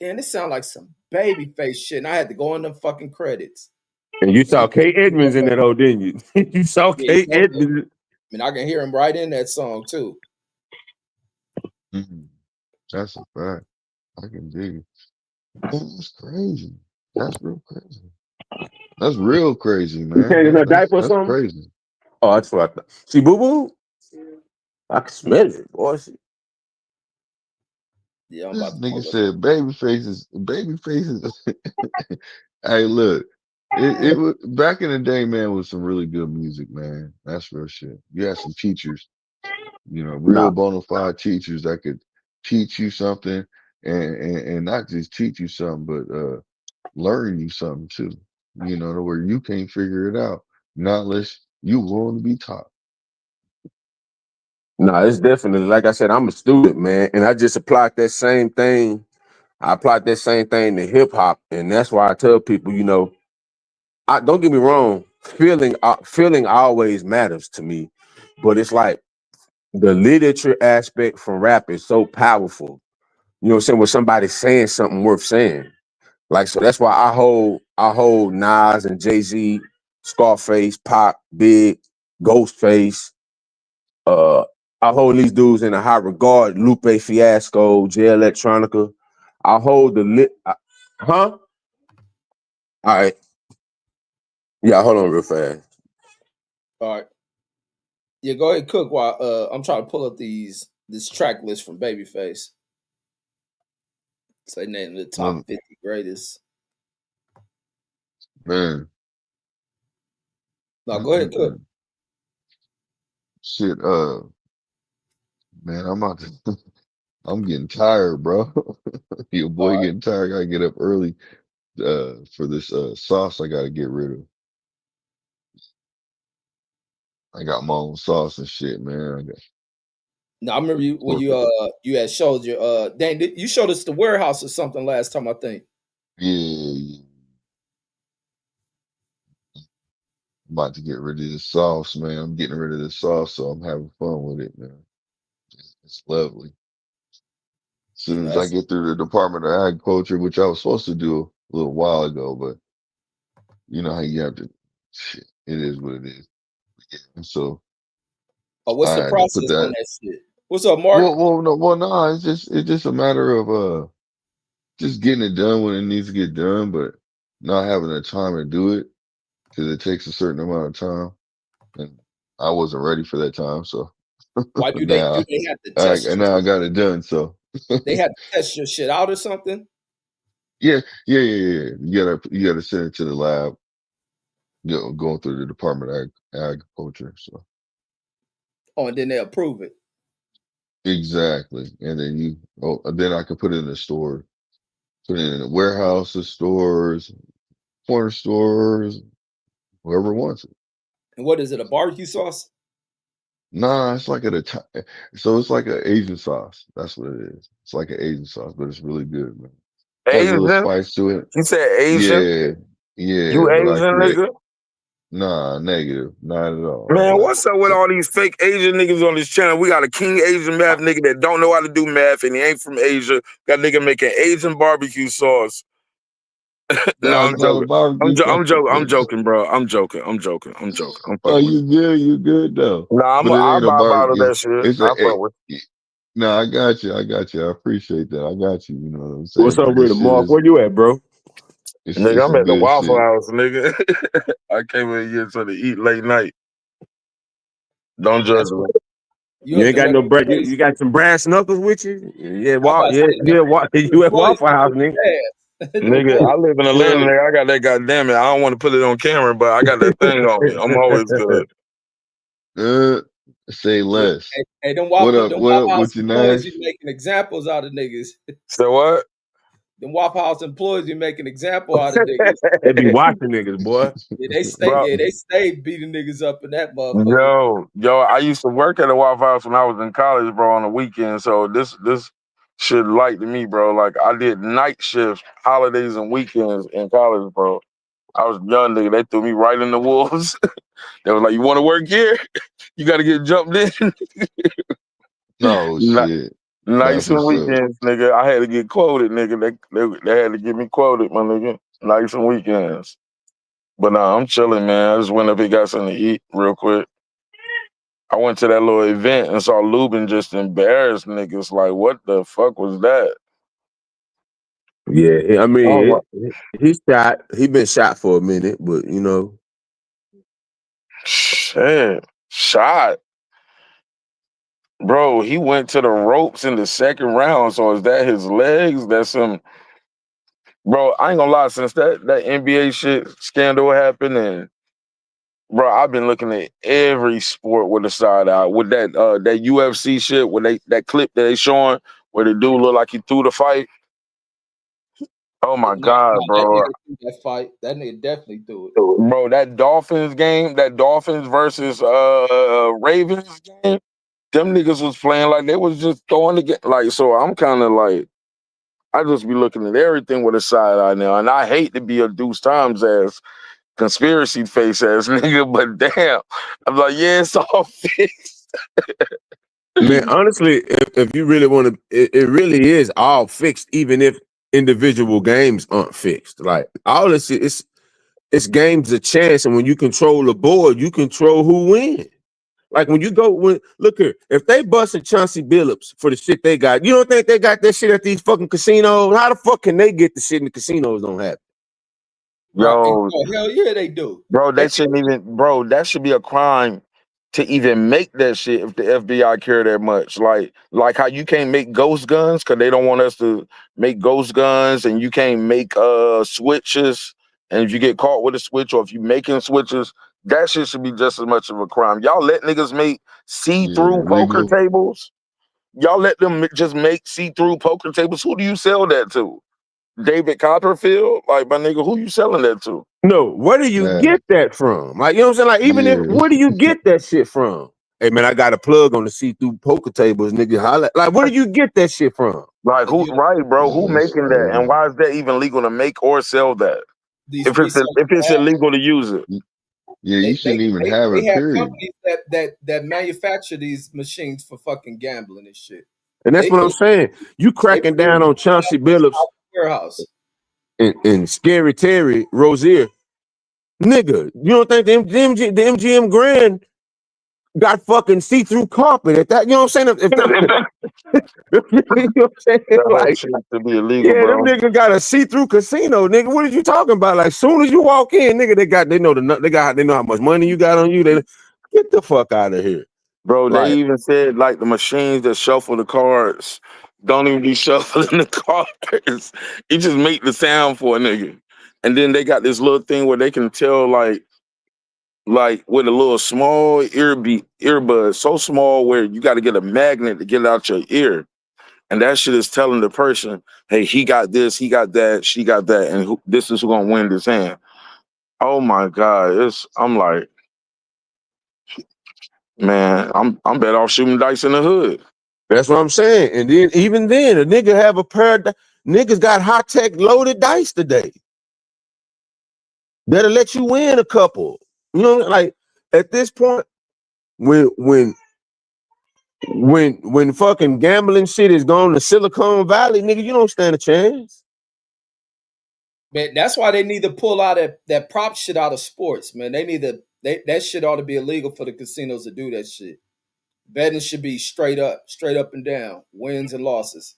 damn, this sounds like some Babyface shit. And I had to go in them fucking credits. And you And saw he put Kate Edmonds in that hole, didn't you? You saw yeah, he Kate definitely. Edmonds. I mean, I can hear him right in that song too. Mhm. That's a fact. I can dig it. Man, that's crazy. That's real crazy. That's real crazy, You man. changing her diaper or That's something? crazy. Oh, that's what I thought. See, boo boo? I can smell it, boy. Yeah, I'm This about to nigga pull up. said baby faces. Hey, look, it was back in the day, man, was some really good music, man. That's real shit. You had some teachers, real Nah, bona fide teachers that could teach you something and not just teach you something, but learn you something too. To where you can't figure it out, not unless you willing to be taught. nah, it's definitely like I said, I'm a student, man, and I just applied that same thing. I applied that same thing to hip hop, and that's why I tell people, I don't get me wrong, feeling always matters to me, but it's like the literature aspect from rap is so powerful. You know what I'm saying? When somebody's saying something worth saying. Like so that's why I hold Nas and Jay-Z, Scarface, Pop, Big, Ghostface. Uh I hold these dudes in a high regard, Lupe Fiasco, Jay Electronica. I hold the lit huh? All right. Yeah, hold on real fast. All right. Yeah, go ahead, cook while I'm trying to pull up this track list from Babyface. Say name the top 50 greatest. Man. No, go ahead, cook. Shit, man, I'm getting tired, bro. Your boy getting tired. I gotta get up early for this sauce I gotta get rid of. I got my own sauce and shit, man. No, I remember you when you had showed your dang, you showed us the warehouse or something last time, I think. Yeah. I'm about to get rid of this sauce, man. I'm getting rid of this sauce, so I'm having fun with it, man. It's lovely. As soon as I get through the Department of Agriculture, which I was supposed to do a little while ago, but you know how you have to, shit, it is what it is. Yeah, so What's the I had to put process on that. that shit? What's up, Mark? No, it's just a matter of just getting it done when it needs to get done, but not having the time to do it because it takes a certain amount of time, and I wasn't ready for that time, so Why do they now have to test and now I got it done, so they have to test your shit out or something? yeah. You gotta send it to the lab, you know, going through the Department of Agriculture, so Oh, and then they approve it. exactly, and then I can put it in the store, put it in the warehouses, stores, corner stores, whoever wants it. And what is it, a barbecue sauce? Nah, it's like so it's like an Asian sauce. That's what it is. It's like an Asian sauce, but it's really good, man. Has a little Asian? spice to it. You said Asian? Yeah, You but I Asian create. nigga? Nah, negative, not at all. Man, But what's up with all these fake Asian niggas on this channel? We got a king Asian math nigga that don't know how to do math and he ain't from Asia. Got a nigga making Asian barbecue sauce. No, nah, I'm it's not a joking. barbecue sauce. I'm joking, bro. I'm joking. I'm fucking Oh, with you good though. you. Nah, But it I'll ain't a buy a bottle of barbecue. that shit. It's I'll fuck with no, I got you. I appreciate that. I got you. You know what I'm you. What's saying? up But with this it, shit Mark? Where you at, bro? Nigga, it's I'm some at the good Waffle shit. House, nigga. I came in here to eat late night. Don't judge me. You ain't got no bread. You got some brass knuckles with you? Yeah, you at Waffle House, nigga. Nigga, I live in Atlanta, Hey, nigga. I got that goddamn it. I don't want to put it on camera, but I got that thing on me. I'm always good. say less. Hey, them What Waffle up? them What up Waffle House with your employees, knife? you making examples out of niggas. So what? Them Waffle House employees, you making example out of niggas. They be watching niggas, boy. Bro, They stay beating niggas up in that motherfucker. yo, I used to work at a Waffle House when I was in college, bro, on the weekend. So this shit light to me, bro. Like I did night shifts, holidays and weekends in college, bro. I was young nigga. They threw me right in the wolves. They was like, "You want to work here? You got to get jumped in." Oh shit. Nights That's and what's up. weekends, nigga. I had to get quoted, nigga. They had to get me quoted, my nigga. Nights and weekends. But nah, I'm chilling, man. I just went up here, got something to eat real quick. I went to that little event and saw Lubin just embarrass niggas. Like, what the fuck was that? Yeah, I mean, he shot. He been shot for a minute, but you know, shit, shot, bro. He went to the ropes in the second round. So is that his legs? That's some, bro. I ain't gonna lie. Since that NBA shit scandal happened, and bro, I've been looking at every sport with a side eye. With that UFC shit, with that clip that they showing where the dude looked like he threw the fight. Oh my God, That bro. nigga threw that fight. That nigga definitely threw it. Bro, that Dolphins game, that Dolphins versus Ravens game, them niggas was playing like they was just throwing the game. Like, so I'm kind of like, I just be looking at everything with a side eye now. And I hate to be a Deuce Times ass conspiracy face ass nigga, but damn. I'm like, yeah, it's all fixed. Man, honestly, if you really want to, it really is all fixed, even if individual games aren't fixed. Like all this shit, it's games of chance, and when you control the board, you control who wins. Like when look here, if they busting Chauncey Billups for the shit they got, you don't think they got that shit at these fucking casinos? How the fuck can they get the shit in the casinos don't happen? Yo, Hell yeah, they do. bro, they shouldn't even, bro, that should be a crime to even make that shit if the FBI care that much. Like how you can't make ghost guns because they don't want us to make ghost guns, and you can't make switches. And if you get caught with a switch, or if you making switches, that shit should be just as much of a crime. Y'all let niggas make see-through poker Illegal. tables. Y'all let them just make see-through poker tables. Who do you sell that to? David Copperfield? Like, my nigga, who you selling that to? No, where do you Yeah. get that from? Like, you know what I'm saying? Like, even if, Yeah. where do you get that shit from? Hey, man, I got a plug on the see-through poker tables, nigga. Holla. Like, where do you get that shit from? Like, who, right, bro? Who That's making that? And why is that even legal to make or sell that? These If it's illegal to use it. Yeah, you shouldn't even have it, have period. companies that manufacture these machines for fucking gambling and shit. And that's what I'm saying. You cracking down on Chauncey Billups warehouse and Scary Terry Rozier. Nigga, you don't think the MGM Grand got fucking see-through carpet at that? You know what I'm saying? If that, you know what I'm saying? That whole Like, shit to be illegal, yeah, bro. them niggas got a see-through casino, nigga. What are you talking about? Like, soon as you walk in, nigga, they know how much money you got on you. They get the fuck out of here. Bro, Like, they even said like the machines that shuffle the cards don't even be shuffling the cards. It just make the sound for a nigga. And then they got this little thing where they can tell like with a little small earbud, so small where you got to get a magnet to get it out your ear. And that shit is telling the person, hey, he got this, he got that, she got that, and this is who gonna win this hand. Oh my God. I'm like, man, I'm better off shooting dice in the hood. that's what I'm saying. And then even then, a nigga have a pair of niggas got high-tech loaded dice today. That'll let you win a couple. You know, like at this point, when fucking gambling shit is gone to Silicon Valley, nigga, you don't stand a chance. Man, that's why they need to pull out that prop shit out of sports, man. They need to that shit ought to be illegal for the casinos to do that shit. Betting should be straight up and down, wins and losses.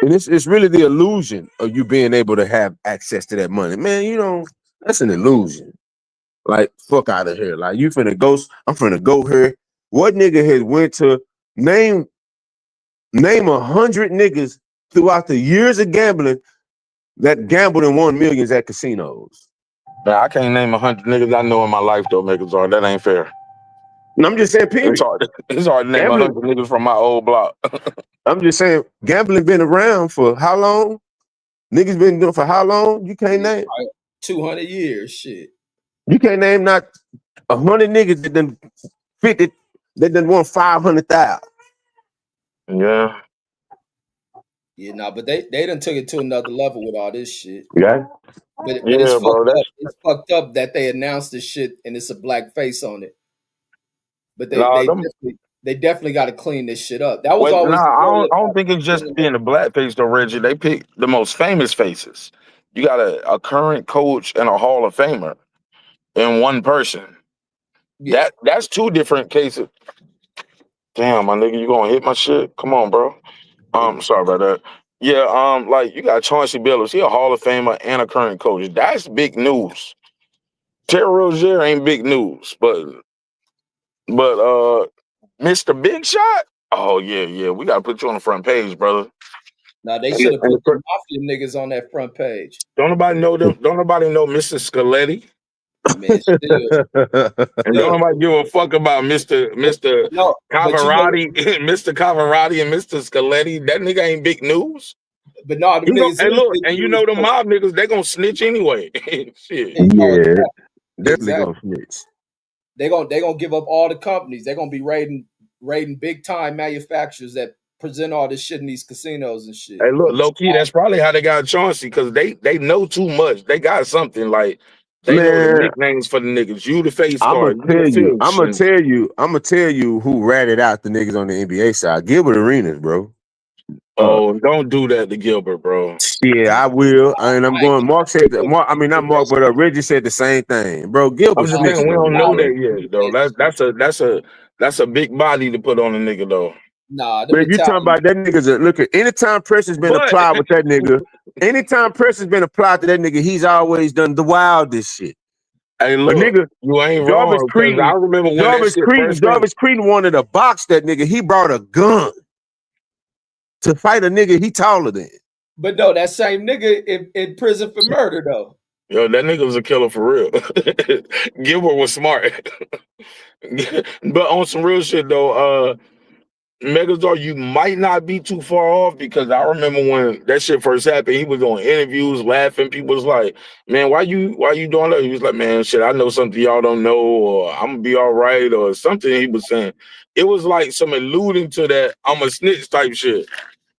And it's really the illusion of you being able to have access to that money. Man, you know, that's an illusion. Like, fuck out of here. Like, you finna go, I'm finna go here. What nigga has went to name 100 niggas throughout the years of gambling that gambled and won millions at casinos? Man, I can't name 100 niggas I know in my life though, Megazord. That ain't fair. And I'm just saying, period. It's hard to name 100 niggas from my old block. I'm just saying, gambling been around for how long? Niggas been doing for how long? You can't name 200 years, shit. You can't name not 100 niggas that done 50 that done won 500,000. Yeah. Yeah, nah, but they done took it to another level with all this shit. Yeah. But Yeah, it's bro, fucked up. It's fucked up that they announced this shit and it's a black face on it. But they definitely got to clean this shit up. That was always. I don't think it's just being a black face though, Reggie. They pick the most famous faces. You got a current coach and a Hall of Famer in one person. Yeah. That's two different cases. Damn, my nigga, you gonna hit my shit? Come on, bro. Sorry about that. Yeah, like you got Chauncey Billups, he a Hall of Famer and a current coach. That's big news. Terry Rozier ain't big news, but Mr. Big Shot, oh yeah, we gotta put you on the front page, brother. Now they should have put the mafia niggas on that front page. Don't nobody know them. Don't nobody know Mr. Scaletti. Man, still. And don't nobody give a fuck about Mr. No, Cavarati, Mr. Cavarati and Mr. Scaletti. That nigga ain't big news. But no, them niggas. Hey, look, and you know the mob niggas, they gonna snitch anyway. Shit. Yeah, definitely exactly. gonna snitch. They gonna give up all the companies. They're gonna be raiding big time manufacturers that present all this shit in these casinos and shit. Hey, look, low key, that's probably how they got Chauncey, because they know too much. They got something like they know the nicknames for the niggas. You the face guard. I'm gonna tell you who ratted out the niggas on the NBA side. Gilbert Arenas, bro. Oh, don't do that to Gilbert, bro. Yeah, I will. And I'm going. Mark said that. Mark, I mean not Mark, but Reggie said the same thing, bro. Gilbert. I'm just saying we don't know that yet, though. That's a big body to put on a nigga, though. Nah, But them if you talking Italian. about that nigga's look at anytime pressure's been But applied with that nigga, anytime pressure's been applied to that nigga, he's always done the wildest shit. hey, A look, nigga, you ain't Jarvis wrong because I remember when that shit first came. Jarvis Creedon wanted to box that nigga. He brought a gun to fight a nigga he taller than. But no, that same nigga in prison for murder though. Yo, that nigga was a killer for real. Gilbert was smart. But on some real shit though, Megazord, you might not be too far off because I remember when that shit first happened, he was doing interviews, laughing. People was like, "Man, why you doing that?" He was like, "Man, shit, I know something y'all don't know, or I'm gonna be all right, or something." He was saying it was like some alluding to that I'm a snitch type shit,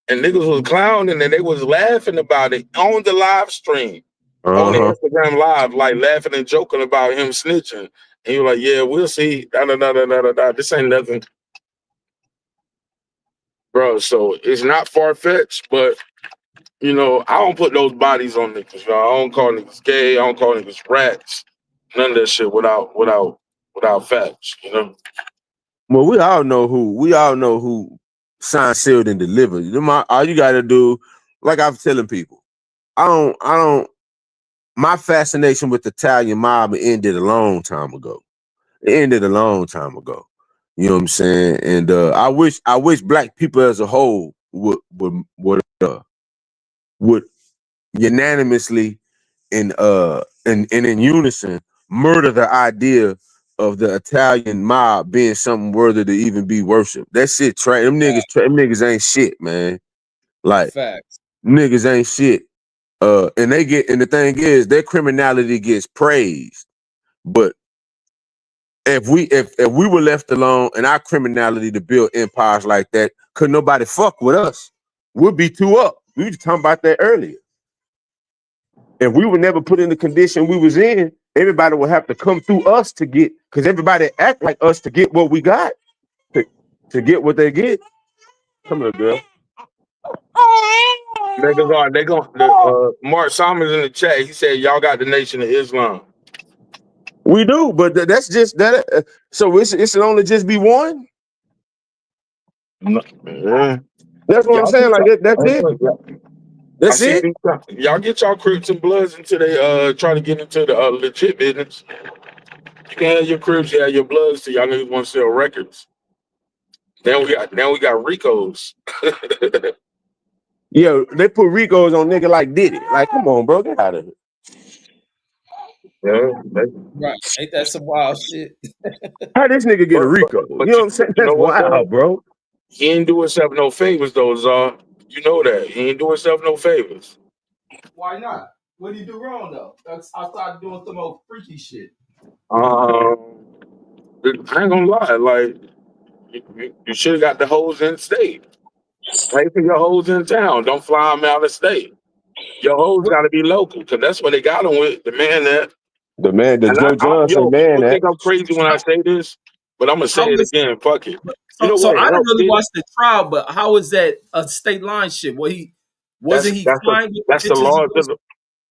and niggas was clowning and they was laughing about it on the live stream, on the Instagram live, like laughing and joking about him snitching. And you were like, "Yeah, we'll see." Da da da da da da. This ain't nothing. Bro, so it's not far fetched, but you know, I don't put those bodies on niggas, y'all. I don't call niggas gay, I don't call niggas rats, none of that shit without facts, you know. Well, we all know who signed, sealed, and delivered. All you gotta do, like I'm telling people, I don't. My fascination with the Italian mob ended a long time ago. It ended a long time ago. You know what I'm saying? And I wish black people as a whole would unanimously and in unison murder the idea of the Italian mob being something worthy to even be worshipped. That shit, them niggas ain't shit, man. Like Facts. niggas ain't shit. And the thing is, their criminality gets praised, but if we were left alone and our criminality to build empires like that, could nobody fuck with us? We'd be too up. We were talking about that earlier. If we were never put in the condition we was in, everybody would have to come through us to get, because everybody act like us to get what we got, to get what they get. Come here, girl. They going Mark Simons in the chat, he said y'all got the Nation of Islam. We do, but that's just that. So it should only just be one. Yeah. That's what I'm saying. Like that's it. That's it. Y'all get y'all Crips and Bloods until they try to get into the legit business. You can have your Crips, you have your Bloods, so y'all niggas want to sell records. Now we got Ricos. Yeah, they put Ricos on nigga like Diddy. Like, come on, bro, get out of here. Yeah, Right. Ain't that some wild shit? How this nigga get a Rico? But You know what I'm saying? That's wild, bro. He ain't do himself no favors, though, Zar. You know that. He ain't do himself no favors. Why not? What did he do wrong though? That's outside doing some old freaky shit. I ain't gonna lie, like you should have got the hoes in state. Pay for your hoes in town. Don't fly them out of state. Your hoes got to be local, because that's what they got them with. The man that. The Joe Johnson man. People think I'm crazy when I say this, but I'm gonna say it again. Fuck it. You know So what? I didn't really watch the trial, but how is that a state line shit? Well, wasn't he flying with That's the the bitches? law.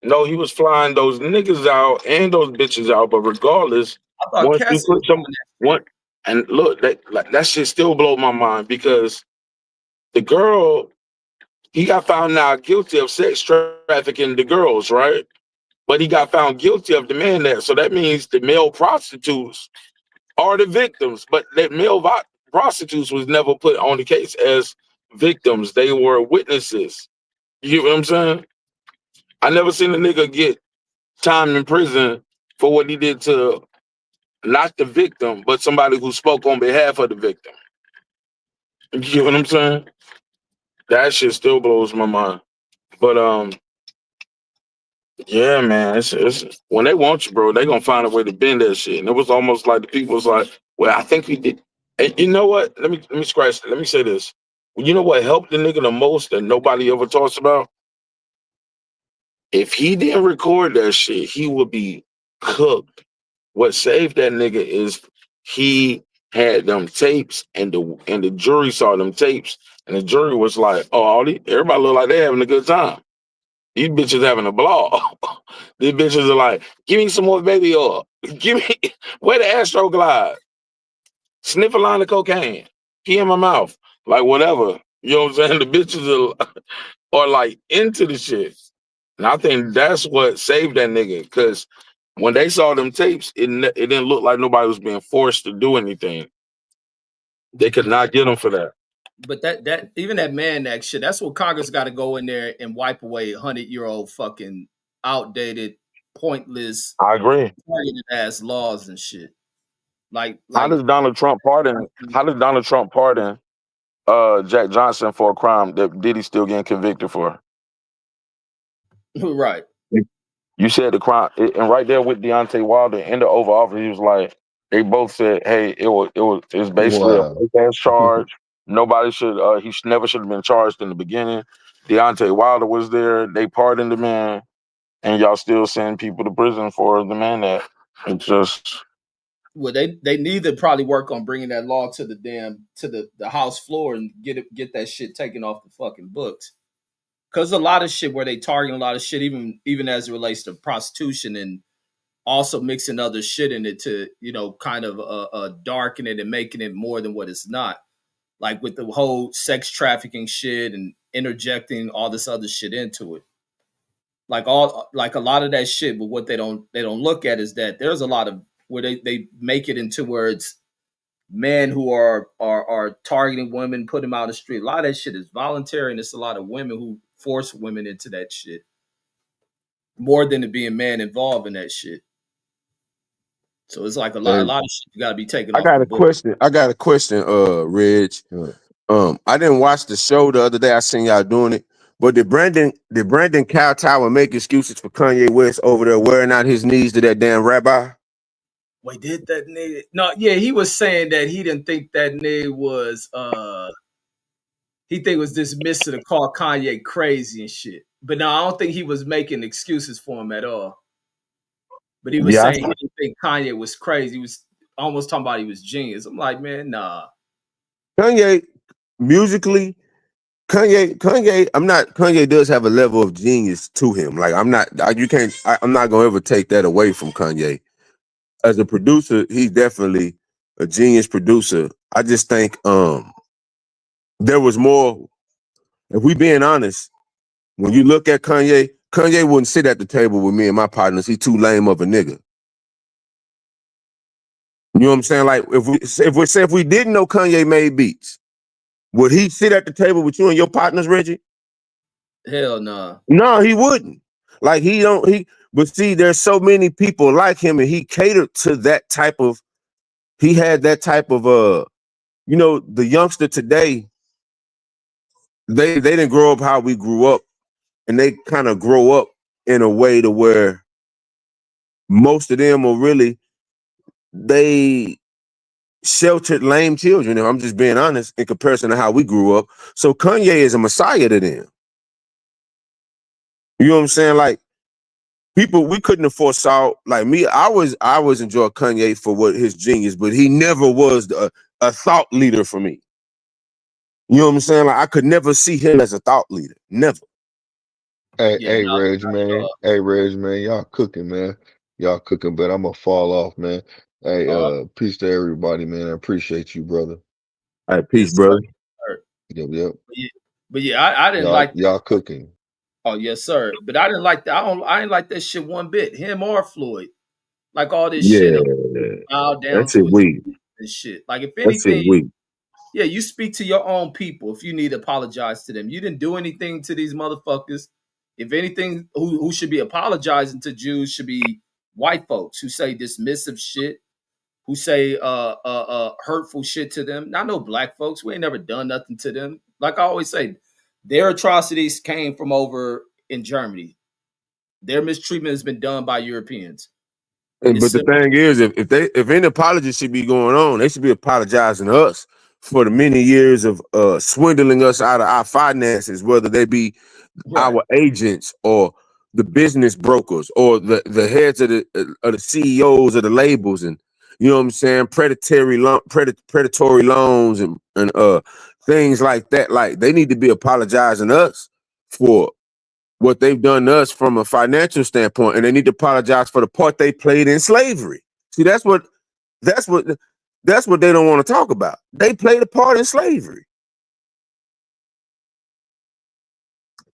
No, he was flying those niggas out and those bitches out. But regardless, I thought once you Cassie put was some doing that. one, and look, that shit still blow my mind, because the girl, he got found now guilty of sex trafficking the girls, right? But he got found guilty of the man that. So that means the male prostitutes are the victims, but that prostitutes was never put on the case as victims. They were witnesses. You get what I'm saying? I never seen a nigga get time in prison for what he did to not the victim, but somebody who spoke on behalf of the victim. You get what I'm saying? That shit still blows my mind. But yeah, man, it's when they want you, bro, they gonna find a way to bend that shit. And it was almost like the people was like, "Well, I think we did." And you know what? Let me scratch it. Let me say this. You know what helped the nigga the most that nobody ever talks about? If he didn't record that shit, he would be cooked. What saved that nigga is he had them tapes, and the jury saw them tapes, and the jury was like, "Oh, everybody look like they having a good time. These bitches having a ball. These bitches are like, give me some more baby oil. Give me where the Astro Glide. Sniff a line of cocaine. Pee in my mouth." like whatever. You know what I'm saying? The bitches are like into the shit. And I think that's what saved that nigga. Cause when they saw them tapes, it didn't look like nobody was being forced to do anything. They could not get him for that. But that even that man act shit, that's what Congress got to go in there and wipe away 100-year-old fucking outdated, pointless, I agree. targeted ass laws and shit. Like How like does Donald Trump pardon? How does Donald Trump pardon Jack Johnson for a crime that Diddy still getting convicted for? right. You said the crime, and right there with Deontay Wilder in the Oval Office, he was like, they both said, "Hey, it's basically a Wow. fake ass charge. Nobody should, never should have been charged in the beginning." Deontay Wilder was there. They pardoned the man, and y'all still send people to prison for the man that it's just. Well, they need to probably work on bringing that law to the House floor and get that shit taken off the fucking books. Because a lot of shit where they target a lot of shit, even as it relates to prostitution and also mixing other shit in it to kind of darken it and making it more than what it's not. Like with the whole sex trafficking shit and interjecting all this other shit into it. Like a lot of that shit, but what they don't look at is that there's a lot of where they make it into where it's men who are targeting women, put them out on the street. A lot of that shit is voluntary, and it's a lot of women who force women into that shit more than it being man involved in that shit. So it's like a Hey, lot of shit you got to be taken I off got the a book. question. Reg. I didn't watch the show the other day. I seen y'all doing it. But did Brandon Cowtower make excuses for Kanye West over there wearing out his knees to that damn rabbi? Wait, did that nigga? No, yeah, he was saying that he didn't think that nigga was he think it was dismissive to call Kanye crazy and shit. But no, I don't think he was making excuses for him at all. But he was Yeah, saying he didn't think Kanye was crazy. He was almost talking about he was genius. I'm like, man, nah. Kanye musically, Kanye does have a level of genius to him. Like I'm not gonna ever take that away from Kanye. As a producer, he's definitely a genius producer. I just think there was more. If we being honest, when you look at Kanye wouldn't sit at the table with me and my partners. He too lame of a nigga. You know what I'm saying? Like if we didn't know Kanye made beats, would he sit at the table with you and your partners, Reggie? Hell nah. No, he wouldn't. Like but see, there's so many people like him, and he catered to that type of. He had that type of the youngster today. They didn't grow up how we grew up, and they kind of grow up in a way to where most of them are really they sheltered lame children. If I'm just being honest, in comparison to how we grew up. So Kanye is a messiah to them. You know what I'm saying? Like people, we couldn't have foresaw. Like me, I always enjoy Kanye for what his genius, but he never was a thought leader for me. You know what I'm saying? Like I could never see him as a thought leader. Never. hey, Yeah, hey, not, Reg, man. Hey, Reg, man. Y'all cooking, man. Y'all cooking, but I'm gonna fall off, man. Hey, peace to everybody, man. I appreciate you, brother. All right, peace, yes, sir. brother. Sir. Yep, yep. But yeah, I didn't Y'all, like that. y'all cooking. Oh, yes, sir. But I didn't like that. I didn't like that shit one bit. Him or Floyd. Like all this shit Yeah, bow down that's it. to his Weak. and shit. Like if That's it. anything, Weak. yeah, you speak to your own people if you need to apologize to them. You didn't do anything to these motherfuckers. If anything, who should be apologizing to Jews should be white folks who say dismissive shit, who say hurtful shit to them. Not no black folks. We ain't never done nothing to them. Like I always say, their atrocities came from over in Germany. Their mistreatment has been done by Europeans. It's But the simple. thing is, if any apology should be going on, they should be apologizing to us for the many years of swindling us out of our finances, whether they be Right. our agents or the business brokers or the heads of the CEOs of the labels, and you know what I'm saying, predatory loans and things like that. Like they need to be apologizing to us for what they've done to us from a financial standpoint, and they need to apologize for the part they played in slavery. See, that's what they don't want to talk about. They played a part in slavery.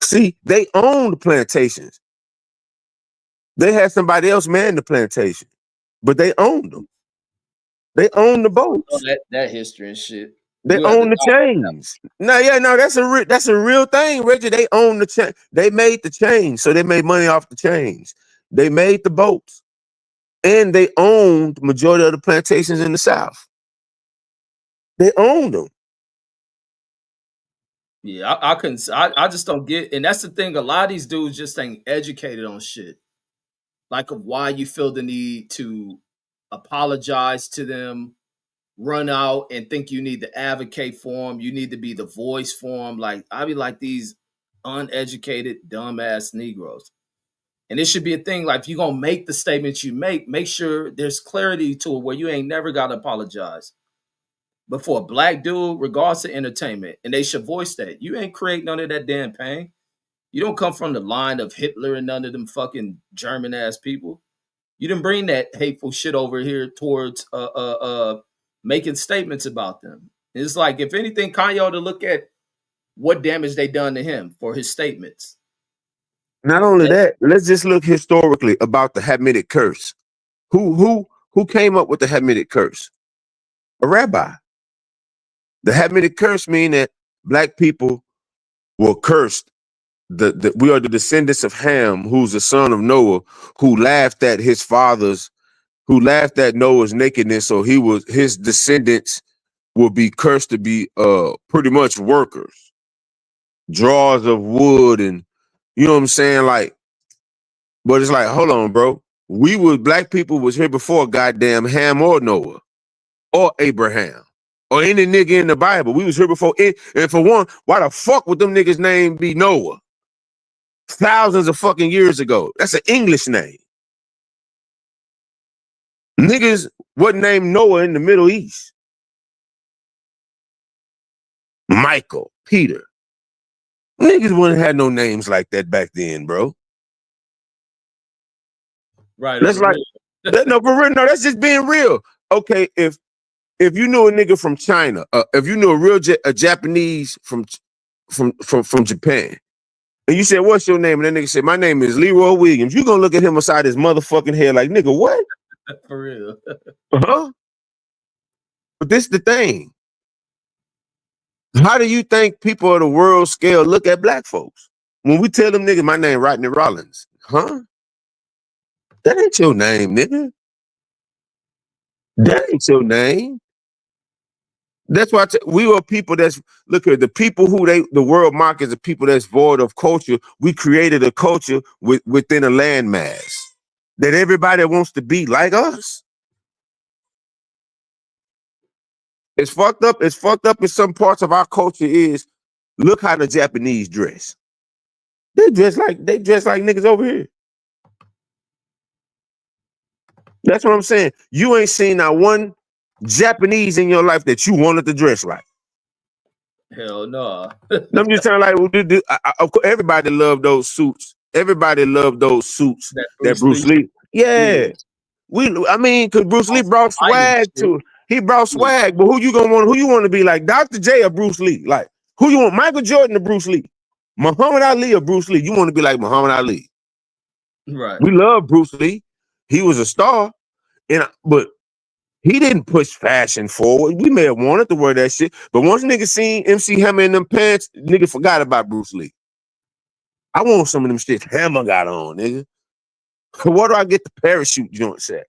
See, they own the plantations. They had somebody else man the plantation, but they owned them. They own the boats. That history and shit. They We'll have to own the dive into that. chains. No, that's a real thing, Reggie. They own the chain. They made the chains, so they made money off the chains. They made the boats, and they owned majority of the plantations in the South. They owned them. Yeah, I couldn't. I just don't get, and that's the thing. A lot of these dudes just ain't educated on shit, like of why you feel the need to apologize to them, run out and think you need to advocate for them. You need to be the voice for them. Like I be like these uneducated, dumbass Negroes. And it should be a thing. Like if you're gonna make the statements you make sure there's clarity to it where you ain't never gotta apologize. But for a black dude, regardless of entertainment, and they should voice that. You ain't create none of that damn pain. You don't come from the line of Hitler and none of them fucking German ass people. You didn't bring that hateful shit over here towards making statements about them. It's like if anything, Kanye ought to look at what damage they done to him for his statements. Not only that, let's just look historically about the Hamitic curse. Who came up with the Hamitic curse? A rabbi. The Hamitic curse mean that black people were cursed. We are the descendants of Ham, who's the son of Noah, who laughed at his fathers, who laughed at Noah's nakedness. So his descendants will be cursed to be pretty much workers, drawers of wood, and you know what I'm saying? Like, but it's like, hold on, bro. Black people was here before goddamn Ham or Noah or Abraham or any nigga in the Bible. We was here before it. And for one, why the fuck would them niggas' name be Noah? Thousands of fucking years ago. That's an English name. Niggas wasn't named Noah in the Middle East. Michael, Peter. Niggas wouldn't have no names like that back then, bro. Right. That's like no, for real. No, that's just being real. Okay, if you knew a nigga from China, if you knew a Japanese from Japan, and you said, "What's your name?" and that nigga said, "My name is Leroy Williams," you gonna look at him aside his motherfucking head like, "Nigga, what?" For real. Huh? But this the thing. How do you think people of the world scale look at black folks? When we tell them, nigga, my name Rodney Rollins, huh? That ain't your name, nigga. That ain't your name. That's why we are people that's look at the people who the world mock as the people that's void of culture. We created a culture within a landmass that everybody wants to be like us. It's fucked up. It's fucked up in some parts of our culture is look how the Japanese dress. They dress like niggas over here. That's what I'm saying. You ain't seen not one Japanese in your life that you wanted to dress like. Hell no. I'm just saying, like, of course, everybody loved those suits. Everybody loved those suits that Bruce Lee. Yeah. Because Bruce Lee brought swag too. He brought swag, but who you want to be like, Dr. J or Bruce Lee? Like, who you want, Michael Jordan or Bruce Lee? Muhammad Ali or Bruce Lee? You want to be like Muhammad Ali. Right. We love Bruce Lee. He was a star, but he didn't push fashion forward. We may have wanted to wear that shit, but once niggas seen MC Hammer in them pants, nigga forgot about Bruce Lee. I want some of them shit Hammer got on, nigga. Where do I get the parachute joints at?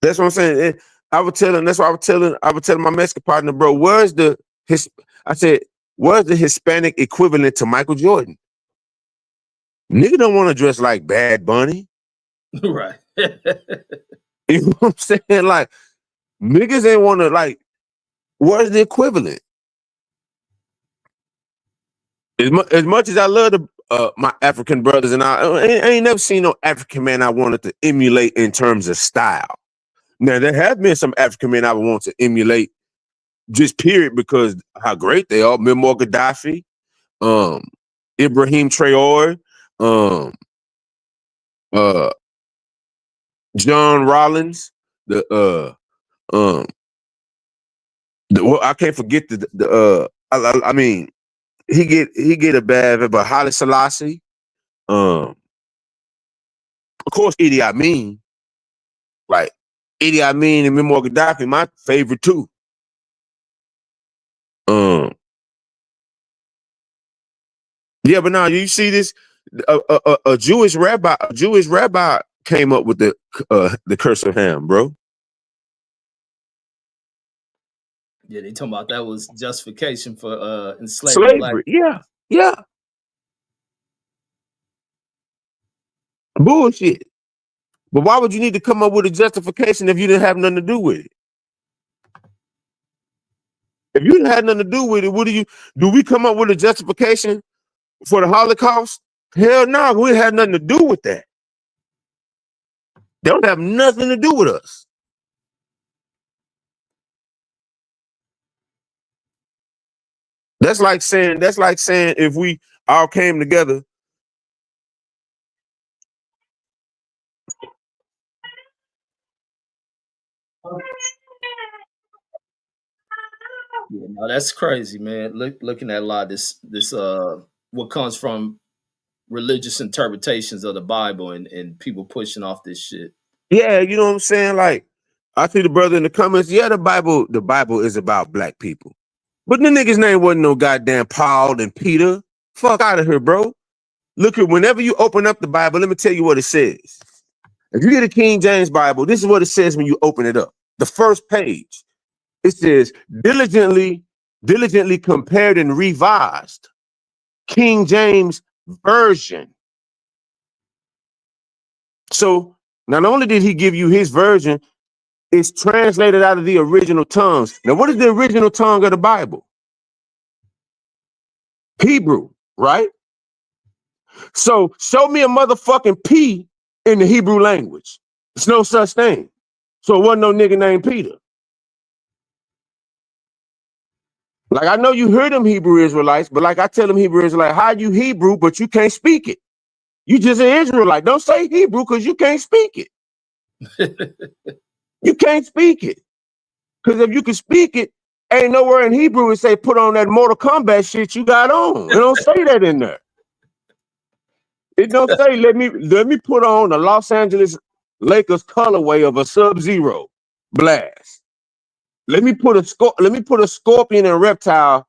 That's what I'm saying. That's why I was telling my Mexican partner, bro, where's the Hispanic equivalent to Michael Jordan? Nigga don't want to dress like Bad Bunny. Right. You know what I'm saying? Like, niggas ain't want to, like, where's the equivalent? As much as I love my African brothers, and I ain't never seen no African man I wanted to emulate in terms of style. Now, there have been some African men I would want to emulate, just period, because how great they are. Muammar Gaddafi, Ibrahim Traore, John Rollins, I can't forget he get a bad, but Haile Selassie, of course Idi Amin, like Idi Amin and Muammar Gaddafi, my favorite too. Yeah, but now you see this, a Jewish rabbi came up with the curse of Ham, bro. Yeah, they talking about that was justification for enslaving black. Slavery, yeah, bullshit. But why would you need to come up with a justification if you didn't have nothing to do with it? If you didn't have nothing to do with it, do we come up with a justification for the Holocaust? Hell no, we had nothing to do with that. They don't have nothing to do with us. That's like saying if we all came together. Yeah, no, that's crazy, man. Looking at a lot of this what comes from religious interpretations of the Bible and people pushing off this shit. Yeah, you know what I'm saying? Like, I see the brother in the comments. Yeah, the Bible is about black people. But the nigga's name wasn't no goddamn Paul and Peter. Fuck out of here, bro. Look at whenever you open up the Bible, let me tell you what it says. If you get a King James Bible, this is what it says when you open it up. The first page. It says, diligently compared and revised. King James Version. So not only did he give you his version, it's translated out of the original tongues. Now, what is the original tongue of the Bible? Hebrew, right? So show me a motherfucking P in the Hebrew language. There's no such thing. So it wasn't no nigga named Peter. Like, I know you heard them Hebrew Israelites, but like I tell them Hebrew Israelites, how you Hebrew, but you can't speak it? You just an Israelite. Don't say Hebrew because you can't speak it. You can't speak it. Because if you can speak it, ain't nowhere in Hebrew it say put on that Mortal Kombat shit you got on. It don't say that in there. It don't say let me put on the Los Angeles Lakers colorway of a Sub-Zero blast. Let me put a scorpion and reptile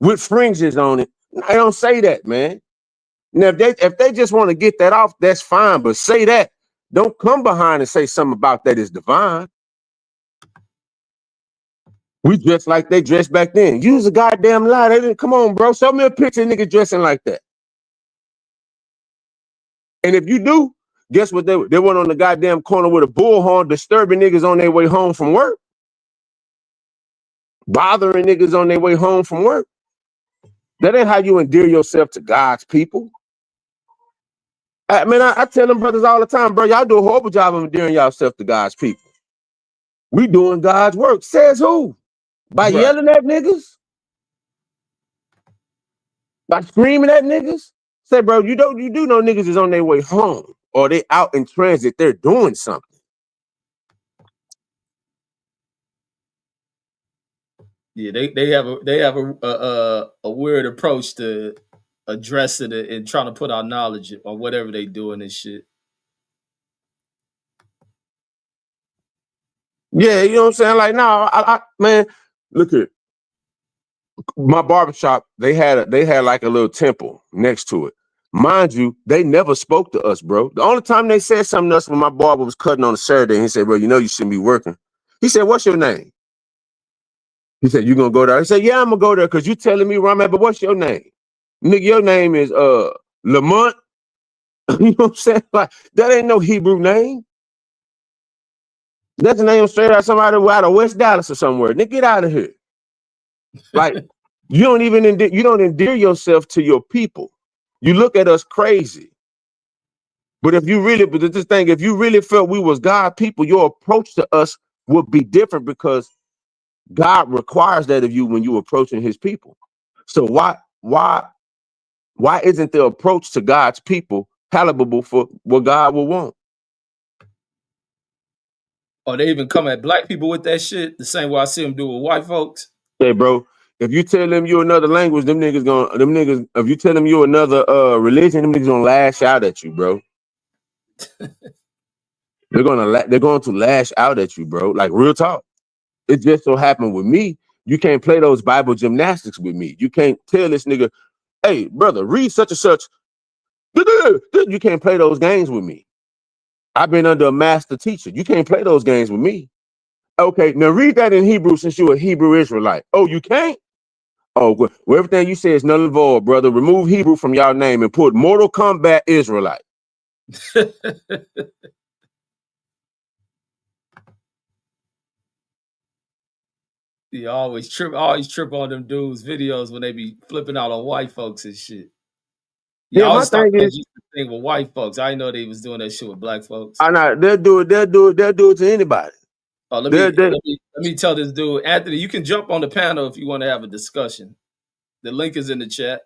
with fringes on it. I don't say that, man. Now if they just want to get that off, that's fine. But say that. Don't come behind and say something about that is divine. We dress like they dressed back then. Use a goddamn lie. They didn't. Come on, bro. Show me a picture of nigga dressing like that. And if you do, guess what? They went on the goddamn corner with a bullhorn, disturbing niggas on their way home from work. Bothering niggas on their way home from work. That ain't how you endear yourself to God's people. I tell them brothers all the time, bro, y'all do a horrible job of endearing yourself to God's people. We doing God's work. Says who? By yelling at niggas? By screaming at niggas? Say, bro, you do know niggas is on their way home or they out in transit. They're doing something. Yeah, they have a weird approach to addressing it and trying to put out knowledge on whatever they doing and shit. Yeah, you know what I'm saying? Like, no, man, look at my barbershop. They had like a little temple next to it. Mind you, they never spoke to us, bro. The only time they said something to us when my barber was cutting on a Saturday, he said, bro, you know you shouldn't be working. He said, what's your name? He said, you gonna go there? I said, yeah, I'm gonna go there because you telling me where I'm at, but what's your name? Nigga, your name is Lamont. You know what I'm saying? Like, that ain't no Hebrew name. That's the name straight out somebody out of West Dallas or somewhere. Nigga, get out of here. Like, you don't endear yourself to your people. You look at us crazy. But if you really felt we was God people, your approach to us would be different because God requires that of you when you're approaching his people. So why isn't the approach to God's people palatable for what God will want? Or they even come at black people with that shit the same way I see them do with white folks. Hey, bro, if you tell them you're another language, if you tell them you're another religion, them niggas gonna lash out at you, bro. They're going to lash out at you, bro. Like real talk. It just so happened with me, you can't play those Bible gymnastics with me. You can't tell this nigga, hey, brother, read such and such. You can't play those games with me. I've been under a master teacher. You can't play those games with me. Okay, now read that in Hebrew since you're a Hebrew Israelite. Oh, you can't? Oh, well, everything you say is null and void, brother. Remove Hebrew from y'all name and put Mortal Kombat Israelite. You always trip on them dudes' videos when they be flipping out on white folks and shit. Yeah, my thing is, thing with white folks. I didn't know they was doing that shit with black folks. I know they'll do it to anybody. Oh, let me tell this dude, Anthony, you can jump on the panel if you want to have a discussion. The link is in the chat.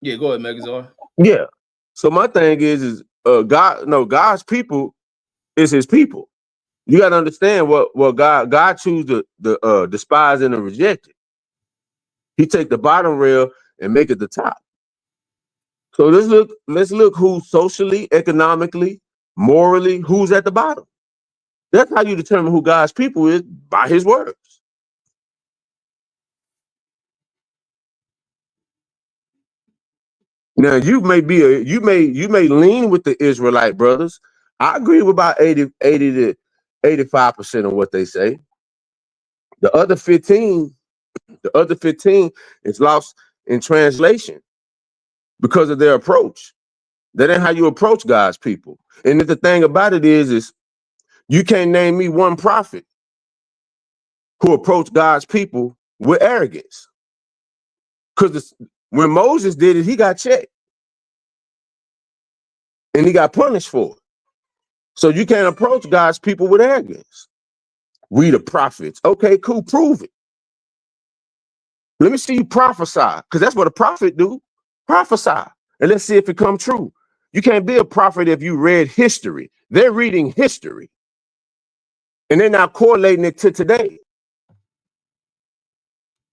Yeah, go ahead, Megazord. Yeah. So my thing is God's people is his people. You got to understand what God choose the despised and the rejected. He take the bottom rail and make it the top. So let's look who's socially, economically, morally, who's at the bottom. That's how you determine who God's people is, by his words. Now you may lean with the Israelite brothers. I agree with about 80 to 85% of what they say. The other 15 is lost in translation because of their approach. That ain't how you approach God's people. And the thing about it is you can't name me one prophet who approached God's people with arrogance. Because when Moses did it, he got checked. And he got punished for it. So you can't approach God's people with arrogance. We the prophets. Okay, cool, prove it. Let me see you prophesy, because that's what a prophet do. Prophesy. And let's see if it come true. You can't be a prophet if you read history. They're reading history. And they're not correlating it to today.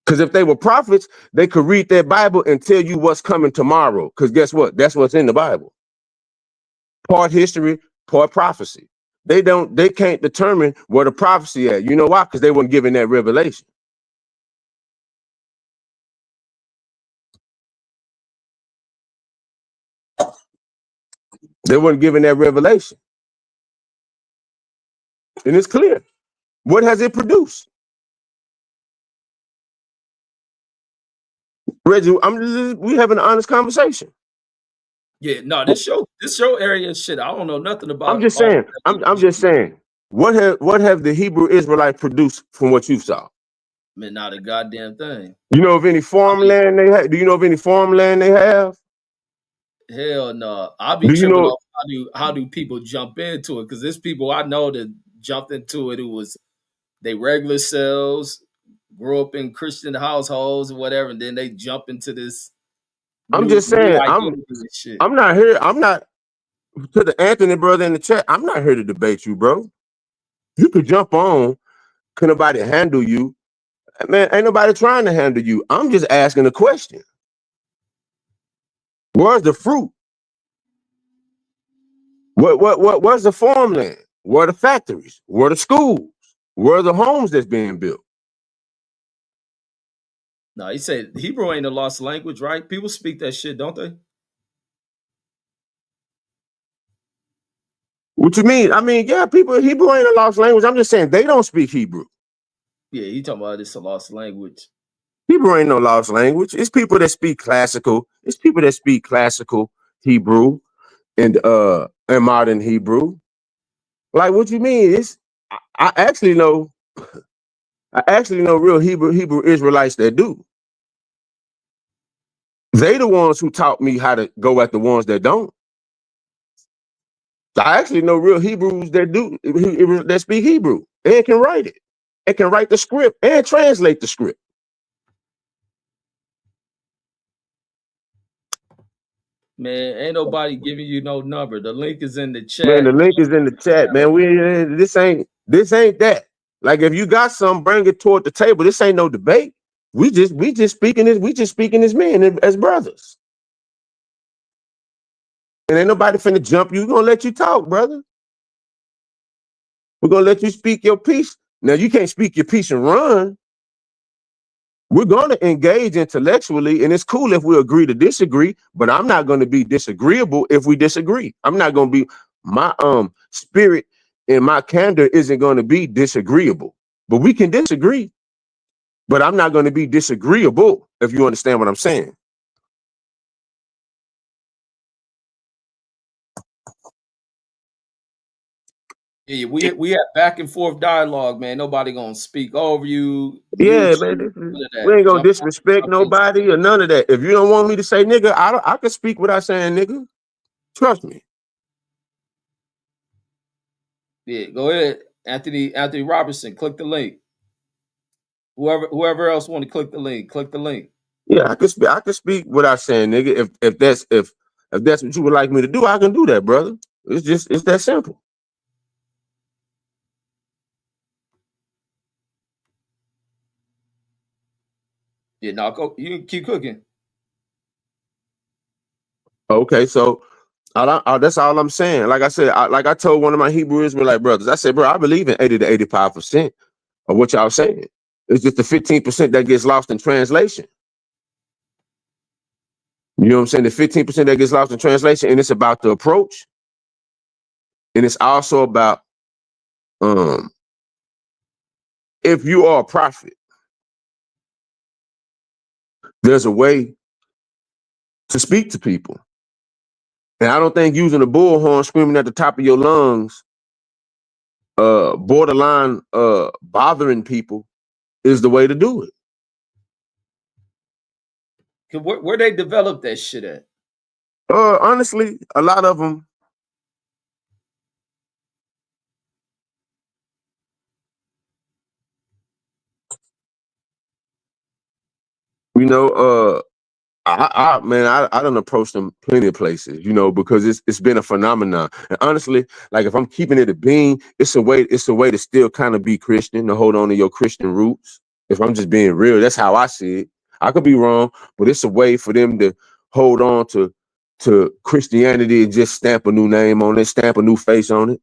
Because if they were prophets, they could read their Bible and tell you what's coming tomorrow. Because guess what? That's what's in the Bible. Part history, part prophecy. They can't determine where the prophecy at. You know why? Because they weren't given that revelation. They weren't given that revelation. And it's clear. What has it produced? Reggie, we having an honest conversation. Yeah, no, this show area shit. I don't know nothing about. I'm just saying. What have the Hebrew Israelite produced from what you saw? Man, not a goddamn thing. You know of any farmland they have? Do you know of any farmland they have? Hell no. I'll be tripping off how do people jump into it? Because there's people I know that jumped into it. It was they regular selves, grew up in Christian households or whatever, and then they jump into this. I'm just saying, I'm not here. I'm not to the Anthony brother in the chat. I'm not here to debate you, bro. You could jump on. Can nobody handle you? Man, ain't nobody trying to handle you. I'm just asking a question. Where's the fruit? Where's the farmland? Where are the factories? Where are the schools? Where are the homes that's being built? No, he said Hebrew ain't a lost language, right? People speak that shit, don't they? What you mean? I mean, yeah, Hebrew ain't a lost language. I'm just saying they don't speak Hebrew. Yeah, he talking about it's a lost language. Hebrew ain't no lost language. It's people that speak classical. It's people that speak classical Hebrew and modern Hebrew. Like, what you mean? I actually know real Hebrew Israelites that do. They the ones who taught me how to go at the ones that don't. I actually know real Hebrews that speak Hebrew and can write it. And can write the script and translate the script. Man, ain't nobody giving you no number. The link is in the chat. Man, the link is in the chat, man. This ain't that. Like if you got some, bring it toward the table. This ain't no debate. We just speaking as men, as brothers. And ain't nobody finna jump you. We're gonna let you talk, brother. We're gonna let you speak your piece. Now you can't speak your piece and run. We're gonna engage intellectually, and it's cool if we agree to disagree, but I'm not gonna be disagreeable if we disagree. I'm not gonna be my spirit and my candor isn't gonna be disagreeable. But we can disagree. But I'm not gonna be disagreeable, if you understand what I'm saying. Yeah, we have back and forth dialogue, man. Nobody gonna speak over you, Yeah, mute man. you, none of We that. ain't gonna Jump disrespect in. nobody or none of that. If you don't want me to say nigga, I can speak without saying nigga. Trust me. Yeah, go ahead, Anthony Robertson. Click the link. Whoever else want to click the link, click the link. Yeah, I can speak without saying nigga. If that's what you would like me to do, I can do that, brother. It's that simple. Yeah, now go. You can keep cooking. Okay, so that's all I'm saying. Like I said, like I told one of my Hebrew Israelite brothers, I said, bro, I believe in 80 to 85% of what y'all saying. It's just the 15% that gets lost in translation. You know what I'm saying? The 15% that gets lost in translation, and it's about the approach, and it's also about if you are a prophet, there's a way to speak to people. And I don't think using a bullhorn screaming at the top of your lungs, borderline bothering people is the way to do it. Where they develop that shit at? Honestly, a lot of them, you know, I done approached them plenty of places, you know, because it's been a phenomenon. And honestly, like if I'm keeping it a bean, it's a way to still kind of be Christian, to hold on to your Christian roots. If I'm just being real, that's how I see it. I could be wrong, but it's a way for them to hold on to Christianity and just stamp a new name on it, stamp a new face on it.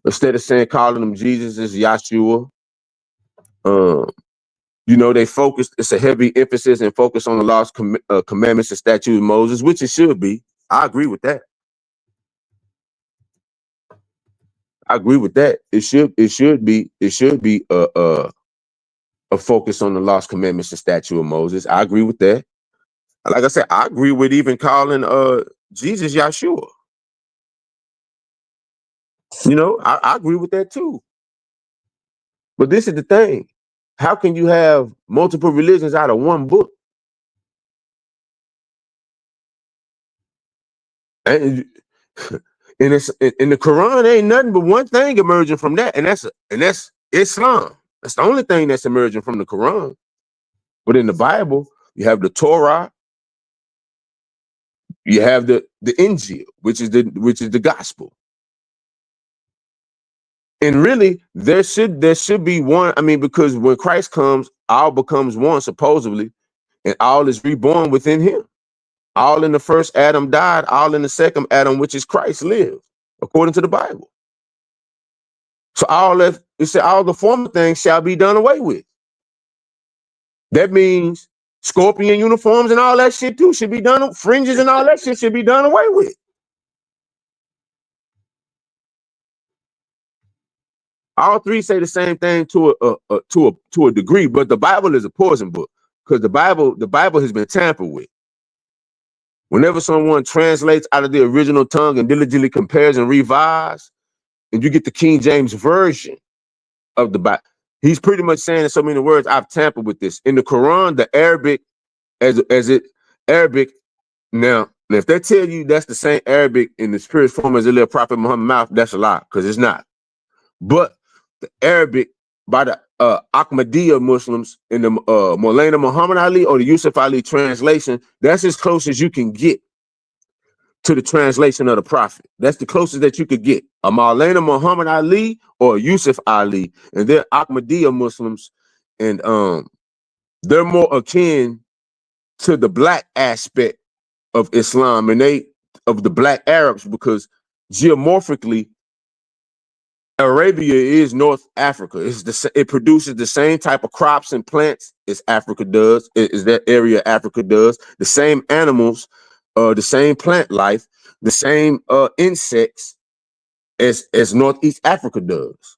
Instead of calling them Jesus is Yahshua. You know, they focus, it's a heavy emphasis and focus on the laws, commandments, and statutes of Moses, which it should be. I agree with that. I agree with that. It should be a focus on the laws, commandments, and statute of Moses. I agree with that. Like I said, I agree with even calling Jesus Yahshua. You know, I agree with that too. But this is the thing. How can you have multiple religions out of one book? And it's in the Quran ain't nothing but one thing emerging from that, and that's Islam. That's the only thing that's emerging from the Quran. But in the Bible, you have the Torah, you have the Injil, which is the gospel. And really, there should be one. I mean, because when Christ comes, all becomes one, supposedly, and all is reborn within him. All in the first Adam died, all in the second Adam, which is Christ, lived, according to the Bible. So all the former things shall be done away with. That means scorpion uniforms and all that shit too should be done. Fringes and all that shit should be done away with. All three say the same thing to a degree, but the Bible is a poison book because the Bible has been tampered with. Whenever someone translates out of the original tongue and diligently compares and revises, and you get the King James version of the Bible, he's pretty much saying in so many words, I've tampered with this. In the Quran, the Arabic, Arabic. Now, if they tell you that's the same Arabic in the spirit form as the little Prophet Muhammad mouth, that's a lie, because it's not. But the Arabic by the Ahmadiyya Muslims in the Maulana Muhammad Ali or the Yusuf Ali translation, that's as close as you can get. to the translation of the prophet. That's the closest that you could get. A Maulana Muhammad Ali or Yusuf Ali. And they're Ahmadiyya Muslims. And they're more akin to the black aspect of Islam and of the black Arabs, because geomorphically, Arabia is North Africa. It produces the same type of crops and plants as Africa does, is that area Africa does. The same animals, the same plant life, the same insects as Northeast Africa does.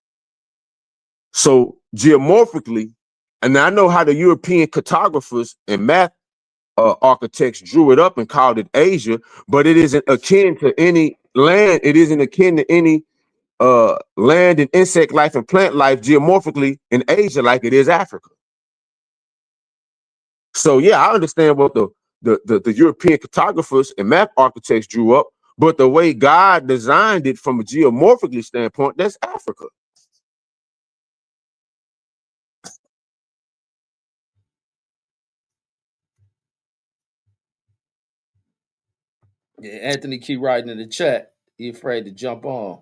So geomorphically, and I know how the European cartographers and map architects drew it up and called it Asia, but it isn't akin to any land. It isn't akin to any land and insect life and plant life geomorphically in Asia like it is Africa. So yeah, I understand what the European cartographers and map architects drew up, but the way God designed it from a geomorphically standpoint, that's Africa. Yeah, Anthony keep writing in the chat. He afraid to jump on.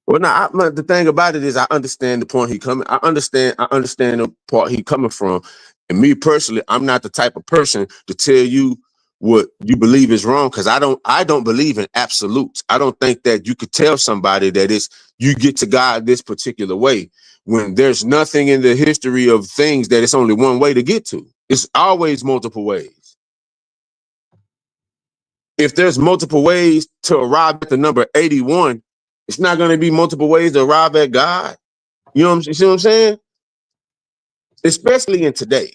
Well, now the thing about it is, I understand the point he coming. I understand the part he coming from. And me personally, I'm not the type of person to tell you what you believe is wrong, because I don't believe in absolutes. I don't think that you could tell somebody that you get to God this particular way when there's nothing in the history of things that it's only one way to get to. It's always multiple ways. If there's multiple ways to arrive at the number 81, it's not going to be multiple ways to arrive at God. You know you see what I'm saying? Especially in today,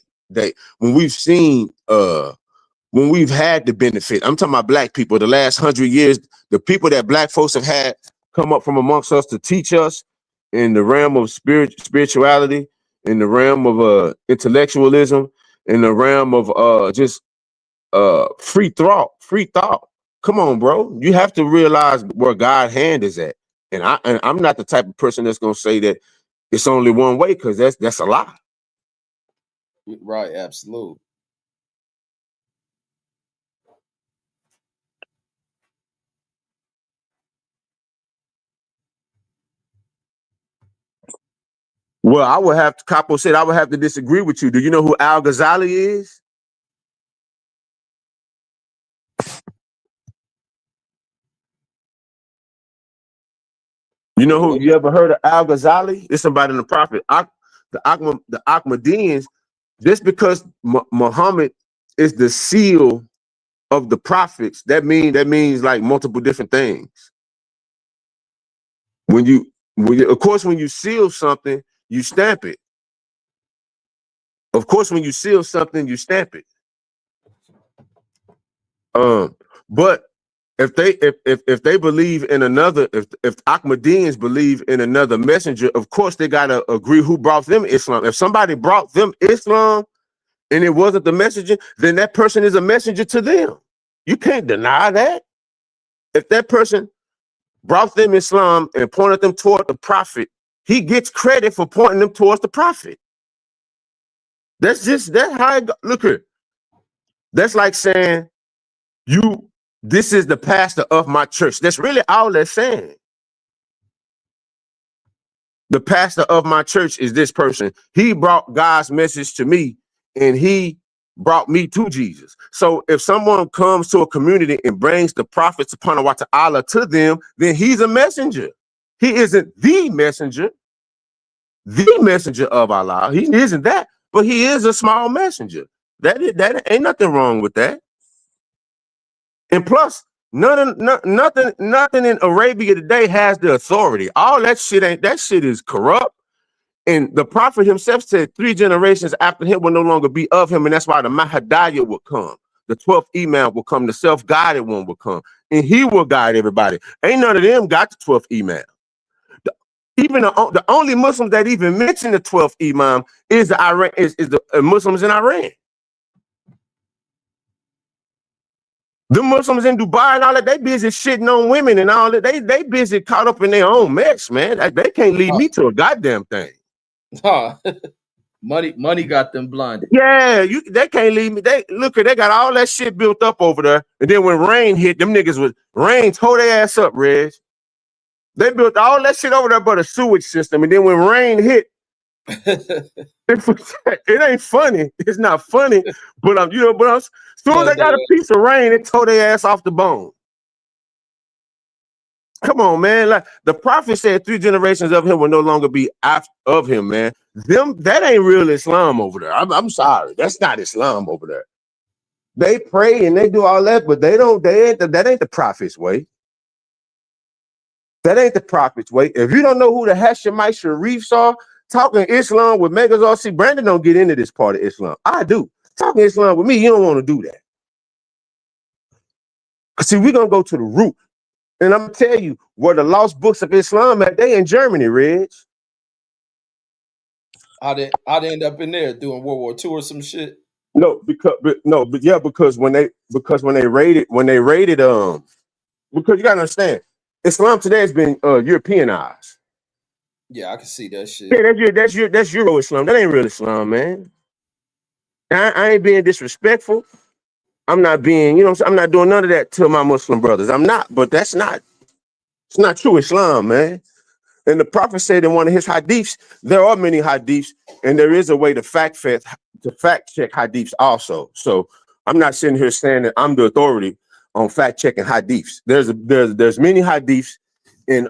when we've seen, when we've had the benefit. I'm talking about black people. The last 100 years, the people that black folks have had come up from amongst us to teach us in the realm of spirituality, in the realm of intellectualism, in the realm of just free thought. Come on, bro. You have to realize where God's hand is at. And I'm not the type of person that's gonna say that it's only one way, because that's a lie. Right, absolutely. Well, Capo said I would have to disagree with you. Do you know who Al-Ghazali is? You know who? You ever heard of Al-Ghazali? It's somebody in the Prophet. The Ahmadiyans, just because Muhammad is the seal of the prophets, that means like multiple different things. When you seal something, you stamp it. Of course, when you seal something, you stamp it. But if they believe in another, if Ahmadiyans believe in another messenger, of course they gotta agree who brought them Islam. If somebody brought them Islam and it wasn't the messenger, then that person is a messenger to them. You can't deny that. If that person brought them Islam and pointed them toward the prophet, he gets credit for pointing them towards the prophet. That's how it go. Look here. That's like saying this is the pastor of my church. That's really all they're saying. The pastor of my church is this person. He brought God's message to me, and he brought me to Jesus. So if someone comes to a community and brings the prophets upon Allah to them, then he's a messenger. He isn't the messenger of Allah. He isn't that, but he is a small messenger. That ain't nothing wrong with that. And plus, nothing in Arabia today has the authority. All that shit is corrupt. And the prophet himself said 3 generations after him will no longer be of him. And that's why the Mahadiah will come. The 12th Imam will come. The self-guided one will come. And he will guide everybody. Ain't none of them got the 12th Imam. Even the only Muslims that even mention the 12th Imam is the Muslims in Iran. The Muslims in Dubai and all that, they busy shitting on women and all that. They busy caught up in their own mess, man. They can't lead me to a goddamn thing. Huh. Money got them blinded. Yeah, they can't leave me. They got all that shit built up over there. And then when rain hit, them niggas rain tore their ass up, Reg. They built all that shit over there but a sewage system. And then when rain hit, it ain't funny. It's not funny. But as soon as they got a piece of rain, it tore their ass off the bone. Come on, man. Like the prophet said 3 generations of him will no longer be after of him, man. That ain't real Islam over there. I'm sorry. That's not Islam over there. They pray and they do all that, but that ain't the prophet's way. That ain't the prophet's way. If you don't know who the Hashemite Sharifs are, talking Islam with Megazord, see, Brandon don't get into this part of Islam. I do. Talking Islam with me, you don't want to do that. See, we're going to go to the root. And I'm going to tell you where the lost books of Islam at. They in Germany, Reg. I'd end up in there doing World War II or some shit. Because when they raided, because you gotta understand, Islam today has been Europeanized. Yeah, I can see that shit. Yeah, that's Euro Islam. That ain't real Islam, man. I ain't being disrespectful. I'm not being, I'm not doing none of that to my Muslim brothers. I'm not, but it's not true Islam, man. And the Prophet said in one of his hadiths, there are many hadiths, and there is a way to fact check hadiths also. So I'm not sitting here saying that I'm the authority on fact checking hadiths. There's many hadiths, and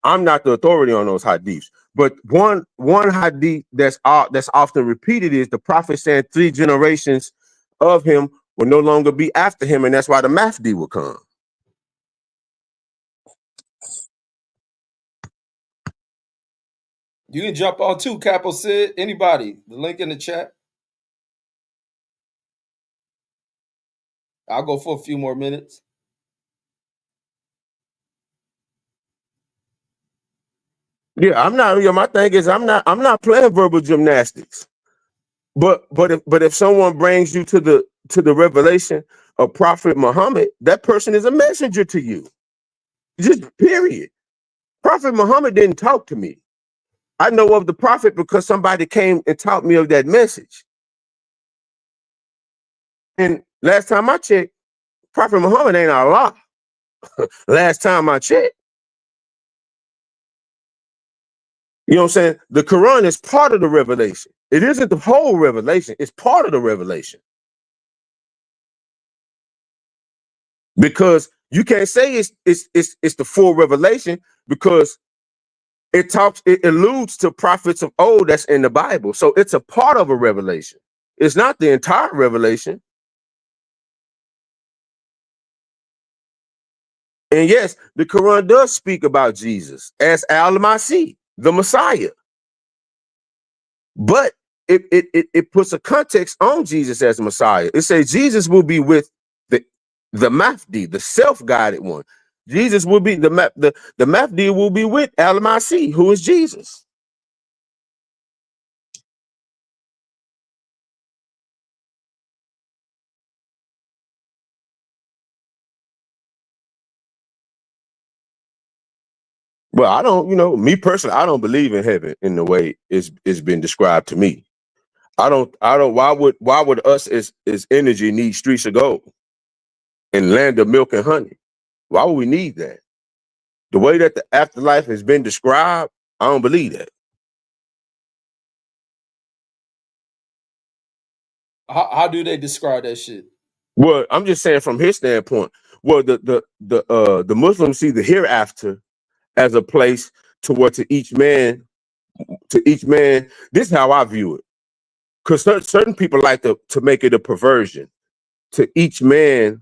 I'm not the authority on those hadiths. But one hadith that's often repeated is the Prophet said 3 generations of him will no longer be after him, and that's why the Mahdi will come. You can jump on too, Capo Sid. Anybody. The link in the chat. I'll go for a few more minutes. Yeah, I'm not. My thing is, I'm not playing verbal gymnastics. But if someone brings you to the revelation of Prophet Muhammad, that person is a messenger to you. Just period. Prophet Muhammad didn't talk to me. I know of the prophet because somebody came and taught me of that message. And last time I checked, Prophet Muhammad ain't Allah. Last time I checked. You know what I'm saying? The Quran is part of the revelation. It isn't the whole revelation. It's part of the revelation. Because you can't say it's the full revelation because it alludes to prophets of old that's in the Bible. So it's a part of a revelation. It's not the entire revelation. And yes, the Quran does speak about Jesus as Al-Masih, the Messiah. But it puts a context on Jesus as the Messiah. It says Jesus will be with the Mahdi, the self-guided one. Jesus will be the Mahdi will be with Al-Masih, who is Jesus. Well, I don't, me personally, I don't believe in heaven in the way it's been described to me. I don't, why would us as energy need streets of gold and land of milk and honey? Why would we need that? The way that the afterlife has been described, I don't believe that. How do they describe that shit? Well, I'm just saying from his standpoint. Well, the Muslims see the hereafter as a place to each man. This is how I view it. Because certain people like to make it a perversion. To each man,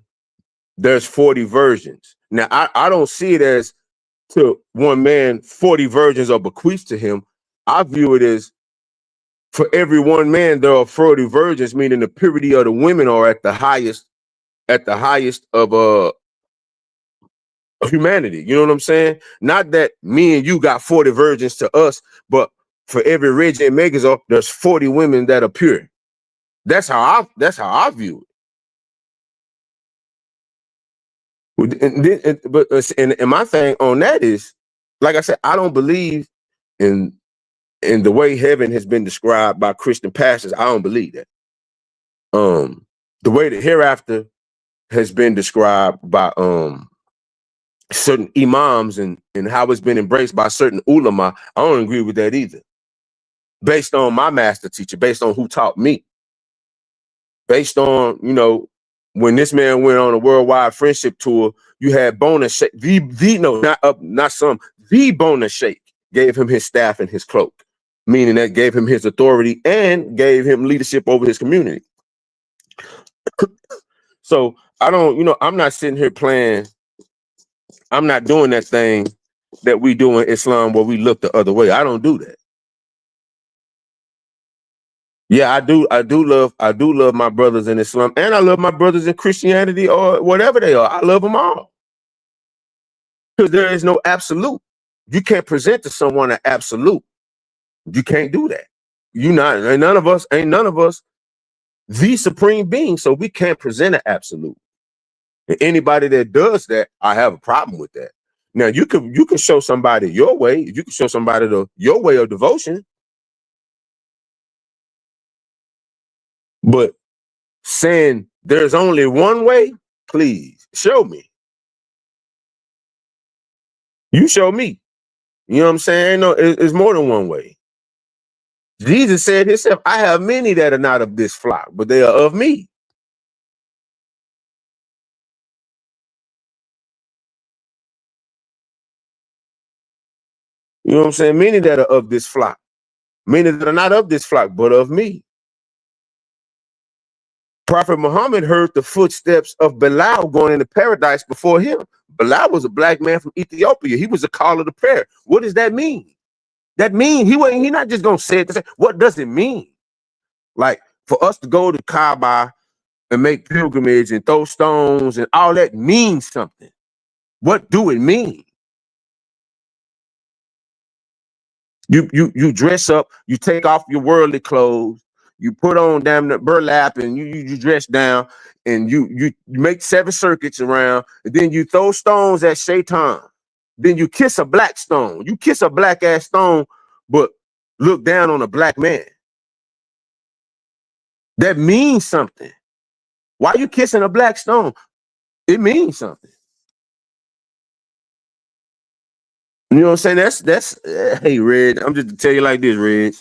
there's 40 virgins. Now, I don't see it as to one man, 40 virgins are bequeathed to him. I view it as for every one man, there are 40 virgins, meaning the purity of the women are at the highest of humanity. You know what I'm saying? Not that me and you got 40 virgins to us, but for every Reg and Megazord, there's 40 women that are pure. That's how I view it. And my thing on that is, like I said, I don't believe in and the way heaven has been described by Christian pastors, I don't believe that. The way the hereafter has been described by certain imams and how it's been embraced by certain ulama, I don't agree with that either. Based on my master teacher, based on who taught me, based on, you know, when this man went on a worldwide friendship tour, you had Bona Sheikh, the Bona Sheikh gave him his staff and his cloak, meaning that gave him his authority and gave him leadership over his community. So I don't, you know, I'm not sitting here playing. I'm not doing that thing that we do in Islam where we look the other way. I don't do that. Yeah, I do love my brothers in Islam, and I love my brothers in Christianity or whatever they are. I love them all. Because there is no absolute. You can't present to someone an absolute. You can't do that. Ain't none of us the supreme being, so we can't present an absolute. And anybody that does that, I have a problem with that. Now you can show somebody your way, you can show somebody your way of devotion, but saying there's only one way, please show me. You show me. You know what I'm saying? No, it's more than one way. Jesus said himself, I have many that are not of this flock, but they are of me. You know what I'm saying? Many that are of this flock, many that are not of this flock, but of me. Prophet Muhammad heard the footsteps of Bilal going into paradise before him. Bilal was a black man from Ethiopia. He was a caller to prayer. What does that mean? That means he not just gonna say it to say, what does it mean? Like for us to go to Kaaba and make pilgrimage and throw stones and all that means something. What do it mean? You dress up, you take off your worldly clothes, you put on damn the burlap, and you dress down, and you make 7 circuits around, and then you throw stones at Shaitan. Then you kiss a black stone. You kiss a black ass stone, but look down on a black man. That means something. Why are you kissing a black stone? It means something. You know what I'm saying? That's hey Red. I'm just to tell you like this, Red.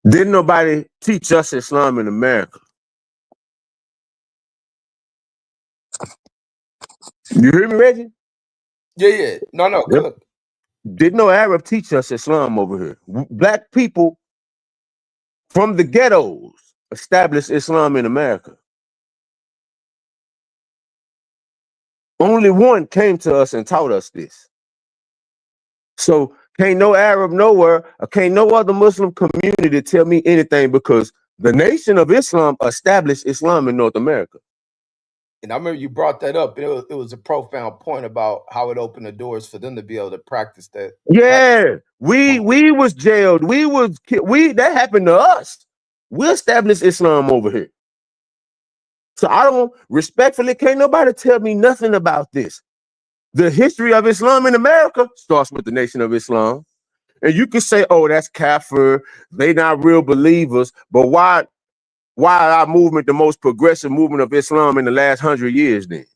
Didn't nobody teach us Islam in America? You hear me, Reggie? Yeah. No, good. Did no Arab teach us Islam over here? Black people from the ghettos established Islam in America. Only one came to us and taught us this. So can't no Arab nowhere, or can't no other Muslim community tell me anything, because the Nation of Islam established Islam in North America. And I remember you brought that up. It was a profound point about how it opened the doors for them to be able to practice that. Yeah, we was jailed. That happened to us. We established Islam over here. So I don't respectfully, can't nobody tell me nothing about this. The history of Islam in America starts with the Nation of Islam. And you can say, oh, that's kafir, they not real believers, but why our movement the most progressive movement of Islam in the last 100 years then?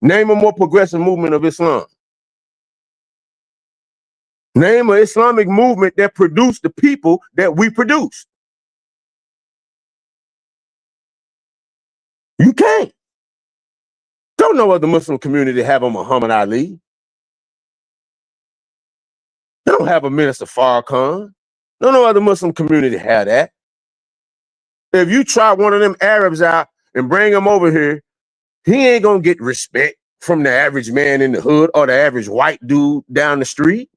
Name a more progressive movement of Islam. Name an Islamic movement that produced the people that we produced. You can't. Don't no other Muslim community have a Muhammad Ali. They don't have a Minister Farrakhan. No other Muslim community have that. If you try one of them Arabs out and bring him over here, he ain't gonna get respect from the average man in the hood or the average white dude down the street.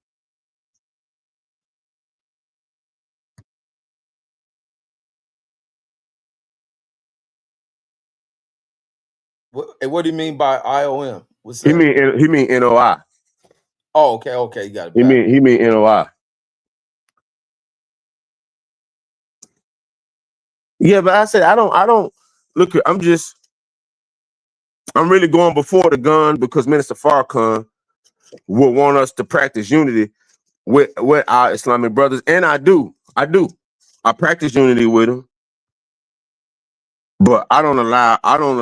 What do you mean by IOM? What's He that? mean NOI. Oh, okay, you got it. He mean NOI. Yeah, but I said I don't look. I'm really going before the gun because Minister Farrakhan would want us to practice unity with our Islamic brothers, and I do. I practice unity with them, but I don't allow.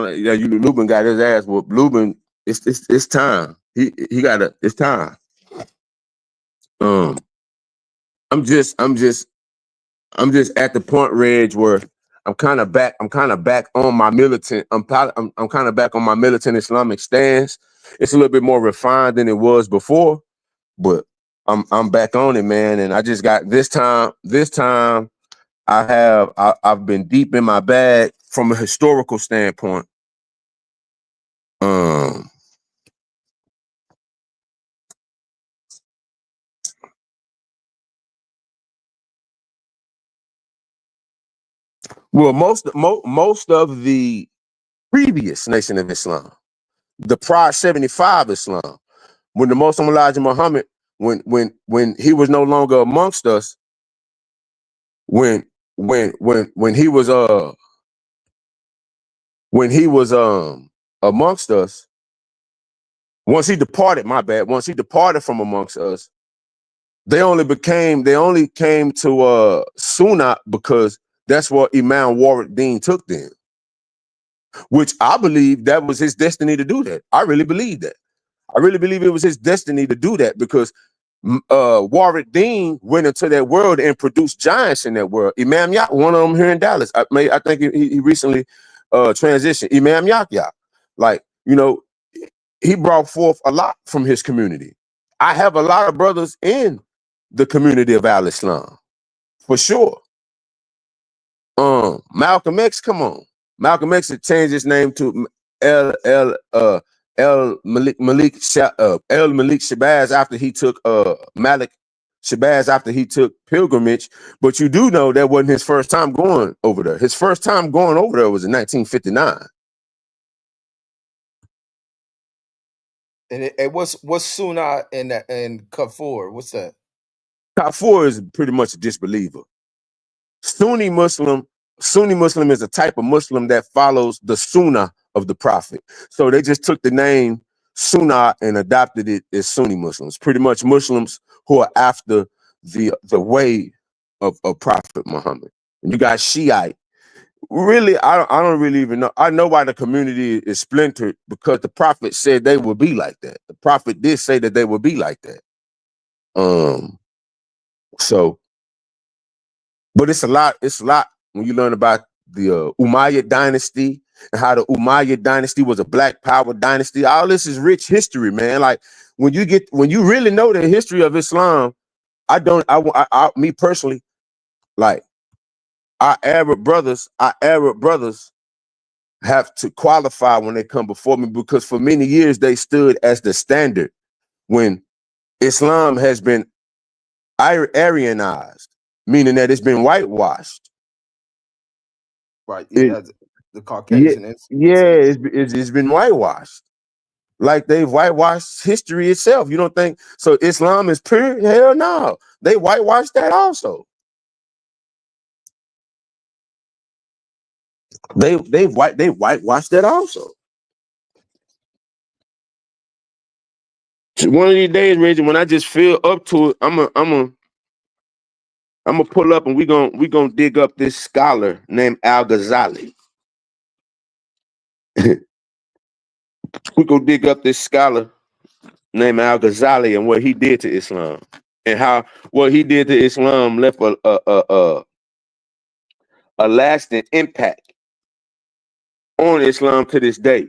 Yeah, Lubin got his ass whooped. Lubin, it's time. He got to. It's time. I'm just at the point, Reg, where I'm kind of back on my militant. I'm kind of back on my militant Islamic stance. It's a little bit more refined than it was before, but I'm back on it, man. And I just got this time. I've been deep in my bag from a historical standpoint. Well, most of the previous Nation of Islam, the prior 75 Islam, when the Muslim Elijah Muhammad, when he was no longer amongst us, when he was amongst us, once he departed from amongst us, they only came to Sunnah because that's what Imam Warwick Dean took them, which I believe that was his destiny to do that. I really believe that. I really believe it was his destiny to do that because Warwick Dean went into that world and produced giants in that world. Imam Yahya, one of them here in Dallas. I think he recently transitioned. Imam Yahya, like, he brought forth a lot from his community. I have a lot of brothers in the community of Al-Islam, for sure. Malcolm X, come on. Malcolm X had changed his name to Malik Shabazz after he took Malik Shabazz after he took pilgrimage. But you do know that wasn't his first time going over there. His first time going over there was in 1959. And what's Sunnah and Kafur? What's that? Kafur is pretty much a disbeliever. Sunni Muslim is a type of Muslim that follows the Sunnah of the Prophet. So they just took the name Sunnah and adopted it as Sunni Muslims. Pretty much Muslims who are after the way of Prophet Muhammad. And you got Shiite. Really, I don't really even know. I know why the community is splintered, because the Prophet said they would be like that. The Prophet did say that they would be like that. But it's a lot when you learn about the Umayyad dynasty and how the Umayyad dynasty was a black power dynasty. All this is rich history, man. Like when you really know the history of Islam, me personally, like our Arab brothers have to qualify when they come before me, because for many years they stood as the standard when Islam has been Aryanized, meaning that it's been whitewashed. Right. The Caucasian. It's been whitewashed. Like they've whitewashed history itself. You don't think so? Islam is pure? Hell no. They whitewashed that also. They whitewashed that also. One of these days, Reggie, when I just feel up to it, I'm gonna pull up and we gonna dig up this scholar named Al-Ghazali. We gonna dig up this scholar named Al-Ghazali and what he did to Islam, and how what he did to Islam left a lasting impact on Islam to this day.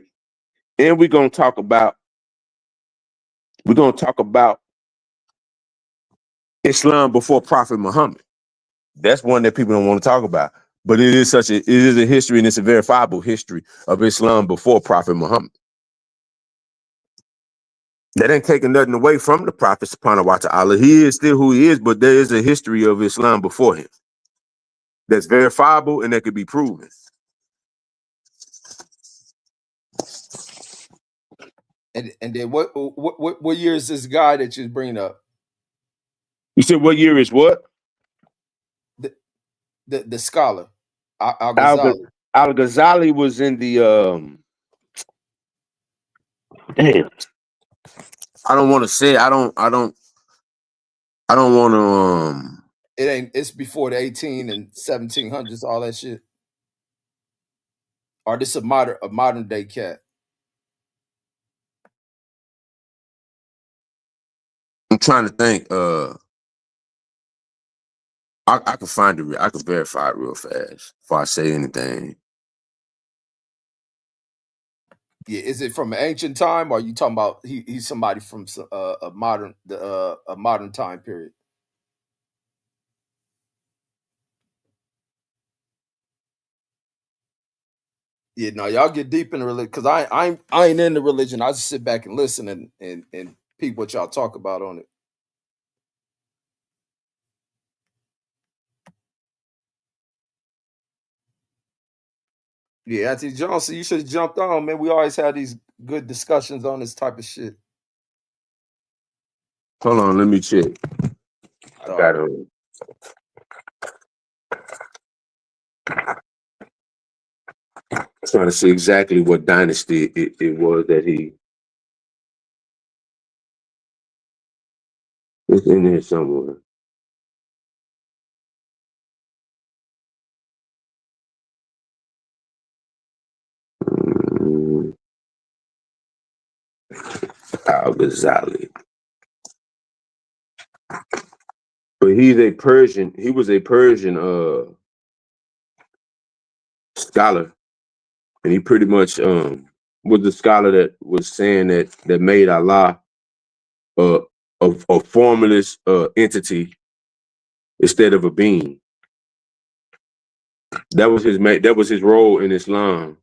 And we're gonna talk about Islam before Prophet Muhammad. That's one that people don't want to talk about, but it is a history, and it's a verifiable history of Islam before Prophet Muhammad. That ain't taking nothing away from the Prophet subhanahu wa ta'ala. He is still who he is, but there is a history of Islam before him that's verifiable and that could be proven. And then what year is this guy that you're bringing up? You said what year is what? The scholar, Al-Ghazali. Al-Ghazali was in the damn. I don't want to say. I don't want to. It ain't. It's before the 18 and 1700s, all that shit. Or this a modern day cat. I'm trying to think. I can find it. I can verify it real fast before I say anything. Yeah, is it from an ancient time, or are you talking about he's somebody from a modern time period? Yeah, no, y'all get deep in the religion because I ain't in the religion. I just sit back and listen and peep what y'all talk about on it. Yeah, Auntie Johnson, you should have jumped on, man. We always have these good discussions on this type of shit. Hold on, let me check. I got Sorry. trying to see exactly what dynasty it was that he. It's in there somewhere. Al-Ghazali. But he's a Persian. He was a Persian scholar, and he pretty much was the scholar that was saying that made Allah a formless entity instead of a being. That was his role in Islam.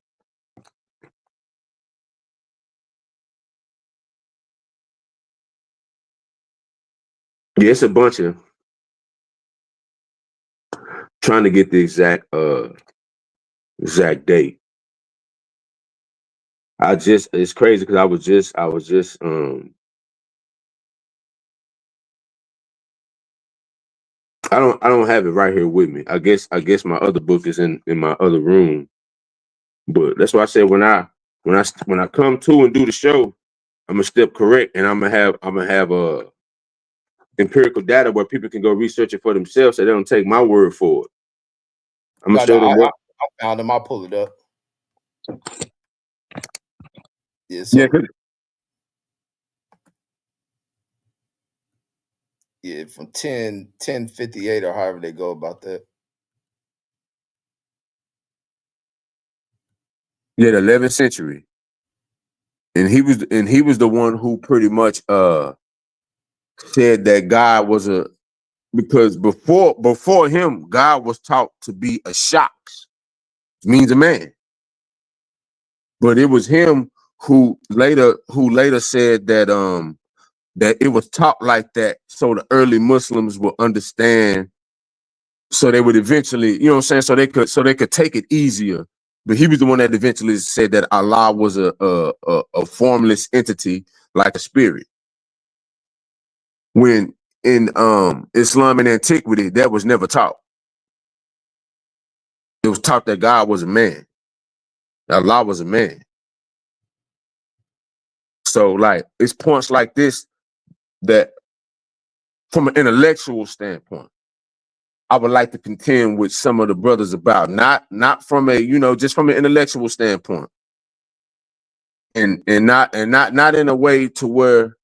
Yeah, it's a bunch of trying to get the exact date. It's crazy because I was just I don't have it right here with me. I guess my other book is in my other room. But that's why I said when I come to and do the show, I'm gonna step correct and I'm gonna have empirical data where people can go research it for themselves so they don't take my word for it. I'm gonna show them what I found him. I'll pull it up. Yeah, yeah, yeah, from 1058 or however they go about that. yeah, the 11th century. And he was the one who pretty much said that God was because before him, God was taught to be a shaks, means a man. But it was him who later said that it was taught like that so the early Muslims would understand, so they would eventually, you know what I'm saying, so they could take it easier. But he was the one that eventually said that Allah was a formless entity like a spirit. When in Islam and antiquity, that was never taught. It was taught that God was a man. Allah was a man. So like it's points like this that from an intellectual standpoint, I would like to contend with some of the brothers about, not from a, just from an intellectual standpoint. And not in a way to where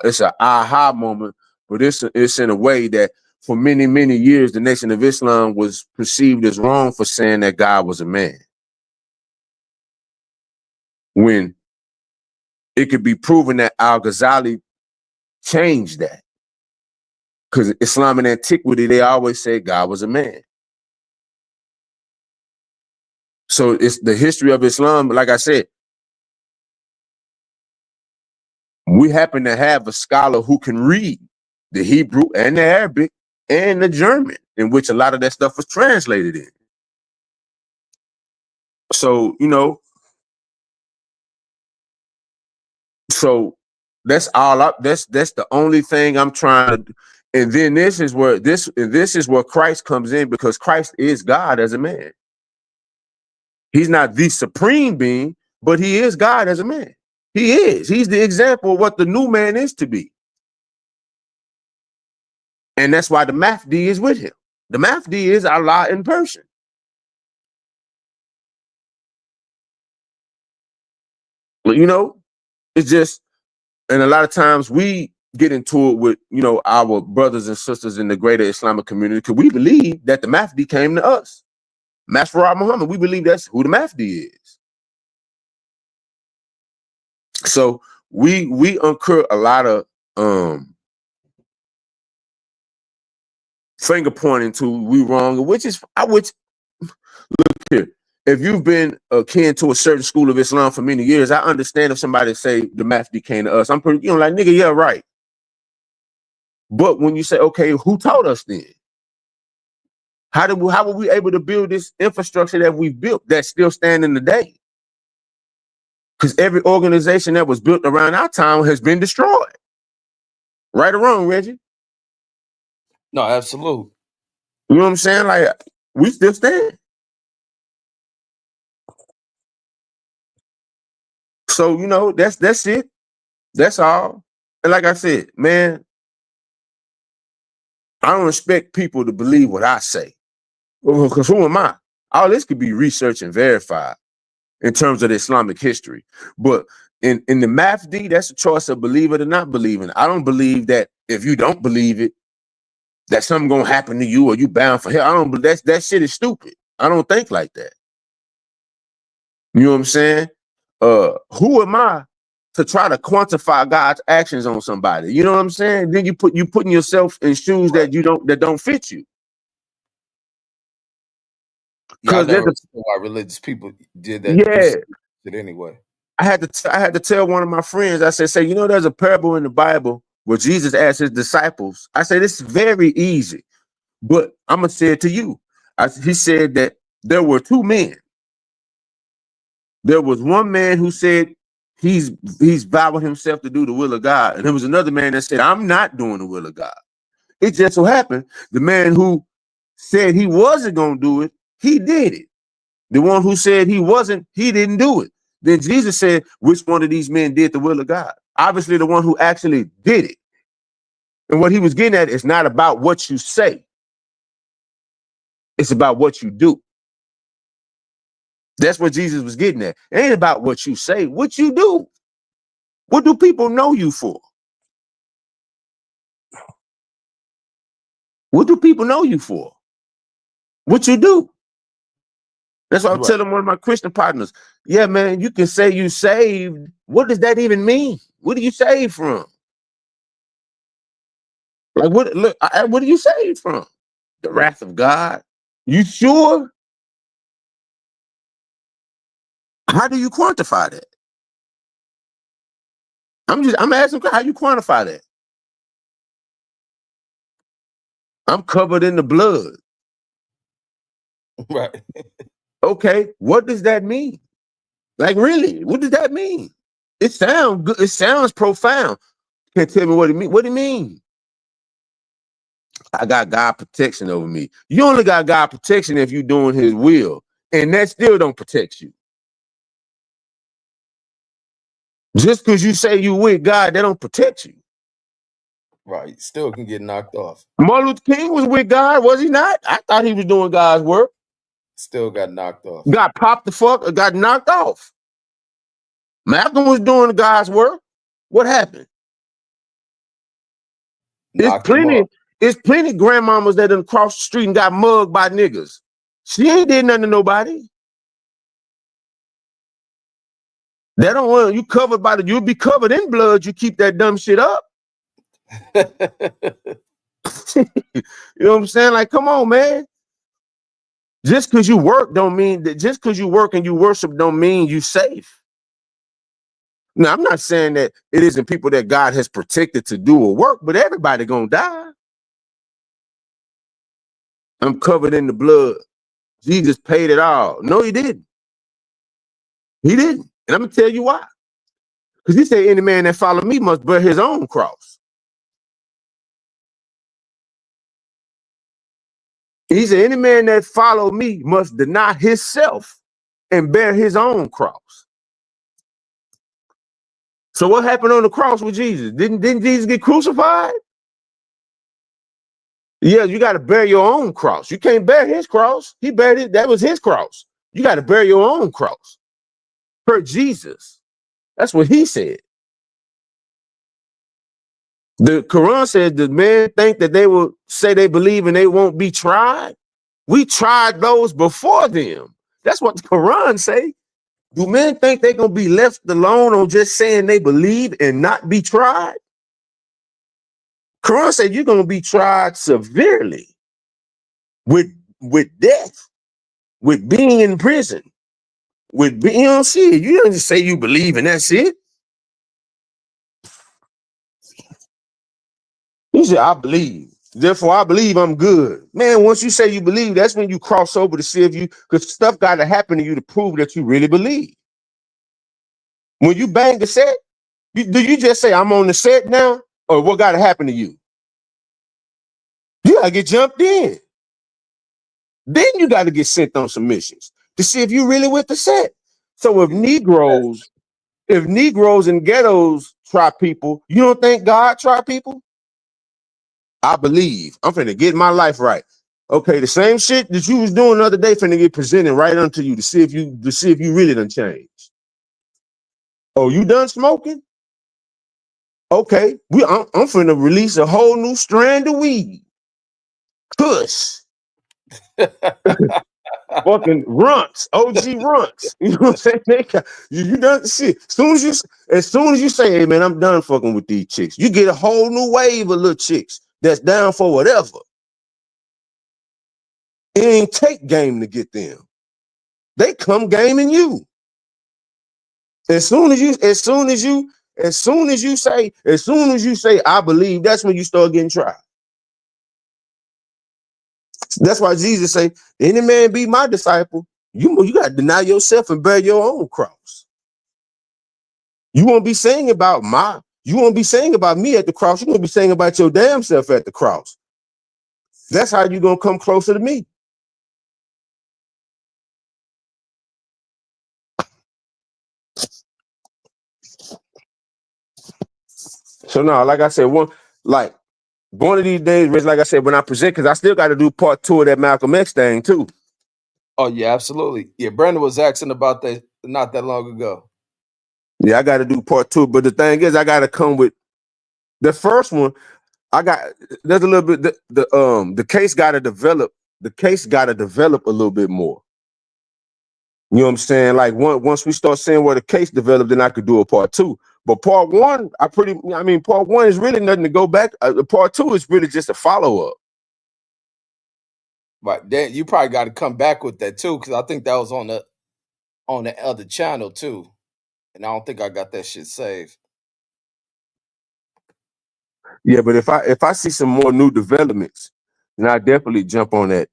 it's an aha moment, but it's in a way that for many, many years, the Nation of Islam was perceived as wrong for saying that God was a man. When it could be proven that Al-Ghazali changed that. Because Islam and antiquity, they always say God was a man. So it's the history of Islam, like I said, we happen to have a scholar who can read the Hebrew and the Arabic and the German, in which a lot of that stuff was translated in. So, so that's all that's the only thing I'm trying to do. And then this is where Christ comes in, because Christ is God as a man. He's not the supreme being, but he is God as a man. He is. He's the example of what the new man is to be. And that's why the Mahdi is with him. The Mahdi is Allah in person. You know, it's just, and a lot of times we get into it with, you know, our brothers and sisters in the greater Islamic community because we believe that the Mahdi came to us. Masfarad Muhammad, we believe that's who the Mahdi is. So we incur a lot of finger pointing to we wrong, which look here. If you've been akin to a certain school of Islam for many years, I understand if somebody say the Mahdi came to us. I'm pretty, you know, like, nigga, yeah, right. But when you say, okay, who taught us then? How were we able to build this infrastructure that we've built that's still standing today? Because every organization that was built around our time has been destroyed. Right or wrong, Reggie? No, absolute. You know what I'm saying? Like, we still stand. So, you know, that's it. That's all. And like I said, man, I don't expect people to believe what I say. Because who am I? All this could be researched and verified in terms of the Islamic history. But in the Mahdi, that's a choice of believe it or not believing. I don't believe that if you don't believe it, that something gonna happen to you or you bound for hell. I don't believe that shit is stupid. I don't think like that. You know what I'm saying? Who am I to try to quantify God's actions on somebody? You know what I'm saying? Then you putting yourself in shoes that don't fit you. Yeah, I Because never understood why religious people did that. yeah, It anyway. I had to tell one of my friends. I said, you know, there's a parable in the Bible where Jesus asked his disciples. I said, it's very easy, but I'm gonna say it to you. He said that there were two men. There was one man who said he's vowed himself to do the will of God, and there was another man that said, I'm not doing the will of God. It just so happened the man who said he wasn't gonna do it, he did it. The one who said he wasn't, he didn't do it. Then Jesus said, which one of these men did the will of God? Obviously, the one who actually did it. And what he was getting at is not about what you say. It's about what you do. That's what Jesus was getting at. It ain't about what you say, what you do. What do people know you for? What do people know you for? What you do? That's what I'm telling one of my Christian partners. Yeah, man, you can say you saved. What does that even mean? What do you save from? Like, what are you saved from? The wrath of God? You sure? How do you quantify that? I'm asking how you quantify that. I'm covered in the blood. Right. Okay, what does that mean? Like, really, what does that mean? It sounds good. It sounds profound. Can't tell me what it means. What do you mean? I got God protection over me. You only got God protection if you're doing his will. And that still don't protect you. Just because you say you with God, that don't protect you. Right. Still can get knocked off. Martin Luther King was with God, was he not? I thought he was doing God's work. Still got knocked off. Got popped the fuck or got knocked off. Malcolm was doing God's work. What happened? It's plenty grandmamas that done crossed the street and got mugged by niggas. She ain't did nothing to nobody. They don't want you covered by you'll be covered in blood. You keep that dumb shit up. You know what I'm saying? Like, come on, man. Just because you work don't mean that just because you work and you worship don't mean you safe. Now, I'm not saying that it isn't people that God has protected to do a work, but everybody gonna die. I'm covered in the blood. Jesus paid it all. No, he didn't. He didn't. And I'm gonna tell you why. Because he said, any man that follow me must bear his own cross. He said, any man that follow me must deny himself and bear his own cross. So what happened on the cross with Jesus? Didn't Jesus get crucified? Yeah, you got to bear your own cross. You can't bear his cross. He bared it. That was his cross. You got to bear your own cross. Per Jesus. That's what he said. The Quran says the men think that they will say they believe and they won't be tried. We tried those before them. That's what the Quran say. Do men think they're going to be left alone on just saying they believe and not be tried? Quran said you're going to be tried severely with death, with being in prison, with being, you don't see it. You don't just say you believe and that's it. He said, I believe. Therefore, I believe I'm good. Man, once you say you believe, that's when you cross over to see if you, because stuff got to happen to you to prove that you really believe. When you bang the set, do you just say, I'm on the set now? Or what got to happen to you? You got to get jumped in. Then you got to get sent on some missions to see if you really with the set. So if Negroes and ghettos try people, you don't think God try people? I believe. I'm finna get my life right. Okay, the same shit that you was doing the other day finna get presented right unto you to see if you really done changed. Oh, you done smoking? Okay, I'm finna release a whole new strand of weed. Kush. Fucking runts, OG runts. You know what I'm saying? You done shit. As soon as you say, hey man, I'm done fucking with these chicks, you get a whole new wave of little chicks that's down for whatever. It ain't take game to get them. They come gaming you. As soon as you say, I believe, that's when you start getting tried. That's why Jesus say, any man be my disciple, you got to deny yourself and bear your own cross. You won't be saying about me at the cross. You're going to be saying about your damn self at the cross. That's how you're going to come closer to me. So now, like I said, one of these days, Rich, like I said, when I present, because I still got to do part 2 of that Malcolm X thing too. Oh yeah, absolutely. Yeah, Brandon was asking about that not that long ago. Yeah, I got to do part 2, but the thing is, I got to come with the first one. There's a little bit the case got to develop. The case got to develop a little bit more. You know what I'm saying? Like once we start seeing where the case developed, then I could do a part 2. But part 1, part 1 is really nothing to go back. Part 2 is really just a follow up. Right. Then you probably got to come back with that too, because I think that was on the other channel too. And I don't think I got that shit saved. Yeah, but if I see some more new developments, then I definitely jump on that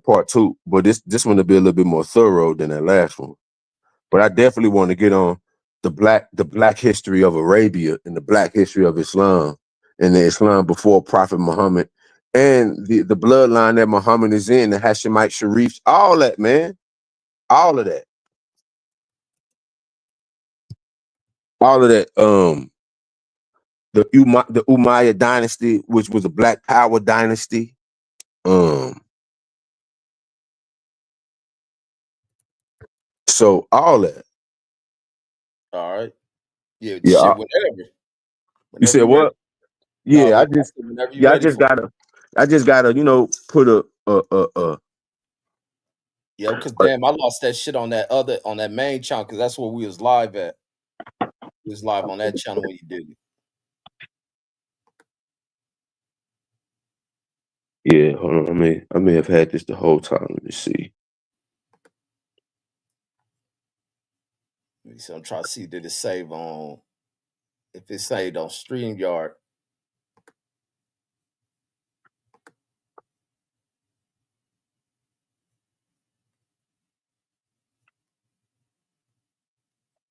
part 2. But this one will be a little bit more thorough than that last one. But I definitely want to get on the black history of Arabia and the black history of Islam and the Islam before Prophet Muhammad and the bloodline that Muhammad is in, the Hashemite Sharifs, all that, man. All of that. All of that. The Umayyad dynasty, which was a black power dynasty. So all that. All right. Yeah, Yeah. shit, whenever You said you're ready. what? Yeah, No, I I just said whenever you're ready for it. I just gotta, put a Yeah, because damn, I lost that shit on that main channel, because that's where we was live at. We was live on that channel when you did it. Yeah, hold on. I may have had this the whole time. Let me see. Let me see, I'm trying to see, did it save on, if it saved on StreamYard.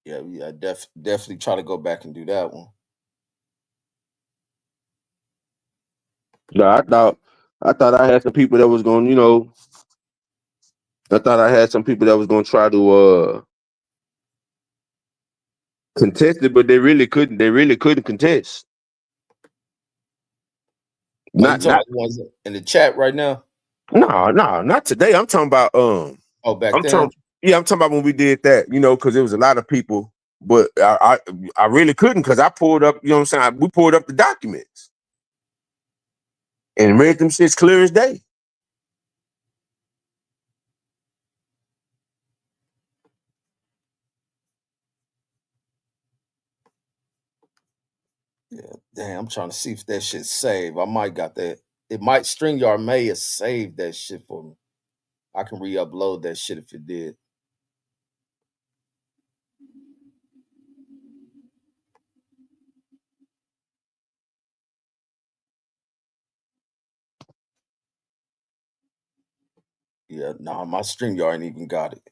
Yeah, definitely try to go back and do that one. No, I thought I had some people that was going, I thought I had some people that was going to try to Contested, but they really couldn't. They really couldn't contest. Oh, you Not talking about the ones in the chat right now? no, not today. I'm talking about Oh, back I'm then. I'm talking about when we did that, because there was a lot of people, but I really couldn't because I pulled up, you know what I'm saying? We pulled up the documents and read them shits clear as day. Yeah, damn, I'm trying to see if that shit's saved. I might got that. It might StreamYard may have saved that shit for me. I can re-upload that shit if it did. Yeah, nah, my StreamYard ain't even got it.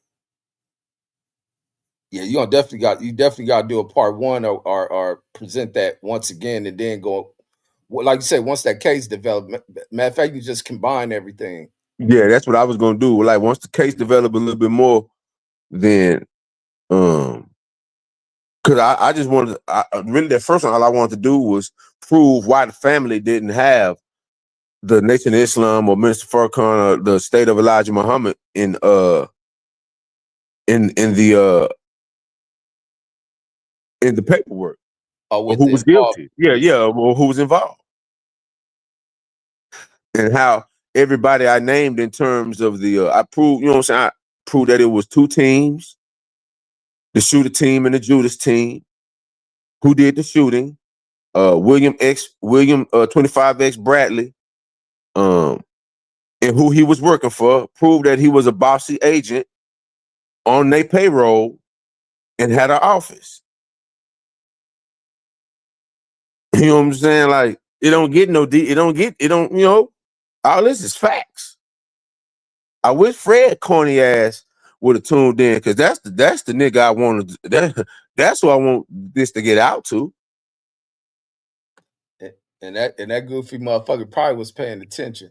Yeah, you definitely got to do a part one or present that once again and then go. Well, like you said, once that case developed, matter of fact, you just combine everything. Yeah, that's what I was gonna do. Like once the case developed a little bit more, then because I just wanted really that first one, all I wanted to do was prove why the family didn't have the Nation of Islam or Minister Farrakhan or the state of Elijah Muhammad in the paperwork. Or With who the was involved. guilty. Yeah, or who was involved. And how everybody I named in terms of the I proved, you know what I'm saying? I proved that it was two teams, the shooter team and the Judas team. Who did the shooting? William 25X Bradley, and who he was working for, proved that he was a bossy agent on their payroll and had an office. You know what I'm saying? Like it don't get no deep. It don't. All this is facts. I wish Fred corny ass would have tuned in because that's the nigga I wanted. That's who I want this to get out to. And that goofy motherfucker probably was paying attention.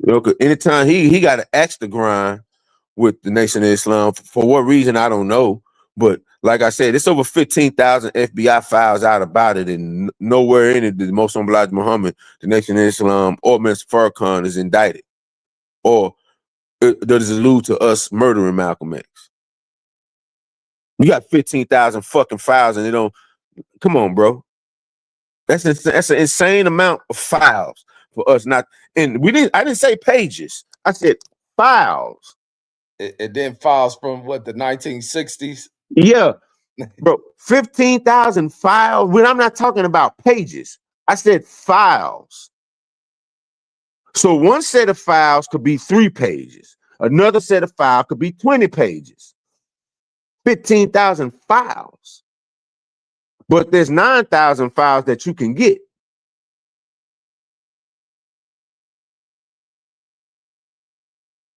Cause anytime he got an axe to grind with the Nation of Islam for what reason I don't know. But like I said, it's over 15,000 FBI files out about it, and nowhere in it did Most Elijah Muhammad, the Nation of Islam, or Mr. Farrakhan is indicted, or does it allude to us murdering Malcolm X? You got 15,000 fucking files, and they don't. Come on, bro. That's an insane amount of files for us not. And I didn't say pages. I said files. It then files from what, the 1960s? Yeah, bro. 15,000 files. When I'm not talking about pages, I said files. So one set of files could be 3 pages. Another set of files could be 20 pages. 15,000 files. But there's 9,000 files that you can get.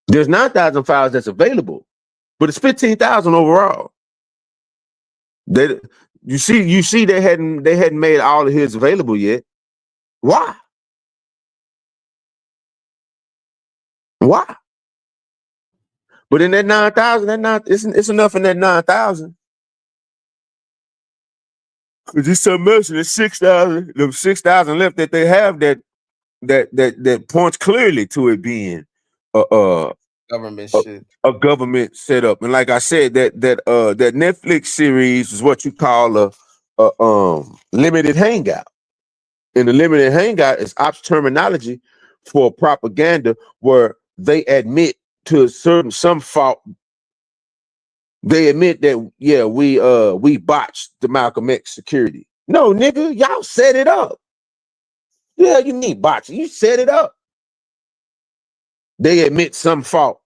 There's 9,000 files that's available, but it's 15,000 overall. You see, they hadn't made all of his available yet. Why? Why? But in that 9,000, it's enough in that 9,000. Because there's something else in the 6,000, the 6,000 left that they have that points clearly to it being Government shit. a government setup. And like I said, that Netflix series is what you call a limited hangout. And the limited hangout is ops terminology for propaganda where they admit to some fault. They admit that we botched the Malcolm X security. No, nigga, y'all set it up. Yeah, you mean botch? You set it up. They admit some fault.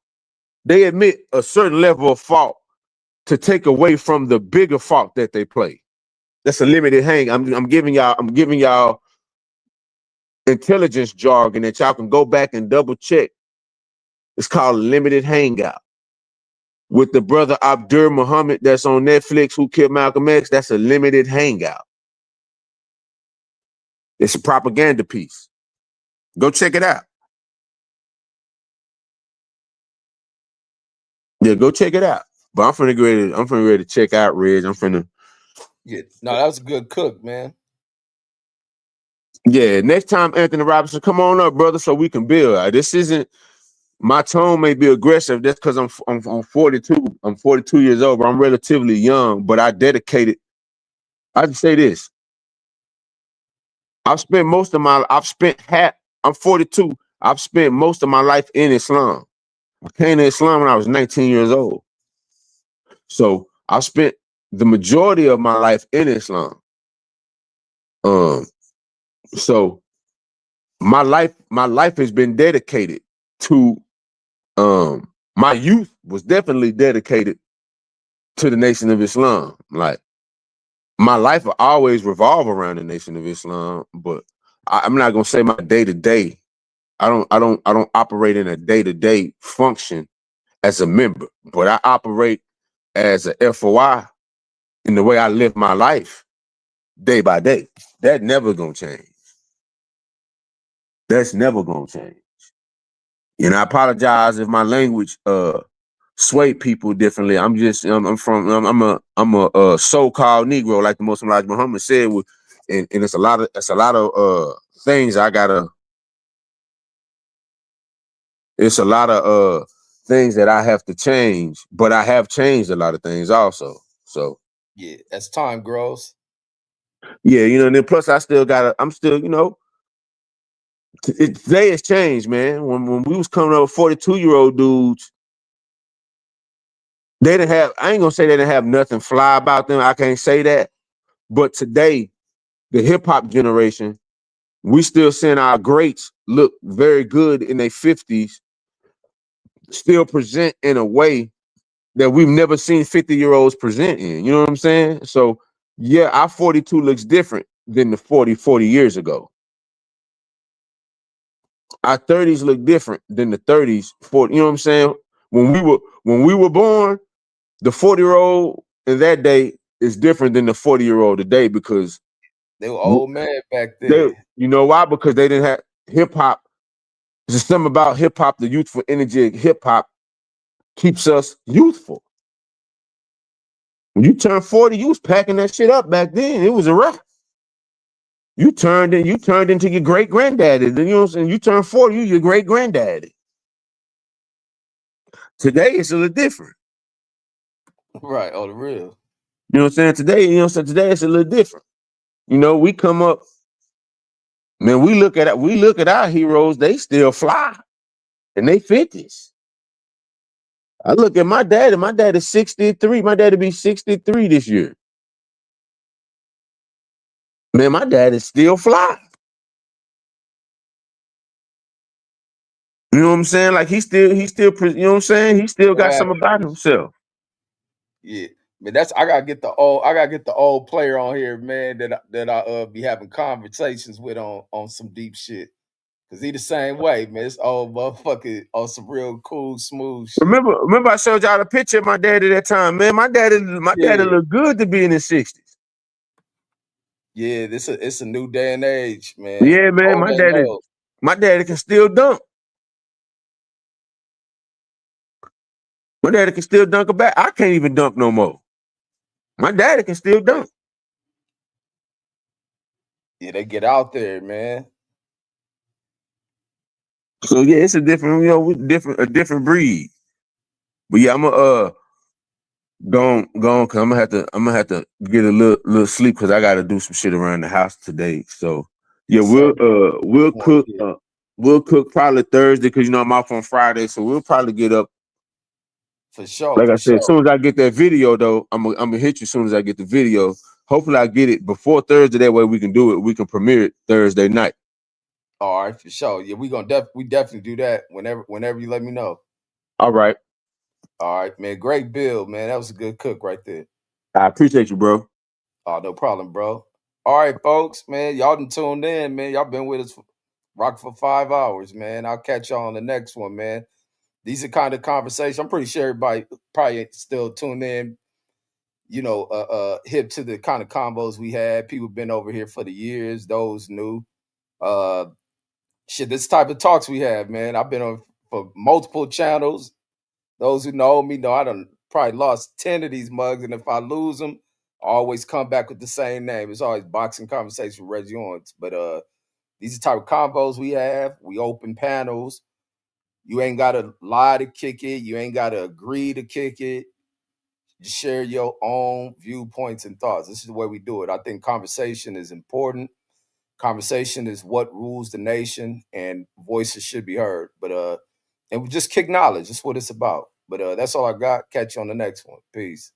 They admit a certain level of fault to take away from the bigger fault that they play. That's a limited hang. I'm giving y'all intelligence jargon that y'all can go back and double check. It's called a limited hangout. With the brother Abdur Muhammad that's on Netflix who killed Malcolm X, that's a limited hangout. It's a propaganda piece. Go check it out. Yeah, go check it out. But I'm finna ready to check out Reg. I'm finna. Yeah, no, that was a good cook, man. Yeah, next time Anthony Robinson, come on up, brother, so we can build. This isn't my tone may be aggressive. That's because I'm 42. I'm 42 years old, but I'm relatively young. But I dedicated. I can say this. I'm 42. I've spent most of my life in Islam. I came to Islam when I was 19 years old. So I spent the majority of my life in Islam. So my life has been dedicated to my youth was definitely dedicated to the Nation of Islam. Like my life will always revolve around the Nation of Islam, but I'm not gonna say my day to day. I don't operate in a day to day function as a member, but I operate as a FOI in the way I live my life day by day. That never gonna change. That's never gonna change. And I apologize if my language sway people differently. I'm a so-called Negro, like the Muslim Elijah Muhammad said, and it's a lot of things I gotta. It's a lot of things that I have to change, but I have changed a lot of things also. So yeah, as time grows. Yeah, and then plus I'm still, today has changed, man. When we was coming up with 42-year-old dudes, I ain't gonna say they didn't have nothing fly about them. I can't say that. But today, the hip hop generation, we still seeing our greats look very good in their 50s, still present in a way that we've never seen 50-year-olds present in. You know what I'm saying? So yeah, our 42 looks different than the 40 years ago. Our 30s look different than the 30s, 40. You know what I'm saying? When we were born, the 40-year-old in that day is different than the 40-year-old today because they were old man back then. then. You know why? Because they didn't have hip hop. There's something about hip hop, the youthful energy of hip hop keeps us youthful. When you turn 40, you was packing that shit up back then. It was a wrap. You turned into your great granddaddy. You know what I'm saying? You turn 40, you your great granddaddy. Today it's a little different. Right, the real. You know what I'm saying? Today it's a little different. We come up, man, we look at our heroes, they still fly in their 50s. I look at my dad is 63. My dad will be 63 this year. Man, my dad is still fly. You know what I'm saying? Like he still, you know what I'm saying? He still got something about himself. Yeah. Man, I gotta get the old player on here, man, that I be having conversations with on some deep shit. Cause he the same way, man. It's old motherfucker on some real cool, smooth shit. Remember I showed y'all a picture of my dad at that time, man. My daddy looked good to be in his 60s. Yeah, it's a new day and age, man. Yeah, man. My daddy can still dunk. My daddy can still dunk a bat. I can't even dunk no more. My daddy can still dunk. Yeah, they get out there, man. So yeah, it's a different, a different breed. But yeah, I'm gonna go on, cause I'm gonna have to get a little sleep because I gotta do some shit around the house today. So yeah, we'll cook. We'll cook probably Thursday because I'm off on Friday, so we'll probably get up. For sure. Like I said, as soon as I get that video, though, I'm gonna hit you as soon as I get the video. Hopefully, I get it before Thursday. That way, we can do it. We can premiere it Thursday night. All right, for sure. Yeah, we definitely do that whenever you let me know. All right. All right, man. Great build, man. That was a good cook right there. I appreciate you, bro. Oh, no problem, bro. All right, folks, man. Y'all done tuned in, man. Y'all been with us rock for 5 hours, man. I'll catch y'all on the next one, man. These are kind of conversations. I'm pretty sure everybody probably still tuned in, hip to the kind of combos we had. People been over here for the years, those new. This type of talks we have, man. I've been on for multiple channels. Those who know me know I done probably lost 10 of these mugs, and if I lose them, I always come back with the same name. It's always Boxing Conversation with Reggie Owens. But these are the type of combos we have. We open panels. You ain't got to lie to kick it. You ain't got to agree to kick it. Just share your own viewpoints and thoughts. This is the way we do it. I think conversation is important. Conversation is what rules the nation, and voices should be heard. But and we just kick knowledge. That's what it's about. But that's all I got. Catch you on the next one. Peace.